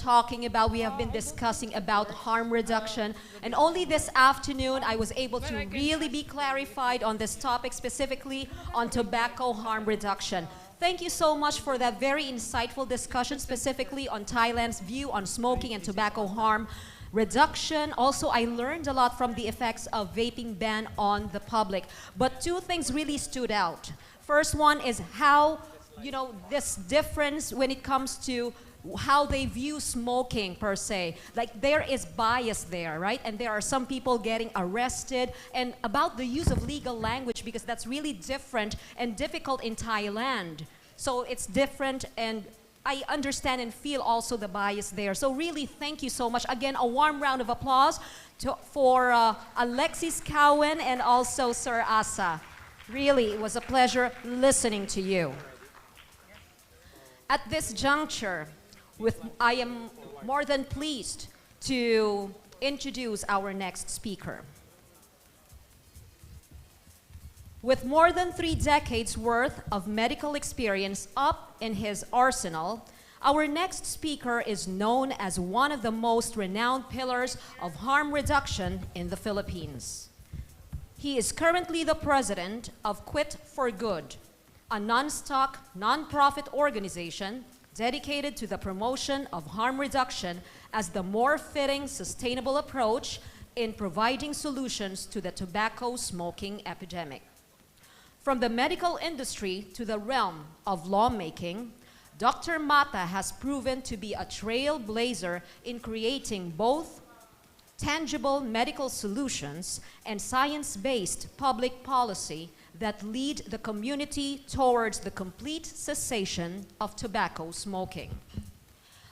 discussing about harm reduction, and only this afternoon I was able to really be clarified on this topic, specifically on tobacco harm reduction. Thank you so much for that very insightful discussion, specifically on Thailand's view on smoking and tobacco harm reduction. Also, I learned a lot from the effects of vaping ban on the public. But two things really stood out. First one is how, this difference when it comes to how they view smoking per se. Like there is bias there, right? And there are some people getting arrested. And about the use of legal language, because that's really different and difficult in Thailand. So it's different, and I understand and feel also the bias there. So really, thank you so much. Again, a warm round of applause for Alexis Cowen and also Sir Asa. Really, it was a pleasure listening to you. At this juncture, I am more than pleased to introduce our next speaker. With more than 3 decades worth of medical experience up in his arsenal, our next speaker is known as one of the most renowned pillars of harm reduction in the Philippines. He is currently the president of Quit for Good, a non-stock, non-profit organization dedicated to the promotion of harm reduction as the more fitting, sustainable approach in providing solutions to the tobacco smoking epidemic. From the medical industry to the realm of lawmaking, Dr. Mata has proven to be a trailblazer in creating both tangible medical solutions and science-based public policy that lead the community towards the complete cessation of tobacco smoking.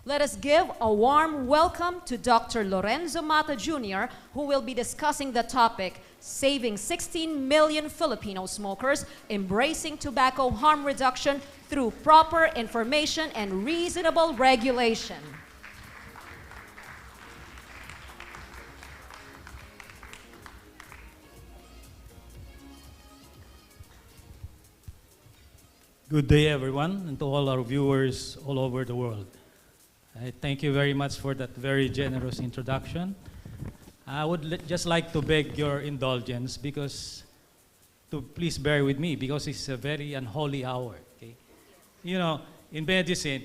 Let us give a warm welcome to Dr. Lorenzo Mata Jr., who will be discussing the topic, saving 16 million Filipino smokers, embracing tobacco harm reduction through proper information and reasonable regulation. Good day, everyone, and to all our viewers all over the world. I thank you very much for that very generous introduction. I would just like to beg your indulgence to please bear with me because it's a very unholy hour. Okay? You know, in medicine,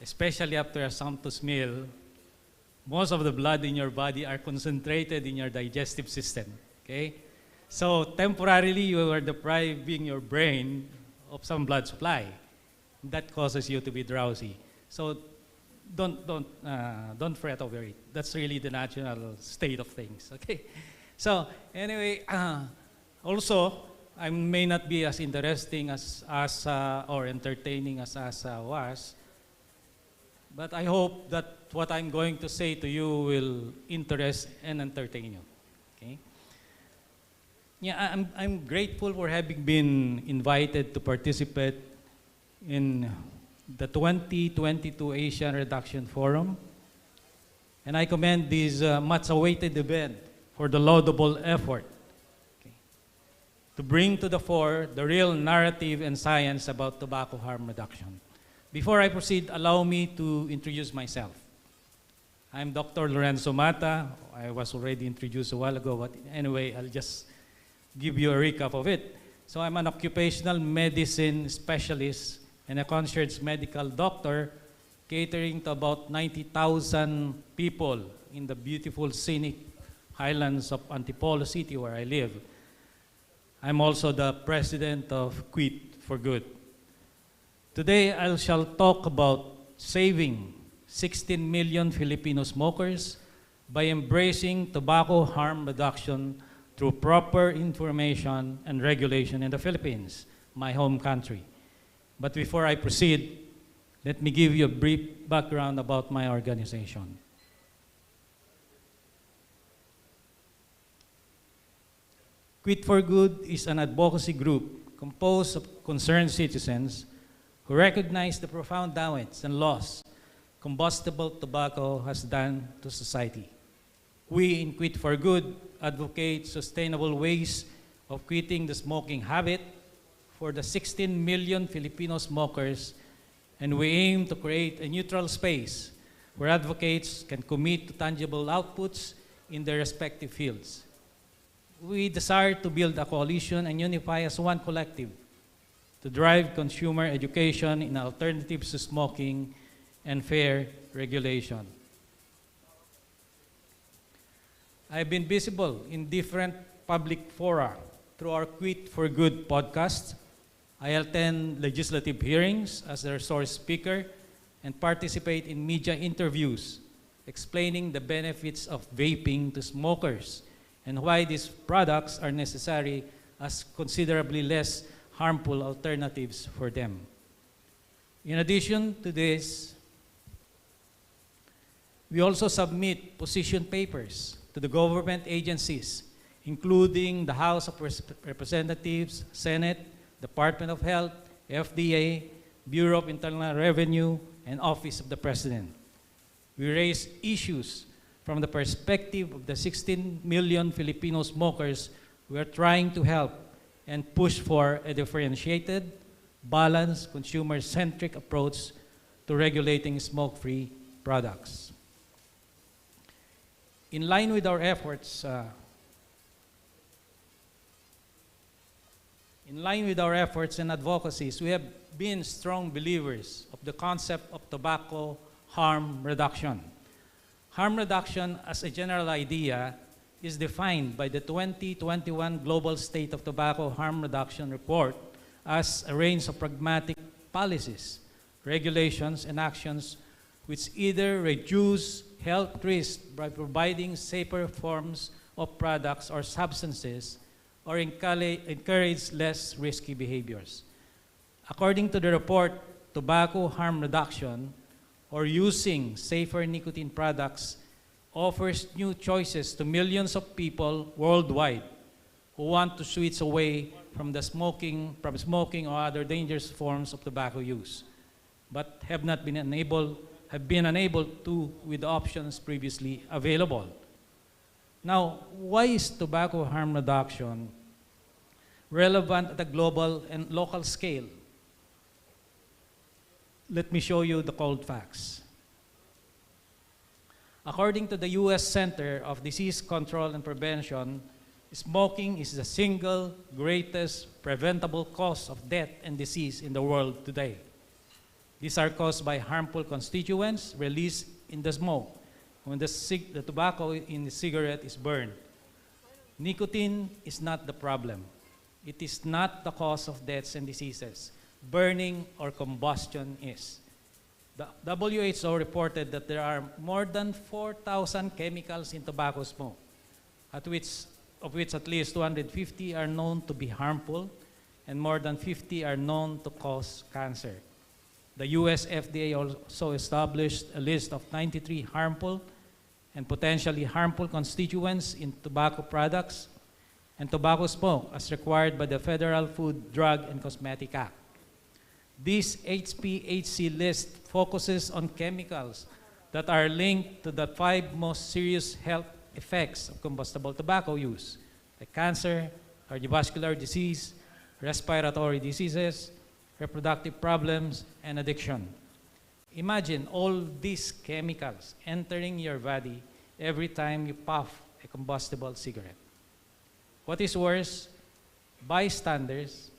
especially after a sumptuous meal, most of the blood in your body are concentrated in your digestive system. Okay? So temporarily, you are depriving your brain of some blood supply. That causes you to be drowsy. So don't fret over it. That's really the natural state of things. Okay. So anyway, also I may not be as interesting as or entertaining as was, but I hope that what I'm going to say to you will interest and entertain you. Okay. Yeah, I'm grateful for having been invited to participate in the 2022 Asian Reduction Forum. And I commend this much-awaited event for the laudable effort to bring to the fore the real narrative and science about tobacco harm reduction. Before I proceed, allow me to introduce myself. I'm Dr. Lorenzo Mata. I was already introduced a while ago, but anyway, I'll just give you a recap of it. So I'm an occupational medicine specialist and a concierge medical doctor catering to about 90,000 people in the beautiful scenic highlands of Antipolo City where I live. I'm also the president of Quit for Good. Today I shall talk about saving 16 million Filipino smokers by embracing tobacco harm reduction through proper information and regulation in the Philippines, my home country. But before I proceed, let me give you a brief background about my organization. Quit for Good is an advocacy group composed of concerned citizens who recognize the profound damage and loss combustible tobacco has done to society. We in Quit for Good advocate sustainable ways of quitting the smoking habit for the 16 million Filipino smokers, and we aim to create a neutral space where advocates can commit to tangible outputs in their respective fields. We desire to build a coalition and unify as one collective to drive consumer education in alternatives to smoking and fair regulation. I've been visible in different public fora through our Quit for Good podcast. I attend legislative hearings as their source speaker and participate in media interviews explaining the benefits of vaping to smokers and why these products are necessary as considerably less harmful alternatives for them. In addition to this, we also submit position papers to the government agencies, including the House of Representatives, Senate, Department of Health, FDA, Bureau of Internal Revenue, and Office of the President. We raise issues from the perspective of the 16 million Filipino smokers we are trying to help and push for a differentiated, balanced, consumer-centric approach to regulating smoke-free products. In line with our efforts, and advocacies, we have been strong believers of the concept of tobacco harm reduction. Harm reduction as a general idea is defined by the 2021 Global State of Tobacco Harm Reduction Report as a range of pragmatic policies, regulations, and actions which either reduce health risks by providing safer forms of products or substances or encourage less risky behaviors. According to the report, tobacco harm reduction or using safer nicotine products offers new choices to millions of people worldwide who want to switch away from smoking or other dangerous forms of tobacco use, but have been unable to with the options previously available. Now, why is tobacco harm reduction relevant at a global and local scale? let me show you the cold facts. According to the U.S. Center of Disease Control and Prevention, smoking is the single greatest preventable cause of death and disease in the world today. These are caused by harmful constituents released in the smoke when the tobacco in the cigarette is burned. Nicotine is not the problem. It is not the cause of deaths and diseases. Burning or combustion is. The WHO reported that there are more than 4,000 chemicals in tobacco smoke, of which at least 250 are known to be harmful and more than 50 are known to cause cancer. The US FDA also established a list of 93 harmful and potentially harmful constituents in tobacco products and tobacco smoke as required by the Federal Food, Drug, and Cosmetic Act. This HPHC list focuses on chemicals that are linked to the 5 most serious health effects of combustible tobacco use, like cancer, cardiovascular disease, respiratory diseases, reproductive problems, and addiction. Imagine all these chemicals entering your body every time you puff a combustible cigarette. What is worse, bystanders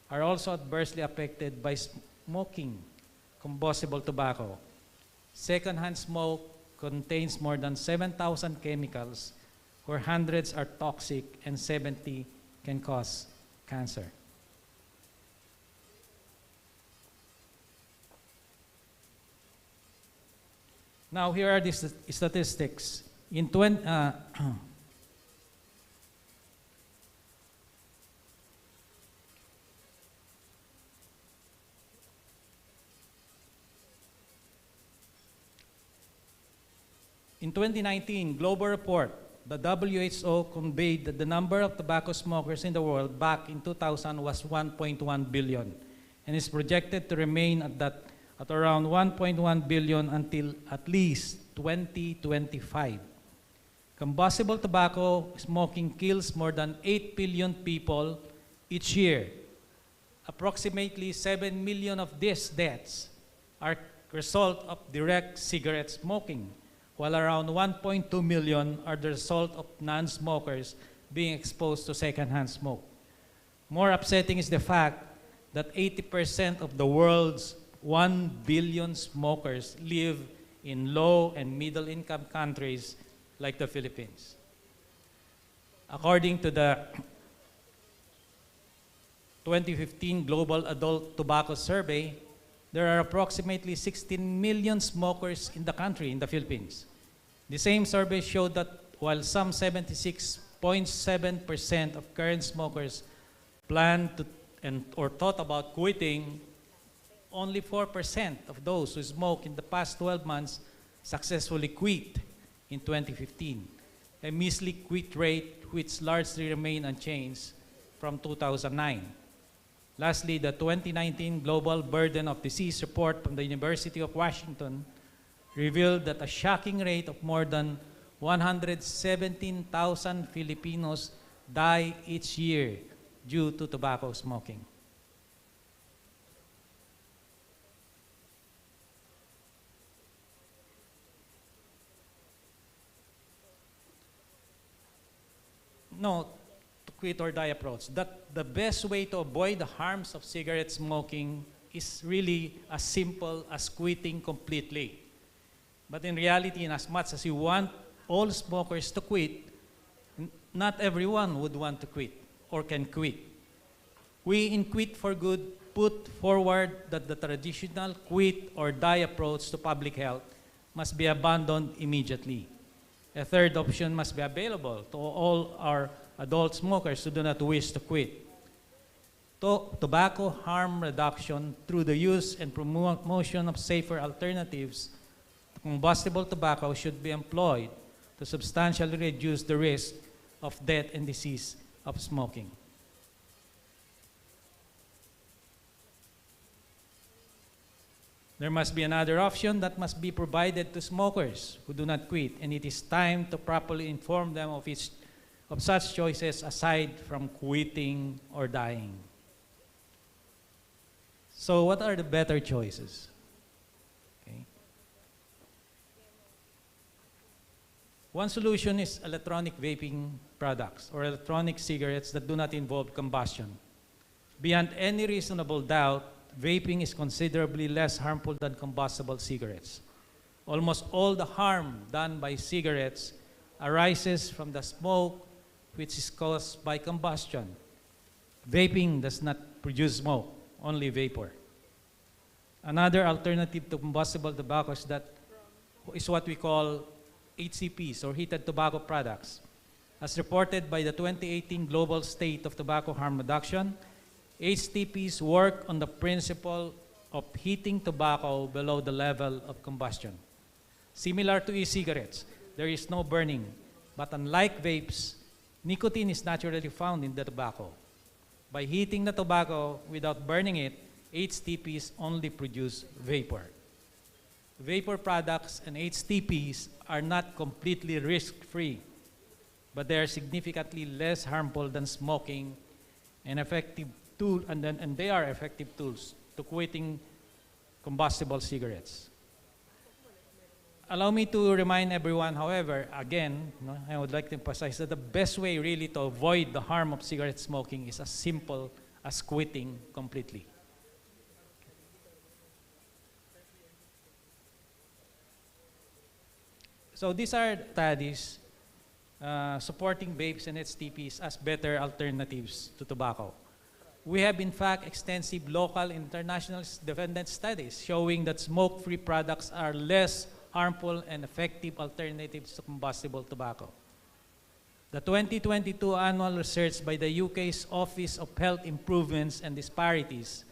are also adversely affected by smoking combustible tobacco. Secondhand smoke contains more than 7,000 chemicals, where hundreds are toxic and 70 can cause cancer. Now, here are the statistics. In 2019 global report, the WHO conveyed that the number of tobacco smokers in the world back in 2000 was 1.1 billion and is projected to remain at around 1.1 billion until at least 2025. Combustible tobacco smoking kills more than 8 billion people each year. Approximately 7 million of these deaths are result of direct cigarette smoking, while around 1.2 million are the result of non-smokers being exposed to secondhand smoke. More upsetting is the fact that 80% of the world's 1 billion smokers live in low and middle income countries like the Philippines. According to the 2015 Global Adult Tobacco Survey, there are approximately 16 million smokers in the country, in the Philippines. The same survey showed that while some 76.7% of current smokers plan to or thought about quitting, only 4% of those who smoke in the past 12 months successfully quit in 2015, a measly quit rate which largely remained unchanged from 2009. Lastly, the 2019 Global Burden of Disease report from the University of Washington revealed that a shocking rate of more than 117,000 Filipinos die each year due to tobacco smoking. No, to quit or die approach. That the best way to avoid the harms of cigarette smoking is really as simple as quitting completely. But in reality, in as much as you want all smokers to quit, not everyone would want to quit or can quit. We in Quit for Good put forward that the traditional quit or die approach to public health must be abandoned immediately. A third option must be available to all our adult smokers who do not wish to quit. Tobacco harm reduction through the use and promotion of safer alternatives to combustible tobacco should be employed to substantially reduce the risk of death and disease of smoking. There must be another option that must be provided to smokers who do not quit, and it is time to properly inform them of such choices aside from quitting or dying. So what are the better choices? One solution is electronic vaping products or electronic cigarettes that do not involve combustion. Beyond any reasonable doubt, vaping is considerably less harmful than combustible cigarettes. Almost all the harm done by cigarettes arises from the smoke which is caused by combustion. Vaping does not produce smoke, only vapor. Another alternative to combustible tobacco is what we call HCPs, or heated tobacco products. As reported by the 2018 Global State of Tobacco Harm Reduction, HTPs work on the principle of heating tobacco below the level of combustion. Similar to e-cigarettes, there is no burning, but unlike vapes, nicotine is naturally found in the tobacco. By heating the tobacco without burning it, HTPs only produce vapor. Vapor products and HTPs are not completely risk-free, but they are significantly less harmful than smoking and they are effective tools to quitting combustible cigarettes. Allow me to remind everyone, however, again, I would like to emphasize that the best way really to avoid the harm of cigarette smoking is as simple as quitting completely. So these are studies supporting vapes and HTPs as better alternatives to tobacco. We have in fact extensive local and international dependent studies showing that smoke-free products are less harmful and effective alternatives to combustible tobacco. The 2022 annual research by the UK's Office of Health Improvements and Disparities,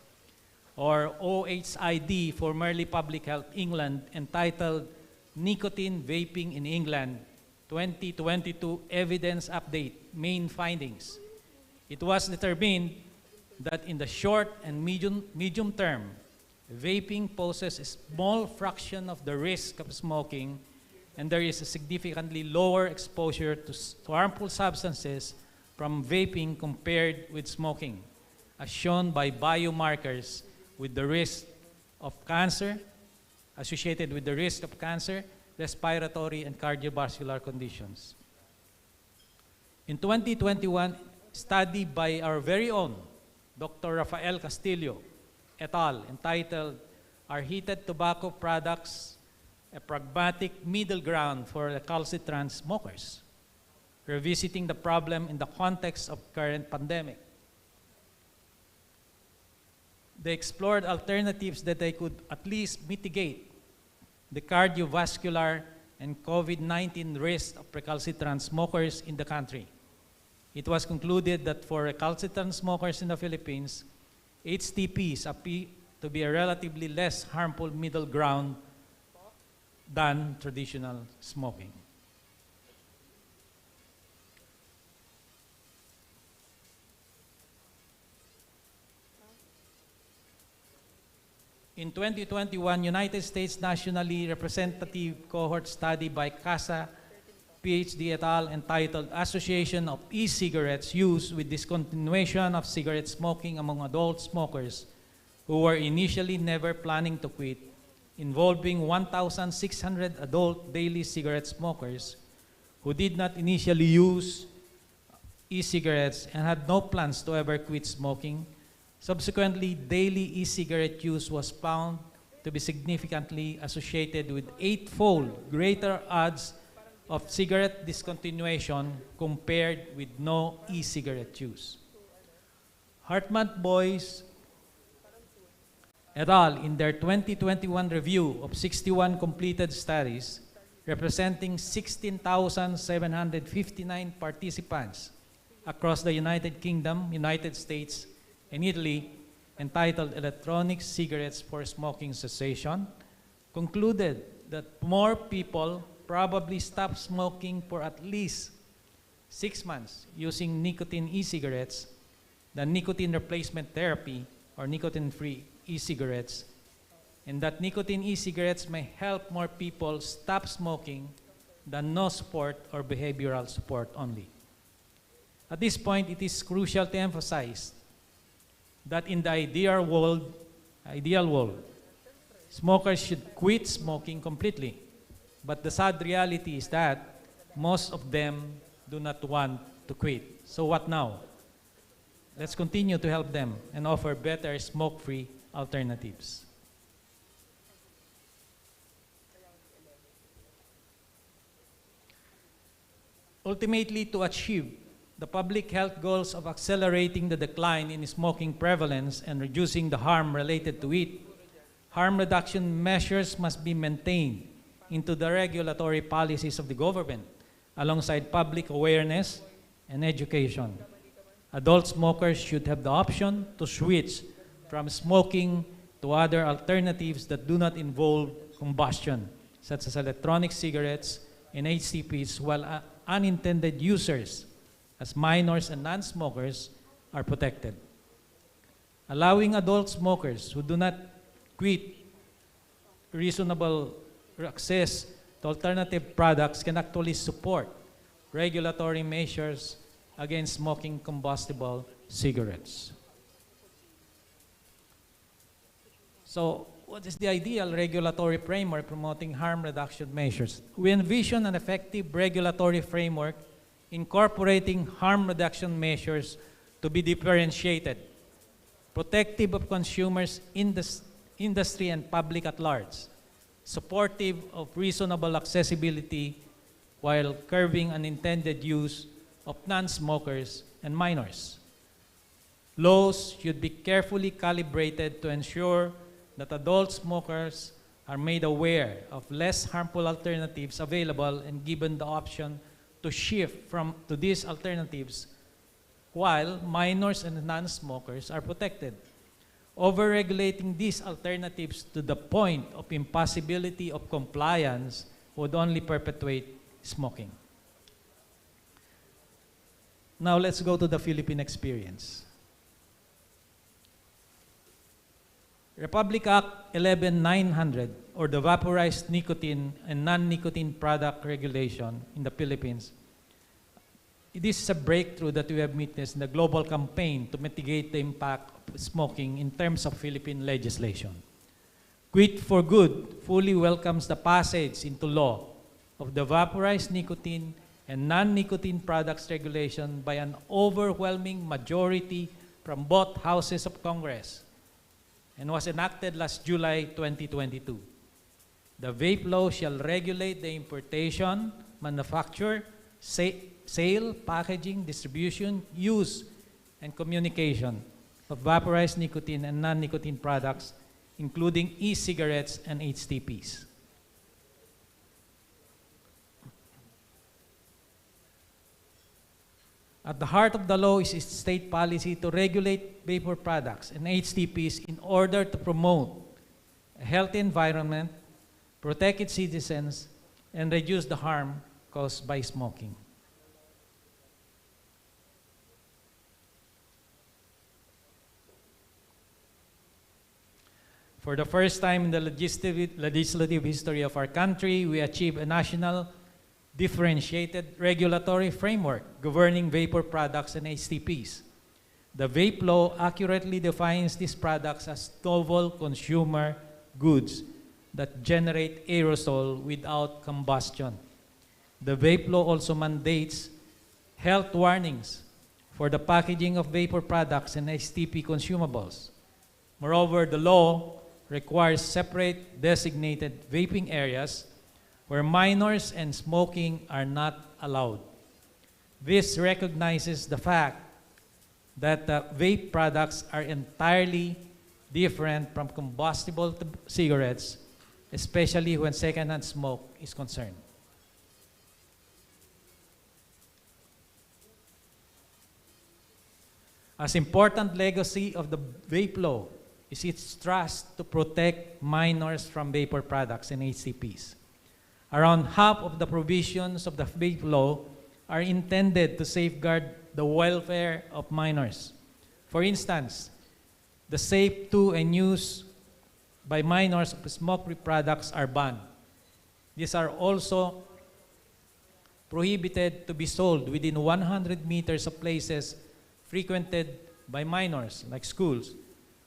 or OHID, formerly Public Health England, entitled Nicotine Vaping in England 2022 Evidence Update Main Findings. It was determined that in the short and medium term, vaping poses a small fraction of the risk of smoking, and there is a significantly lower exposure to harmful substances from vaping compared with smoking, as shown by biomarkers with the risk of cancer, associated with the risk of cancer, respiratory, and cardiovascular conditions. In 2021, study by our very own Dr. Rafael Castillo et al., entitled Are Heated Tobacco Products a Pragmatic Middle Ground for Recalcitrant Smokers? Revisiting the problem in the context of current pandemic. They explored alternatives that they could at least mitigate the cardiovascular and COVID-19 risk of recalcitrant smokers in the country. It was concluded that for recalcitrant smokers in the Philippines, HTPs appear to be a relatively less harmful middle ground than traditional smoking. In 2021, United States Nationally Representative Cohort Study by CASA, PhD et al., entitled Association of E-Cigarettes Use with Discontinuation of Cigarette Smoking Among Adult Smokers Who Were Initially Never Planning to Quit, involving 1,600 adult daily cigarette smokers who did not initially use e-cigarettes and had no plans to ever quit smoking. Subsequently, daily e-cigarette use was found to be significantly associated with 8-fold greater odds of cigarette discontinuation compared with no e-cigarette use. Hartman Boyce et al. In their 2021 review of 61 completed studies representing 16,759 participants across the United Kingdom, United States, and Italy, entitled Electronic Cigarettes for Smoking Cessation, concluded that more people probably stopped smoking for at least 6 months using nicotine e-cigarettes than nicotine replacement therapy or nicotine-free e-cigarettes, and that nicotine e-cigarettes may help more people stop smoking than no support or behavioral support only. At this point, it is crucial to emphasize that in the ideal world, smokers should quit smoking completely. But the sad reality is that most of them do not want to quit. So what now? Let's continue to help them and offer better smoke-free alternatives. Ultimately, to achieve the public health goals of accelerating the decline in smoking prevalence and reducing the harm related to it, harm reduction measures must be maintained into the regulatory policies of the government, alongside public awareness and education. Adult smokers should have the option to switch from smoking to other alternatives that do not involve combustion, such as electronic cigarettes and HTPs, while unintended users, as minors and non-smokers, are protected. Allowing adult smokers who do not quit reasonable access to alternative products can actually support regulatory measures against smoking combustible cigarettes. So, what is the ideal regulatory framework promoting harm reduction measures? We envision an effective regulatory framework incorporating harm reduction measures to be differentiated, protective of consumers, industry, and public at large, supportive of reasonable accessibility while curbing unintended use of non-smokers and minors. Laws should be carefully calibrated to ensure that adult smokers are made aware of less harmful alternatives available and given the option to shift to these alternatives, while minors and non-smokers are protected. Overregulating these alternatives to the point of impossibility of compliance would only perpetuate smoking. Now let's go to the Philippine experience. Republic Act 11900, or the Vaporized Nicotine and Non-Nicotine Product Regulation in the Philippines. This is a breakthrough that we have witnessed in the global campaign to mitigate the impact of smoking in terms of Philippine legislation. Quit for Good fully welcomes the passage into law of the Vaporized Nicotine and Non-Nicotine Products Regulation by an overwhelming majority from both houses of Congress, and was enacted last July 2022. The vape law shall regulate the importation, manufacture, sale, packaging, distribution, use, and communication of vaporized nicotine and non-nicotine products, including e-cigarettes and HTPs. At the heart of the law is its state policy to regulate vapor products and HTPs in order to promote a healthy environment, protect its citizens, and reduce the harm caused by smoking. For the first time in the legislative history of our country, we achieved a national differentiated regulatory framework governing vapor products and HTPs. The vape law accurately defines these products as novel consumer goods that generate aerosol without combustion. The vape law also mandates health warnings for the packaging of vapor products and HTP consumables. Moreover, the law requires separate designated vaping areas where minors and smoking are not allowed. This recognizes the fact that vape products are entirely different from combustible cigarettes, especially when secondhand smoke is concerned. As important legacy of the vape law is its trust to protect minors from vapor products and HTPs. Around half of the provisions of the vape law are intended to safeguard the welfare of minors. For instance, the safe to and use by minors of smoke-free products are banned. These are also prohibited to be sold within 100 meters of places frequented by minors, like schools.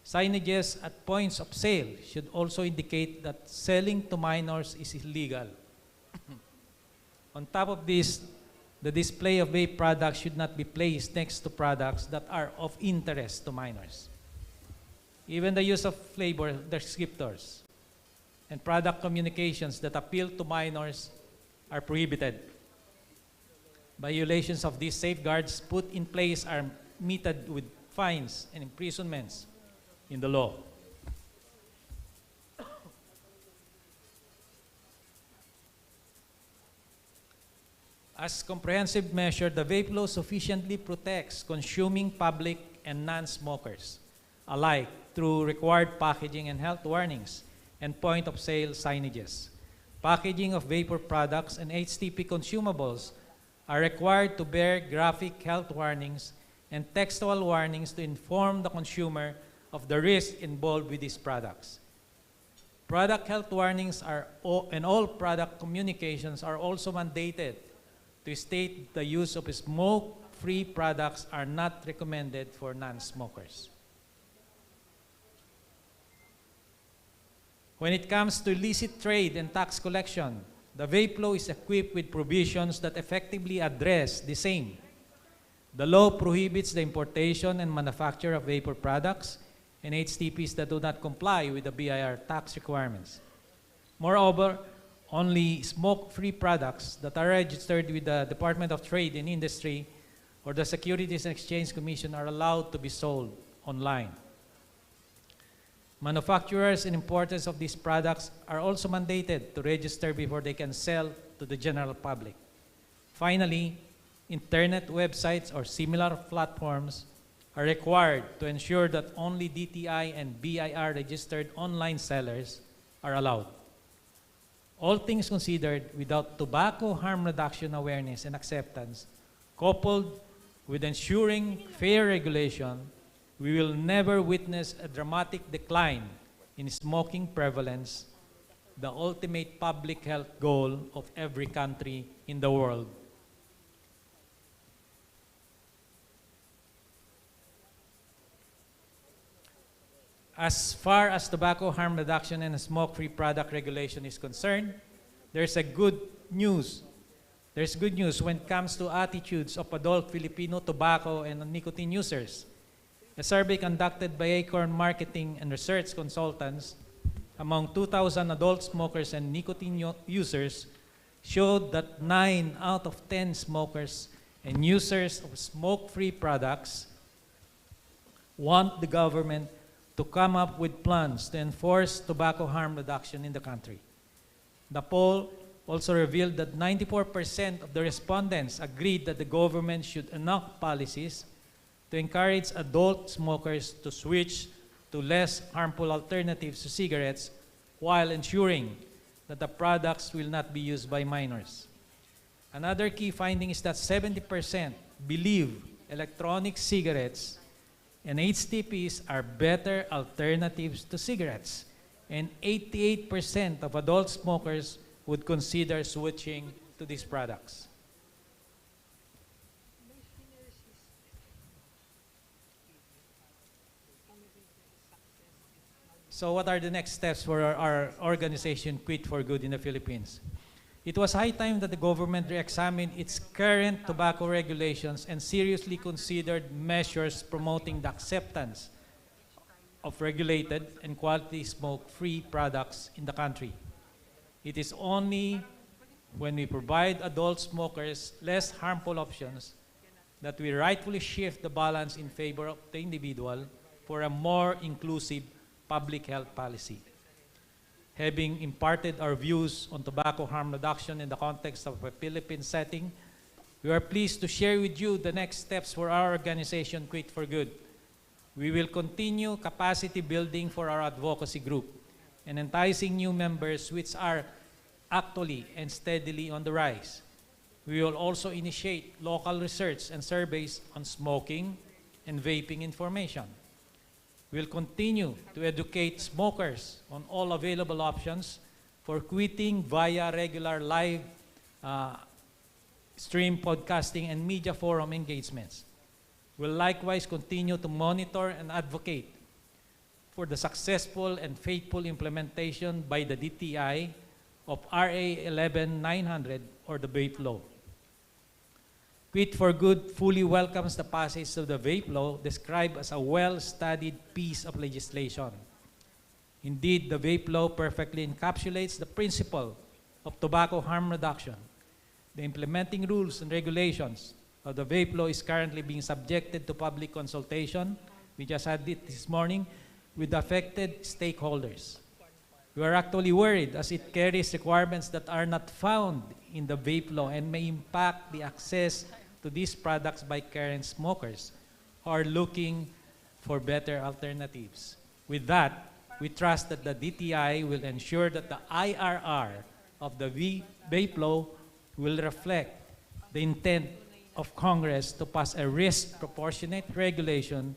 Signages at points of sale should also indicate that selling to minors is illegal. On top of this, the display of vape products should not be placed next to products that are of interest to minors. Even the use of flavor descriptors and product communications that appeal to minors are prohibited. Violations of these safeguards put in place are meted with fines and imprisonments in the law. As comprehensive measure, the vape law sufficiently protects consuming public and non-smokers alike through required packaging and health warnings and point-of-sale signages. Packaging of vapor products and HTP consumables are required to bear graphic health warnings and textual warnings to inform the consumer of the risk involved with these products. Product health warnings and all product communications are also mandated to state the use of smoke-free products are not recommended for non-smokers. When it comes to illicit trade and tax collection, the vape law is equipped with provisions that effectively address the same. The law prohibits the importation and manufacture of vapor products and HTPs that do not comply with the BIR tax requirements. Moreover, only smoke-free products that are registered with the Department of Trade and Industry or the Securities and Exchange Commission are allowed to be sold online. Manufacturers and importers of these products are also mandated to register before they can sell to the general public. Finally, internet websites or similar platforms are required to ensure that only DTI and BIR registered online sellers are allowed. All things considered, without tobacco harm reduction awareness and acceptance, coupled with ensuring fair regulation, we will never witness a dramatic decline in smoking prevalence, the ultimate public health goal of every country in the world. As far as tobacco harm reduction and smoke-free product regulation is concerned, there's good news when it comes to attitudes of adult Filipino tobacco and nicotine users. A survey conducted by Acorn Marketing and Research Consultants among 2,000 adult smokers and nicotine users showed that 9 out of 10 smokers and users of smoke-free products want the government to come up with plans to enforce tobacco harm reduction in the country. The poll also revealed that 94% of the respondents agreed that the government should enact policies to encourage adult smokers to switch to less harmful alternatives to cigarettes while ensuring that the products will not be used by minors. Another key finding is that 70% believe electronic cigarettes and HTPs are better alternatives to cigarettes, and 88% of adult smokers would consider switching to these products. So what are the next steps for our organization, Quit for Good, in the Philippines? It was high time that the government re-examined its current tobacco regulations and seriously considered measures promoting the acceptance of regulated and quality smoke-free products in the country. It is only when we provide adult smokers less harmful options that we rightfully shift the balance in favor of the individual for a more inclusive public health policy. Having imparted our views on tobacco harm reduction in the context of a Philippine setting, we are pleased to share with you the next steps for our organization, Quit for Good. We will continue capacity building for our advocacy group and enticing new members, which are actually and steadily on the rise. We will also initiate local research and surveys on smoking and vaping information. We'll continue to educate smokers on all available options for quitting via regular live stream podcasting and media forum engagements. We'll likewise continue to monitor and advocate for the successful and faithful implementation by the DTI of RA 11900 or the vape law. Quit for Good fully welcomes the passage of the vape law, described as a well-studied piece of legislation. Indeed, the vape law perfectly encapsulates the principle of tobacco harm reduction. The implementing rules and regulations of the vape law is currently being subjected to public consultation. We just had it this morning with affected stakeholders. We are actually worried as it carries requirements that are not found in the vape law and may impact the access to these products by current smokers who are looking for better alternatives. With that, we trust that the DTI will ensure that the IRR of the vape law will reflect the intent of Congress to pass a risk-proportionate regulation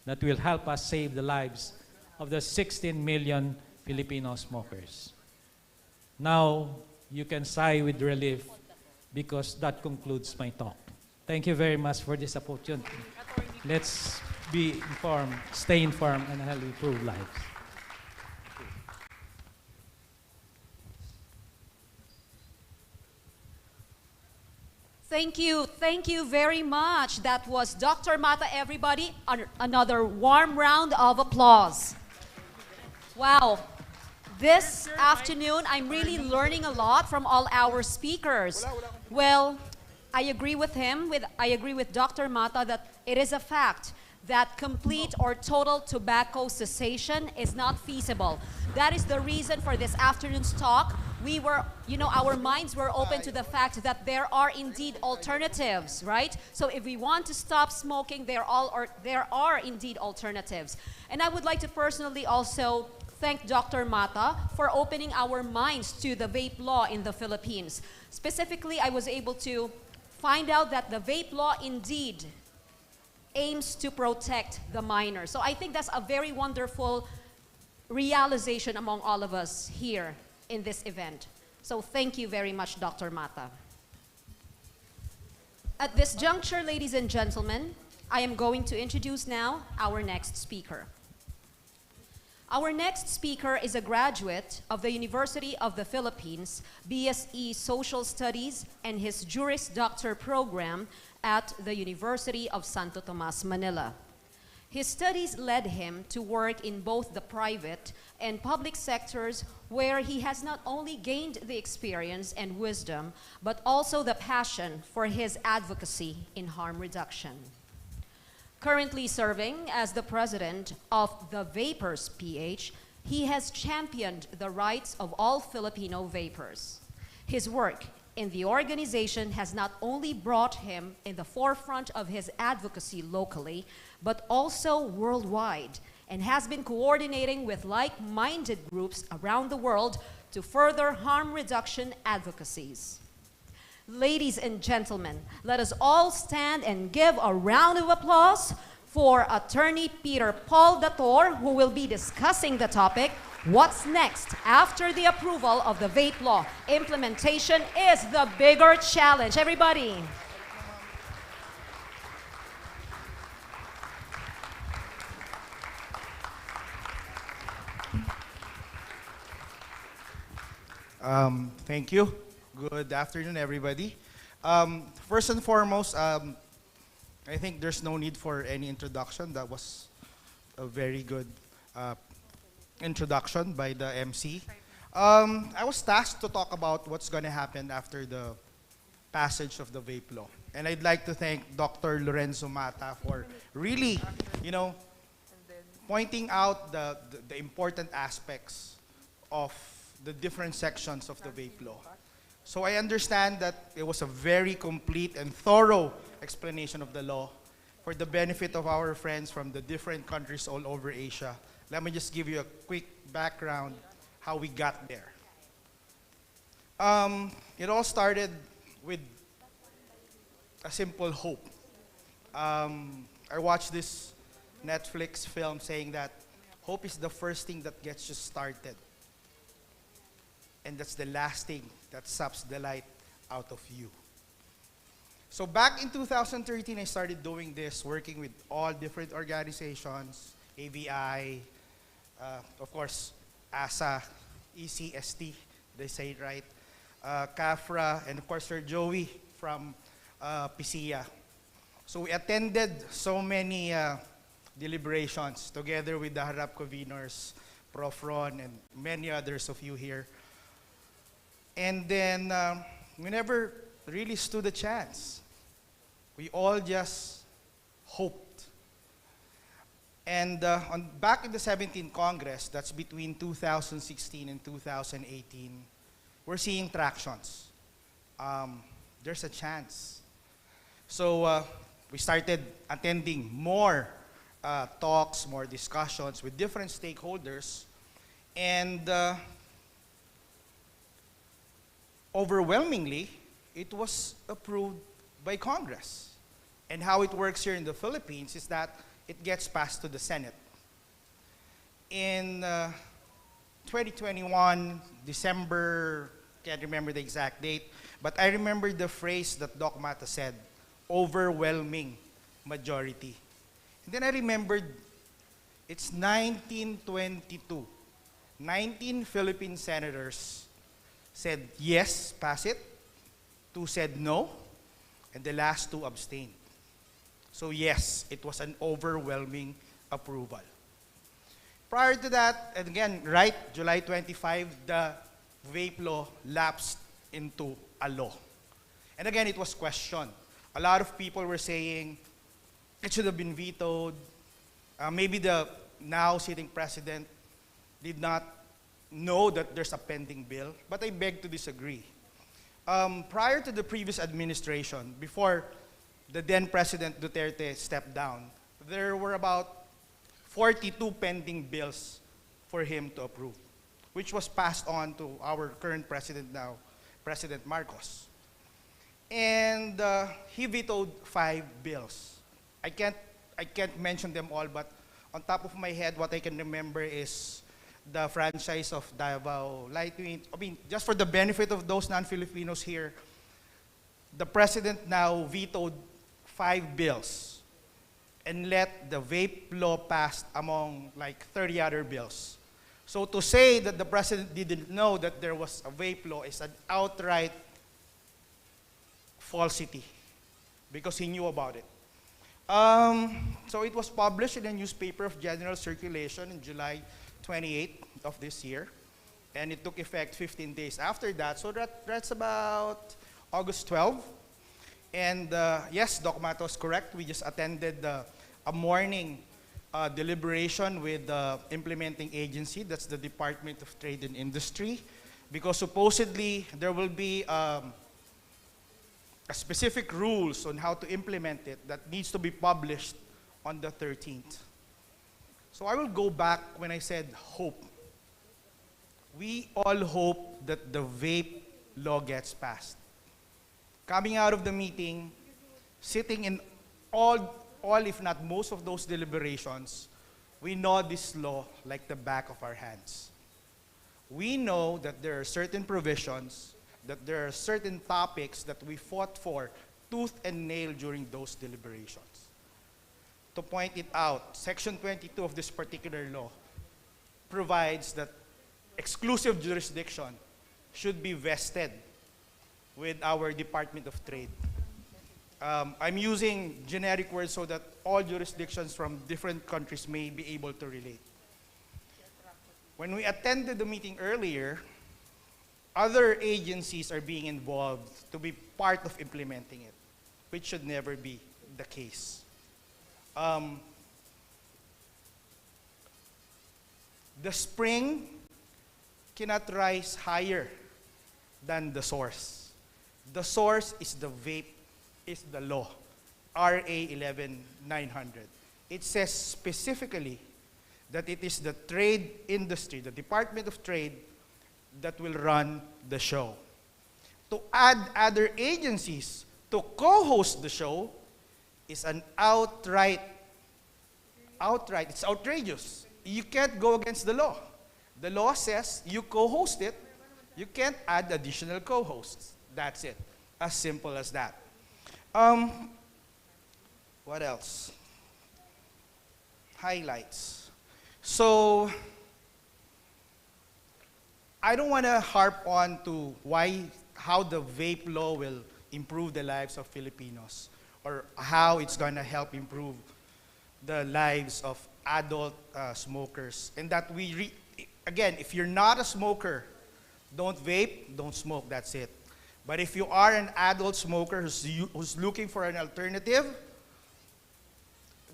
that will help us save the lives of the 16 million Filipino smokers. Now, you can sigh with relief because that concludes my talk. Thank you very much for this opportunity. Let's be informed, stay informed, and help improve lives. Thank you very much. That was Dr. Mata, everybody. Another warm round of applause. Wow. This afternoon, I'm really learning a lot from all our speakers. Well, I agree with him, I agree with Dr. Mata that it is a fact that complete or total tobacco cessation is not feasible. That is the reason for this afternoon's talk. We were, our minds were open to the fact that there are indeed alternatives, right? So if we want to stop smoking, there are indeed alternatives. And I would like to personally also thank Dr. Mata for opening our minds to the vape law in the Philippines. Specifically, I was able to find out that the vape law indeed aims to protect the minors. So I think that's a very wonderful realization among all of us here in this event. So thank you very much, Dr. Mata. At this juncture, ladies and gentlemen, I am going to introduce now our next speaker. Our next speaker is a graduate of the University of the Philippines, BSE Social Studies, and his Juris Doctor program at the University of Santo Tomas, Manila. His studies led him to work in both the private and public sectors, where he has not only gained the experience and wisdom, but also the passion for his advocacy in harm reduction. Currently serving as the president of the Vapers PH, he has championed the rights of all Filipino vapers. His work in the organization has not only brought him in the forefront of his advocacy locally, but also worldwide, and has been coordinating with like-minded groups around the world to further harm reduction advocacies. Ladies and gentlemen, let us all stand and give a round of applause for Attorney Peter Paul Dator, who will be discussing the topic, what's next after the approval of the vape law? Implementation is the bigger challenge. Everybody. Thank you. Good afternoon, everybody. First and foremost, I think there's no need for any introduction. That was a very good introduction by the MC. I was tasked to talk about what's going to happen after the passage of the vape law. And I'd like to thank Dr. Lorenzo Mata for really, pointing out the important aspects of the different sections of the vape law. So I understand that it was a very complete and thorough explanation of the law for the benefit of our friends from the different countries all over Asia. Let me just give you a quick background how we got there. It all started with a simple hope. I watched this Netflix film saying that hope is the first thing that gets you started. And that's the last thing that saps the light out of you. So back in 2013, I started doing this, working with all different organizations, AVI, of course, ASA, ECST, they say it right. CAFRA, and of course Sir Joey from PISIA. So we attended so many deliberations together with the Harap conveners, Prof. Ron, and many others of you here. And then we never really stood a chance. We all just hoped. And back in the 17th Congress, that's between 2016 and 2018, we're seeing tractions. There's a chance. So we started attending more talks, more discussions with different stakeholders, and overwhelmingly, it was approved by Congress. And how it works here in the Philippines is that it gets passed to the Senate. In 2021, December, can't remember the exact date, but I remember the phrase that Doc Mata said, overwhelming majority. And then I remembered it's 1922. 19 Philippine senators said yes, pass it. 2 said no, and the last 2 abstained. So yes, it was an overwhelming approval. Prior to that, and again, right, July 25, the vape law lapsed into a law. And again, it was questioned. A lot of people were saying it should have been vetoed. Maybe the now sitting president did not know that there's a pending bill, but I beg to disagree. Prior to the previous administration, before the then President Duterte stepped down, there were about 42 pending bills for him to approve, which was passed on to our current president now, President Marcos. And he vetoed 5 bills. I can't mention them all, but on top of my head, what I can remember is the franchise of Davao Lightning. I mean, just for the benefit of those non-Filipinos here, the president now vetoed 5 bills and let the vape law pass among like 30 other bills. So to say that the president didn't know that there was a vape law is an outright falsity because he knew about it. So it was published in a newspaper of general circulation in July 28th of this year, and it took effect 15 days after that. So that's about August 12. And yes, Doc Mato is correct. We just attended a morning deliberation with the implementing agency, that's the Department of Trade and Industry, because supposedly there will be a specific rules on how to implement it that needs to be published on the 13th. So I will go back when I said hope. We all hope that the vape law gets passed. Coming out of the meeting, sitting in all if not most of those deliberations, we know this law like the back of our hands. We know that there are certain provisions, that there are certain topics that we fought for tooth and nail during those deliberations. To point it out, Section 22 of this particular law provides that exclusive jurisdiction should be vested with our Department of Trade. I'm using generic words so that all jurisdictions from different countries may be able to relate. When we attended the meeting earlier, other agencies are being involved to be part of implementing it, which should never be the case. The spring cannot rise higher than the source. The source is the vape, is the law, RA 11900. It says specifically that it is the trade industry, the Department of Trade, that will run the show. To add other agencies to co-host the show is an outright, it's outrageous. You can't go against the law. The law says you co-host it, you can't add additional co-hosts. That's it. As simple as that. What else? Highlights. So, I don't want to harp on to why how the vape law will improve the lives of Filipinos, or how it's going to help improve the lives of adult smokers. And that again, if you're not a smoker, don't vape, don't smoke, that's it. But if you are an adult smoker who's looking for an alternative,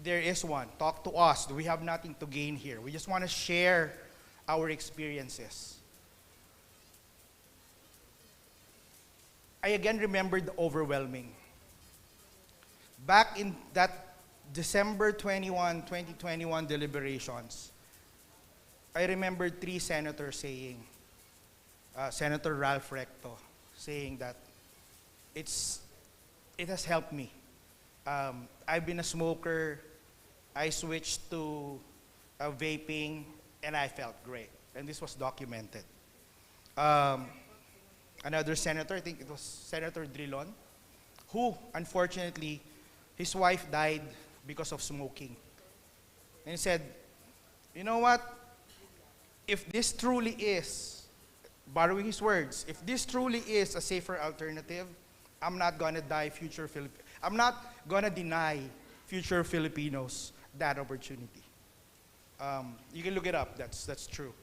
there is one. Talk to us. We have nothing to gain here. We just want to share our experiences. I again remember the overwhelming. Back in that December 2021 deliberations, I remember 3 senators saying, Senator Ralph Recto saying that it has helped me. I've been a smoker, I switched to vaping, and I felt great. And this was documented. Another senator, I think it was Senator Drilon, who unfortunately, his wife died because of smoking. And he said, you know what? If this truly is, borrowing his words, if this truly is a safer alternative, I'm not gonna I'm not gonna deny future Filipinos that opportunity. You can look it up, that's true.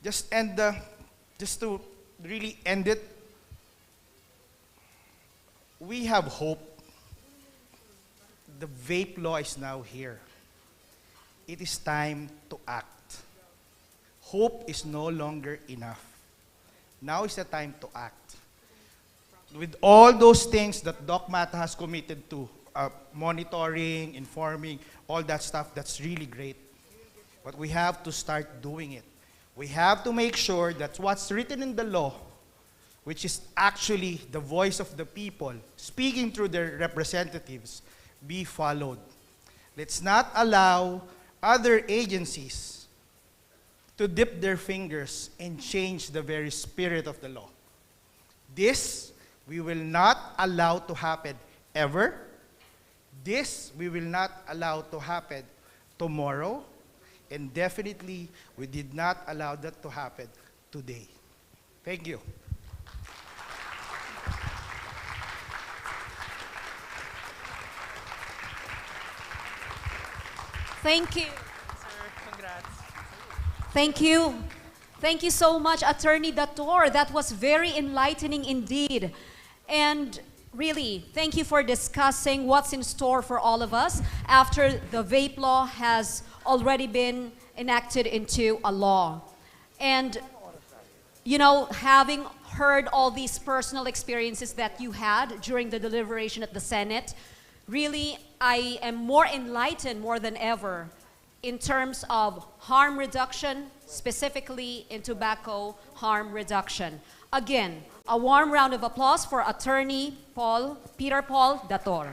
Just to really end it, we have hope. The vape law is now here. It is time to act. Hope is no longer enough. Now is the time to act. With all those things that Doc Mata has committed to, monitoring, informing, all that stuff, that's really great. But we have to start doing it. We have to make sure that what's written in the law, which is actually the voice of the people speaking through their representatives, be followed. Let's not allow other agencies to dip their fingers and change the very spirit of the law. This we will not allow to happen ever. This we will not allow to happen tomorrow. And definitely, we did not allow that to happen today. Thank you. Thank you. Sir, congrats. Thank you. Thank you so much, Attorney Dator. That was very enlightening indeed. And really, thank you for discussing what's in store for all of us after the vape law has already been enacted into a law. And, you know, having heard all these personal experiences that you had during the deliberation at the Senate, really, I am more enlightened more than ever in terms of harm reduction, specifically in tobacco harm reduction. Again, a warm round of applause for Attorney Peter Paul Dator.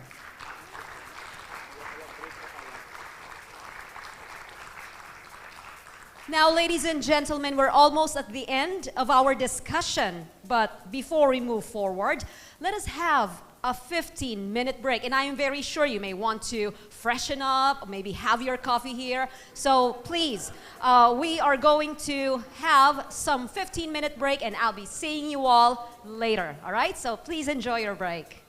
Now, ladies and gentlemen, we're almost at the end of our discussion. But before we move forward, let us have a 15-minute break. And I am very sure you may want to freshen up, maybe have your coffee here. So please, we are going to have some 15-minute break, and I'll be seeing you all later. All right? So please enjoy your break.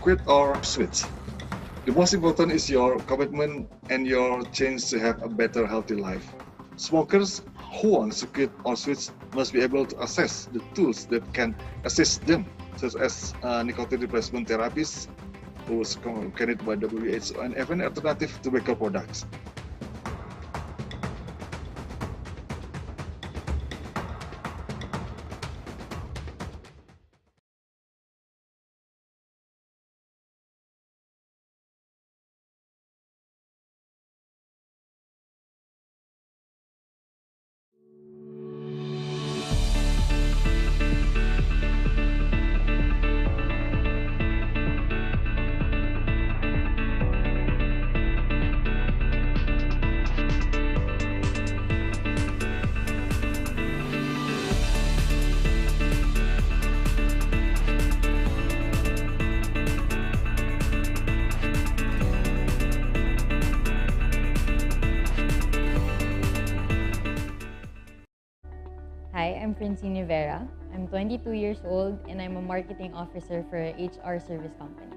Quit or switch. The most important is your commitment and your change to have a better, healthy life. Smokers who want to quit or switch must be able to access the tools that can assist them, such as nicotine replacement therapies, was recommended by WHO, and even alternative tobacco products. Hi, I'm Francine Vera. I'm 22 years old and I'm a marketing officer for a HR service company.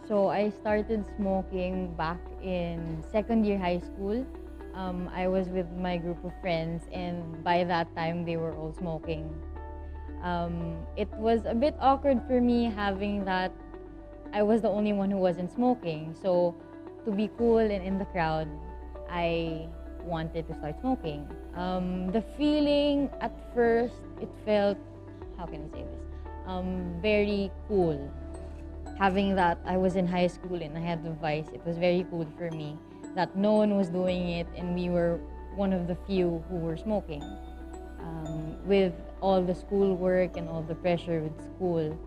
So I started smoking back in second year high school. I was with my group of friends and by that time they were all smoking. It was a bit awkward for me having that I was the only one who wasn't smoking. So to be cool and in the crowd, I wanted to start smoking. The feeling at first, it felt, how can I say this, very cool. Having that I was in high school and I had the vice, it was very cool for me that no one was doing it and we were one of the few who were smoking. With all the schoolwork and all the pressure with school,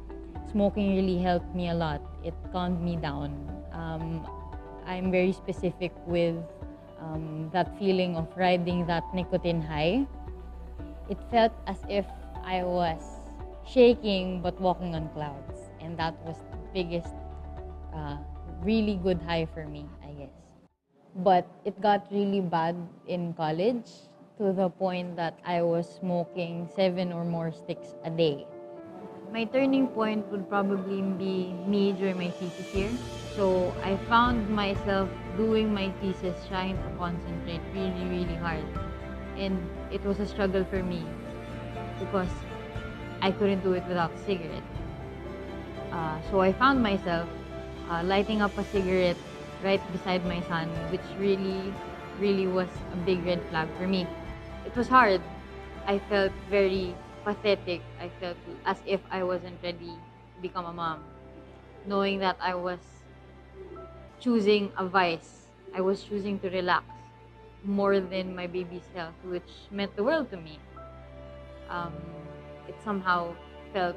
smoking really helped me a lot. It calmed me down. I'm very specific with that feeling of riding that nicotine high. It felt as if I was shaking but walking on clouds. And that was the biggest, really good high for me, I guess. But it got really bad in college to the point that I was smoking 7 or more sticks a day. My turning point would probably be me during my thesis year. So I found myself doing my thesis, trying to concentrate really, really hard. And it was a struggle for me because I couldn't do it without a cigarette. So I found myself lighting up a cigarette right beside my son, which really, really was a big red flag for me. It was hard. I felt very pathetic. I felt as if I wasn't ready to become a mom. Knowing that I was choosing a vice. I was choosing to relax more than my baby's health, which meant the world to me. It somehow felt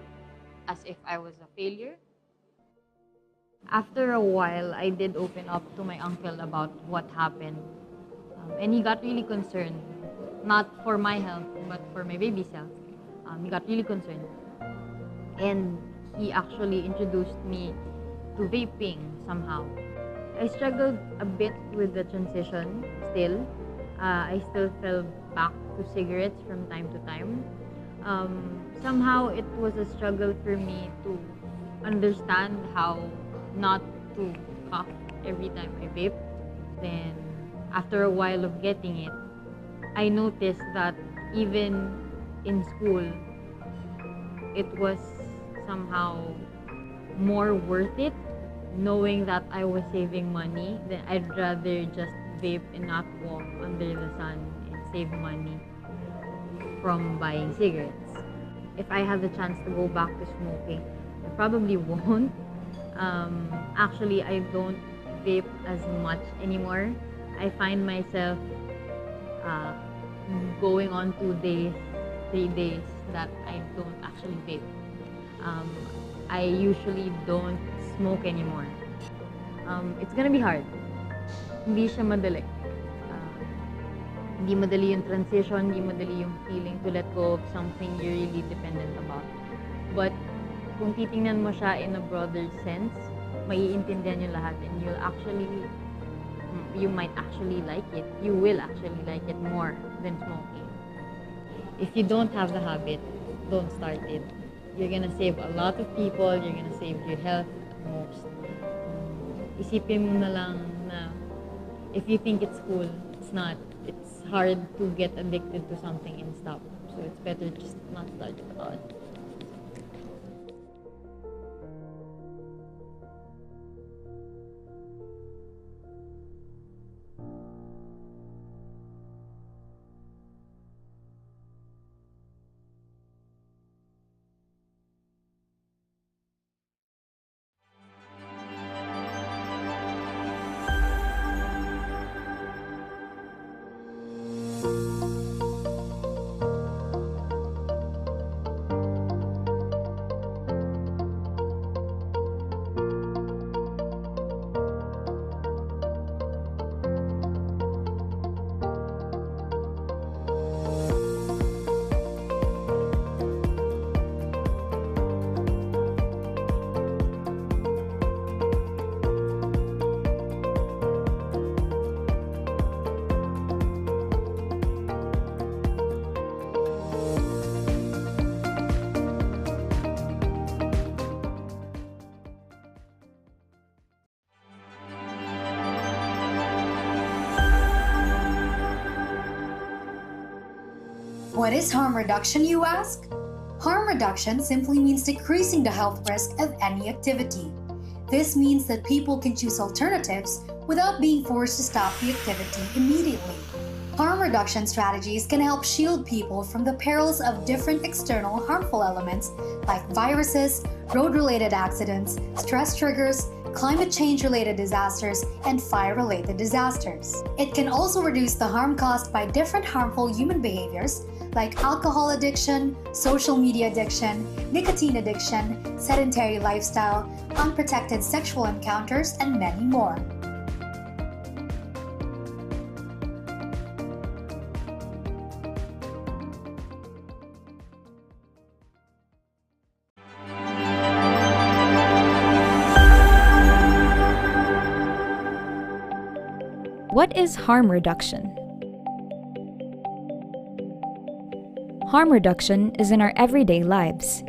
as if I was a failure. After a while, I did open up to my uncle about what happened. And he got really concerned, not for my health, but for my baby's health. He got really concerned. And he actually introduced me to vaping somehow. I struggled a bit with the transition still. I still fell back to cigarettes from time to time. Somehow it was a struggle for me to understand how not to cough every time I vape. Then after a while of getting it, I noticed that even in school, it was somehow more worth it knowing that I was saving money. Then I'd rather just vape and not walk under the sun and save money from buying cigarettes. If I had the chance to go back to smoking, I probably won't. Actually, I don't vape as much anymore. I find myself going on 2 days, 3 days that I don't actually vape. I usually don't smoke anymore. It's gonna be hard. Hindi siya madali. Hindi madali yung transition, hindi madali yung feeling to let go of something you're really dependent about. But kung titingnan mo siya in a broader sense, maiintindihan yung lahat and you might actually like it. You will actually like it more than smoking. If you don't have the habit, don't start it. You're gonna save a lot of people, you're gonna save your health at most. Isipin mo na lang na if you think it's cool, it's not. It's hard to get addicted to something and stop. So it's better just not start it at all. What is harm reduction, you ask? Harm reduction simply means decreasing the health risk of any activity. This means that people can choose alternatives without being forced to stop the activity immediately. Harm reduction strategies can help shield people from the perils of different external harmful elements like viruses, road-related accidents, stress triggers, climate change-related disasters, and fire-related disasters. It can also reduce the harm caused by different harmful human behaviors like alcohol addiction, social media addiction, nicotine addiction, sedentary lifestyle, unprotected sexual encounters, and many more. What is harm reduction? Harm reduction is in our everyday lives.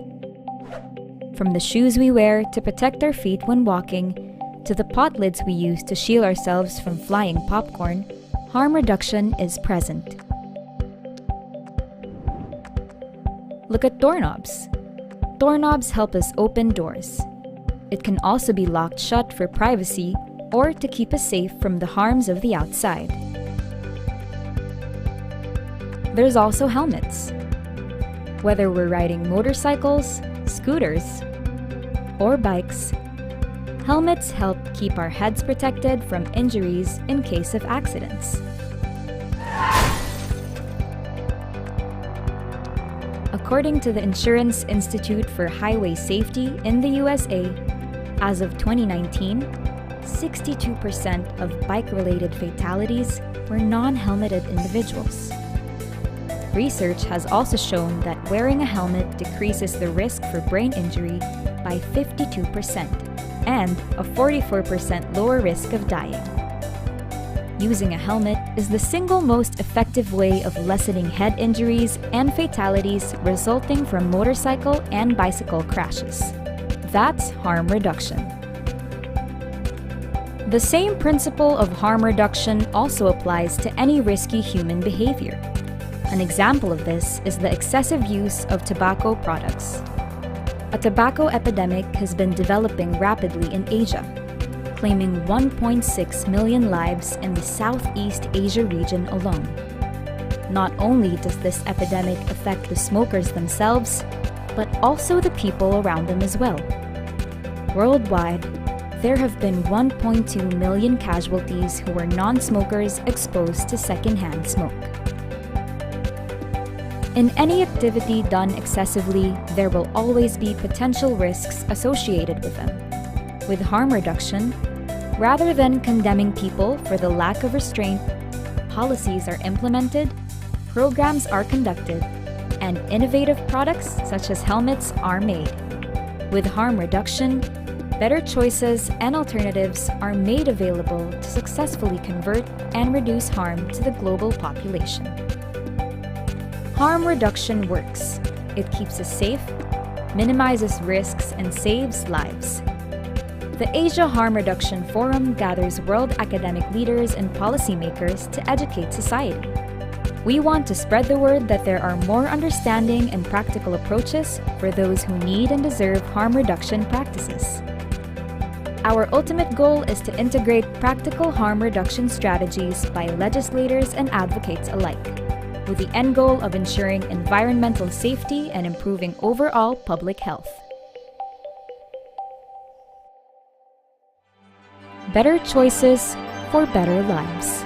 From the shoes we wear to protect our feet when walking, to the pot lids we use to shield ourselves from flying popcorn, harm reduction is present. Look at doorknobs. Doorknobs help us open doors. It can also be locked shut for privacy or to keep us safe from the harms of the outside. There's also helmets. Whether we're riding motorcycles, scooters, or bikes, helmets help keep our heads protected from injuries in case of accidents. According to the Insurance Institute for Highway Safety in the USA, as of 2019, 62% of bike-related fatalities were non-helmeted individuals. Research has also shown that wearing a helmet decreases the risk for brain injury by 52% and a 44% lower risk of dying. Using a helmet is the single most effective way of lessening head injuries and fatalities resulting from motorcycle and bicycle crashes. That's harm reduction. The same principle of harm reduction also applies to any risky human behavior. An example of this is the excessive use of tobacco products. A tobacco epidemic has been developing rapidly in Asia, claiming 1.6 million lives in the Southeast Asia region alone. Not only does this epidemic affect the smokers themselves, but also the people around them as well. Worldwide, there have been 1.2 million casualties who were non-smokers exposed to secondhand smoke. In any activity done excessively, there will always be potential risks associated with them. With harm reduction, rather than condemning people for the lack of restraint, policies are implemented, programs are conducted, and innovative products such as helmets are made. With harm reduction, better choices and alternatives are made available to successfully convert and reduce harm to the global population. Harm reduction works. It keeps us safe, minimizes risks, and saves lives. The Asia Harm Reduction Forum gathers world academic leaders and policymakers to educate society. We want to spread the word that there are more understanding and practical approaches for those who need and deserve harm reduction practices. Our ultimate goal is to integrate practical harm reduction strategies by legislators and advocates alike, with the end goal of ensuring environmental safety and improving overall public health. Better choices for better lives.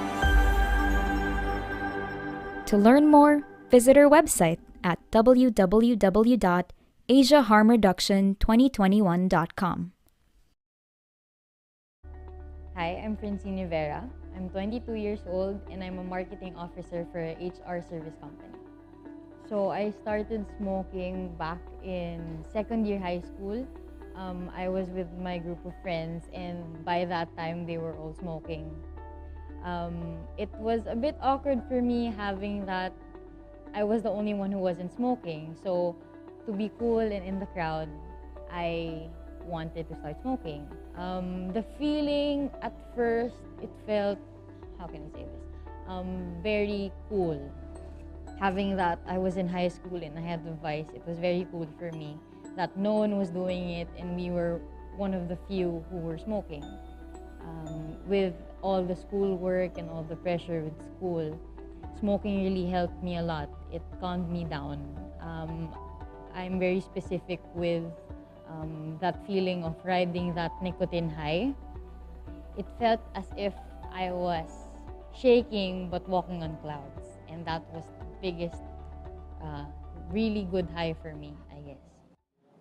To learn more, visit our website at www.asiaharmreduction2021.com. Hi, I'm Francine Rivera. I'm 22 years old and I'm a marketing officer for a HR service company. So I started smoking back in second year high school. I was with my group of friends and by that time they were all smoking. It was a bit awkward for me having that I was the only one who wasn't smoking. So to be cool and in the crowd, I wanted to start smoking. The feeling at first, it felt, how can I say this, very cool. having that I was in high school and I had the vice, it was very cool for me that no one was doing it and we were one of the few who were smoking. With all the schoolwork and all the pressure with school, smoking really helped me a lot. It calmed me down. I'm very specific with that feeling of riding that nicotine high. It felt as if I was shaking but walking on clouds, and that was the biggest, really good high for me, I guess.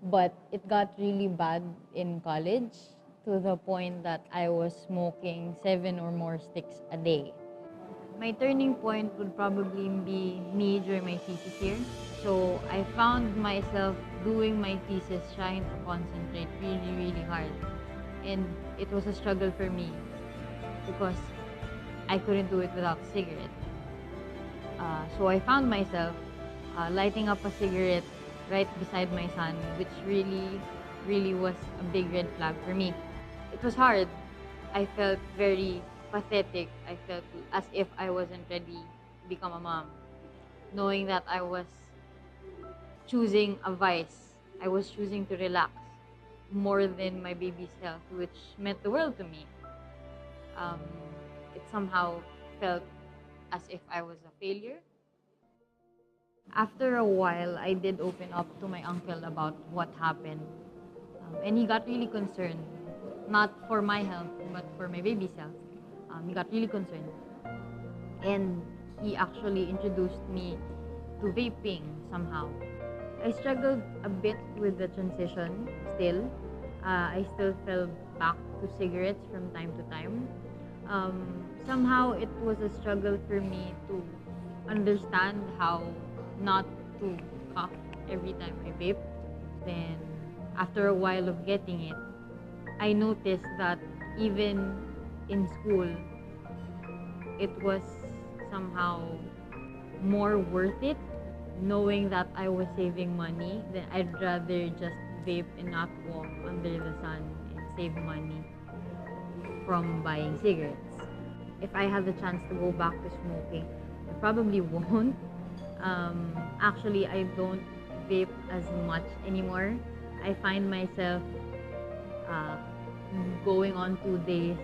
But it got really bad in college to the point that I was smoking 7 or more sticks a day. My turning point would probably be me during my thesis year. So I found myself doing my thesis, trying to concentrate really, really hard. And it was a struggle for me because I couldn't do it without a cigarette. So I found myself lighting up a cigarette right beside my son, which really, really was a big red flag for me. It was hard. I felt very pathetic. I felt as if I wasn't ready to become a mom, knowing that I was choosing a vice. I was choosing to relax more than my baby's health, which meant the world to me. It somehow felt as if I was a failure. After a while, I did open up to my uncle about what happened. And he got really concerned, not for my health, but for my baby's health. He got really concerned. And he actually introduced me to vaping somehow. I struggled a bit with the transition still. I still fell back to cigarettes from time to time. Somehow it was a struggle for me to understand how not to cough every time I vape. Then after a while of getting it, I noticed that even in school, it was somehow more worth it, knowing that I was saving money. Then I'd rather just vape and not walk under the sun and save money from buying cigarettes. If I had the chance to go back to smoking, I probably won't. Actually, I don't vape as much anymore. I find myself going on 2 days,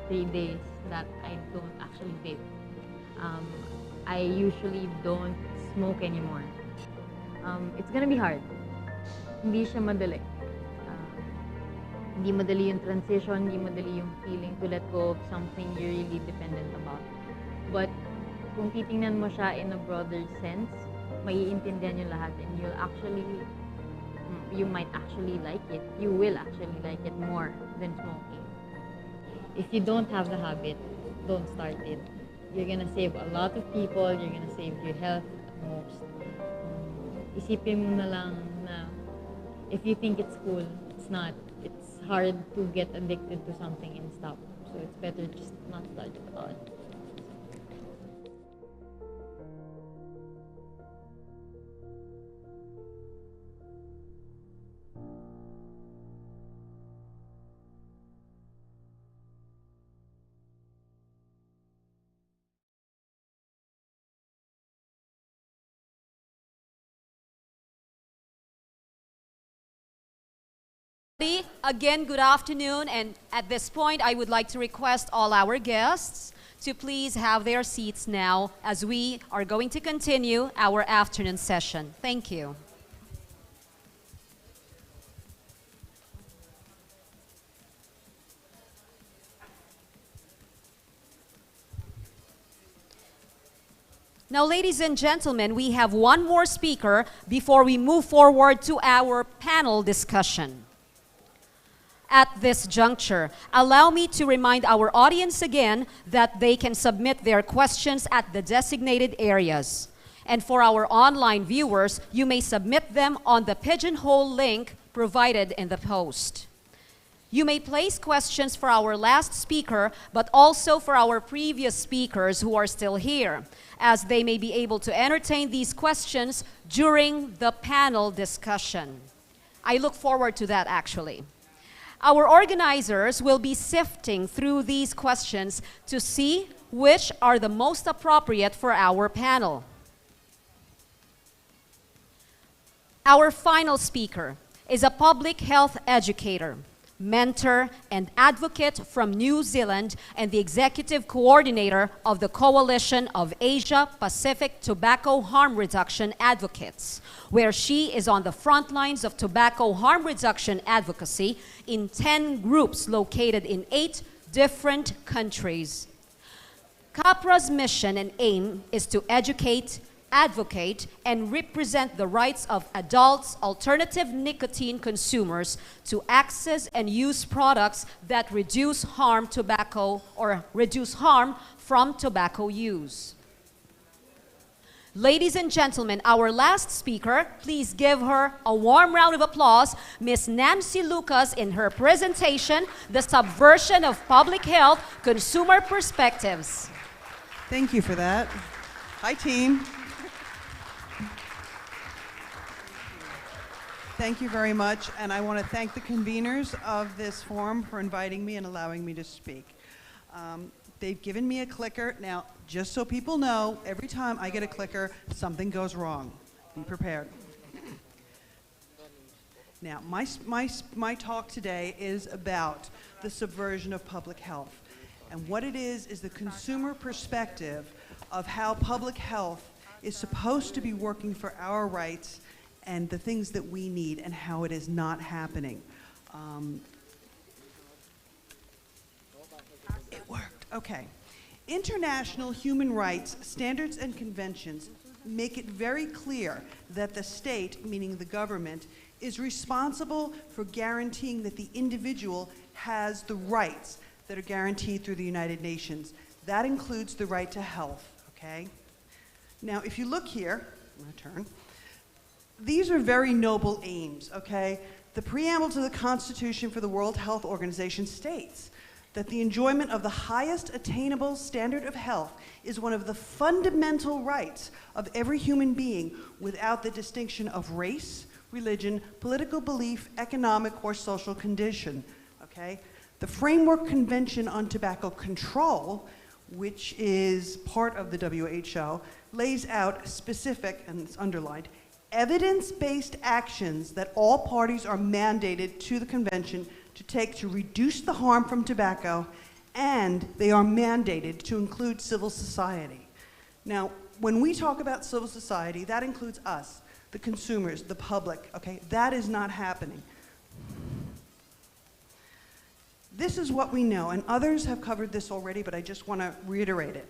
3 days that I don't actually vape. I usually don't smoke anymore. It's gonna be hard. Hindi siya madali. Hindi madali yung transition, hindi madali yung feeling to let go of something you're really dependent about. But kung titingnan mo siya in a broader sense, maiintindihan yung lahat and you might actually like it. You will actually like it more than smoking. If you don't have the habit, don't start it. You're gonna save a lot of people, you're gonna save your health at most. Isipin mo na lang na if you think it's cool, it's not. It's hard to get addicted to something and stop. So it's better just not start it at all. Again, good afternoon, and at this point, I would like to request all our guests to please have their seats now as we are going to continue our afternoon session. Thank you. Now, ladies and gentlemen, we have one more speaker before we move forward to our panel discussion. At this juncture, allow me to remind our audience again that they can submit their questions at the designated areas. And for our online viewers, you may submit them on the Pigeonhole link provided in the post. You may place questions for our last speaker, but also for our previous speakers who are still here, as they may be able to entertain these questions during the panel discussion. I look forward to that, actually. Our organizers will be sifting through these questions to see which are the most appropriate for our panel. Our final speaker is a public health educator, mentor, and advocate from New Zealand and the executive coordinator of the Coalition of Asia-Pacific Tobacco Harm Reduction Advocates, where she is on the front lines of tobacco harm reduction advocacy in 10 groups located in 8 different countries. CAPRA's mission and aim is to educate, advocate, and represent the rights of adults, alternative nicotine consumers to access and use products that reduce harm from tobacco use. Ladies and gentlemen, our last speaker, please give her a warm round of applause, Ms. Nancy Lucas, in her presentation, The Subversion of Public Health, Consumer Perspectives. Thank you for that. Hi, team. Thank you very much, and I want to thank the conveners of this forum for inviting me and allowing me to speak. They've given me a clicker. Now, just so people know, every time I get a clicker, something goes wrong. Be prepared. Now, my talk today is about the subversion of public health. And what it is the consumer perspective of how public health is supposed to be working for our rights and the things that we need and how it is not happening. It worked, okay. International human rights standards and conventions make it very clear that the state, meaning the government, is responsible for guaranteeing that the individual has the rights that are guaranteed through the United Nations. That includes the right to health, okay? Now, if you look here, I'm gonna turn, these are very noble aims, okay? The preamble to the Constitution for the World Health Organization states that the enjoyment of the highest attainable standard of health is one of the fundamental rights of every human being without the distinction of race, religion, political belief, economic, or social condition, okay? The Framework Convention on Tobacco Control, which is part of the WHO, lays out specific, and it's underlined, evidence-based actions that all parties are mandated to the convention to take to reduce the harm from tobacco, and they are mandated to include civil society. Now, when we talk about civil society, that includes us, the consumers, the public, okay? That is not happening. This is what we know, and others have covered this already, but I just want to reiterate it.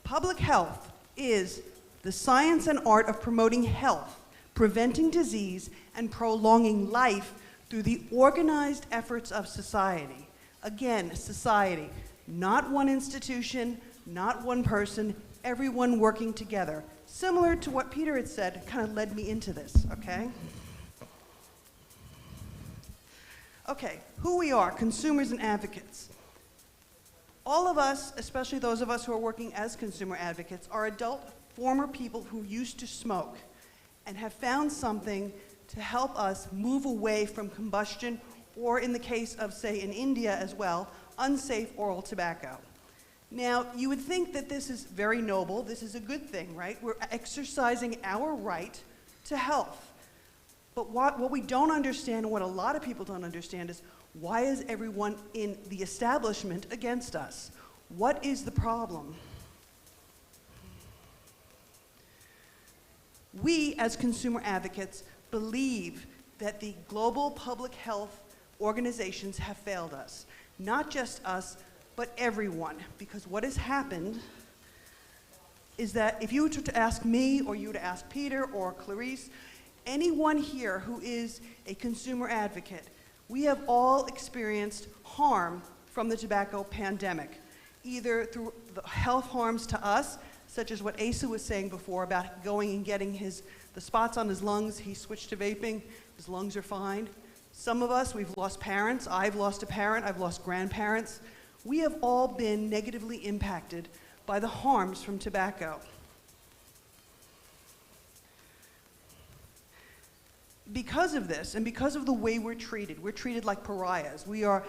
Public health is the science and art of promoting health, preventing disease, and prolonging life through the organized efforts of society. Again, society, not one institution, not one person, everyone working together. Similar to what Peter had said, kind of led me into this, okay? Okay, who we are, consumers and advocates. All of us, especially those of us who are working as consumer advocates, are adult former people who used to smoke and have found something to help us move away from combustion, or in the case of, say, in India as well, unsafe oral tobacco. Now, you would think that this is very noble, this is a good thing, right? We're exercising our right to health. But what we don't understand, and what a lot of people don't understand, is why is everyone in the establishment against us? What is the problem? We, as consumer advocates, believe that the global public health organizations have failed us. Not just us, but everyone. Because what has happened is that if you were to ask me, or you were to ask Peter or Clarice, anyone here who is a consumer advocate, we have all experienced harm from the tobacco pandemic, either through the health harms to us, such as what Asa was saying before about going and getting the spots on his lungs, he switched to vaping, his lungs are fine. Some of us, we've lost parents, I've lost a parent, I've lost grandparents. We have all been negatively impacted by the harms from tobacco. Because of this, and because of the way we're treated like pariahs. We are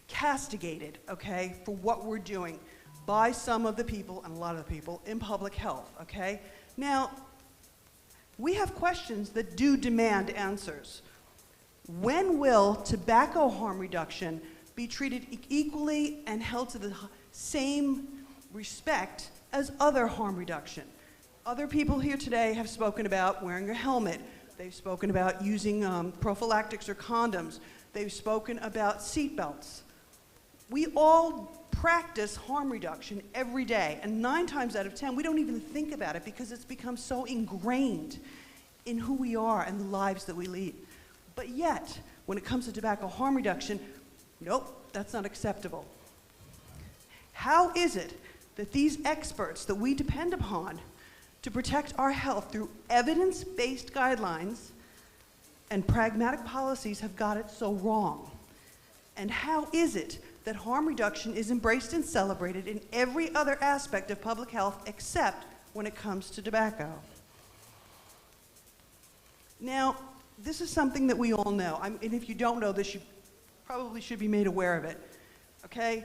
castigated, okay, for what we're doing by some of the people, and a lot of the people, in public health, okay? Now, We have questions that do demand answers. When will tobacco harm reduction be treated equally and held to the same respect as other harm reduction? Other people here today have spoken about wearing a helmet. They've spoken about using prophylactics or condoms. They've spoken about seatbelts. We all practice harm reduction every day, and 9 times out of 10, we don't even think about it because it's become so ingrained in who we are and the lives that we lead. But yet, when it comes to tobacco harm reduction, nope, that's not acceptable. How is it that these experts that we depend upon to protect our health through evidence-based guidelines and pragmatic policies have got it so wrong? And how is it that harm reduction is embraced and celebrated in every other aspect of public health except when it comes to tobacco? Now, this is something that we all know. And if you don't know this, you probably should be made aware of it, okay?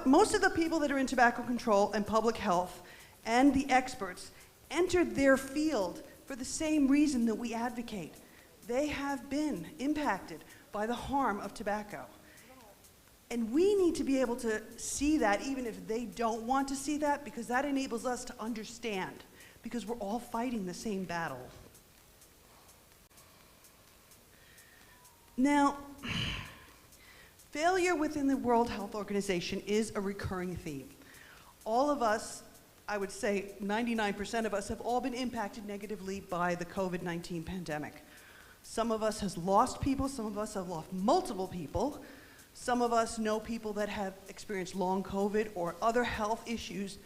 Most of the people that are in tobacco control and public health and the experts entered their field for the same reason that we advocate. They have been impacted by the harm of tobacco. And we need to be able to see that even if they don't want to see that, because that enables us to understand, because we're all fighting the same battle. Now, failure within the World Health Organization is a recurring theme. All of us, I would say 99% of us, have all been impacted negatively by the COVID-19 pandemic. Some of us has lost people, some of us have lost multiple people. Some of us know people that have experienced long COVID or other health issues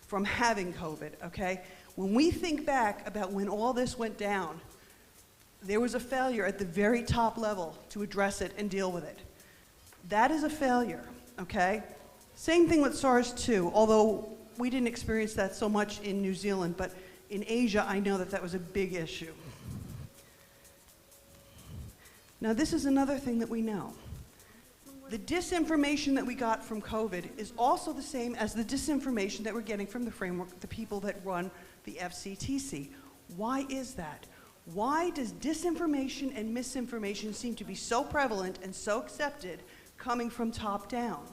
from having COVID, okay? When we think back about when all this went down, there was a failure at the very top level to address it and deal with it. That is a failure, okay? Same thing with SARS-2, although we didn't experience that so much in New Zealand, but in Asia, I know that that was a big issue. Now, this is another thing that we know. The disinformation that we got from COVID is also the same as the disinformation that we're getting from the framework, the people that run the FCTC. Why is that? Why does disinformation and misinformation seem to be so prevalent and so accepted coming from top down?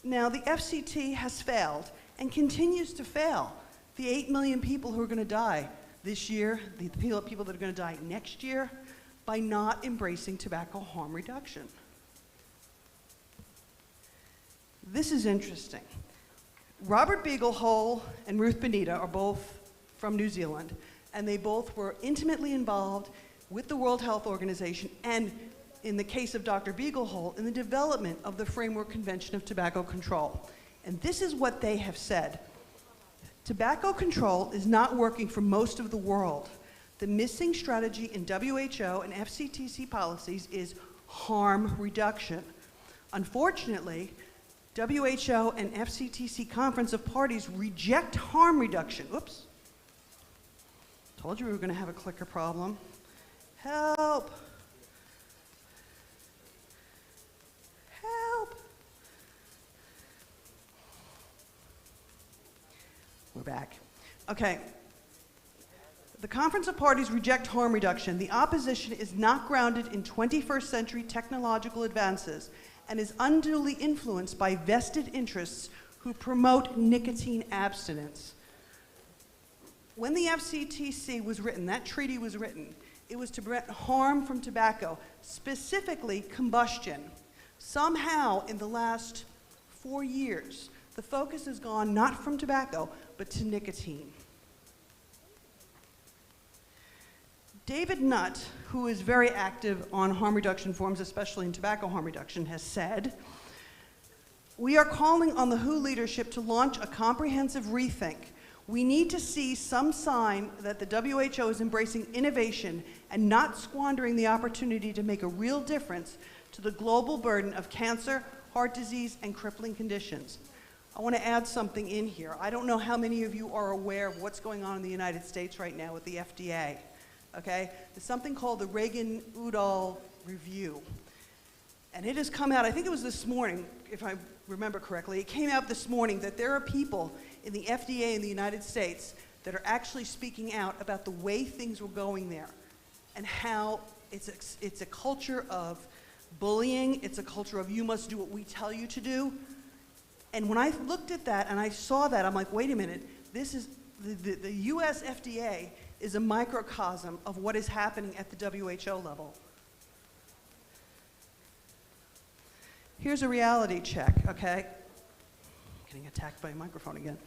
Now, the FCT has failed and continues to fail. The 8 million people who are going to die this year, the people that are going to die next year, by not embracing tobacco harm reduction. This is interesting. Robert Beaglehole and Ruth Benita are both from New Zealand, and they both were intimately involved with the World Health Organization and, in the case of Dr. Beaglehole, in the development of the Framework Convention of Tobacco Control. And this is what they have said. Tobacco control is not working for most of the world. The missing strategy in WHO and FCTC policies is harm reduction. Unfortunately, WHO and FCTC Conference of Parties reject harm reduction. Oops. Told you we were going to have a clicker problem. Help. Help. We're back. Okay. The Conference of Parties reject harm reduction. The opposition is not grounded in 21st century technological advances and is unduly influenced by vested interests who promote nicotine abstinence. When the FCTC was written, that treaty was written, it was to prevent harm from tobacco, specifically combustion. Somehow, in the last 4 years, the focus has gone not from tobacco, but to nicotine. David Nutt, who is very active on harm reduction forums, especially in tobacco harm reduction, has said, "We are calling on the WHO leadership to launch a comprehensive rethink. We need to see some sign that the WHO is embracing innovation and not squandering the opportunity to make a real difference to the global burden of cancer, heart disease, and crippling conditions." I want to add something in here. I don't know how many of you are aware of what's going on in the United States right now with the FDA. Okay? There's something called the Reagan-Udall Review. And it has come out, I think it was this morning, if I remember correctly, it came out this morning that there are people in the FDA in the United States that are actually speaking out about the way things were going there and how it's a culture of bullying, it's a culture of you must do what we tell you to do. And when I looked at that and I saw that, I'm like, wait a minute, this is, the US FDA is a microcosm of what is happening at the WHO level. Here's a reality check, okay? Getting attacked by a microphone again.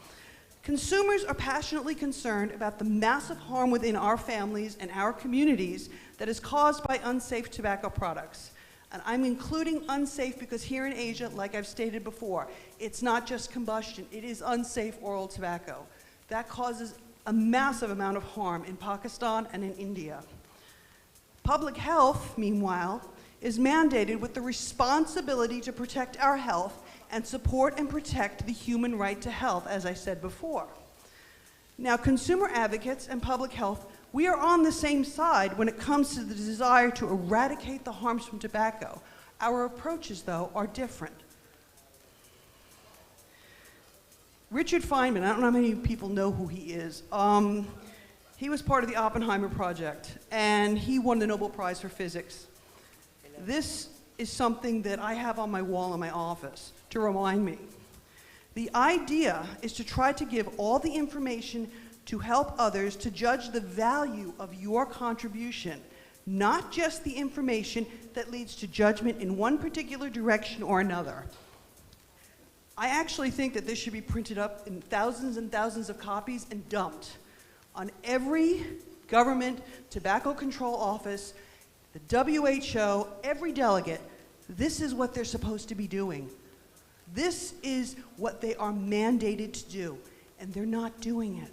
Consumers are passionately concerned about the massive harm within our families and our communities that is caused by unsafe tobacco products. And I'm including unsafe because here in Asia, like I've stated before, it's not just combustion, it is unsafe oral tobacco. That causes a massive amount of harm in Pakistan and in India. Public health, meanwhile, is mandated with the responsibility to protect our health and support and protect the human right to health, as I said before. Now, consumer advocates and public health, we are on the same side when it comes to the desire to eradicate the harms from tobacco. Our approaches, though, are different. Richard Feynman, I don't know how many people know who he is. He was part of the Oppenheimer project, and he won the Nobel Prize for Physics. This is something that I have on my wall in my office to remind me. The idea is to try to give all the information to help others to judge the value of your contribution, not just the information that leads to judgment in one particular direction or another. I actually think that this should be printed up in thousands and thousands of copies and dumped on every government tobacco control office, the WHO, every delegate. This is what they're supposed to be doing. This is what they are mandated to do, and they're not doing it.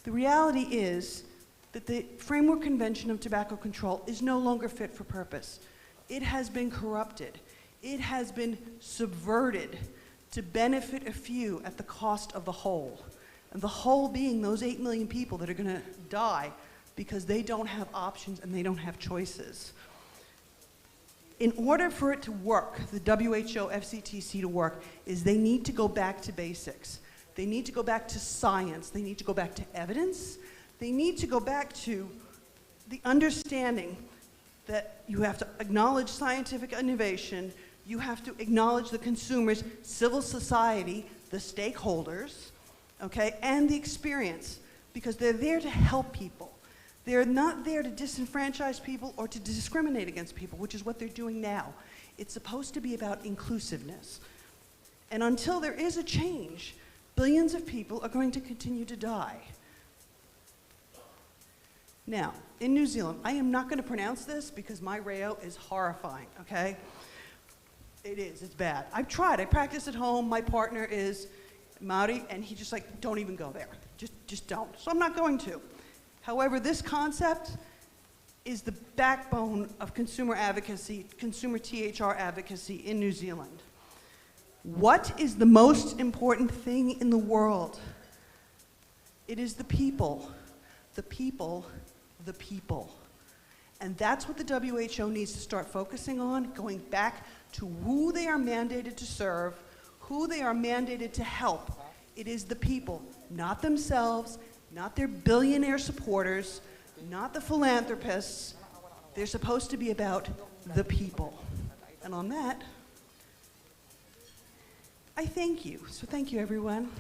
The reality is that the Framework Convention of Tobacco Control is no longer fit for purpose. It has been corrupted. It has been subverted to benefit a few at the cost of the whole. And the whole being those 8 million people that are going to die because they don't have options and they don't have choices. In order for it to work, the WHO, FCTC to work, is they need to go back to basics. They need to go back to science. They need to go back to evidence. They need to go back to the understanding that you have to acknowledge scientific innovation, you have to acknowledge the consumers, civil society, the stakeholders, okay, and the experience, because they're there to help people. They're not there to disenfranchise people or to discriminate against people, which is what they're doing now. It's supposed to be about inclusiveness. And until there is a change, billions of people are going to continue to die. Now, in New Zealand, I am not going to pronounce this because my reo is horrifying, okay? It is, it's bad. I've tried, I practice at home, my partner is Maori, and he just like, don't even go there, just don't. So I'm not going to. However, this concept is the backbone of consumer advocacy, consumer THR advocacy in New Zealand. What is the most important thing in the world? It is the people, the people, the people. And that's what the WHO needs to start focusing on, going back to who they are mandated to serve, who they are mandated to help. It is the people, not themselves, not their billionaire supporters, not the philanthropists. They're supposed to be about the people. And on that, I thank you. So thank you, everyone.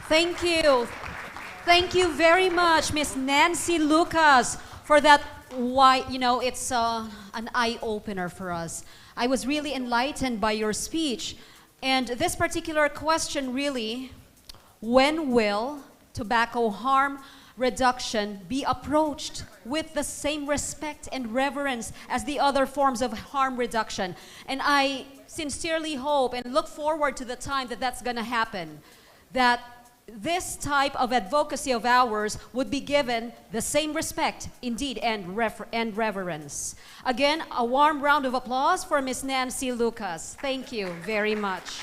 Thank you. Thank you very much, Miss Nancy Lucas, for that. Why, you know, it's an eye-opener for us. I was really enlightened by your speech. And this particular question really, when will tobacco harm reduction be approached with the same respect and reverence as the other forms of harm reduction? And I sincerely hope and look forward to the time that that's going to happen, that this type of advocacy of ours would be given the same respect, indeed, and reverence. Again, a warm round of applause for Ms. Nancy Lucas. Thank you very much.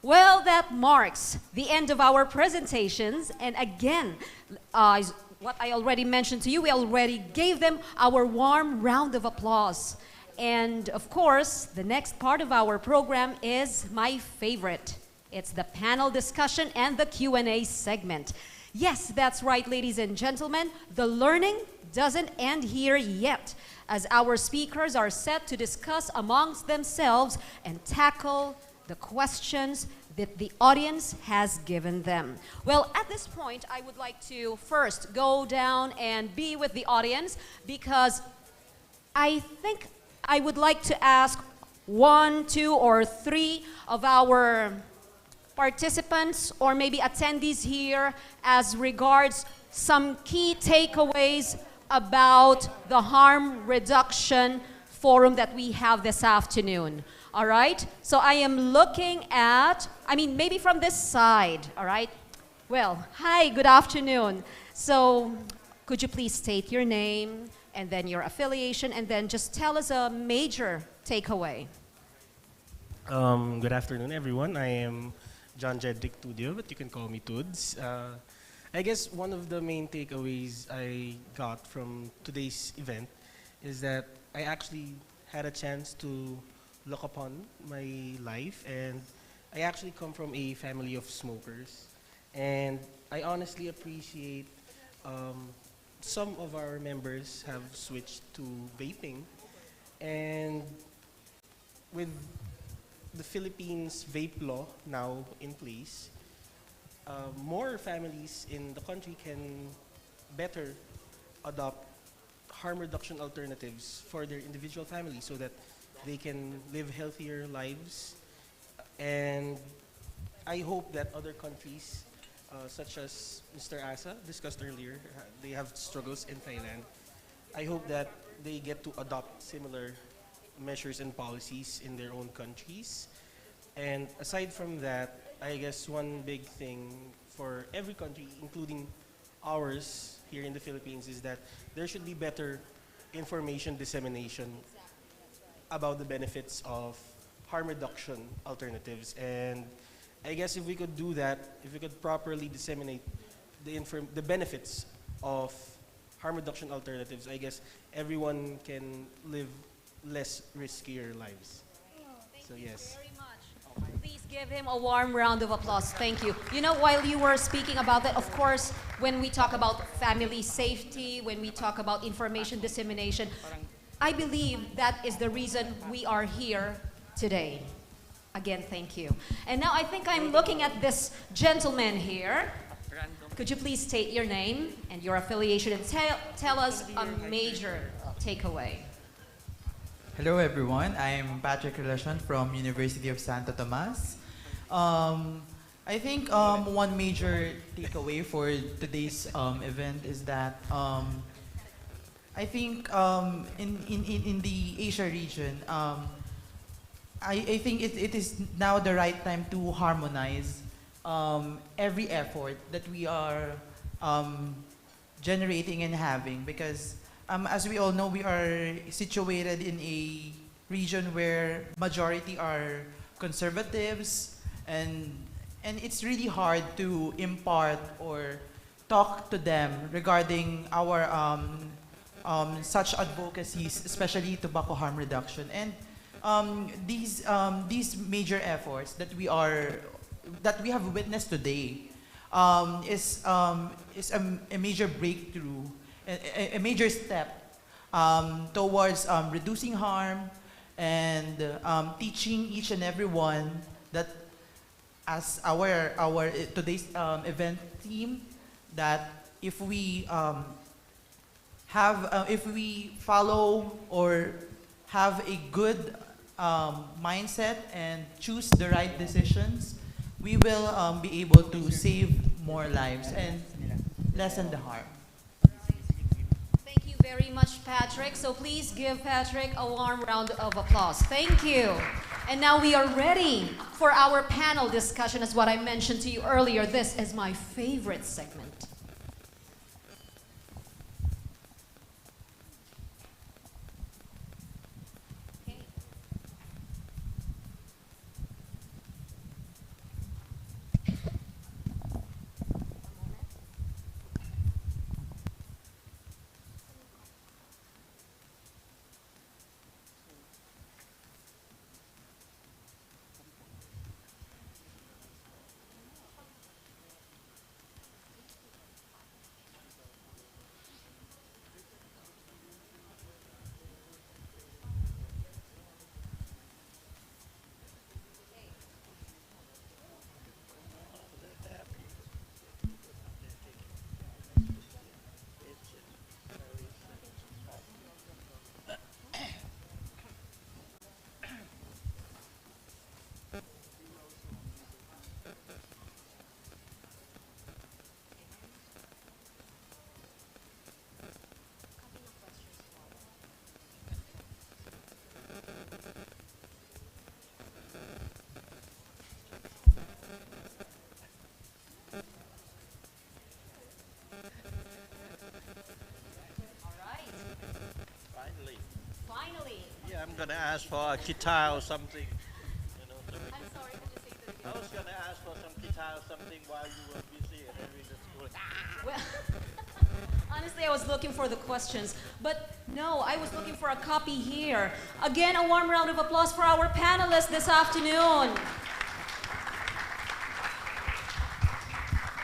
Well, that marks the end of our presentations. And again, what I already mentioned to you. We already gave them our warm round of applause. And of course, the next part of our program is my favorite. It's the panel discussion and the Q&A segment. Yes, that's right, ladies and gentlemen. The learning doesn't end here yet, as our speakers are set to discuss amongst themselves and tackle the questions that the audience has given them. Well, at this point, I would like to first go down and be with the audience, because I think I would like to ask 1, 2, or 3 of our participants or maybe attendees here as regards some key takeaways about the harm reduction forum that we have this afternoon. All right? So I am looking at, maybe from this side, all right? Well, hi, good afternoon. So could you please state your name and then your affiliation, and then just tell us a major takeaway. Good afternoon, everyone. I am John Jedrick Tudio, but you can call me Tuds. I guess one of the main takeaways I got from today's event is that I actually had a chance to look upon my life, and I actually come from a family of smokers, and I honestly appreciate some of our members have switched to vaping, and with the Philippines vape law now in place, more families in the country can better adopt harm reduction alternatives for their individual families so that they can live healthier lives. And I hope that other countries, such as Mr. Asa discussed earlier, they have struggles in Thailand. I hope that they get to adopt similar measures and policies in their own countries. And aside from that, I guess one big thing for every country, including ours here in the Philippines, is that there should be better information dissemination about the benefits of harm reduction alternatives. And I guess if we could do that, if we could properly disseminate the benefits of harm reduction alternatives, I guess everyone can live less riskier lives. So yes. Please give him a warm round of applause. Thank you. You know, while you were speaking about that, of course, when we talk about family safety, when we talk about information dissemination, I believe that is the reason we are here today. Again, thank you. And now I think I'm looking at this gentleman here. Could you please state your name and your affiliation and tell us a major takeaway? Hello everyone, I'm Patrick Relacion from University of Santo Tomas. I think one major takeaway for today's event is that I think in the Asia region, I think it is now the right time to harmonize every effort that we are generating and having, because as we all know, we are situated in a region where majority are conservatives, and it's really hard to impart or talk to them regarding our such advocacies, especially tobacco harm reduction. And these major efforts that we have witnessed today is a major breakthrough, a major step towards reducing harm and teaching each and every one that, as our today's event theme, that if we follow or have a good mindset and choose the right decisions, we will be able to save more lives and lessen the harm. Thank you very much, Patrick. So please give Patrick a warm round of applause. Thank you. And now we are ready for our panel discussion. As what I mentioned to you earlier, this is my favorite segment. I'm gonna ask for a guitar or something. You know, I'm sorry, can you say that? I was gonna ask for some guitar or something while you were busy and everything. Well, honestly, I was looking for the questions, but no, I was looking for a copy here. Again, a warm round of applause for our panelists this afternoon.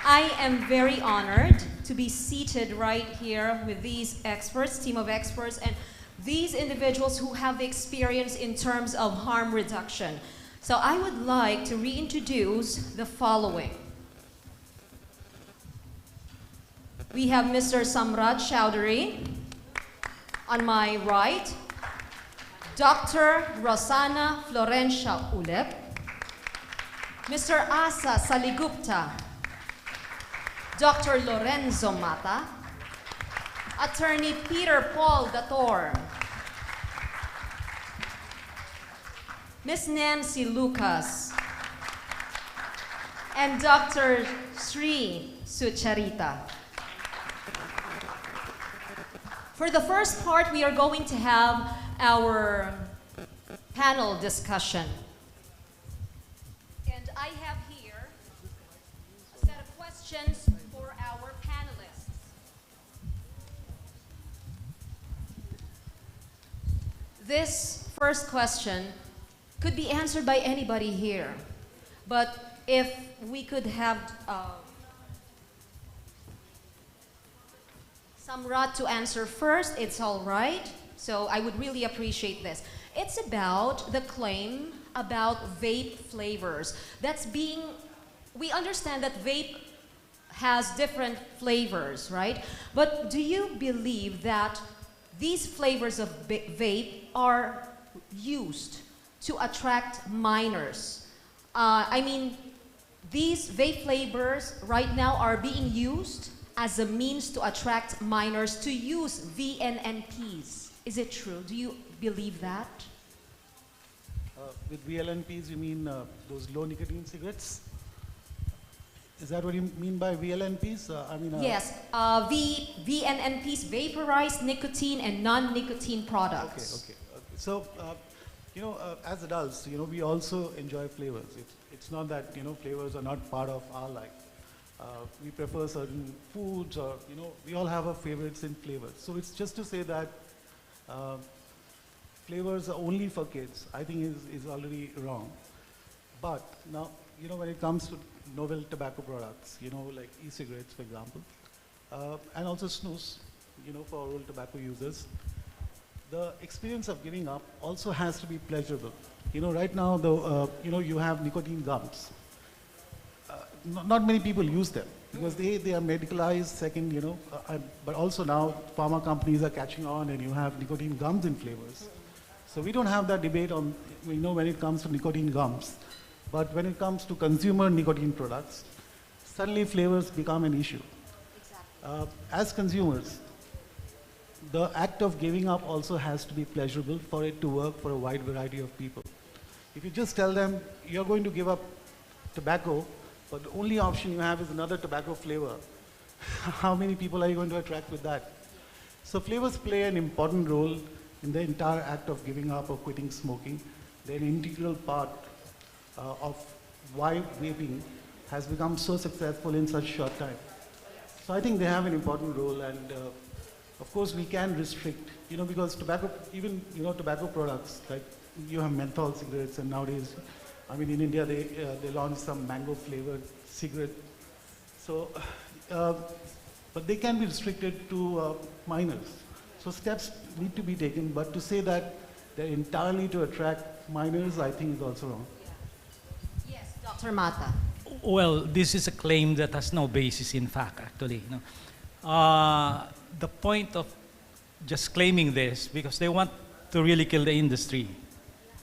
I am very honored to be seated right here with these experts, team of experts, and these individuals who have the experience in terms of harm reduction. So I would like to reintroduce the following. We have Mr. Samrat Chowdhury on my right, Dr. Rosana Florencia Ulep, Mr. Asa Saligupta, Dr. Lorenzo Mata, Attorney Peter Paul Dator, Ms. Nancy Lucas, and Dr. Sri Sucharita. For the first part, we are going to have our panel discussion. And I have here a set of questions for our panelists. This first question could be answered by anybody here, but if we could have Samrat to answer first, it's all right. So I would really appreciate this. It's about the claim about vape flavors. We understand that vape has different flavors, right? But do you believe that these flavors of vape are used to attract minors? I mean, these vape flavors right now are being used as a means to attract minors to use VNNPs. Is it true? Do you believe that? With VLNPs, you mean those low nicotine cigarettes? Is that what you mean by VLNPs? Yes, VNNPs, vaporized nicotine and non-nicotine products. Okay. So, as adults, we also enjoy flavors. It's not that, flavors are not part of our life. We prefer certain foods, or we all have our favorites in flavors. So it's just to say that flavors are only for kids, I think is already wrong. But now, when it comes to novel tobacco products, like e-cigarettes, for example, and also snus, for oral tobacco users, the experience of giving up also has to be pleasurable. Right now, though, you have nicotine gums. Not many people use them because they are medicalized, second, but also now pharma companies are catching on and you have nicotine gums in flavors. So we don't have that debate on, when it comes to nicotine gums. But when it comes to consumer nicotine products, suddenly flavors become an issue. Exactly. As consumers, the act of giving up also has to be pleasurable for it to work for a wide variety of people. If you just tell them you're going to give up tobacco, but the only option you have is another tobacco flavor, how many people are you going to attract with that? So flavors play an important role in the entire act of giving up or quitting smoking. They're an integral part of why vaping has become so successful in such short time. So I think they have an important role, and of course we can restrict, because tobacco, even tobacco products, like you have menthol cigarettes, and nowadays, in India they launched some mango flavored cigarette. So, but they can be restricted to minors. So steps need to be taken, but to say that they're entirely to attract minors, I think is also wrong. Yes, Dr. Mata. Well, this is a claim that has no basis in fact, actually. The point of just claiming this, because they want to really kill the industry.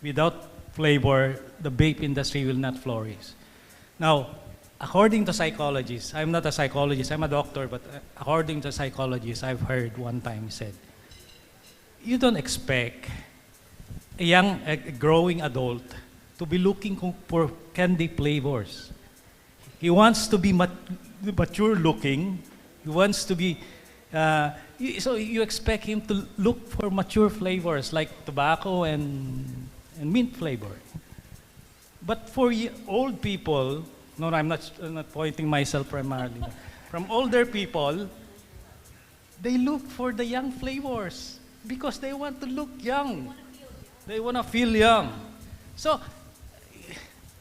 Without flavor, the vape industry will not flourish. Now, according to psychologists, I'm not a psychologist, I'm a doctor, but according to psychologists, I've heard one time said, you don't expect a growing adult to be looking for candy flavors. He wants to be mature looking. He wants to be, So you expect him to look for mature flavors like tobacco and mint flavor. But for old people, no, I'm not pointing myself primarily. From older people, they look for the young flavors because they want to look young. They want to feel young. So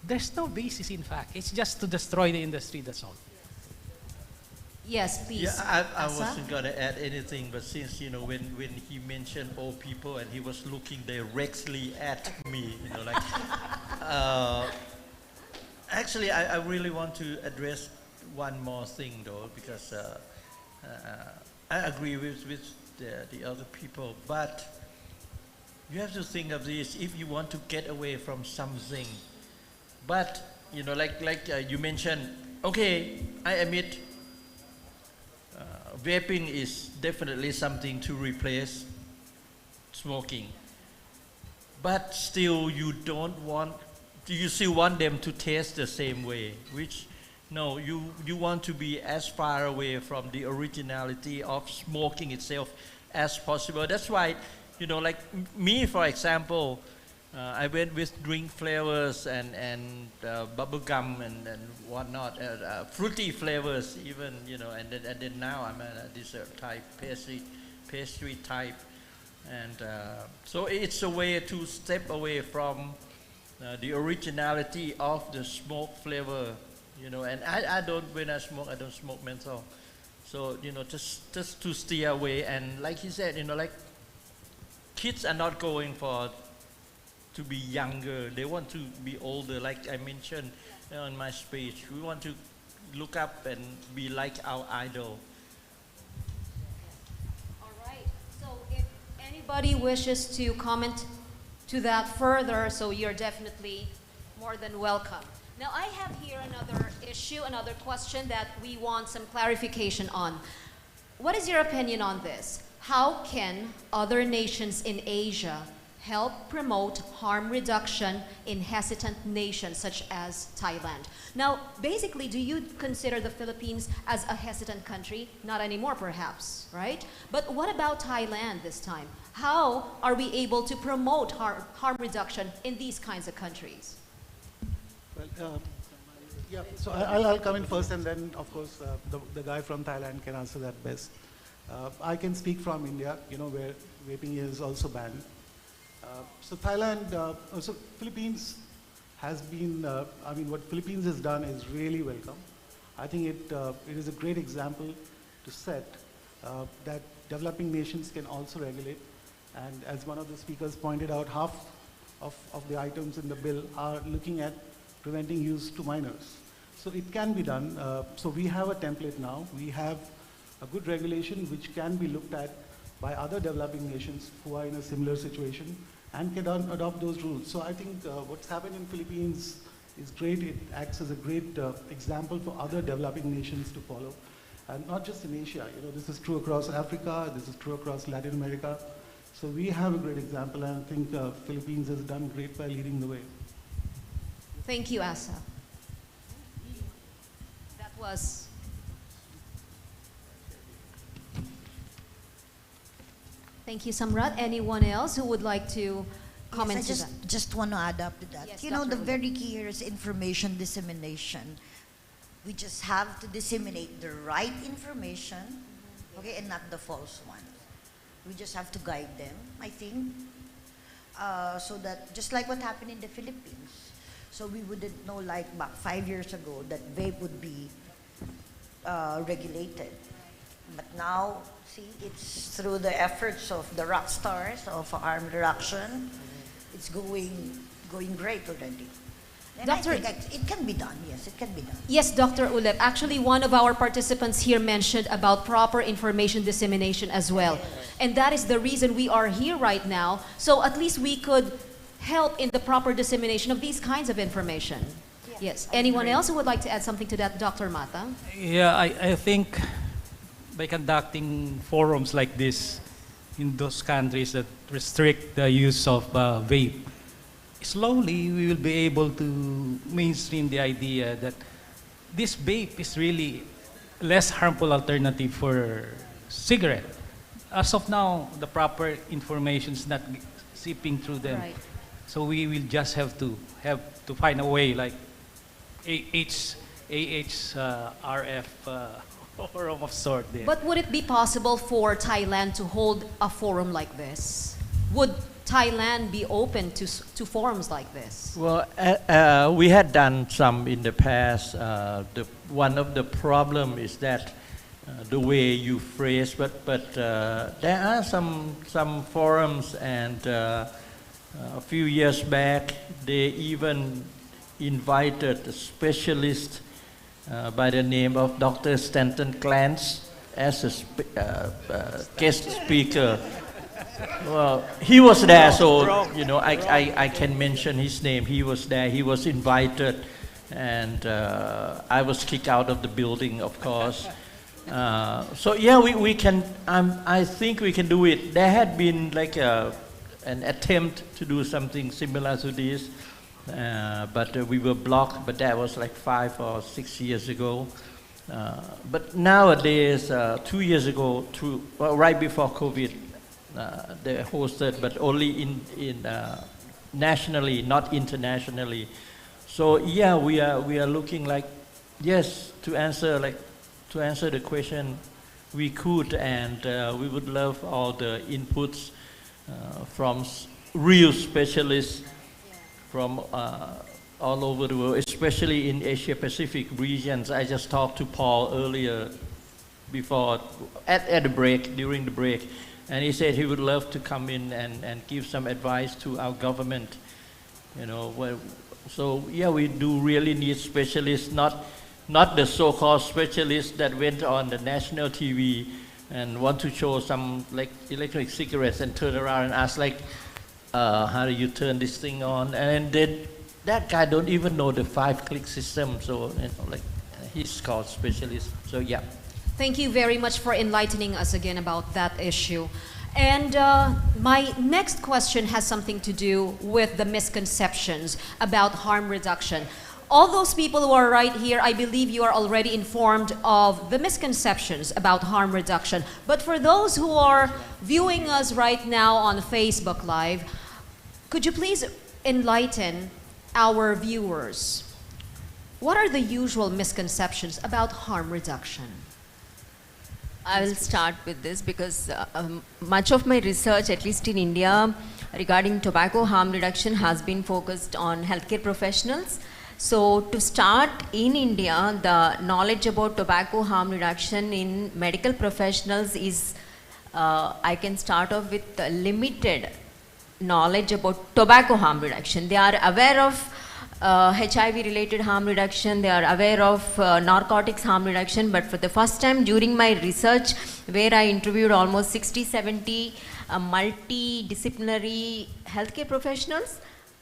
there's no basis in fact. It's just to destroy the industry, that's all. Yes, please. Yeah, I Asa? wasn't going to add anything, but since, when he mentioned old people and he was looking directly at me, actually, I really want to address one more thing, though, because I agree with the other people, but you have to think of this if you want to get away from something. But, like you mentioned, okay, I admit vaping is definitely something to replace smoking. But still, you still want them to taste the same way, which, no, you want to be as far away from the originality of smoking itself as possible. That's why, like me, for example, I went with drink flavors and bubble gum and whatnot, fruity flavors even, and then now I'm a dessert type, pastry type. And so it's a way to step away from the originality of the smoke flavor, and when I smoke, I don't smoke menthol. So, just to steer away. And like he said, like kids are not going to be younger, they want to be older. Like I mentioned on my speech, we want to look up and be like our idol. All right, so if anybody wishes to comment to that further, so you're definitely more than welcome. Now I have here another issue, another question that we want some clarification on. What is your opinion on this? How can other nations in Asia help promote harm reduction in hesitant nations such as Thailand? Now, basically, do you consider the Philippines as a hesitant country? Not anymore, perhaps, right? But what about Thailand this time? How are we able to promote harm reduction in these kinds of countries? Well, yeah, so I'll come in first, and then, of course, the guy from Thailand can answer that best. I can speak from India, where vaping is also banned. So Thailand, so Philippines has been, what Philippines has done is really welcome. I think it is a great example to set that developing nations can also regulate. And as one of the speakers pointed out, half of the items in the bill are looking at preventing use to minors. So it can be done. So we have a template now. We have a good regulation which can be looked at by other developing nations who are in a similar situation and can adopt those rules. So I think what's happened in Philippines is great. It acts as a great example for other developing nations to follow. And not just in Asia, this is true across Africa, this is true across Latin America. So we have a great example, and I think Philippines has done great by leading the way. Thank you, Asa. That was... Thank you, Samrat. Anyone else who would like to comment I to that? just want to add up to that. Yes, the Dr. very key here is information dissemination. We just have to disseminate the right information, okay, and not the false ones. We just have to guide them, I think, so that just like what happened in the Philippines. So we wouldn't know, like back 5 years ago, that vape would be regulated. But now, see, it's through the efforts of the rock stars of harm reduction. It's going great already. And Doctor, I think it can be done. Yes, it can be done. Yes, Dr. Ulep. Actually, one of our participants here mentioned about proper information dissemination as well. And that is the reason we are here right now. So at least we could help in the proper dissemination of these kinds of information. Yes. Anyone else who would like to add something to that, Dr. Mata? Yeah, I think by conducting forums like this in those countries that restrict the use of vape, slowly we will be able to mainstream the idea that this vape is really less harmful alternative for cigarette. as of now, the proper information is not seeping through them. Right. So we will just have to find a way, like RF forum of sort there. But would it be possible for Thailand to hold a forum like this? Would Thailand be open to forums like this? Well, we had done some in the past. One of the problem is that the way you phrase, but there are some forums, and a few years back they even invited a specialist by the name of Dr. Stanton Clance as a guest speaker. Well, he was there, so you know I can mention his name. He was there. He was invited, and I was kicked out of the building, of course. So yeah, we can. I think we can do it. There had been like an attempt to do something similar to this, but we were blocked. But that was like 5 or 6 years ago. But nowadays, 2 years ago, right before COVID, they hosted, but only in nationally, not internationally. So yeah, we are looking like, yes, to answer the question, we could, and we would love all the inputs from real specialists from all over the world, especially in Asia Pacific regions. I just talked to Paul earlier before, at the break, during the break, and he said he would love to come in and give some advice to our government, you know. So yeah, we do really need specialists, not the so-called specialists that went on the national TV and want to show some like electronic cigarettes and turn around and ask like, how do you turn this thing on? And then that guy don't even know the 5-click system. So you know, like he's called specialist. So yeah. Thank you very much for enlightening us again about that issue. And my next question has something to do with the misconceptions about harm reduction. All those people who are right here, I believe you are already informed of the misconceptions about harm reduction. But for those who are viewing us right now on Facebook Live, could you please enlighten our viewers? What are the usual misconceptions about harm reduction? I will start with this because much of my research, at least in India, regarding tobacco harm reduction has been focused on healthcare professionals. So to start, in India, the knowledge about tobacco harm reduction in medical professionals is, I can start off with limited knowledge about tobacco harm reduction. They are aware of HIV related harm reduction, they are aware of narcotics harm reduction, but for the first time during my research, where I interviewed almost 60-70 multidisciplinary healthcare professionals,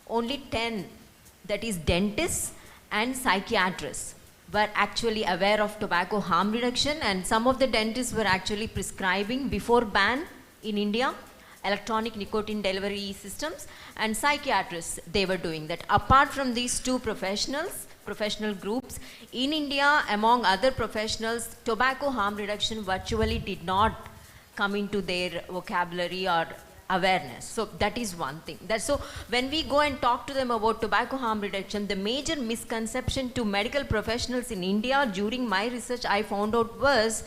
only 10, that is dentists and psychiatrists, were actually aware of tobacco harm reduction, and some of the dentists were actually prescribing before ban in India electronic nicotine delivery systems, and psychiatrists, they were doing that. Apart from these two professional groups, in India, among other professionals, tobacco harm reduction virtually did not come into their vocabulary or awareness. So that is one thing. So when we go and talk to them about tobacco harm reduction, the major misconception to medical professionals in India during my research I found out was,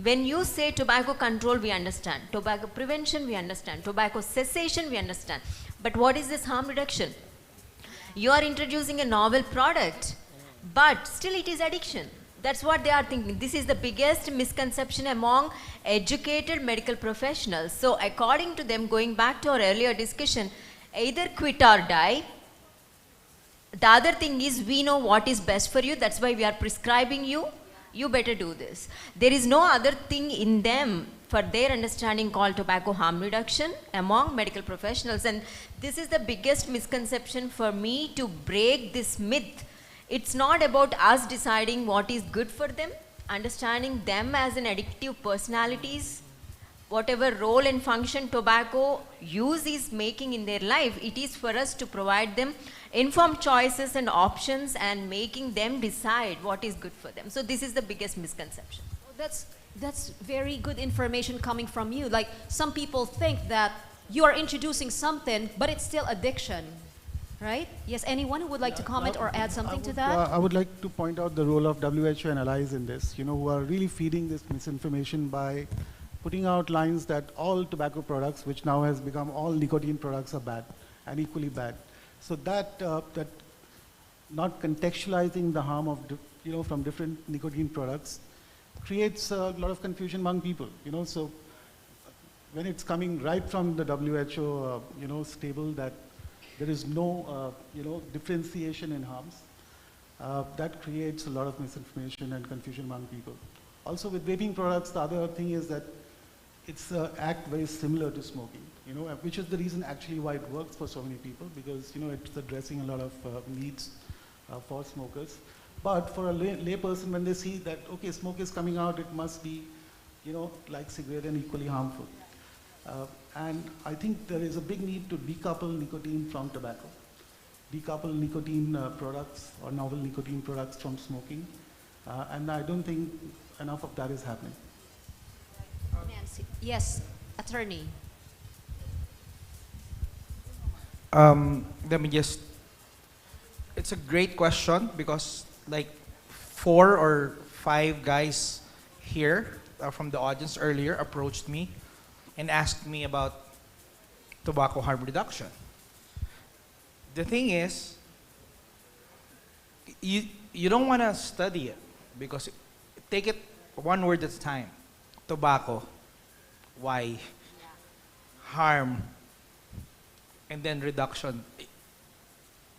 when you say tobacco control, we understand. Tobacco prevention, we understand. Tobacco cessation, we understand. But what is this harm reduction? You are introducing a novel product, but still it is addiction. That's what they are thinking. This is the biggest misconception among educated medical professionals. So according to them, going back to our earlier discussion, either quit or die. The other thing is, we know what is best for you. That's why we are prescribing you. You better do this. There is no other thing in them for their understanding called tobacco harm reduction among medical professionals. And this is the biggest misconception for me to break this myth. It's not about us deciding what is good for them, understanding them as an addictive personalities, whatever role and function tobacco use is making in their life, it is for us to provide them informed choices and options and making them decide what is good for them. So this is the biggest misconception. That's That's very good information coming from you. Like, some people think that you are introducing something, but it's still addiction, right? Yes, anyone who would like to comment or add something to that? I would like to point out the role of WHO and allies in this, who are really feeding this misinformation by putting out lines that all tobacco products, which now has become all nicotine products, are bad and equally bad. So that not contextualizing the harm of from different nicotine products creates a lot of confusion among people. So when it's coming right from the WHO stable that there is no differentiation in harms, that creates a lot of misinformation and confusion among people. Also with vaping products, the other thing is that it's an act very similar to smoking, which is the reason actually why it works for so many people, because it's addressing a lot of needs for smokers. But for a lay person, when they see that, okay, smoke is coming out, it must be, like cigarette and equally harmful. And I think there is a big need to decouple nicotine from tobacco, decouple nicotine products or novel nicotine products from smoking. And I don't think enough of that is happening. Nancy. Yes, attorney. Let me just, it's a great question because like 4 or 5 guys here from the audience earlier approached me and asked me about tobacco harm reduction. The thing is, you don't want to study it because take it one word at a time. Tobacco, why, harm, and then reduction.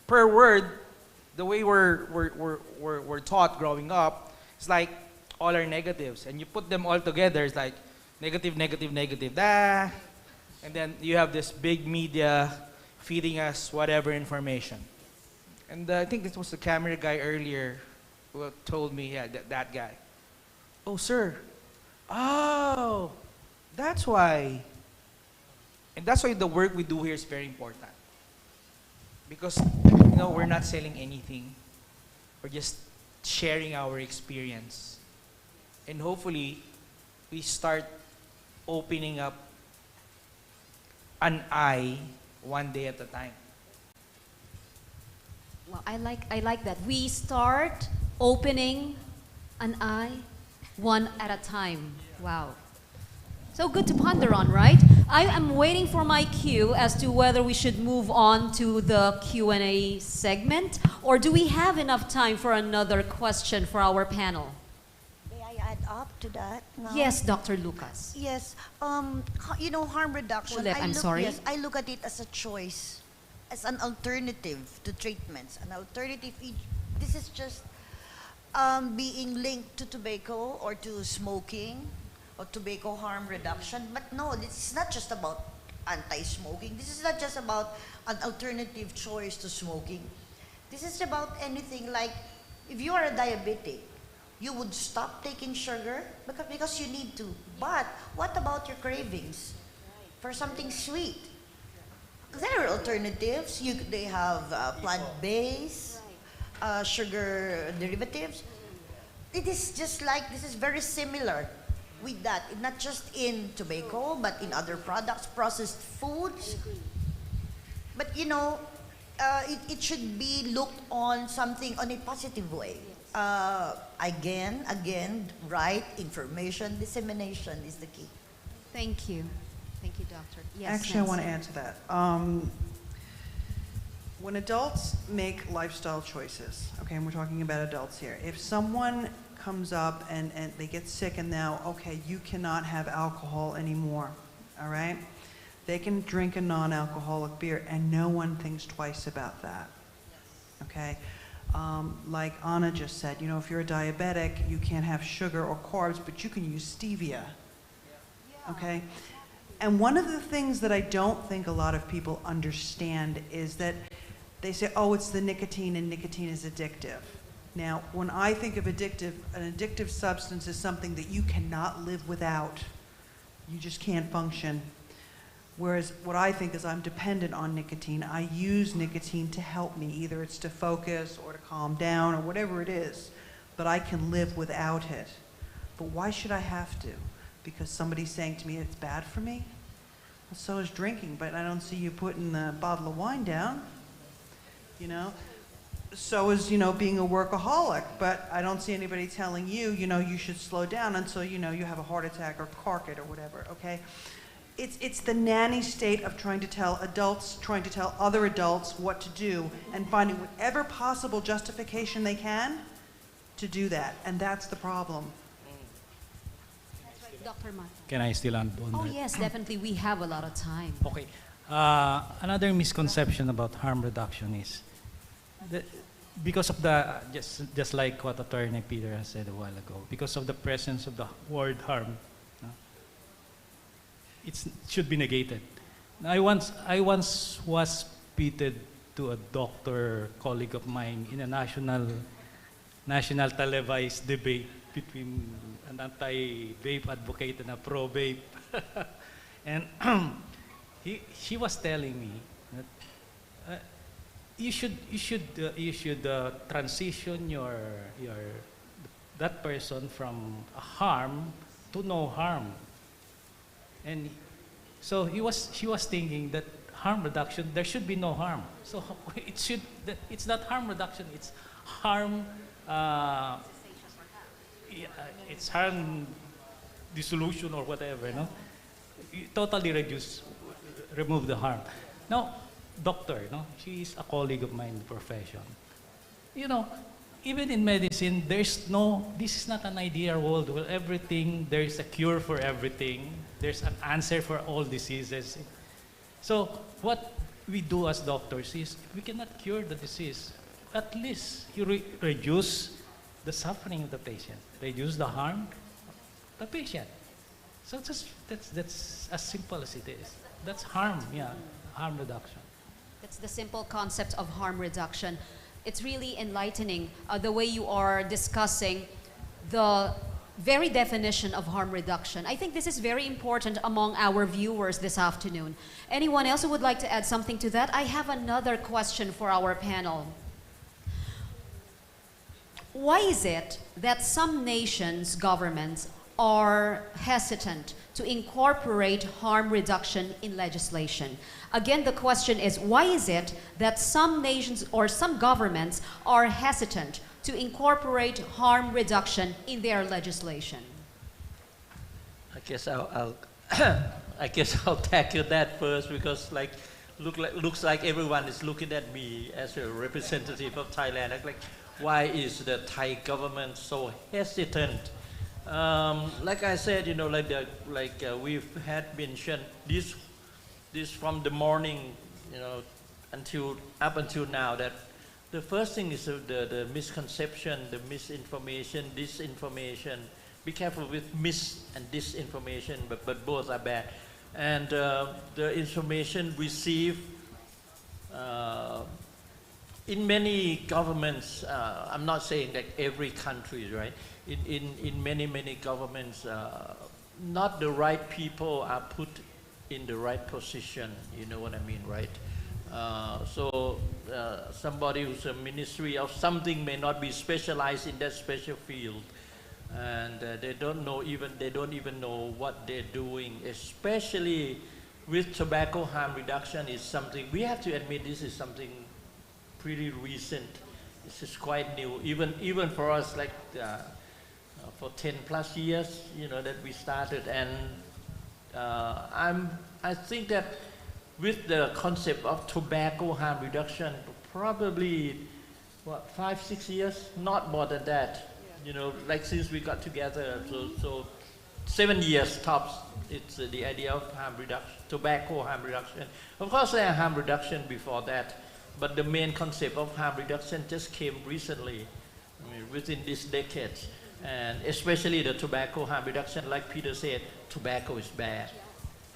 Per word, the way we're taught growing up, it's like all are negatives, and you put them all together, it's like negative, negative, negative, and then you have this big media feeding us whatever information. And I think this was the camera guy earlier who told me, yeah, that guy. Oh, sir. Oh, that's why. And that's why the work we do here is very important. Because, we're not selling anything. We're just sharing our experience. And hopefully, we start opening up an eye one day at a time. Well, I like that. We start opening an eye one at a time. Wow. So good to ponder on, right? I am waiting for my cue as to whether we should move on to the Q&A segment, or do we have enough time for another question for our panel? May I add up to that now? Yes, Dr. Lucas. Yes. Harm reduction. Shulep, I'm sorry. Yes, I look at it as a choice, as an alternative to treatments, an alternative. This is just being linked to tobacco or to smoking or tobacco harm reduction. But no, this is not just about anti-smoking. This is not just about an alternative choice to smoking. This is about anything like if you are a diabetic, you would stop taking sugar because you need to. But what about your cravings for something sweet? There are alternatives. They have plant-based, sugar derivatives. It is just like, this is very similar with that, not just in tobacco, but in other products, processed foods. But it should be looked on something on a positive way. Again, right information dissemination is the key. Thank you. Thank you, doctor. Yes, Actually, Nancy. I want to add to that. When adults make lifestyle choices, okay, and we're talking about adults here, if someone comes up and they get sick and now, okay, you cannot have alcohol anymore, all right? They can drink a non-alcoholic beer and no one thinks twice about that, okay? Like Anna just said, if you're a diabetic, you can't have sugar or carbs, but you can use stevia, okay? And one of the things that I don't think a lot of people understand is that they say, oh, it's the nicotine and nicotine is addictive. Now, when I think of addictive, an addictive substance is something that you cannot live without. You just can't function. Whereas what I think is I'm dependent on nicotine. I use nicotine to help me. Either it's to focus or to calm down or whatever it is, but I can live without it. But why should I have to? Because somebody's saying to me it's bad for me? Well, so is drinking, but I don't see you putting the bottle of wine down. You know? So is, being a workaholic, but I don't see anybody telling you, you should slow down until, you have a heart attack or cark it or whatever, okay? It's the nanny state of trying to tell other adults what to do and finding whatever possible justification they can to do that, and that's the problem. Dr. Mata. Can I still on Oh that? yes, definitely. We have a lot of time. Okay. Another misconception about harm reduction is because of just like what Attorney Peter has said a while ago, because of the presence of the word harm, it should be negated. I once was pitted to a doctor colleague of mine in a national televised debate between an anti-vape advocate and a pro-vape, and he was telling me that you should transition that person from harm to no harm. And so he was thinking that harm reduction, there should be no harm. So it's not harm reduction, it's harm it's harm dissolution or whatever, no? You totally remove the harm. Now, doctor, she is a colleague of mine in the profession. Even in medicine, this is not an ideal world where there is a cure for everything. There's an answer for all diseases. So what we do as doctors is, we cannot cure the disease. At least you reduce the suffering of the patient, reduce the harm of the patient. So that's as simple as it is. That's harm reduction. That's the simple concept of harm reduction. It's really enlightening the way you are discussing the very definition of harm reduction. I think this is very important among our viewers this afternoon. Anyone else who would like to add something to that? I have another question for our panel. Why is it that some nations' governments are hesitant to incorporate harm reduction in legislation? Again, the question is, why is it that some nations or some governments are hesitant to incorporate harm reduction in their legislation? I guess I'll tackle that first, because looks like everyone is looking at me as a representative of Thailand. Why is the Thai government so hesitant? Like I said, we've had mentioned this from the morning, up until now, that the first thing is the misconception, the misinformation, disinformation. Be careful with mis and disinformation, but both are bad. And the information received in many governments, I'm not saying that every country, right? In many governments, not the right people are put in the right position, you know what I mean, right? So somebody who's a ministry of something may not be specialized in that special field, and they don't even know what they're doing, especially with tobacco harm reduction. Is something we have to admit, this is something pretty recent. This is quite new, even for us, for 10 plus years, that we started. And I think that with the concept of tobacco harm reduction, probably 5-6 years, not more than that. Since we got together, so 7 years tops. It's the idea of harm reduction, tobacco harm reduction. Of course, there are harm reduction before that, but the main concept of harm reduction just came recently, within this decade. And especially the tobacco harm reduction, like Peter said, tobacco is bad.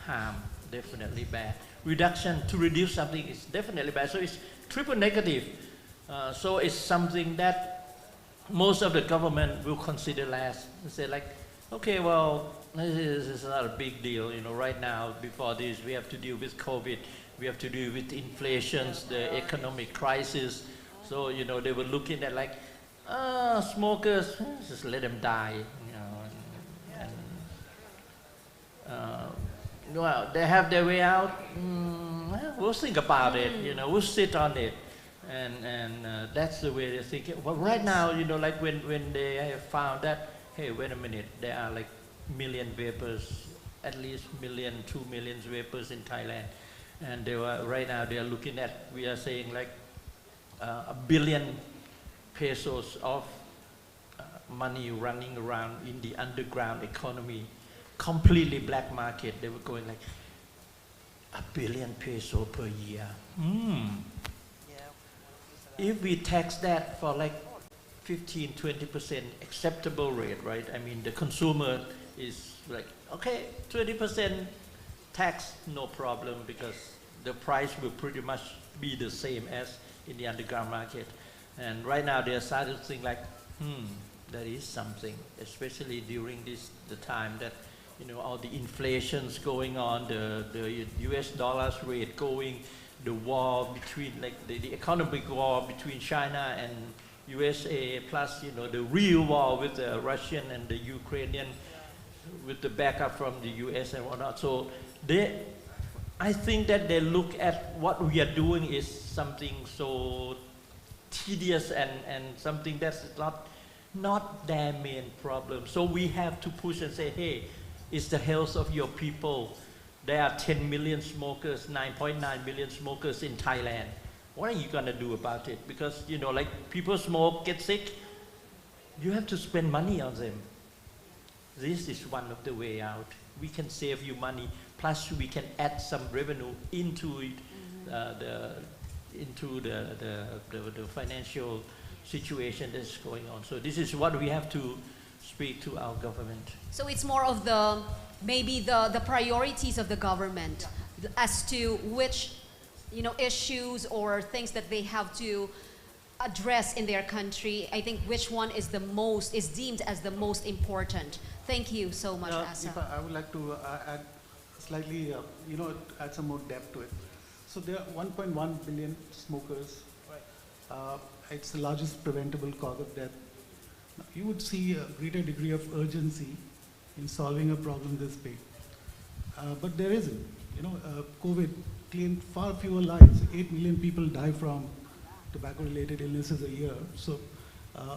Harm, definitely bad. Reduction, to reduce something, is definitely bad. So it's triple negative. So it's something that most of the government will consider last. They say okay, well, this is not a big deal. Right now, before this, we have to deal with COVID. We have to deal with inflations, the economic crisis. So, they were looking at smokers, just let them die. well, they have their way out. Well, we'll think about it. We'll sit on it, and that's the way they think. Well, right now, like when they have found that, hey, wait a minute, there are like million vapors, at least 2 million vapors in Thailand, and right now they are looking at. We are saying like $1 billion pesos of money running around in the underground economy, completely black market. They were going like $1 billion peso per year. If we tax that for like 15-20% acceptable rate, right? I mean, the consumer is like, okay, 20% tax, no problem, because the price will pretty much be the same as in the underground market. And right now they are starting to think like, that is something, especially during the time that all the inflation's going on, the US dollars rate going, the war between the economic war between China and USA, plus the real war with the Russian and the Ukrainian, with the backup from the US and whatnot. So I think that they look at what we are doing is something so tedious and something that's not their main problem. So we have to push and say, hey, it's the health of your people. There are 10 million smokers, 9.9 million smokers in Thailand. What are you gonna do about it? Because like people smoke, get sick, you have to spend money on them. This is one of the way out. We can save you money, plus we can add some revenue into it, the financial situation that's going on. So this is what we have to speak to our government. So it's more of maybe the priorities of the government as to which issues or things that they have to address in their country. I think which one is deemed as the most important. Thank you so much, Asa. I would like to add slightly, add some more depth to it. So there are 1.1 billion smokers. It's the largest preventable cause of death. Now, you would see a greater degree of urgency in solving a problem this big. But there isn't. COVID claimed far fewer lives. 8 million people die from tobacco-related illnesses a year. So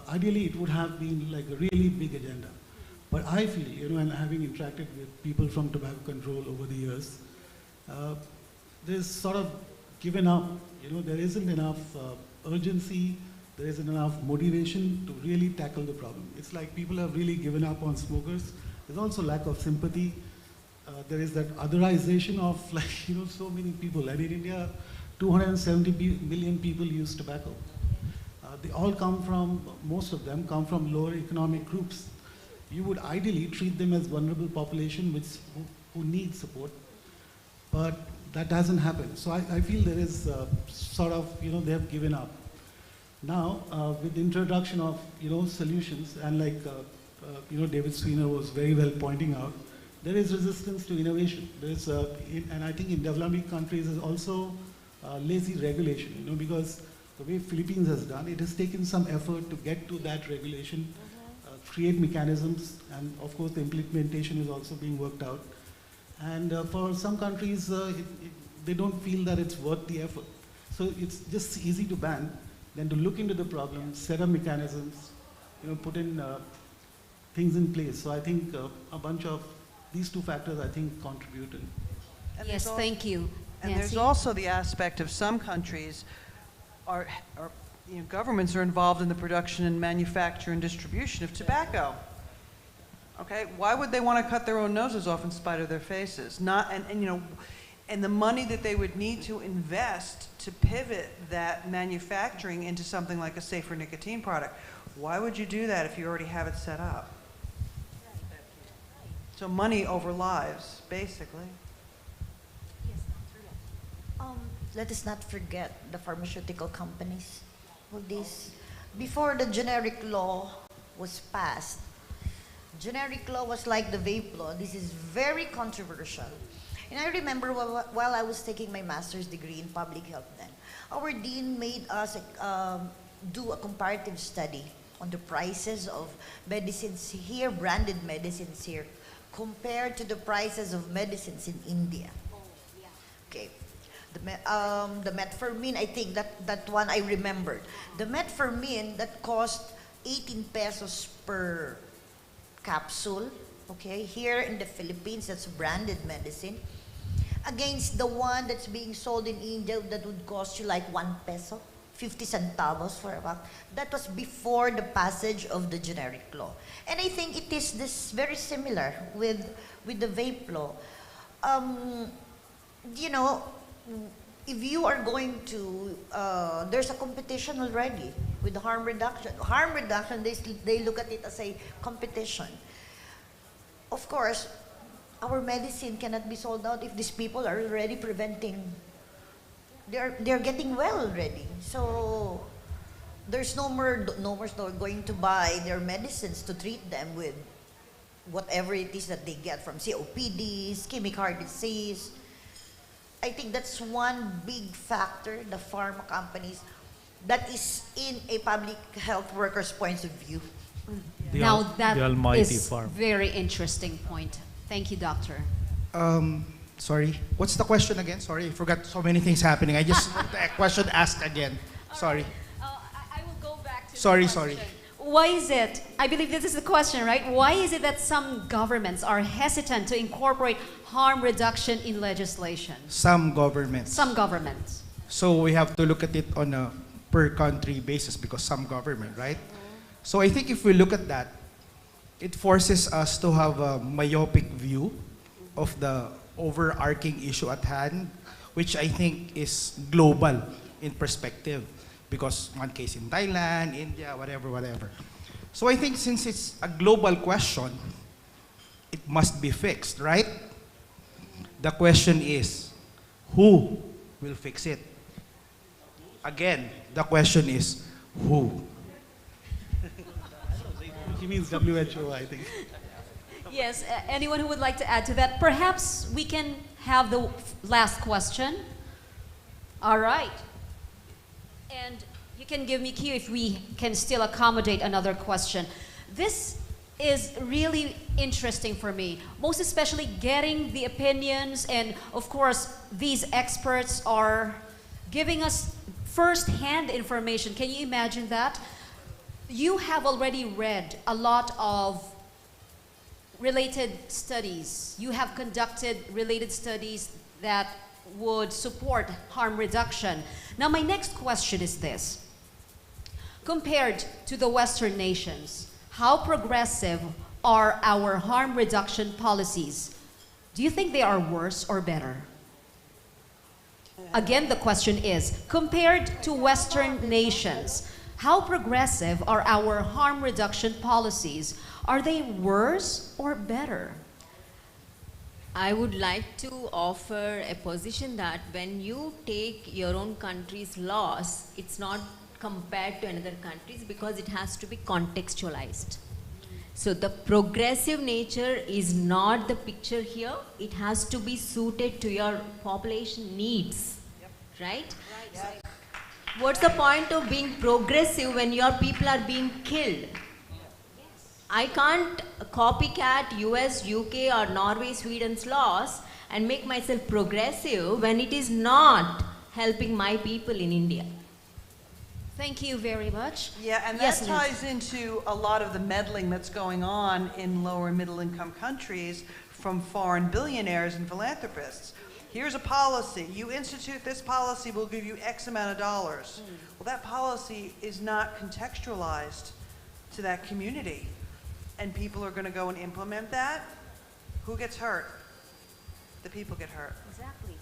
ideally, it would have been like a really big agenda. But I feel, and having interacted with people from tobacco control over the years, there's sort of given up. There isn't enough urgency, there isn't enough motivation to really tackle the problem. It's like people have really given up on smokers. There's also lack of sympathy. There is that otherization of so many people. And in India, 270 million people use tobacco. They all most of them come from lower economic groups. You would ideally treat them as vulnerable population who need support, but that hasn't happened. So I feel there is sort of, they have given up. Now, with the introduction of, solutions, and like, David Sweener was very well pointing out, there is resistance to innovation. There's, and I think in developing countries is also lazy regulation, because the way Philippines has done, it has taken some effort to get to that regulation, create mechanisms, and of course the implementation is also being worked out. And for some countries, they don't feel that it's worth the effort. So it's just easy to ban than to look into the problem, set up mechanisms, put in things in place. So I think a bunch of these two factors, I think, contributed. Yes, thank you. And there's also the aspect of some countries governments are involved in the production and manufacture and distribution of tobacco. Okay, why would they want to cut their own noses off in spite of their faces? And the money that they would need to invest to pivot that manufacturing into something like a safer nicotine product. Why would you do that if you already have it set up? So money over lives, basically. Let us not forget the pharmaceutical companies. Before the generic law was passed, generic law was like the vape law. This is very controversial. And I remember while I was taking my master's degree in public health then, our dean made us do a comparative study on the prices of medicines here, branded medicines here, compared to the prices of medicines in India. Okay. The metformin, I think that one I remembered. The metformin that cost 18 pesos per capsule, okay, here in the Philippines, that's branded medicine, against the one that's being sold in India that would cost you like 1 peso, 50 centavos for a buck. That was before the passage of the generic law. And I think it is this very similar with the vape law. You know, if you are going to, there's a competition already with harm reduction. Harm reduction, they look at it as a competition. Of course, our medicine cannot be sold out if these people are already preventing, they're getting well already. So there's no more going to buy their medicines to treat them with whatever it is that they get from COPD, ischemic heart disease. I think that's one big factor, the pharma companies, that is in a public health worker's point of view. Now that is farm. very interesting point. Thank you, doctor. Sorry, what's the question again? Sorry, I forgot so many things happening. I just want the question asked again. Sorry. I will go back to sorry, the question. Why is it, I believe this is the question, right? Why is it that some governments are hesitant to incorporate harm reduction in legislation? Some governments. Some governments. So we have to look at it on a per country basis because some government, right? So I think if we look at that, it forces us to have a myopic view of the overarching issue at hand, which I think is global in perspective, because one case in Thailand, India, whatever. So I think since it's a global question, it must be fixed, right? The question is, who will fix it? Again, the question is, who? He means WHO, I think. Yes, anyone who would like to add to that? Perhaps we can have the last question. All right. And you can give me cue if we can still accommodate another question. This is really interesting for me, most especially getting the opinions, and of course, these experts are giving us first-hand information. Can you imagine that? You have already read a lot of related studies. You have conducted related studies that would support harm reduction. Now, my next question is this. Compared to the Western nations, how progressive are our harm reduction policies? Do you think they are worse or better? Again, the question is, compared to Western nations, how progressive are our harm reduction policies? Are they worse or better? I would like to offer a position that when you take your own country's laws, it's not compared to another countries because it has to be contextualized. So the progressive nature is not the picture here. It has to be suited to your population needs, right? Right. What's the point of being progressive when your people are being killed? I can't copycat US, UK or Norway, Sweden's laws and make myself progressive when it is not helping my people in India. Thank you very much. Yeah, and Yes, that Liz. ties into a lot of the meddling that's going on in lower middle income countries from foreign billionaires and philanthropists. Here's a policy. You institute this policy, we'll give you X amount of dollars. Well, that policy is not contextualized to that community. And people are going to go and implement that. Who gets hurt? The people get hurt. Exactly.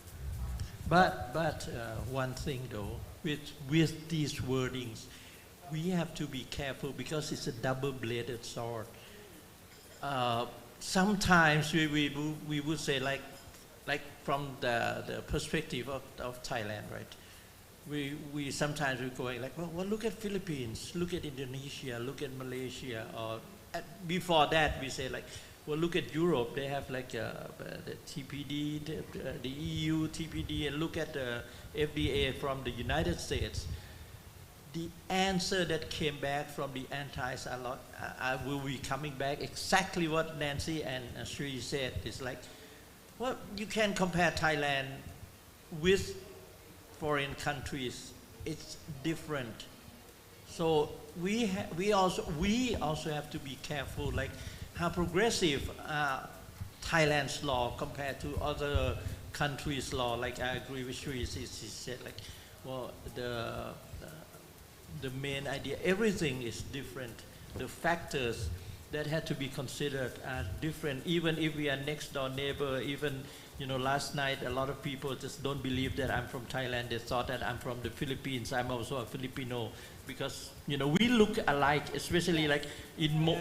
But one thing though, with these wordings, we have to be careful because it's a double-bladed sword. Sometimes we would say like from the perspective of Thailand, right? We sometimes we're going like, well, look at Philippines, look at Indonesia, look at Malaysia, or before that we say like, well, look at Europe, they have like the TPD, the EU TPD, and look at the FDA from the United States. the answer that came back from the anti-salon, I will be coming back exactly what Nancy and Sri said. It's like, well, you can compare Thailand with foreign countries. It's different. So we also have to be careful, like how progressive Thailand's law compared to other countries' law. Like I agree with Sri, she said like, well, the main idea, everything is different. The factors that had to be considered are different, even if we are next door neighbor. Even, you know, last night a lot of people just don't believe that I'm from Thailand. They thought that I'm from the Philippines. I'm also a Filipino, because, you know, we look alike, especially like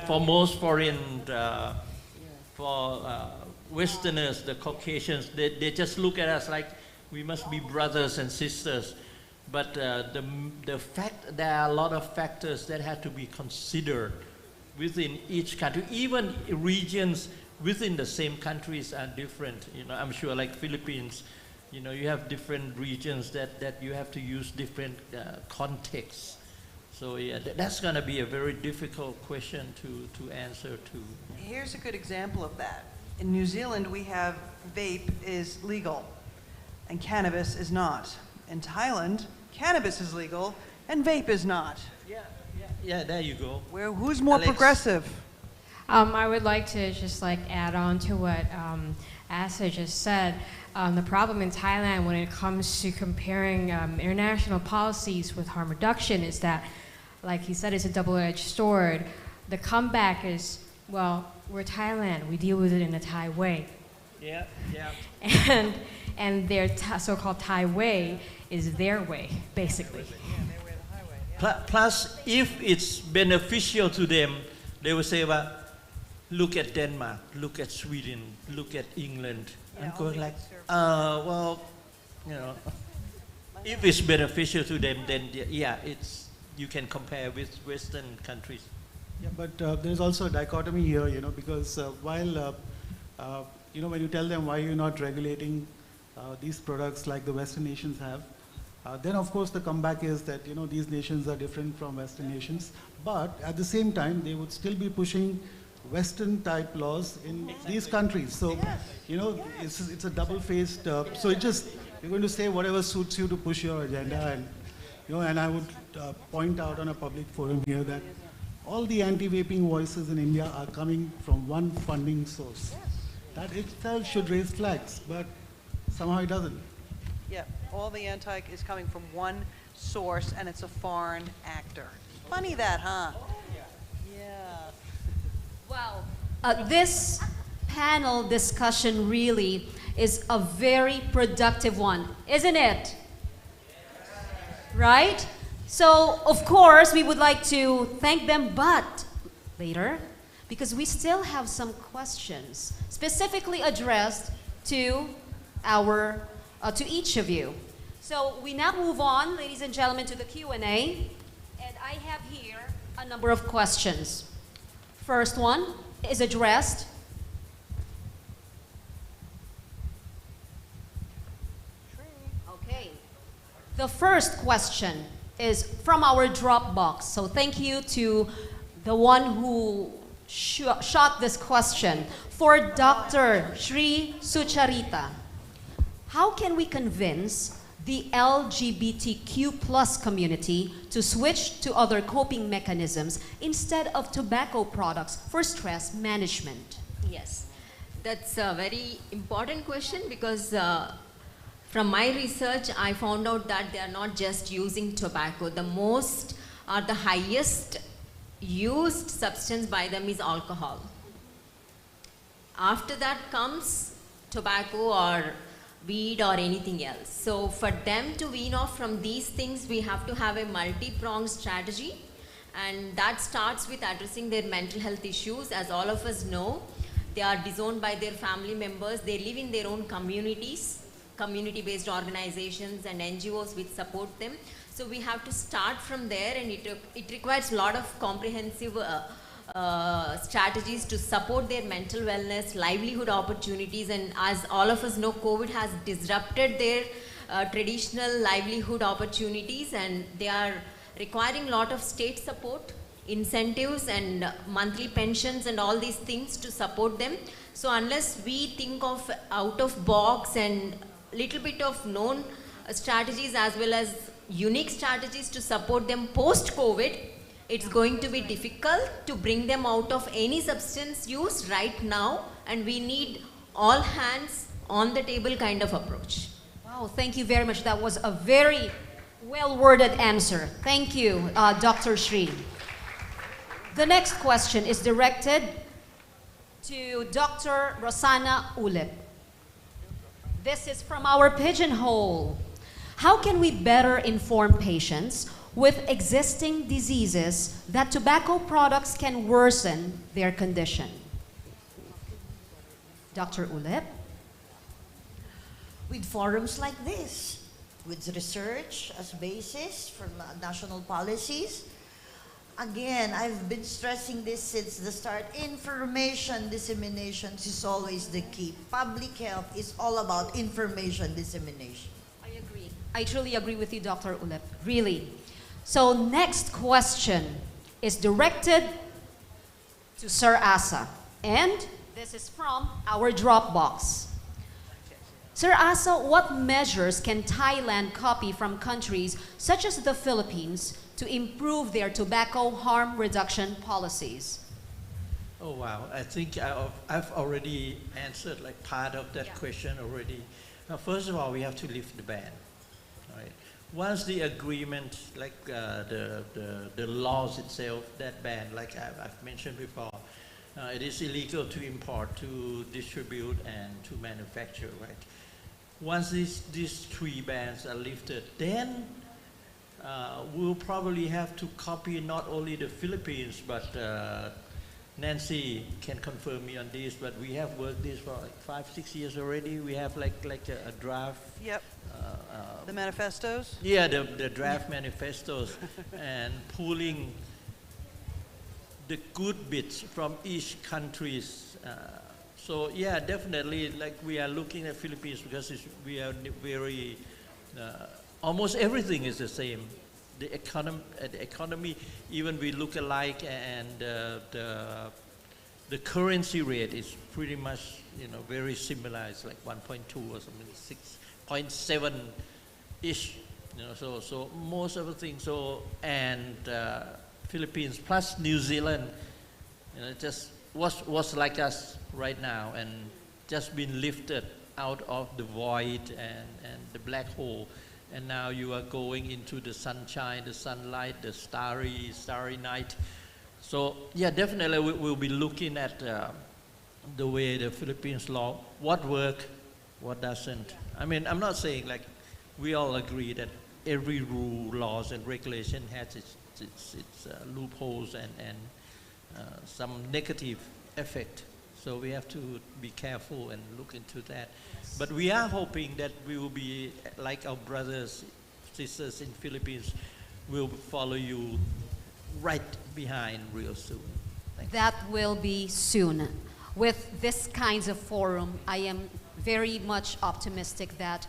for most foreign, Westerners, the Caucasians, they just look at us like we must be brothers and sisters. But the fact, there are a lot of factors that have to be considered within each country. Even regions within the same countries are different. You know, I'm sure like Philippines, you know, you have different regions that you have to use different contexts. So yeah, that's going to be a very difficult question to answer to. Here's a good example of that. In New Zealand, we have vape is legal and cannabis is not. In Thailand, cannabis is legal and vape is not. Yeah, there you go. Who's more progressive? I would like to just like add on to what Asa just said. The problem in Thailand when it comes to comparing international policies with harm reduction is that, like he said, it's a double-edged sword. The comeback is, well, we're Thailand. We deal with it in a Thai way. Yeah. And their so-called Thai way is their way, basically. Plus, if it's beneficial to them, they will say, well, look at Denmark, look at Sweden, look at England. I'm going like, well, you know, if it's beneficial to them, then yeah, you can compare with Western countries. Yeah, but there's also a dichotomy here, you know, because while, you know, when you tell them why you're not regulating these products like the Western nations have, then of course the comeback is that, you know, these nations are different from Western nations, but at the same time they would still be pushing Western type laws in these countries. So, you know, it's a double-faced, so it just, you're going to say whatever suits you to push your agenda. And, you know, and I would point out on a public forum here that all the anti-vaping voices in India are coming from one funding source. That itself should raise flags, but somehow it doesn't. Yeah, all the anti is coming from one source, and it's a foreign actor. Funny that, huh? Yeah. Wow. This panel discussion really is a very productive one, isn't it? Right? So, of course, we would like to thank them, but later, because we still have some questions specifically addressed to to each of you. So we now move on, ladies and gentlemen, to the Q&A, and I have here a number of questions. First one is addressed okay. The first question is from our Dropbox. So thank you to the one who shot this question. For Dr. Sri Sucharita, how can we convince the LGBTQ plus community to switch to other coping mechanisms instead of tobacco products for stress management? Yes, that's a very important question because from my research, I found out that they are not just using tobacco. The most or the highest used substance by them is alcohol. After that comes tobacco or weed or anything else. So for them to wean off from these things, we have to have a multi-pronged strategy, and that starts with addressing their mental health issues. As all of us know, they are disowned by their family members. They live in their own communities, community-based organizations and NGOs which support them. So we have to start from there, and it requires a lot of comprehensive strategies to support their mental wellness, livelihood opportunities, and as all of us know, COVID has disrupted their traditional livelihood opportunities, and they are requiring a lot of state support, incentives and monthly pensions and all these things to support them. So unless we think of out of box and little bit of known strategies as well as unique strategies to support them post-COVID, it's going to be difficult to bring them out of any substance use right now, and we need all hands on the table kind of approach. Wow, thank you very much. That was a very well-worded answer. Thank you, Dr. Shri. The next question is directed to Dr. Rosana Ulep. This is from our pigeonhole. How can we better inform patients with existing diseases that tobacco products can worsen their condition? Dr. Ulep? With forums like this, with research as basis for national policies. Again, I've been stressing this since the start. Information dissemination is always the key. Public health is all about information dissemination. I agree. I truly agree with you, Dr. Ulep. Really. So next question is directed to Sir Asa. And this is from our Dropbox. Sir Asa, what measures can Thailand copy from countries such as the Philippines to improve their tobacco harm reduction policies? Oh wow, I think I've already answered like part of that question already. Now, first of all, we have to lift the ban. Right? Once the agreement, like the laws itself, that ban, like I've mentioned before, it is illegal to import, to distribute, and to manufacture, right? Once these three bans are lifted, then we'll probably have to copy not only the Philippines, but Nancy can confirm me on this, but we have worked this for like 5-6 years already. We have like a draft. Yep. The manifestos? Yeah, the draft manifestos and pulling the good bits from each country's. So yeah, definitely, like we are looking at Philippines because we are very, almost everything is the same. The economy, even we look alike, and the currency rate is pretty much, very similar. It's like 1.2 or something, 6.7-ish. So most of the things. So and Philippines plus New Zealand, just was like us right now, and just been lifted out of the void and the black hole, and now you are going into the sunshine, the sunlight, the starry night. So yeah, definitely we'll be looking at the way the Philippines law, what work, what doesn't. I mean, I'm not saying like we all agree that every rule, laws and regulation has its loopholes and some negative effect. So we have to be careful and look into that. Yes. But we are hoping that we will be like our brothers, sisters in Philippines, will follow you right behind real soon. That will be soon. With this kinds of forum, I am very much optimistic that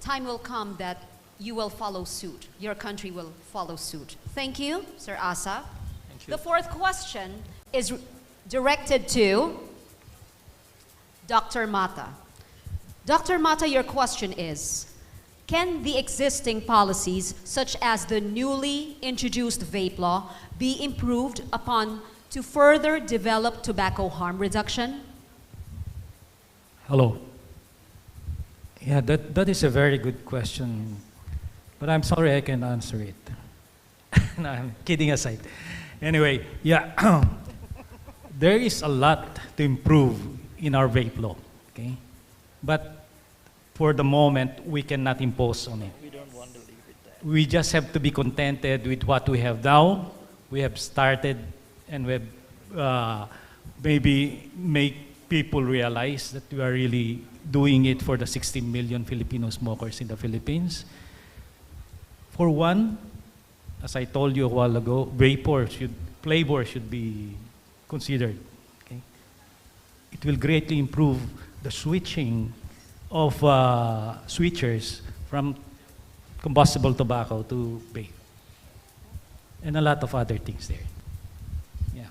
time will come that you will follow suit. Your country will follow suit. Thank you, Sir Asa. Thank you. The fourth question is directed to Dr. Mata. Dr. Mata, your question is, can the existing policies, such as the newly introduced vape law, be improved upon to further develop tobacco harm reduction? Hello. Yeah, that is a very good question, but I'm sorry I can't answer it. No, I'm kidding aside. Anyway, yeah, there is a lot to improve in our vape law, okay? But for the moment, we cannot impose on it. We don't want to leave it there. We just have to be contented with what we have now. We have started, and we have maybe make people realize that we are really doing it for the 16 million Filipino smokers in the Philippines. For one, as I told you a while ago, flavor should be considered. Okay? It will greatly improve the switching of switchers from combustible tobacco to vape. and a lot of other things there. Yeah.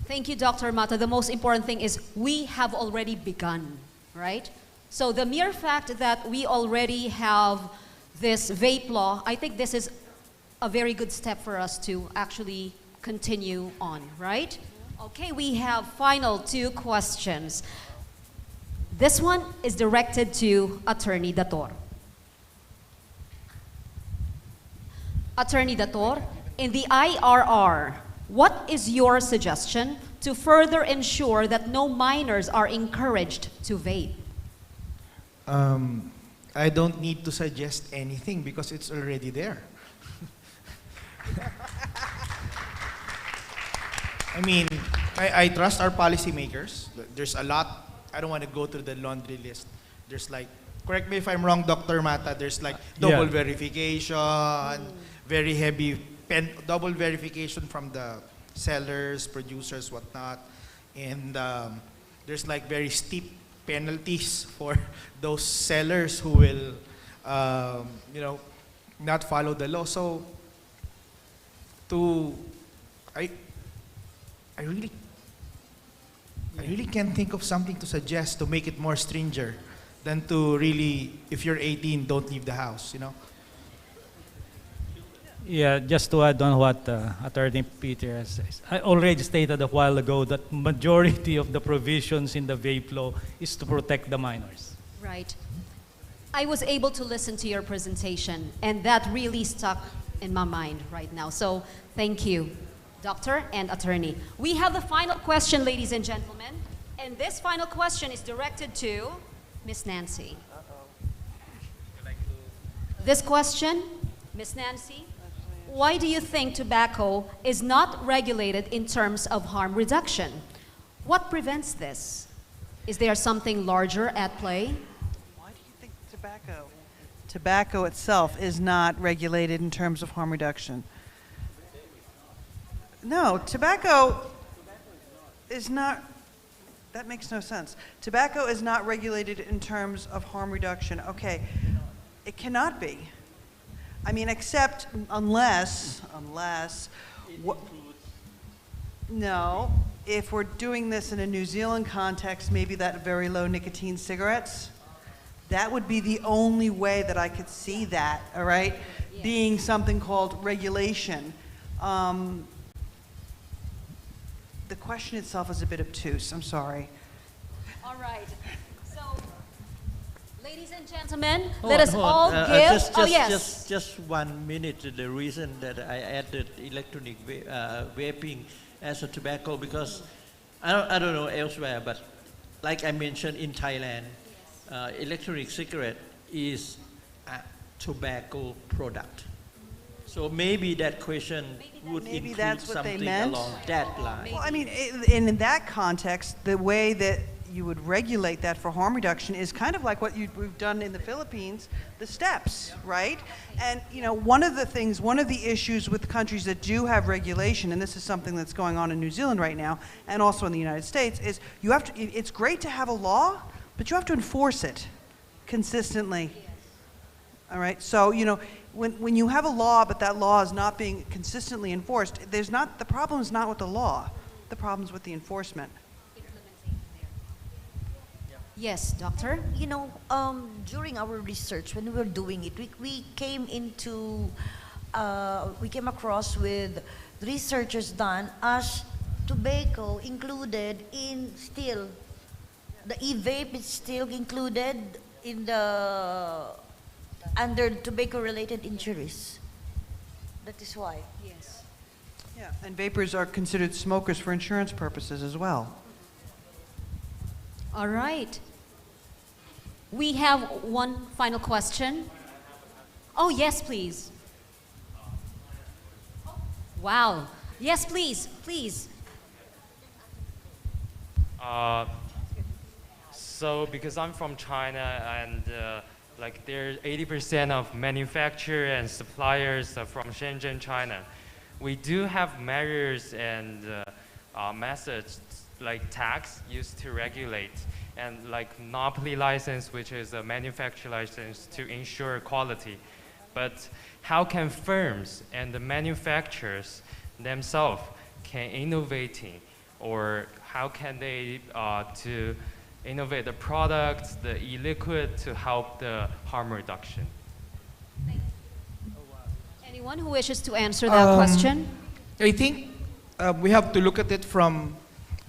Thank you, Dr. Mata. The most important thing is we have already begun, right? So the mere fact that we already have this vape law, I think this is a very good step for us to actually continue on, right? Okay, we have final 2 questions. This one is directed to Attorney Dator. Attorney Dator, in the IRR, what is your suggestion to further ensure that no minors are encouraged to vape? I don't need to suggest anything because it's already there. I mean, I trust our policymakers. There's a lot. I don't want to go through the laundry list. There's like, correct me if I'm wrong, Dr. Mata, there's like double verification, very heavy double verification from the sellers, producers, whatnot. And there's like very steep penalties for those sellers who will, not follow the law. So, I really can't think of something to suggest to make it more stringent than to really, if you're 18, don't leave the house, Yeah, just to add on what Attorney Peter has said. I already stated a while ago that majority of the provisions in the vape law is to protect the minors. Right. I was able to listen to your presentation, and that really stuck in my mind right now. So thank you, Doctor and Attorney. We have the final question, ladies and gentlemen, and this final question is directed to Miss Nancy. This question, Miss Nancy, why do you think tobacco is not regulated in terms of harm reduction? What prevents this? Is there something larger at play? Why do you think tobacco itself is not regulated in terms of harm reduction? No, tobacco is not, that makes no sense. Tobacco is not regulated in terms of harm reduction. Okay, it cannot be. I mean, except unless, no, if we're doing this in a New Zealand context, maybe that very low nicotine cigarettes, that would be the only way that I could see that, all right, being something called regulation. The question itself is a bit obtuse, I'm sorry. All right. So, ladies and gentlemen, let us all give... Just 1 minute. The reason that I added electronic vaping as a tobacco, because I don't know elsewhere, but like I mentioned in Thailand, electronic cigarette is a tobacco product. So maybe that question would include something along that line. Well, I mean, in that context, the way that you would regulate that for harm reduction is kind of like what we've done in the Philippines, the steps, right? And one of the issues with countries that do have regulation, and this is something that's going on in New Zealand right now, and also in the United States, is it's great to have a law, but you have to enforce it consistently. All right, so when you have a law, but that law is not being consistently enforced, the problem is not with the law, the problem is with the enforcement. Yes, Doctor? During our research, when we were doing it, we came across with researchers done as tobacco included in still, the e-vape is still included in under tobacco-related injuries. That is why. Yes. Yeah, and vapors are considered smokers for insurance purposes as well. All right. We have one final question. Oh, yes, please. Wow. Yes, please, please. So because I'm from China and like there 80% of manufacturers and suppliers are from Shenzhen, China. We do have measures and methods like tax used to regulate and like monopoly license, which is a manufacturer license to ensure quality. but how can firms and the manufacturers themselves can innovating, or how can they to innovate the products, the e-liquid, to help the harm reduction? Anyone who wishes to answer that question? I think we have to look at it from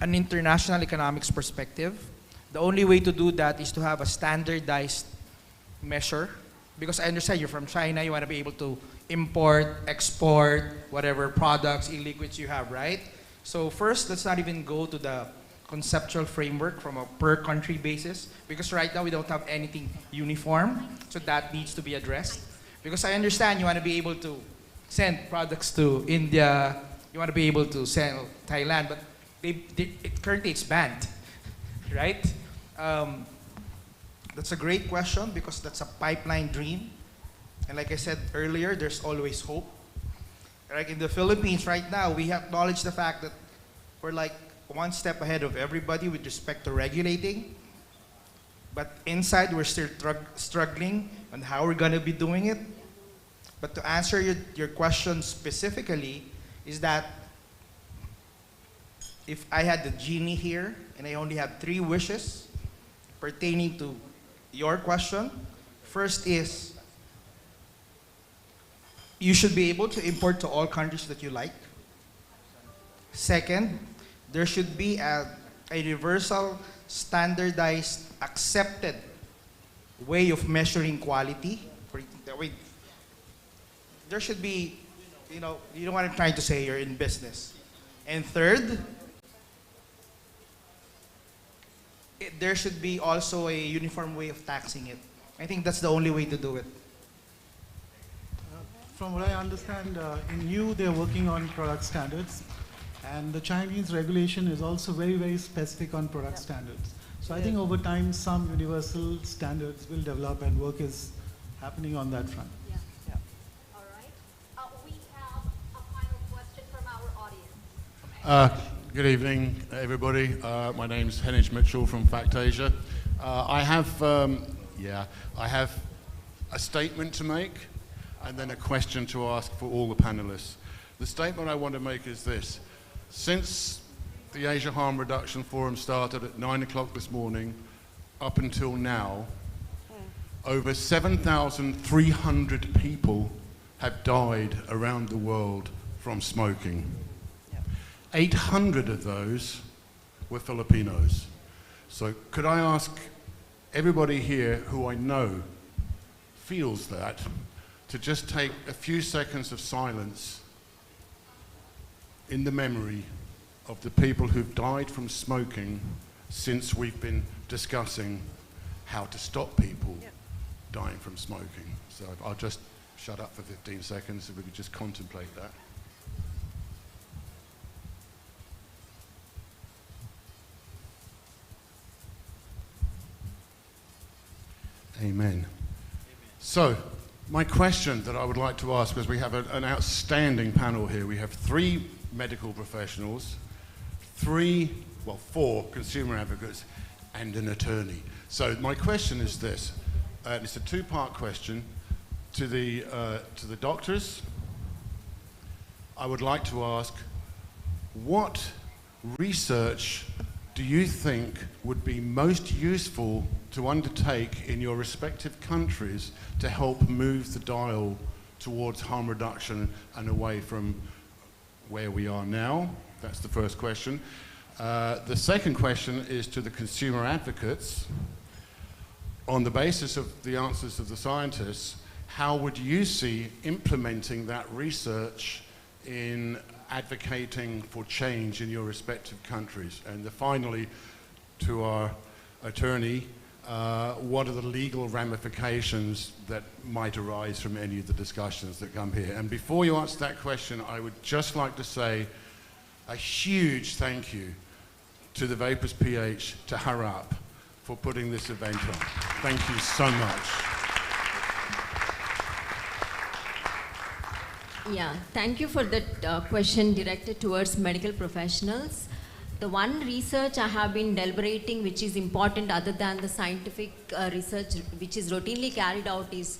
an international economics perspective. The only way to do that is to have a standardized measure, because I understand you're from China, you want to be able to import, export, whatever products, e-liquids you have, right? So first, let's not even go to the conceptual framework from a per country basis, because right now we don't have anything uniform, so that needs to be addressed. Because I understand you want to be able to send products to India, you want to be able to sell Thailand, but currently it's banned, right? That's a great question, because that's a pipeline dream. And like I said earlier, there's always hope. Like in the Philippines right now, we acknowledge the fact that we're like one step ahead of everybody with respect to regulating. But inside, we're still struggling on how we're going to be doing it. But to answer your question specifically, is that if I had the genie here and I only have 3 wishes pertaining to your question, first is you should be able to import to all countries that you like. Second, there should be a universal, standardized, accepted way of measuring quality. There should be, you know what I'm trying to say, you're in business. And third, there should be also a uniform way of taxing it. I think that's the only way to do it. From what I understand, in EU they're working on product standards, and the Chinese regulation is also very, very specific on product standards. So I think over time some universal standards will develop, and work is happening on that front. All right. We have a final question from our audience. Good evening, everybody. My name's Henish Mitchell from Fact Asia. I have a statement to make and then a question to ask for all the panelists. The statement I want to make is this. Since the Asia Harm Reduction Forum started at 9 o'clock this morning, up until now, over 7,300 people have died around the world from smoking. 800 of those were Filipinos. So could I ask everybody here who I know feels that to just take a few seconds of silence in the memory of the people who've died from smoking since we've been discussing how to stop people dying from smoking. So I'll just shut up for 15 seconds if we could just contemplate that. Amen. So, my question that I would like to ask, because we have an outstanding panel here. We have 3 medical professionals, 4 consumer advocates, and an attorney. So my question is this. It's a 2-part question. To the doctors, I would like to ask, what research do you think would be most useful to undertake in your respective countries to help move the dial towards harm reduction and away from where we are now? That's the first question. The second question is to the consumer advocates. On the basis of the answers of the scientists, how would you see implementing that research in advocating for change in your respective countries? And finally, to our attorney, what are the legal ramifications that might arise from any of the discussions that come here? And before you answer that question, I would just like to say a huge thank you to the Vapors PH, to Harap, for putting this event on. Thank you so much. Yeah, thank you for that question directed towards medical professionals. The one research I have been deliberating, which is important other than the scientific research which is routinely carried out, is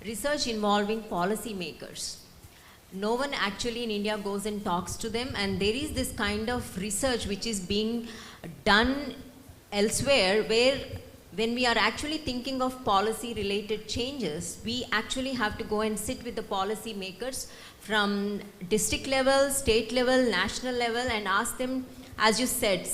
research involving policymakers. No one actually in India goes and talks to them, and there is this kind of research which is being done elsewhere, where when we are actually thinking of policy related changes, we actually have to go and sit with the policy makers from district level, state level, national level, and ask them, as you said,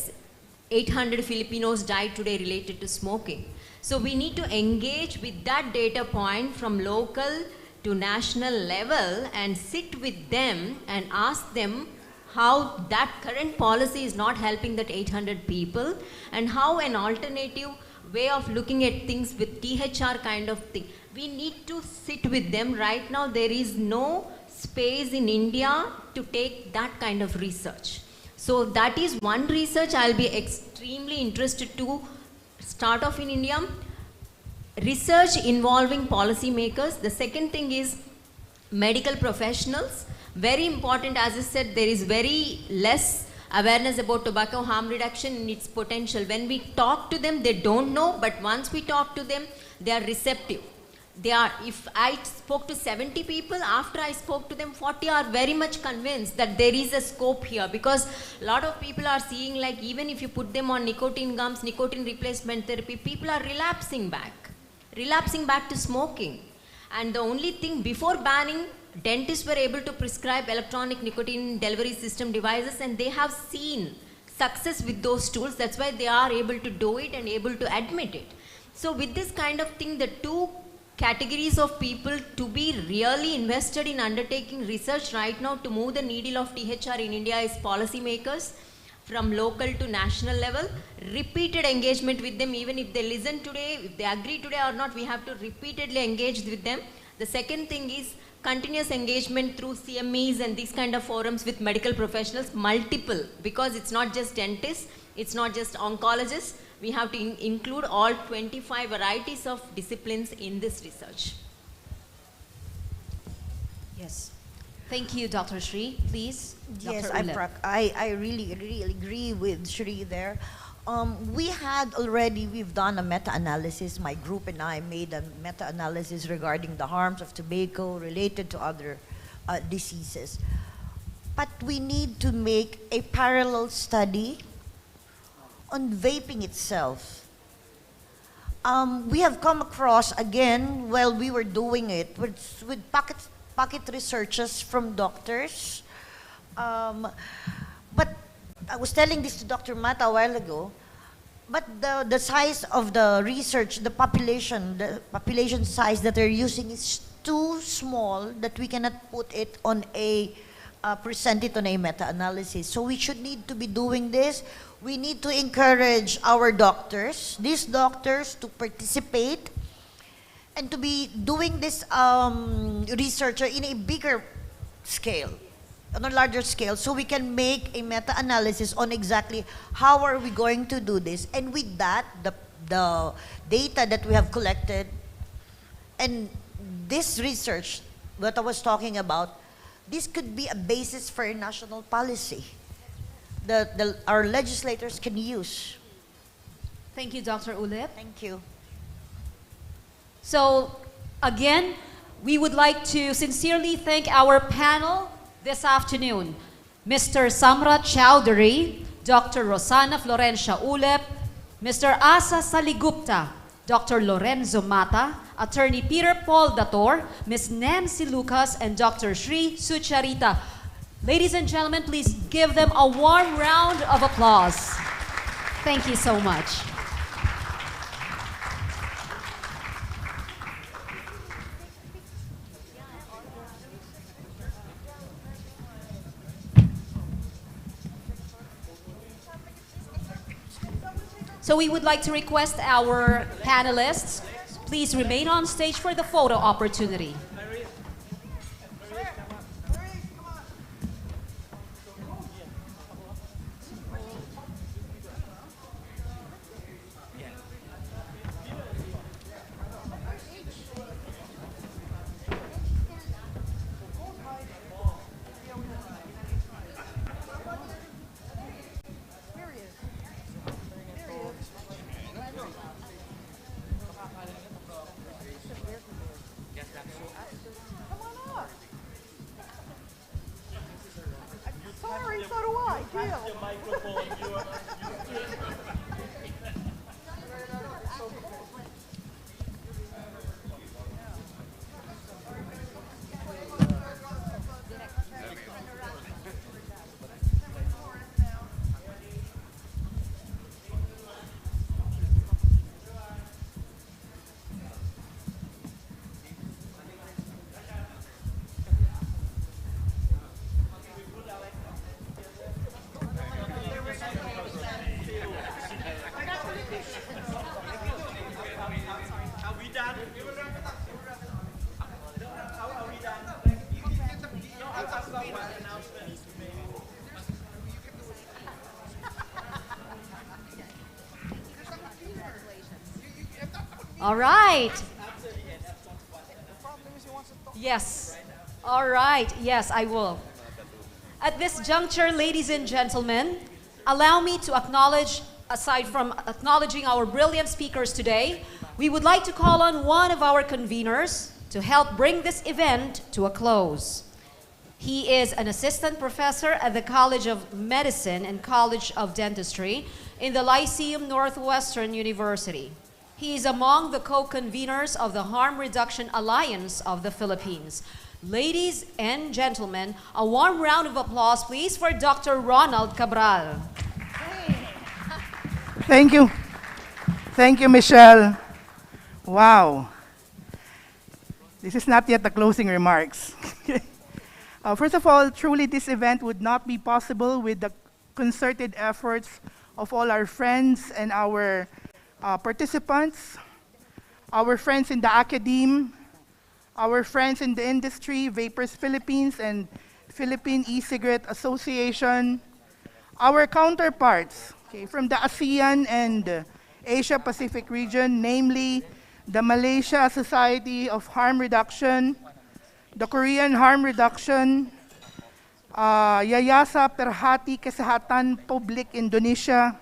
800 Filipinos died today related to smoking. So we need to engage with that data point from local to national level and sit with them and ask them how that current policy is not helping that 800 people, and how an alternative way of looking at things with THR kind of thing. We need to sit with them. Right now there is no space in India to take that kind of research. So that is one research I'll be extremely interested to start off in India. Research involving policymakers. The second thing is medical professionals. Very important, as I said, there is very less awareness about tobacco harm reduction and its potential. When we talk to them, they don't know, but once we talk to them, they are receptive. They are, if I spoke to 70 people, after I spoke to them, 40 are very much convinced that there is a scope here, because a lot of people are seeing, like, even if you put them on nicotine gums, nicotine replacement therapy, people are relapsing back to smoking. And the only thing, before banning, dentists were able to prescribe electronic nicotine delivery system devices, and they have seen success with those tools. That's why they are able to do it and able to admit it. So with this kind of thing, the two categories of people to be really invested in undertaking research right now to move the needle of THR in India is policymakers from local to national level. Repeated engagement with them, even if they listen today, if they agree today or not, we have to repeatedly engage with them. The second thing is continuous engagement through CMEs and these kind of forums with medical professionals, multiple, because it's not just dentists, it's not just oncologists. We have to include all 25 varieties of disciplines in this research. Yes. Thank you, Dr. Shri. Please, Yes, Dr. Ulep. I really agree with Shri there. We've done a meta-analysis. My group and I made a meta-analysis regarding the harms of tobacco related to other diseases. But we need to make a parallel study on vaping itself. We have come across, again, while we were doing it, with pocket researches from doctors. But I was telling this to Dr. Mata a while ago, but the size of the research, the population size that they're using is too small that we cannot put it on present it on a meta-analysis. So we should need to be doing this. We need to encourage our doctors, these doctors, to participate and to be doing this research in a bigger scale, on a larger scale, so we can make a meta-analysis on exactly how are we going to do this. And with that, the data that we have collected and this research that I was talking about, this could be a basis for a national policy that our legislators can use. Thank you, Dr. Ulep. Thank you. So, again, we would like to sincerely thank our panel this afternoon. Mr. Samrat Chowdhury, Dr. Rosana Florencia Ulep, Mr. Asa Saligupta, Dr. Lorenzo Mata, Attorney Peter Paul Dator, Ms. Nancy Lucas, and Dr. Shri Sucharita. Ladies and gentlemen, please give them a warm round of applause. Thank you so much. So we would like to request our panelists, please remain on stage for the photo opportunity. All right. Yes. All right. Yes, I will. At this juncture, ladies and gentlemen, allow me to acknowledge, aside from acknowledging our brilliant speakers today, we would like to call on one of our conveners to help bring this event to a close. He is an assistant professor at the College of Medicine and College of Dentistry in the Lyceum Northwestern University. He is among the co-conveners of the Harm Reduction Alliance of the Philippines. Ladies and gentlemen, a warm round of applause, please, for Dr. Ronald Cabral. Thank you. Thank you, Michelle. Wow. This is not yet the closing remarks. First of all, truly this event would not be possible with the concerted efforts of all our friends and our participants, our friends in the academe, our friends in the industry, Vapers Philippines and Philippine E-Cigarette Association, our counterparts from the ASEAN and Asia Pacific region, namely the Malaysia Society of Harm Reduction, the Korean Harm Reduction, Yayasa Perhati Kesehatan Publik Indonesia,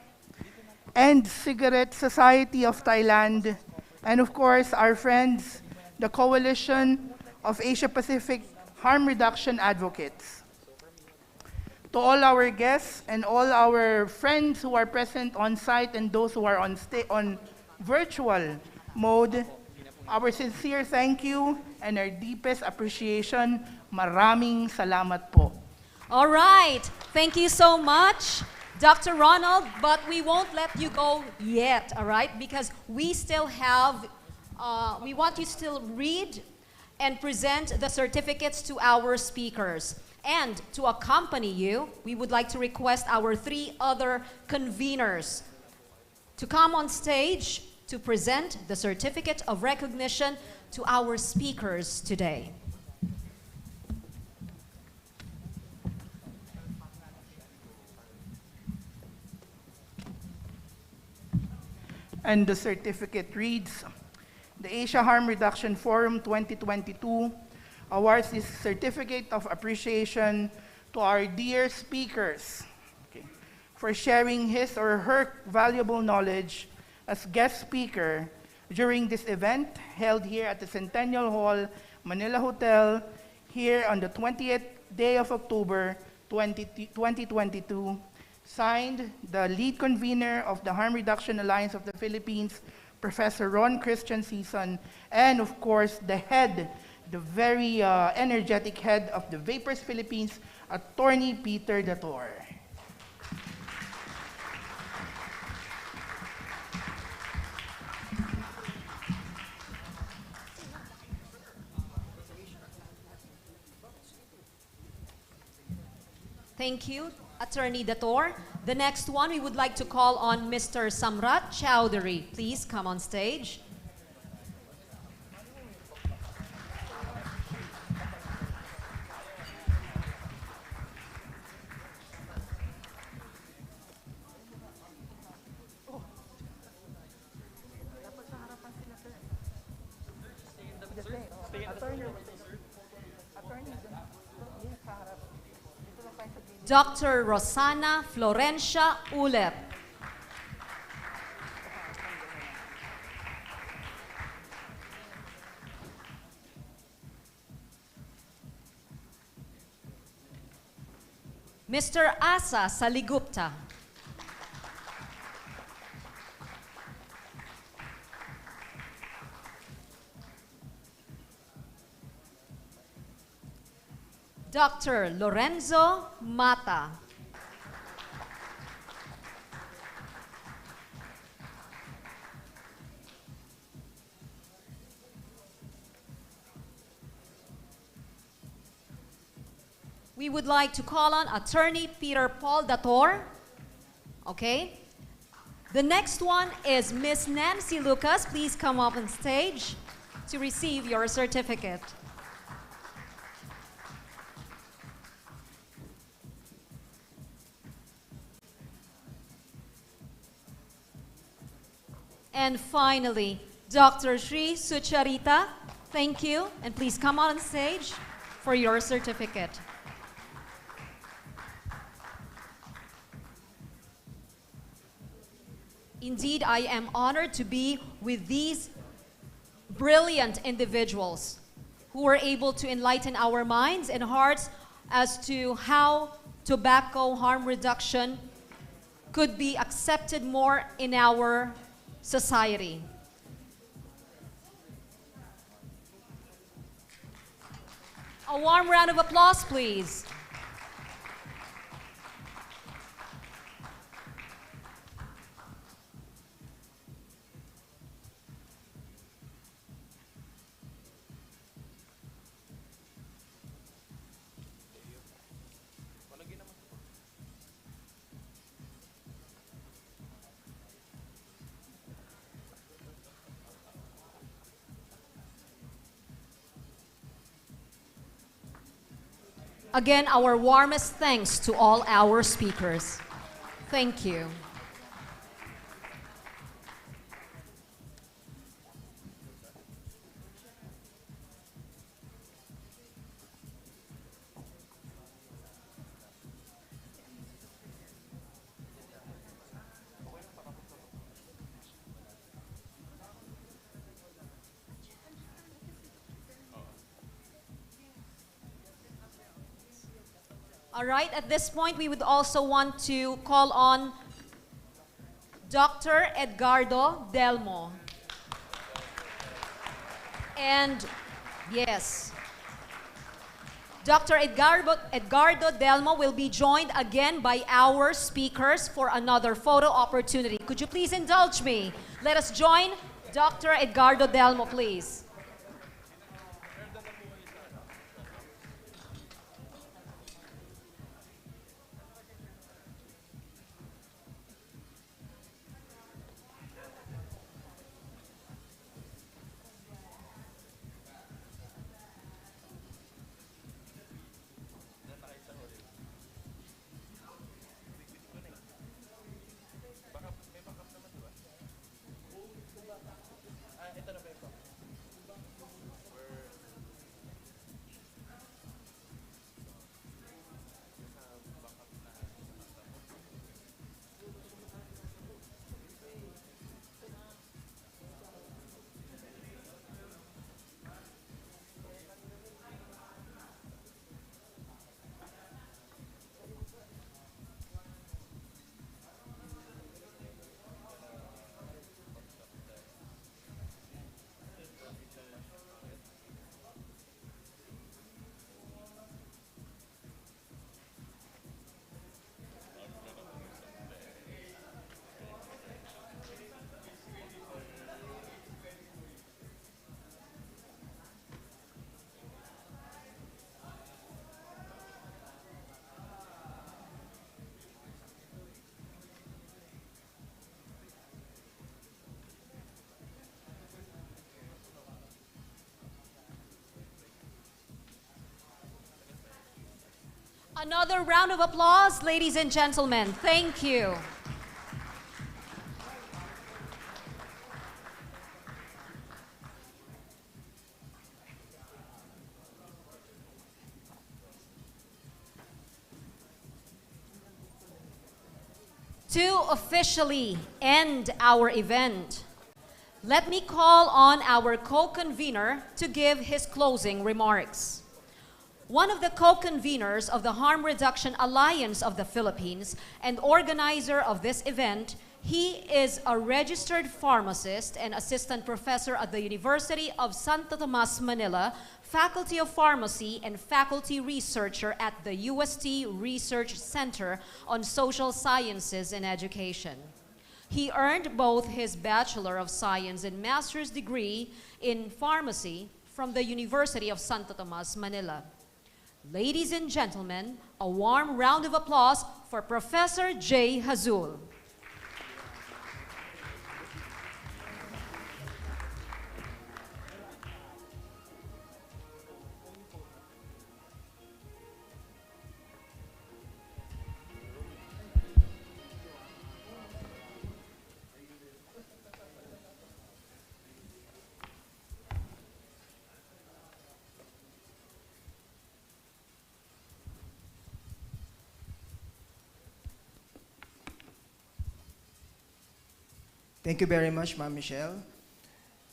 and Cigarette Society of Thailand, and of course our friends, the Coalition of Asia Pacific Harm Reduction Advocates. To all our guests and all our friends who are present on site and those who are on virtual mode, our sincere thank you and our deepest appreciation. Maraming salamat po. All right. Thank you so much, Dr. Ronald, but we won't let you go yet, all right? Because we still have, we want you to still read and present the certificates to our speakers. And to accompany you, we would like to request our 3 other conveners to come on stage to present the certificate of recognition to our speakers today. And the certificate reads, the Asia Harm Reduction Forum 2022 awards this certificate of appreciation to our dear speakers for sharing his or her valuable knowledge as guest speaker during this event held here at the Centennial Hall, Manila Hotel, here on the 20th day of October 2022. Signed, the lead convener of the Harm Reduction Alliance of the Philippines, Professor Ron Christian Season, and of course the head, the very energetic head of the Vapers Philippines, Attorney Peter Dator. Thank you, Attorney Dator. The next one, we would like to call on Mr. Samrat Chowdhury. Please come on stage. Dr. Rosana Florencia Ulep. Mr. Asa Saligupta. Dr. Lorenzo Mata. We would like to call on Attorney Peter Paul Dator. Okay. The next one is Miss Nancy Lucas. Please come up on stage to receive your certificate. And finally, Dr. Sri Sucharita, thank you. And please come on stage for your certificate. Indeed, I am honored to be with these brilliant individuals who were able to enlighten our minds and hearts as to how tobacco harm reduction could be accepted more in our society. A warm round of applause, please. Again, our warmest thanks to all our speakers. Thank you. All right, at this point, we would also want to call on Dr. Edgardo Delmo. And yes, Dr. Edgardo Delmo will be joined again by our speakers for another photo opportunity. Could you please indulge me? Let us join Dr. Edgardo Delmo, please. Another round of applause, ladies and gentlemen. Thank you. To officially end our event, let me call on our co-convener to give his closing remarks. One of the co-conveners of the Harm Reduction Alliance of the Philippines and organizer of this event, he is a registered pharmacist and assistant professor at the University of Santo Tomas, Manila, Faculty of Pharmacy and faculty researcher at the UST Research Center on Social Sciences and Education. He earned both his Bachelor of Science and Master's degree in Pharmacy from the University of Santo Tomas, Manila. Ladies and gentlemen, a warm round of applause for Professor J. Hazul. Thank you very much, Ma'am Michelle.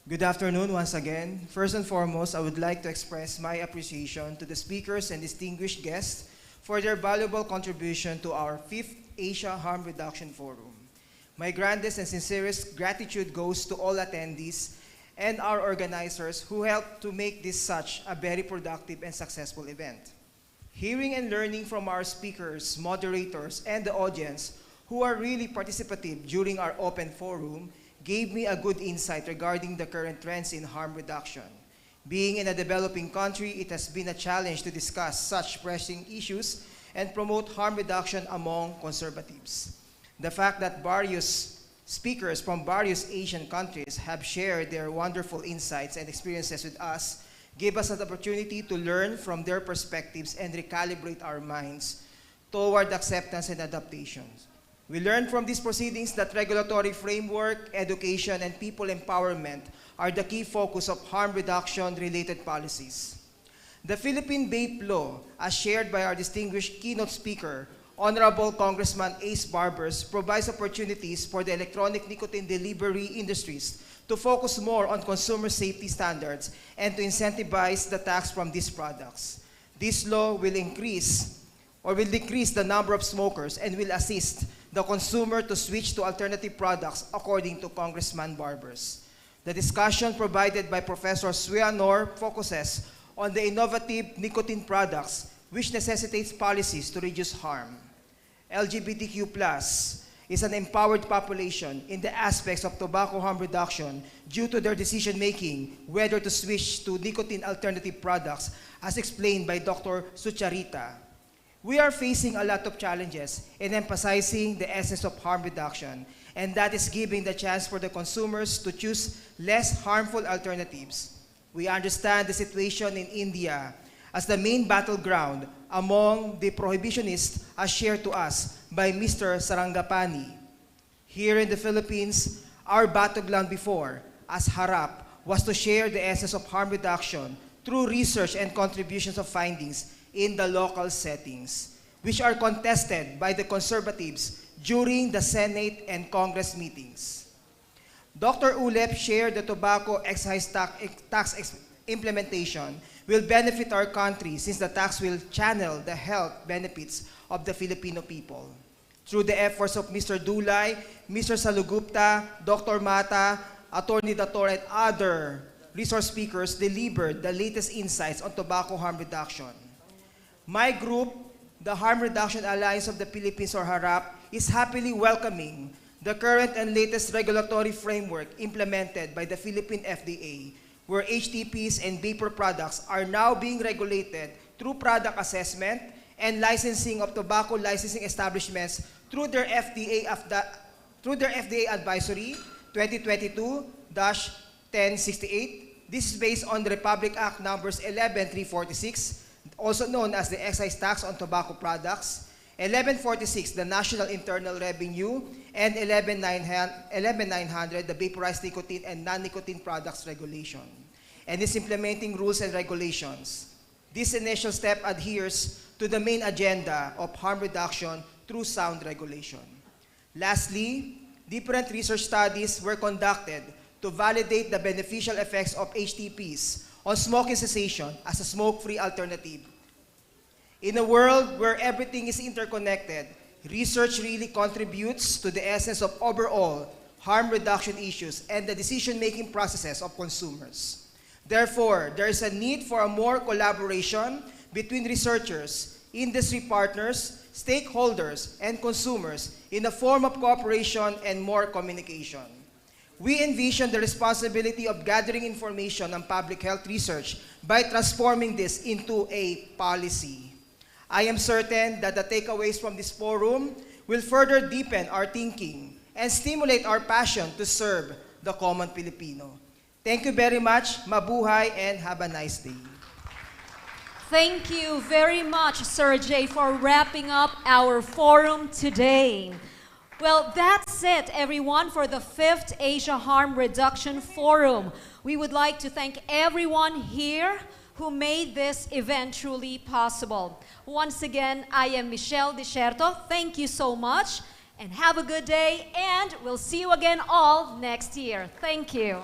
Good afternoon once again. First and foremost, I would like to express my appreciation to the speakers and distinguished guests for their valuable contribution to our 5th Asia Harm Reduction Forum. My grandest and sincerest gratitude goes to all attendees and our organizers who helped to make this such a very productive and successful event. Hearing and learning from our speakers, moderators, and the audience who are really participative during our open forum gave me a good insight regarding the current trends in harm reduction. Being in a developing country, it has been a challenge to discuss such pressing issues and promote harm reduction among conservatives. The fact that various speakers from various Asian countries have shared their wonderful insights and experiences with us gave us an opportunity to learn from their perspectives and recalibrate our minds toward acceptance and adaptations. We learned from these proceedings that regulatory framework, education, and people empowerment are the key focus of harm reduction-related policies. The Philippine Vape Law, as shared by our distinguished keynote speaker, Honorable Congressman Ace Barbers, provides opportunities for the electronic nicotine delivery industries to focus more on consumer safety standards and to incentivize the tax from these products. This law will decrease the number of smokers and will assist the consumer to switch to alternative products, according to Congressman Barbers. The discussion provided by Professor Suyanor focuses on the innovative nicotine products, which necessitates policies to reduce harm. LGBTQ+ is an empowered population in the aspects of tobacco harm reduction due to their decision-making whether to switch to nicotine alternative products, as explained by Dr. Sucharita. We are facing a lot of challenges in emphasizing the essence of harm reduction, and that is giving the chance for the consumers to choose less harmful alternatives. We understand the situation in India as the main battleground among the prohibitionists, as shared to us by Mr. Sarangapani. Here in the Philippines, our battleground before, as Harap, was to share the essence of harm reduction through research and contributions of findings in the local settings, which are contested by the conservatives during the Senate and Congress meetings. Dr. Ulep shared the tobacco excise tax implementation will benefit our country since the tax will channel the health benefits of the Filipino people. Through the efforts of Mr. Dulay, Mr. Salugupta, Dr. Mata, Attorney Dator, and other resource speakers delivered the latest insights on tobacco harm reduction. My group, the Harm Reduction Alliance of the Philippines, or HARAP, is happily welcoming the current and latest regulatory framework implemented by the Philippine FDA, where HTPs and vapor products are now being regulated through product assessment and licensing of tobacco licensing establishments through their FDA Advisory 2022-1068. This is based on the Republic Act numbers 11346, also known as the excise tax on tobacco products, 1146, the National Internal Revenue, and 11900, the Vaporized Nicotine and Non-Nicotine Products Regulation, and is implementing rules and regulations. This initial step adheres to the main agenda of harm reduction through sound regulation. Lastly, different research studies were conducted to validate the beneficial effects of HTPs on smoking cessation as a smoke-free alternative In a world where everything is interconnected, research really contributes to the essence of overall harm reduction issues and the decision-making processes of consumers. Therefore, there is a need for a more collaboration between researchers, industry partners, stakeholders, and consumers in a form of cooperation and more communication. We envision the responsibility of gathering information on public health research by transforming this into a policy. I am certain that the takeaways from this forum will further deepen our thinking and stimulate our passion to serve the common Filipino. Thank you very much, mabuhay, and have a nice day. Thank you very much, Sir Jay, for wrapping up our forum today. Well, that's it, everyone, for the 5th Asia Harm Reduction Forum. We would like to thank everyone here who made this event truly possible. Once again, I am Michelle Desierto. Thank you so much, and have a good day, and we'll see you again all next year. Thank you.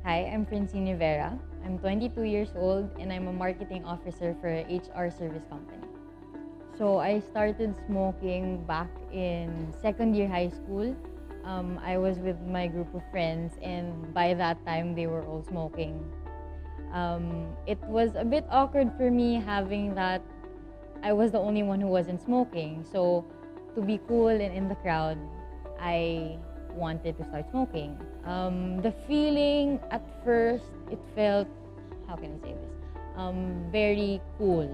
Hi, I'm Francine Rivera. I'm 22 years old and I'm a marketing officer for a HR service company. So I started smoking back in second year high school. I was with my group of friends and by that time they were all smoking. It was a bit awkward for me having that I was the only one who wasn't smoking. So to be cool and in the crowd, I wanted to start smoking. The feeling at first, it felt, how can I say this, very cool.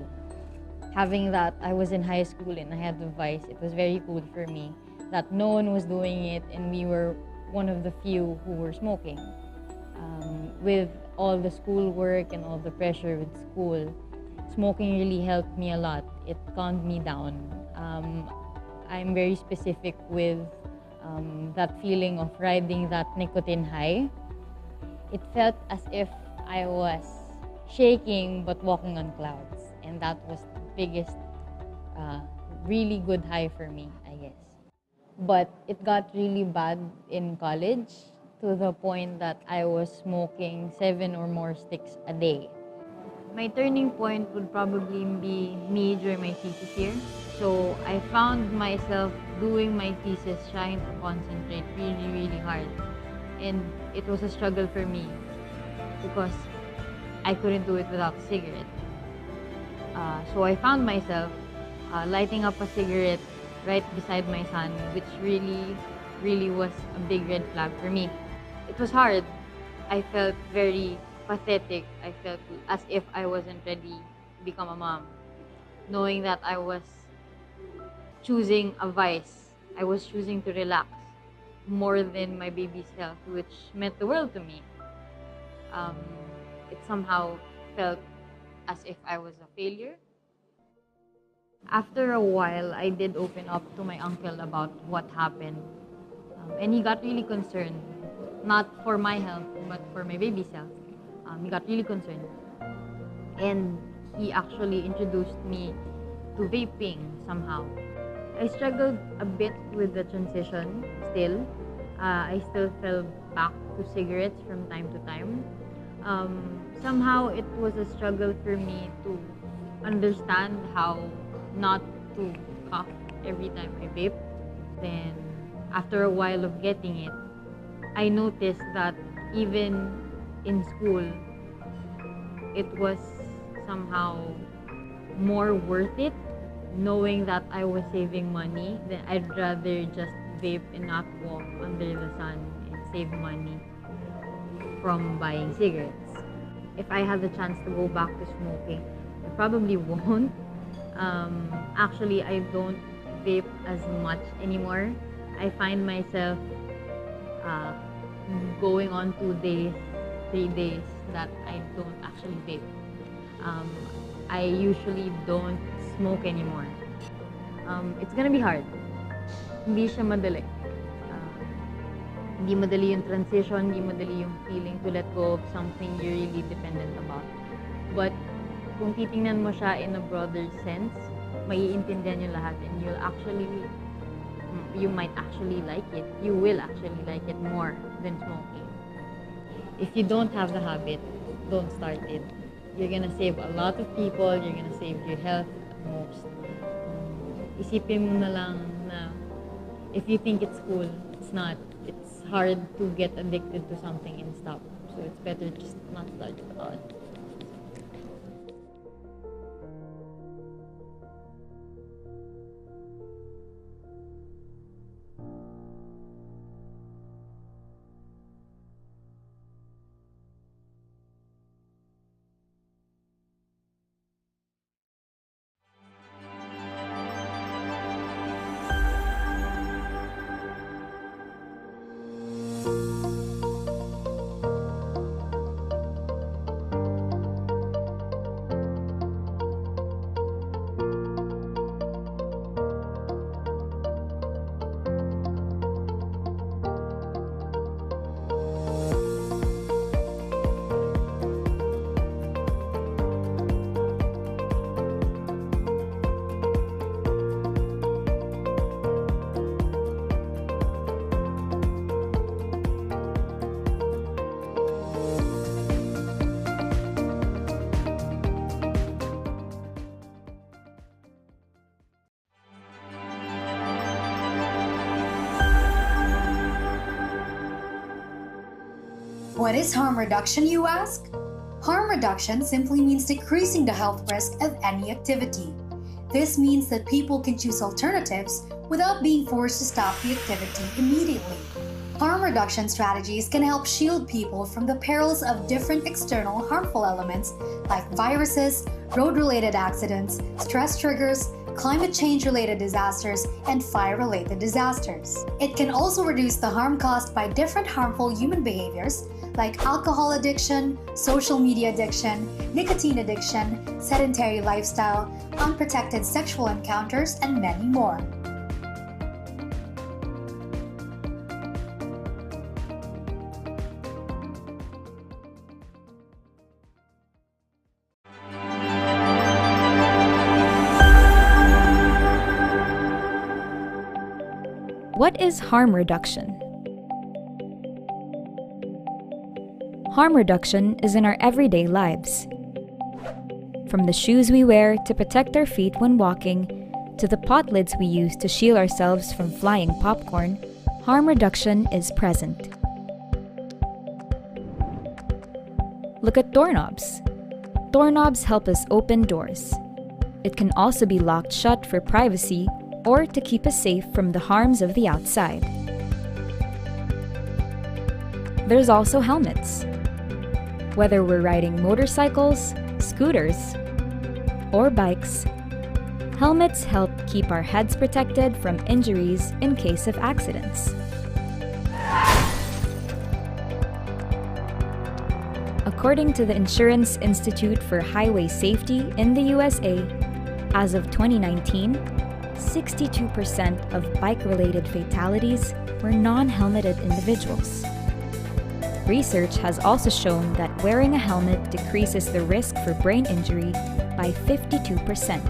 Having that I was in high school and I had the vice, it was very cool for me that no one was doing it and we were one of the few who were smoking. With all the schoolwork and all the pressure with school, smoking really helped me a lot. It calmed me down. I'm very specific with that feeling of riding that nicotine high. It felt as if I was shaking but walking on clouds, and that was the biggest really good high for me, I guess. But it got really bad in college to the point that I was smoking 7 or more sticks a day. My turning point would probably be me during my thesis year. So I found myself doing my thesis, trying to concentrate really, really hard. And it was a struggle for me because I couldn't do it without a cigarette. So I found myself lighting up a cigarette right beside my son, which really, really was a big red flag for me. It was hard. I felt very pathetic. I felt as if I wasn't ready to become a mom. Knowing that I was choosing a vice. I was choosing to relax more than my baby's health, which meant the world to me. It somehow felt as if I was a failure. After a while, I did open up to my uncle about what happened. And he got really concerned, not for my health, but for my baby's health. He got really concerned. And he actually introduced me to vaping somehow. I struggled a bit with the transition still. I still fell back to cigarettes from time to time. Somehow it was a struggle for me to understand how not to cough every time I vape. Then after a while of getting it, I noticed that even in school, it was somehow more worth it, knowing that I was saving money. Then I'd rather just vape and not walk under the sun and save money from buying cigarettes. If I had the chance to go back to smoking, I probably won't. Actually, I don't vape as much anymore. I find myself going on 2 days, 3 days that I don't actually vape. I usually don't smoke anymore. It's gonna be hard. Hindi siya madali. Hindi madali yung transition, hindi madali yung feeling to let go of something you're really dependent about. But kung titingnan mo siya in a broader sense, maiintindihan yung lahat and you might actually like it. You will actually like it more than smoking. If you don't have the habit, don't start it. You're gonna save a lot of people, you're gonna save your health at most. Isipin mo na lang na if you think it's cool, it's not. It's hard to get addicted to something and stop. So it's better just not start it at all. What is harm reduction, you ask? Harm reduction simply means decreasing the health risk of any activity. This means that people can choose alternatives without being forced to stop the activity immediately. Harm reduction strategies can help shield people from the perils of different external harmful elements like viruses, road-related accidents, stress triggers, climate change-related disasters, and fire-related disasters. It can also reduce the harm caused by different harmful human behaviors like alcohol addiction, social media addiction, nicotine addiction, sedentary lifestyle, unprotected sexual encounters, and many more. What is harm reduction? Harm reduction is in our everyday lives. From the shoes we wear to protect our feet when walking, to the pot lids we use to shield ourselves from flying popcorn, harm reduction is present. Look at doorknobs. Doorknobs help us open doors. It can also be locked shut for privacy or to keep us safe from the harms of the outside. There's also helmets. Whether we're riding motorcycles, scooters, or bikes, helmets help keep our heads protected from injuries in case of accidents. According to the Insurance Institute for Highway Safety in the USA, as of 2019, 62% of bike-related fatalities were non-helmeted individuals. Research has also shown that wearing a helmet decreases the risk for brain injury by 52%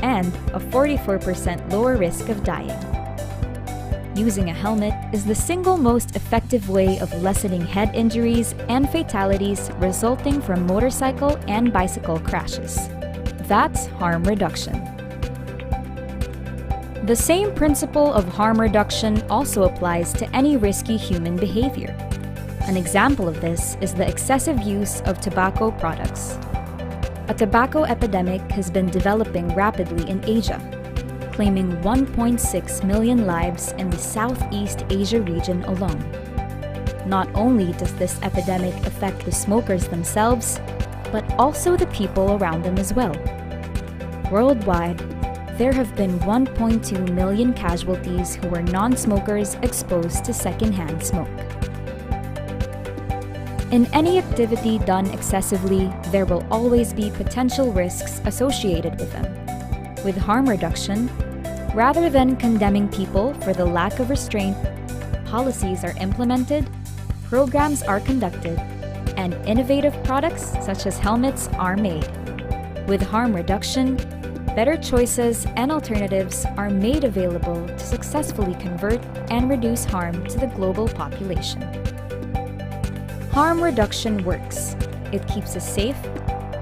and a 44% lower risk of dying. Using a helmet is the single most effective way of lessening head injuries and fatalities resulting from motorcycle and bicycle crashes. That's harm reduction. The same principle of harm reduction also applies to any risky human behavior. An example of this is the excessive use of tobacco products. A tobacco epidemic has been developing rapidly in Asia, claiming 1.6 million lives in the Southeast Asia region alone. Not only does this epidemic affect the smokers themselves, but also the people around them as well. Worldwide, there have been 1.2 million casualties who were non-smokers exposed to secondhand smoke. In any activity done excessively, there will always be potential risks associated with them. With harm reduction, rather than condemning people for the lack of restraint, policies are implemented, programs are conducted, and innovative products such as helmets are made. With harm reduction, better choices and alternatives are made available to successfully convert and reduce harm to the global population. Harm reduction works. It keeps us safe,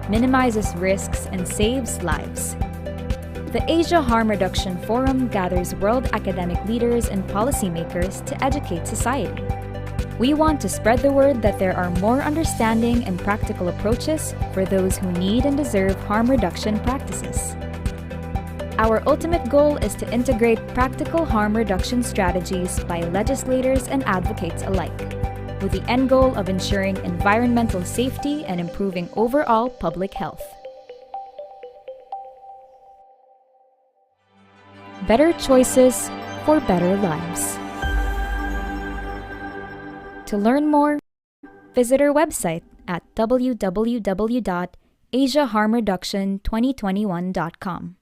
minimizes risks, and saves lives. The Asia Harm Reduction Forum gathers world academic leaders and policymakers to educate society. We want to spread the word that there are more understanding and practical approaches for those who need and deserve harm reduction practices. Our ultimate goal is to integrate practical harm reduction strategies by legislators and advocates alike, with the end goal of ensuring environmental safety and improving overall public health. Better choices for better lives. To learn more, visit our website at www.asiaharmreduction2021.com.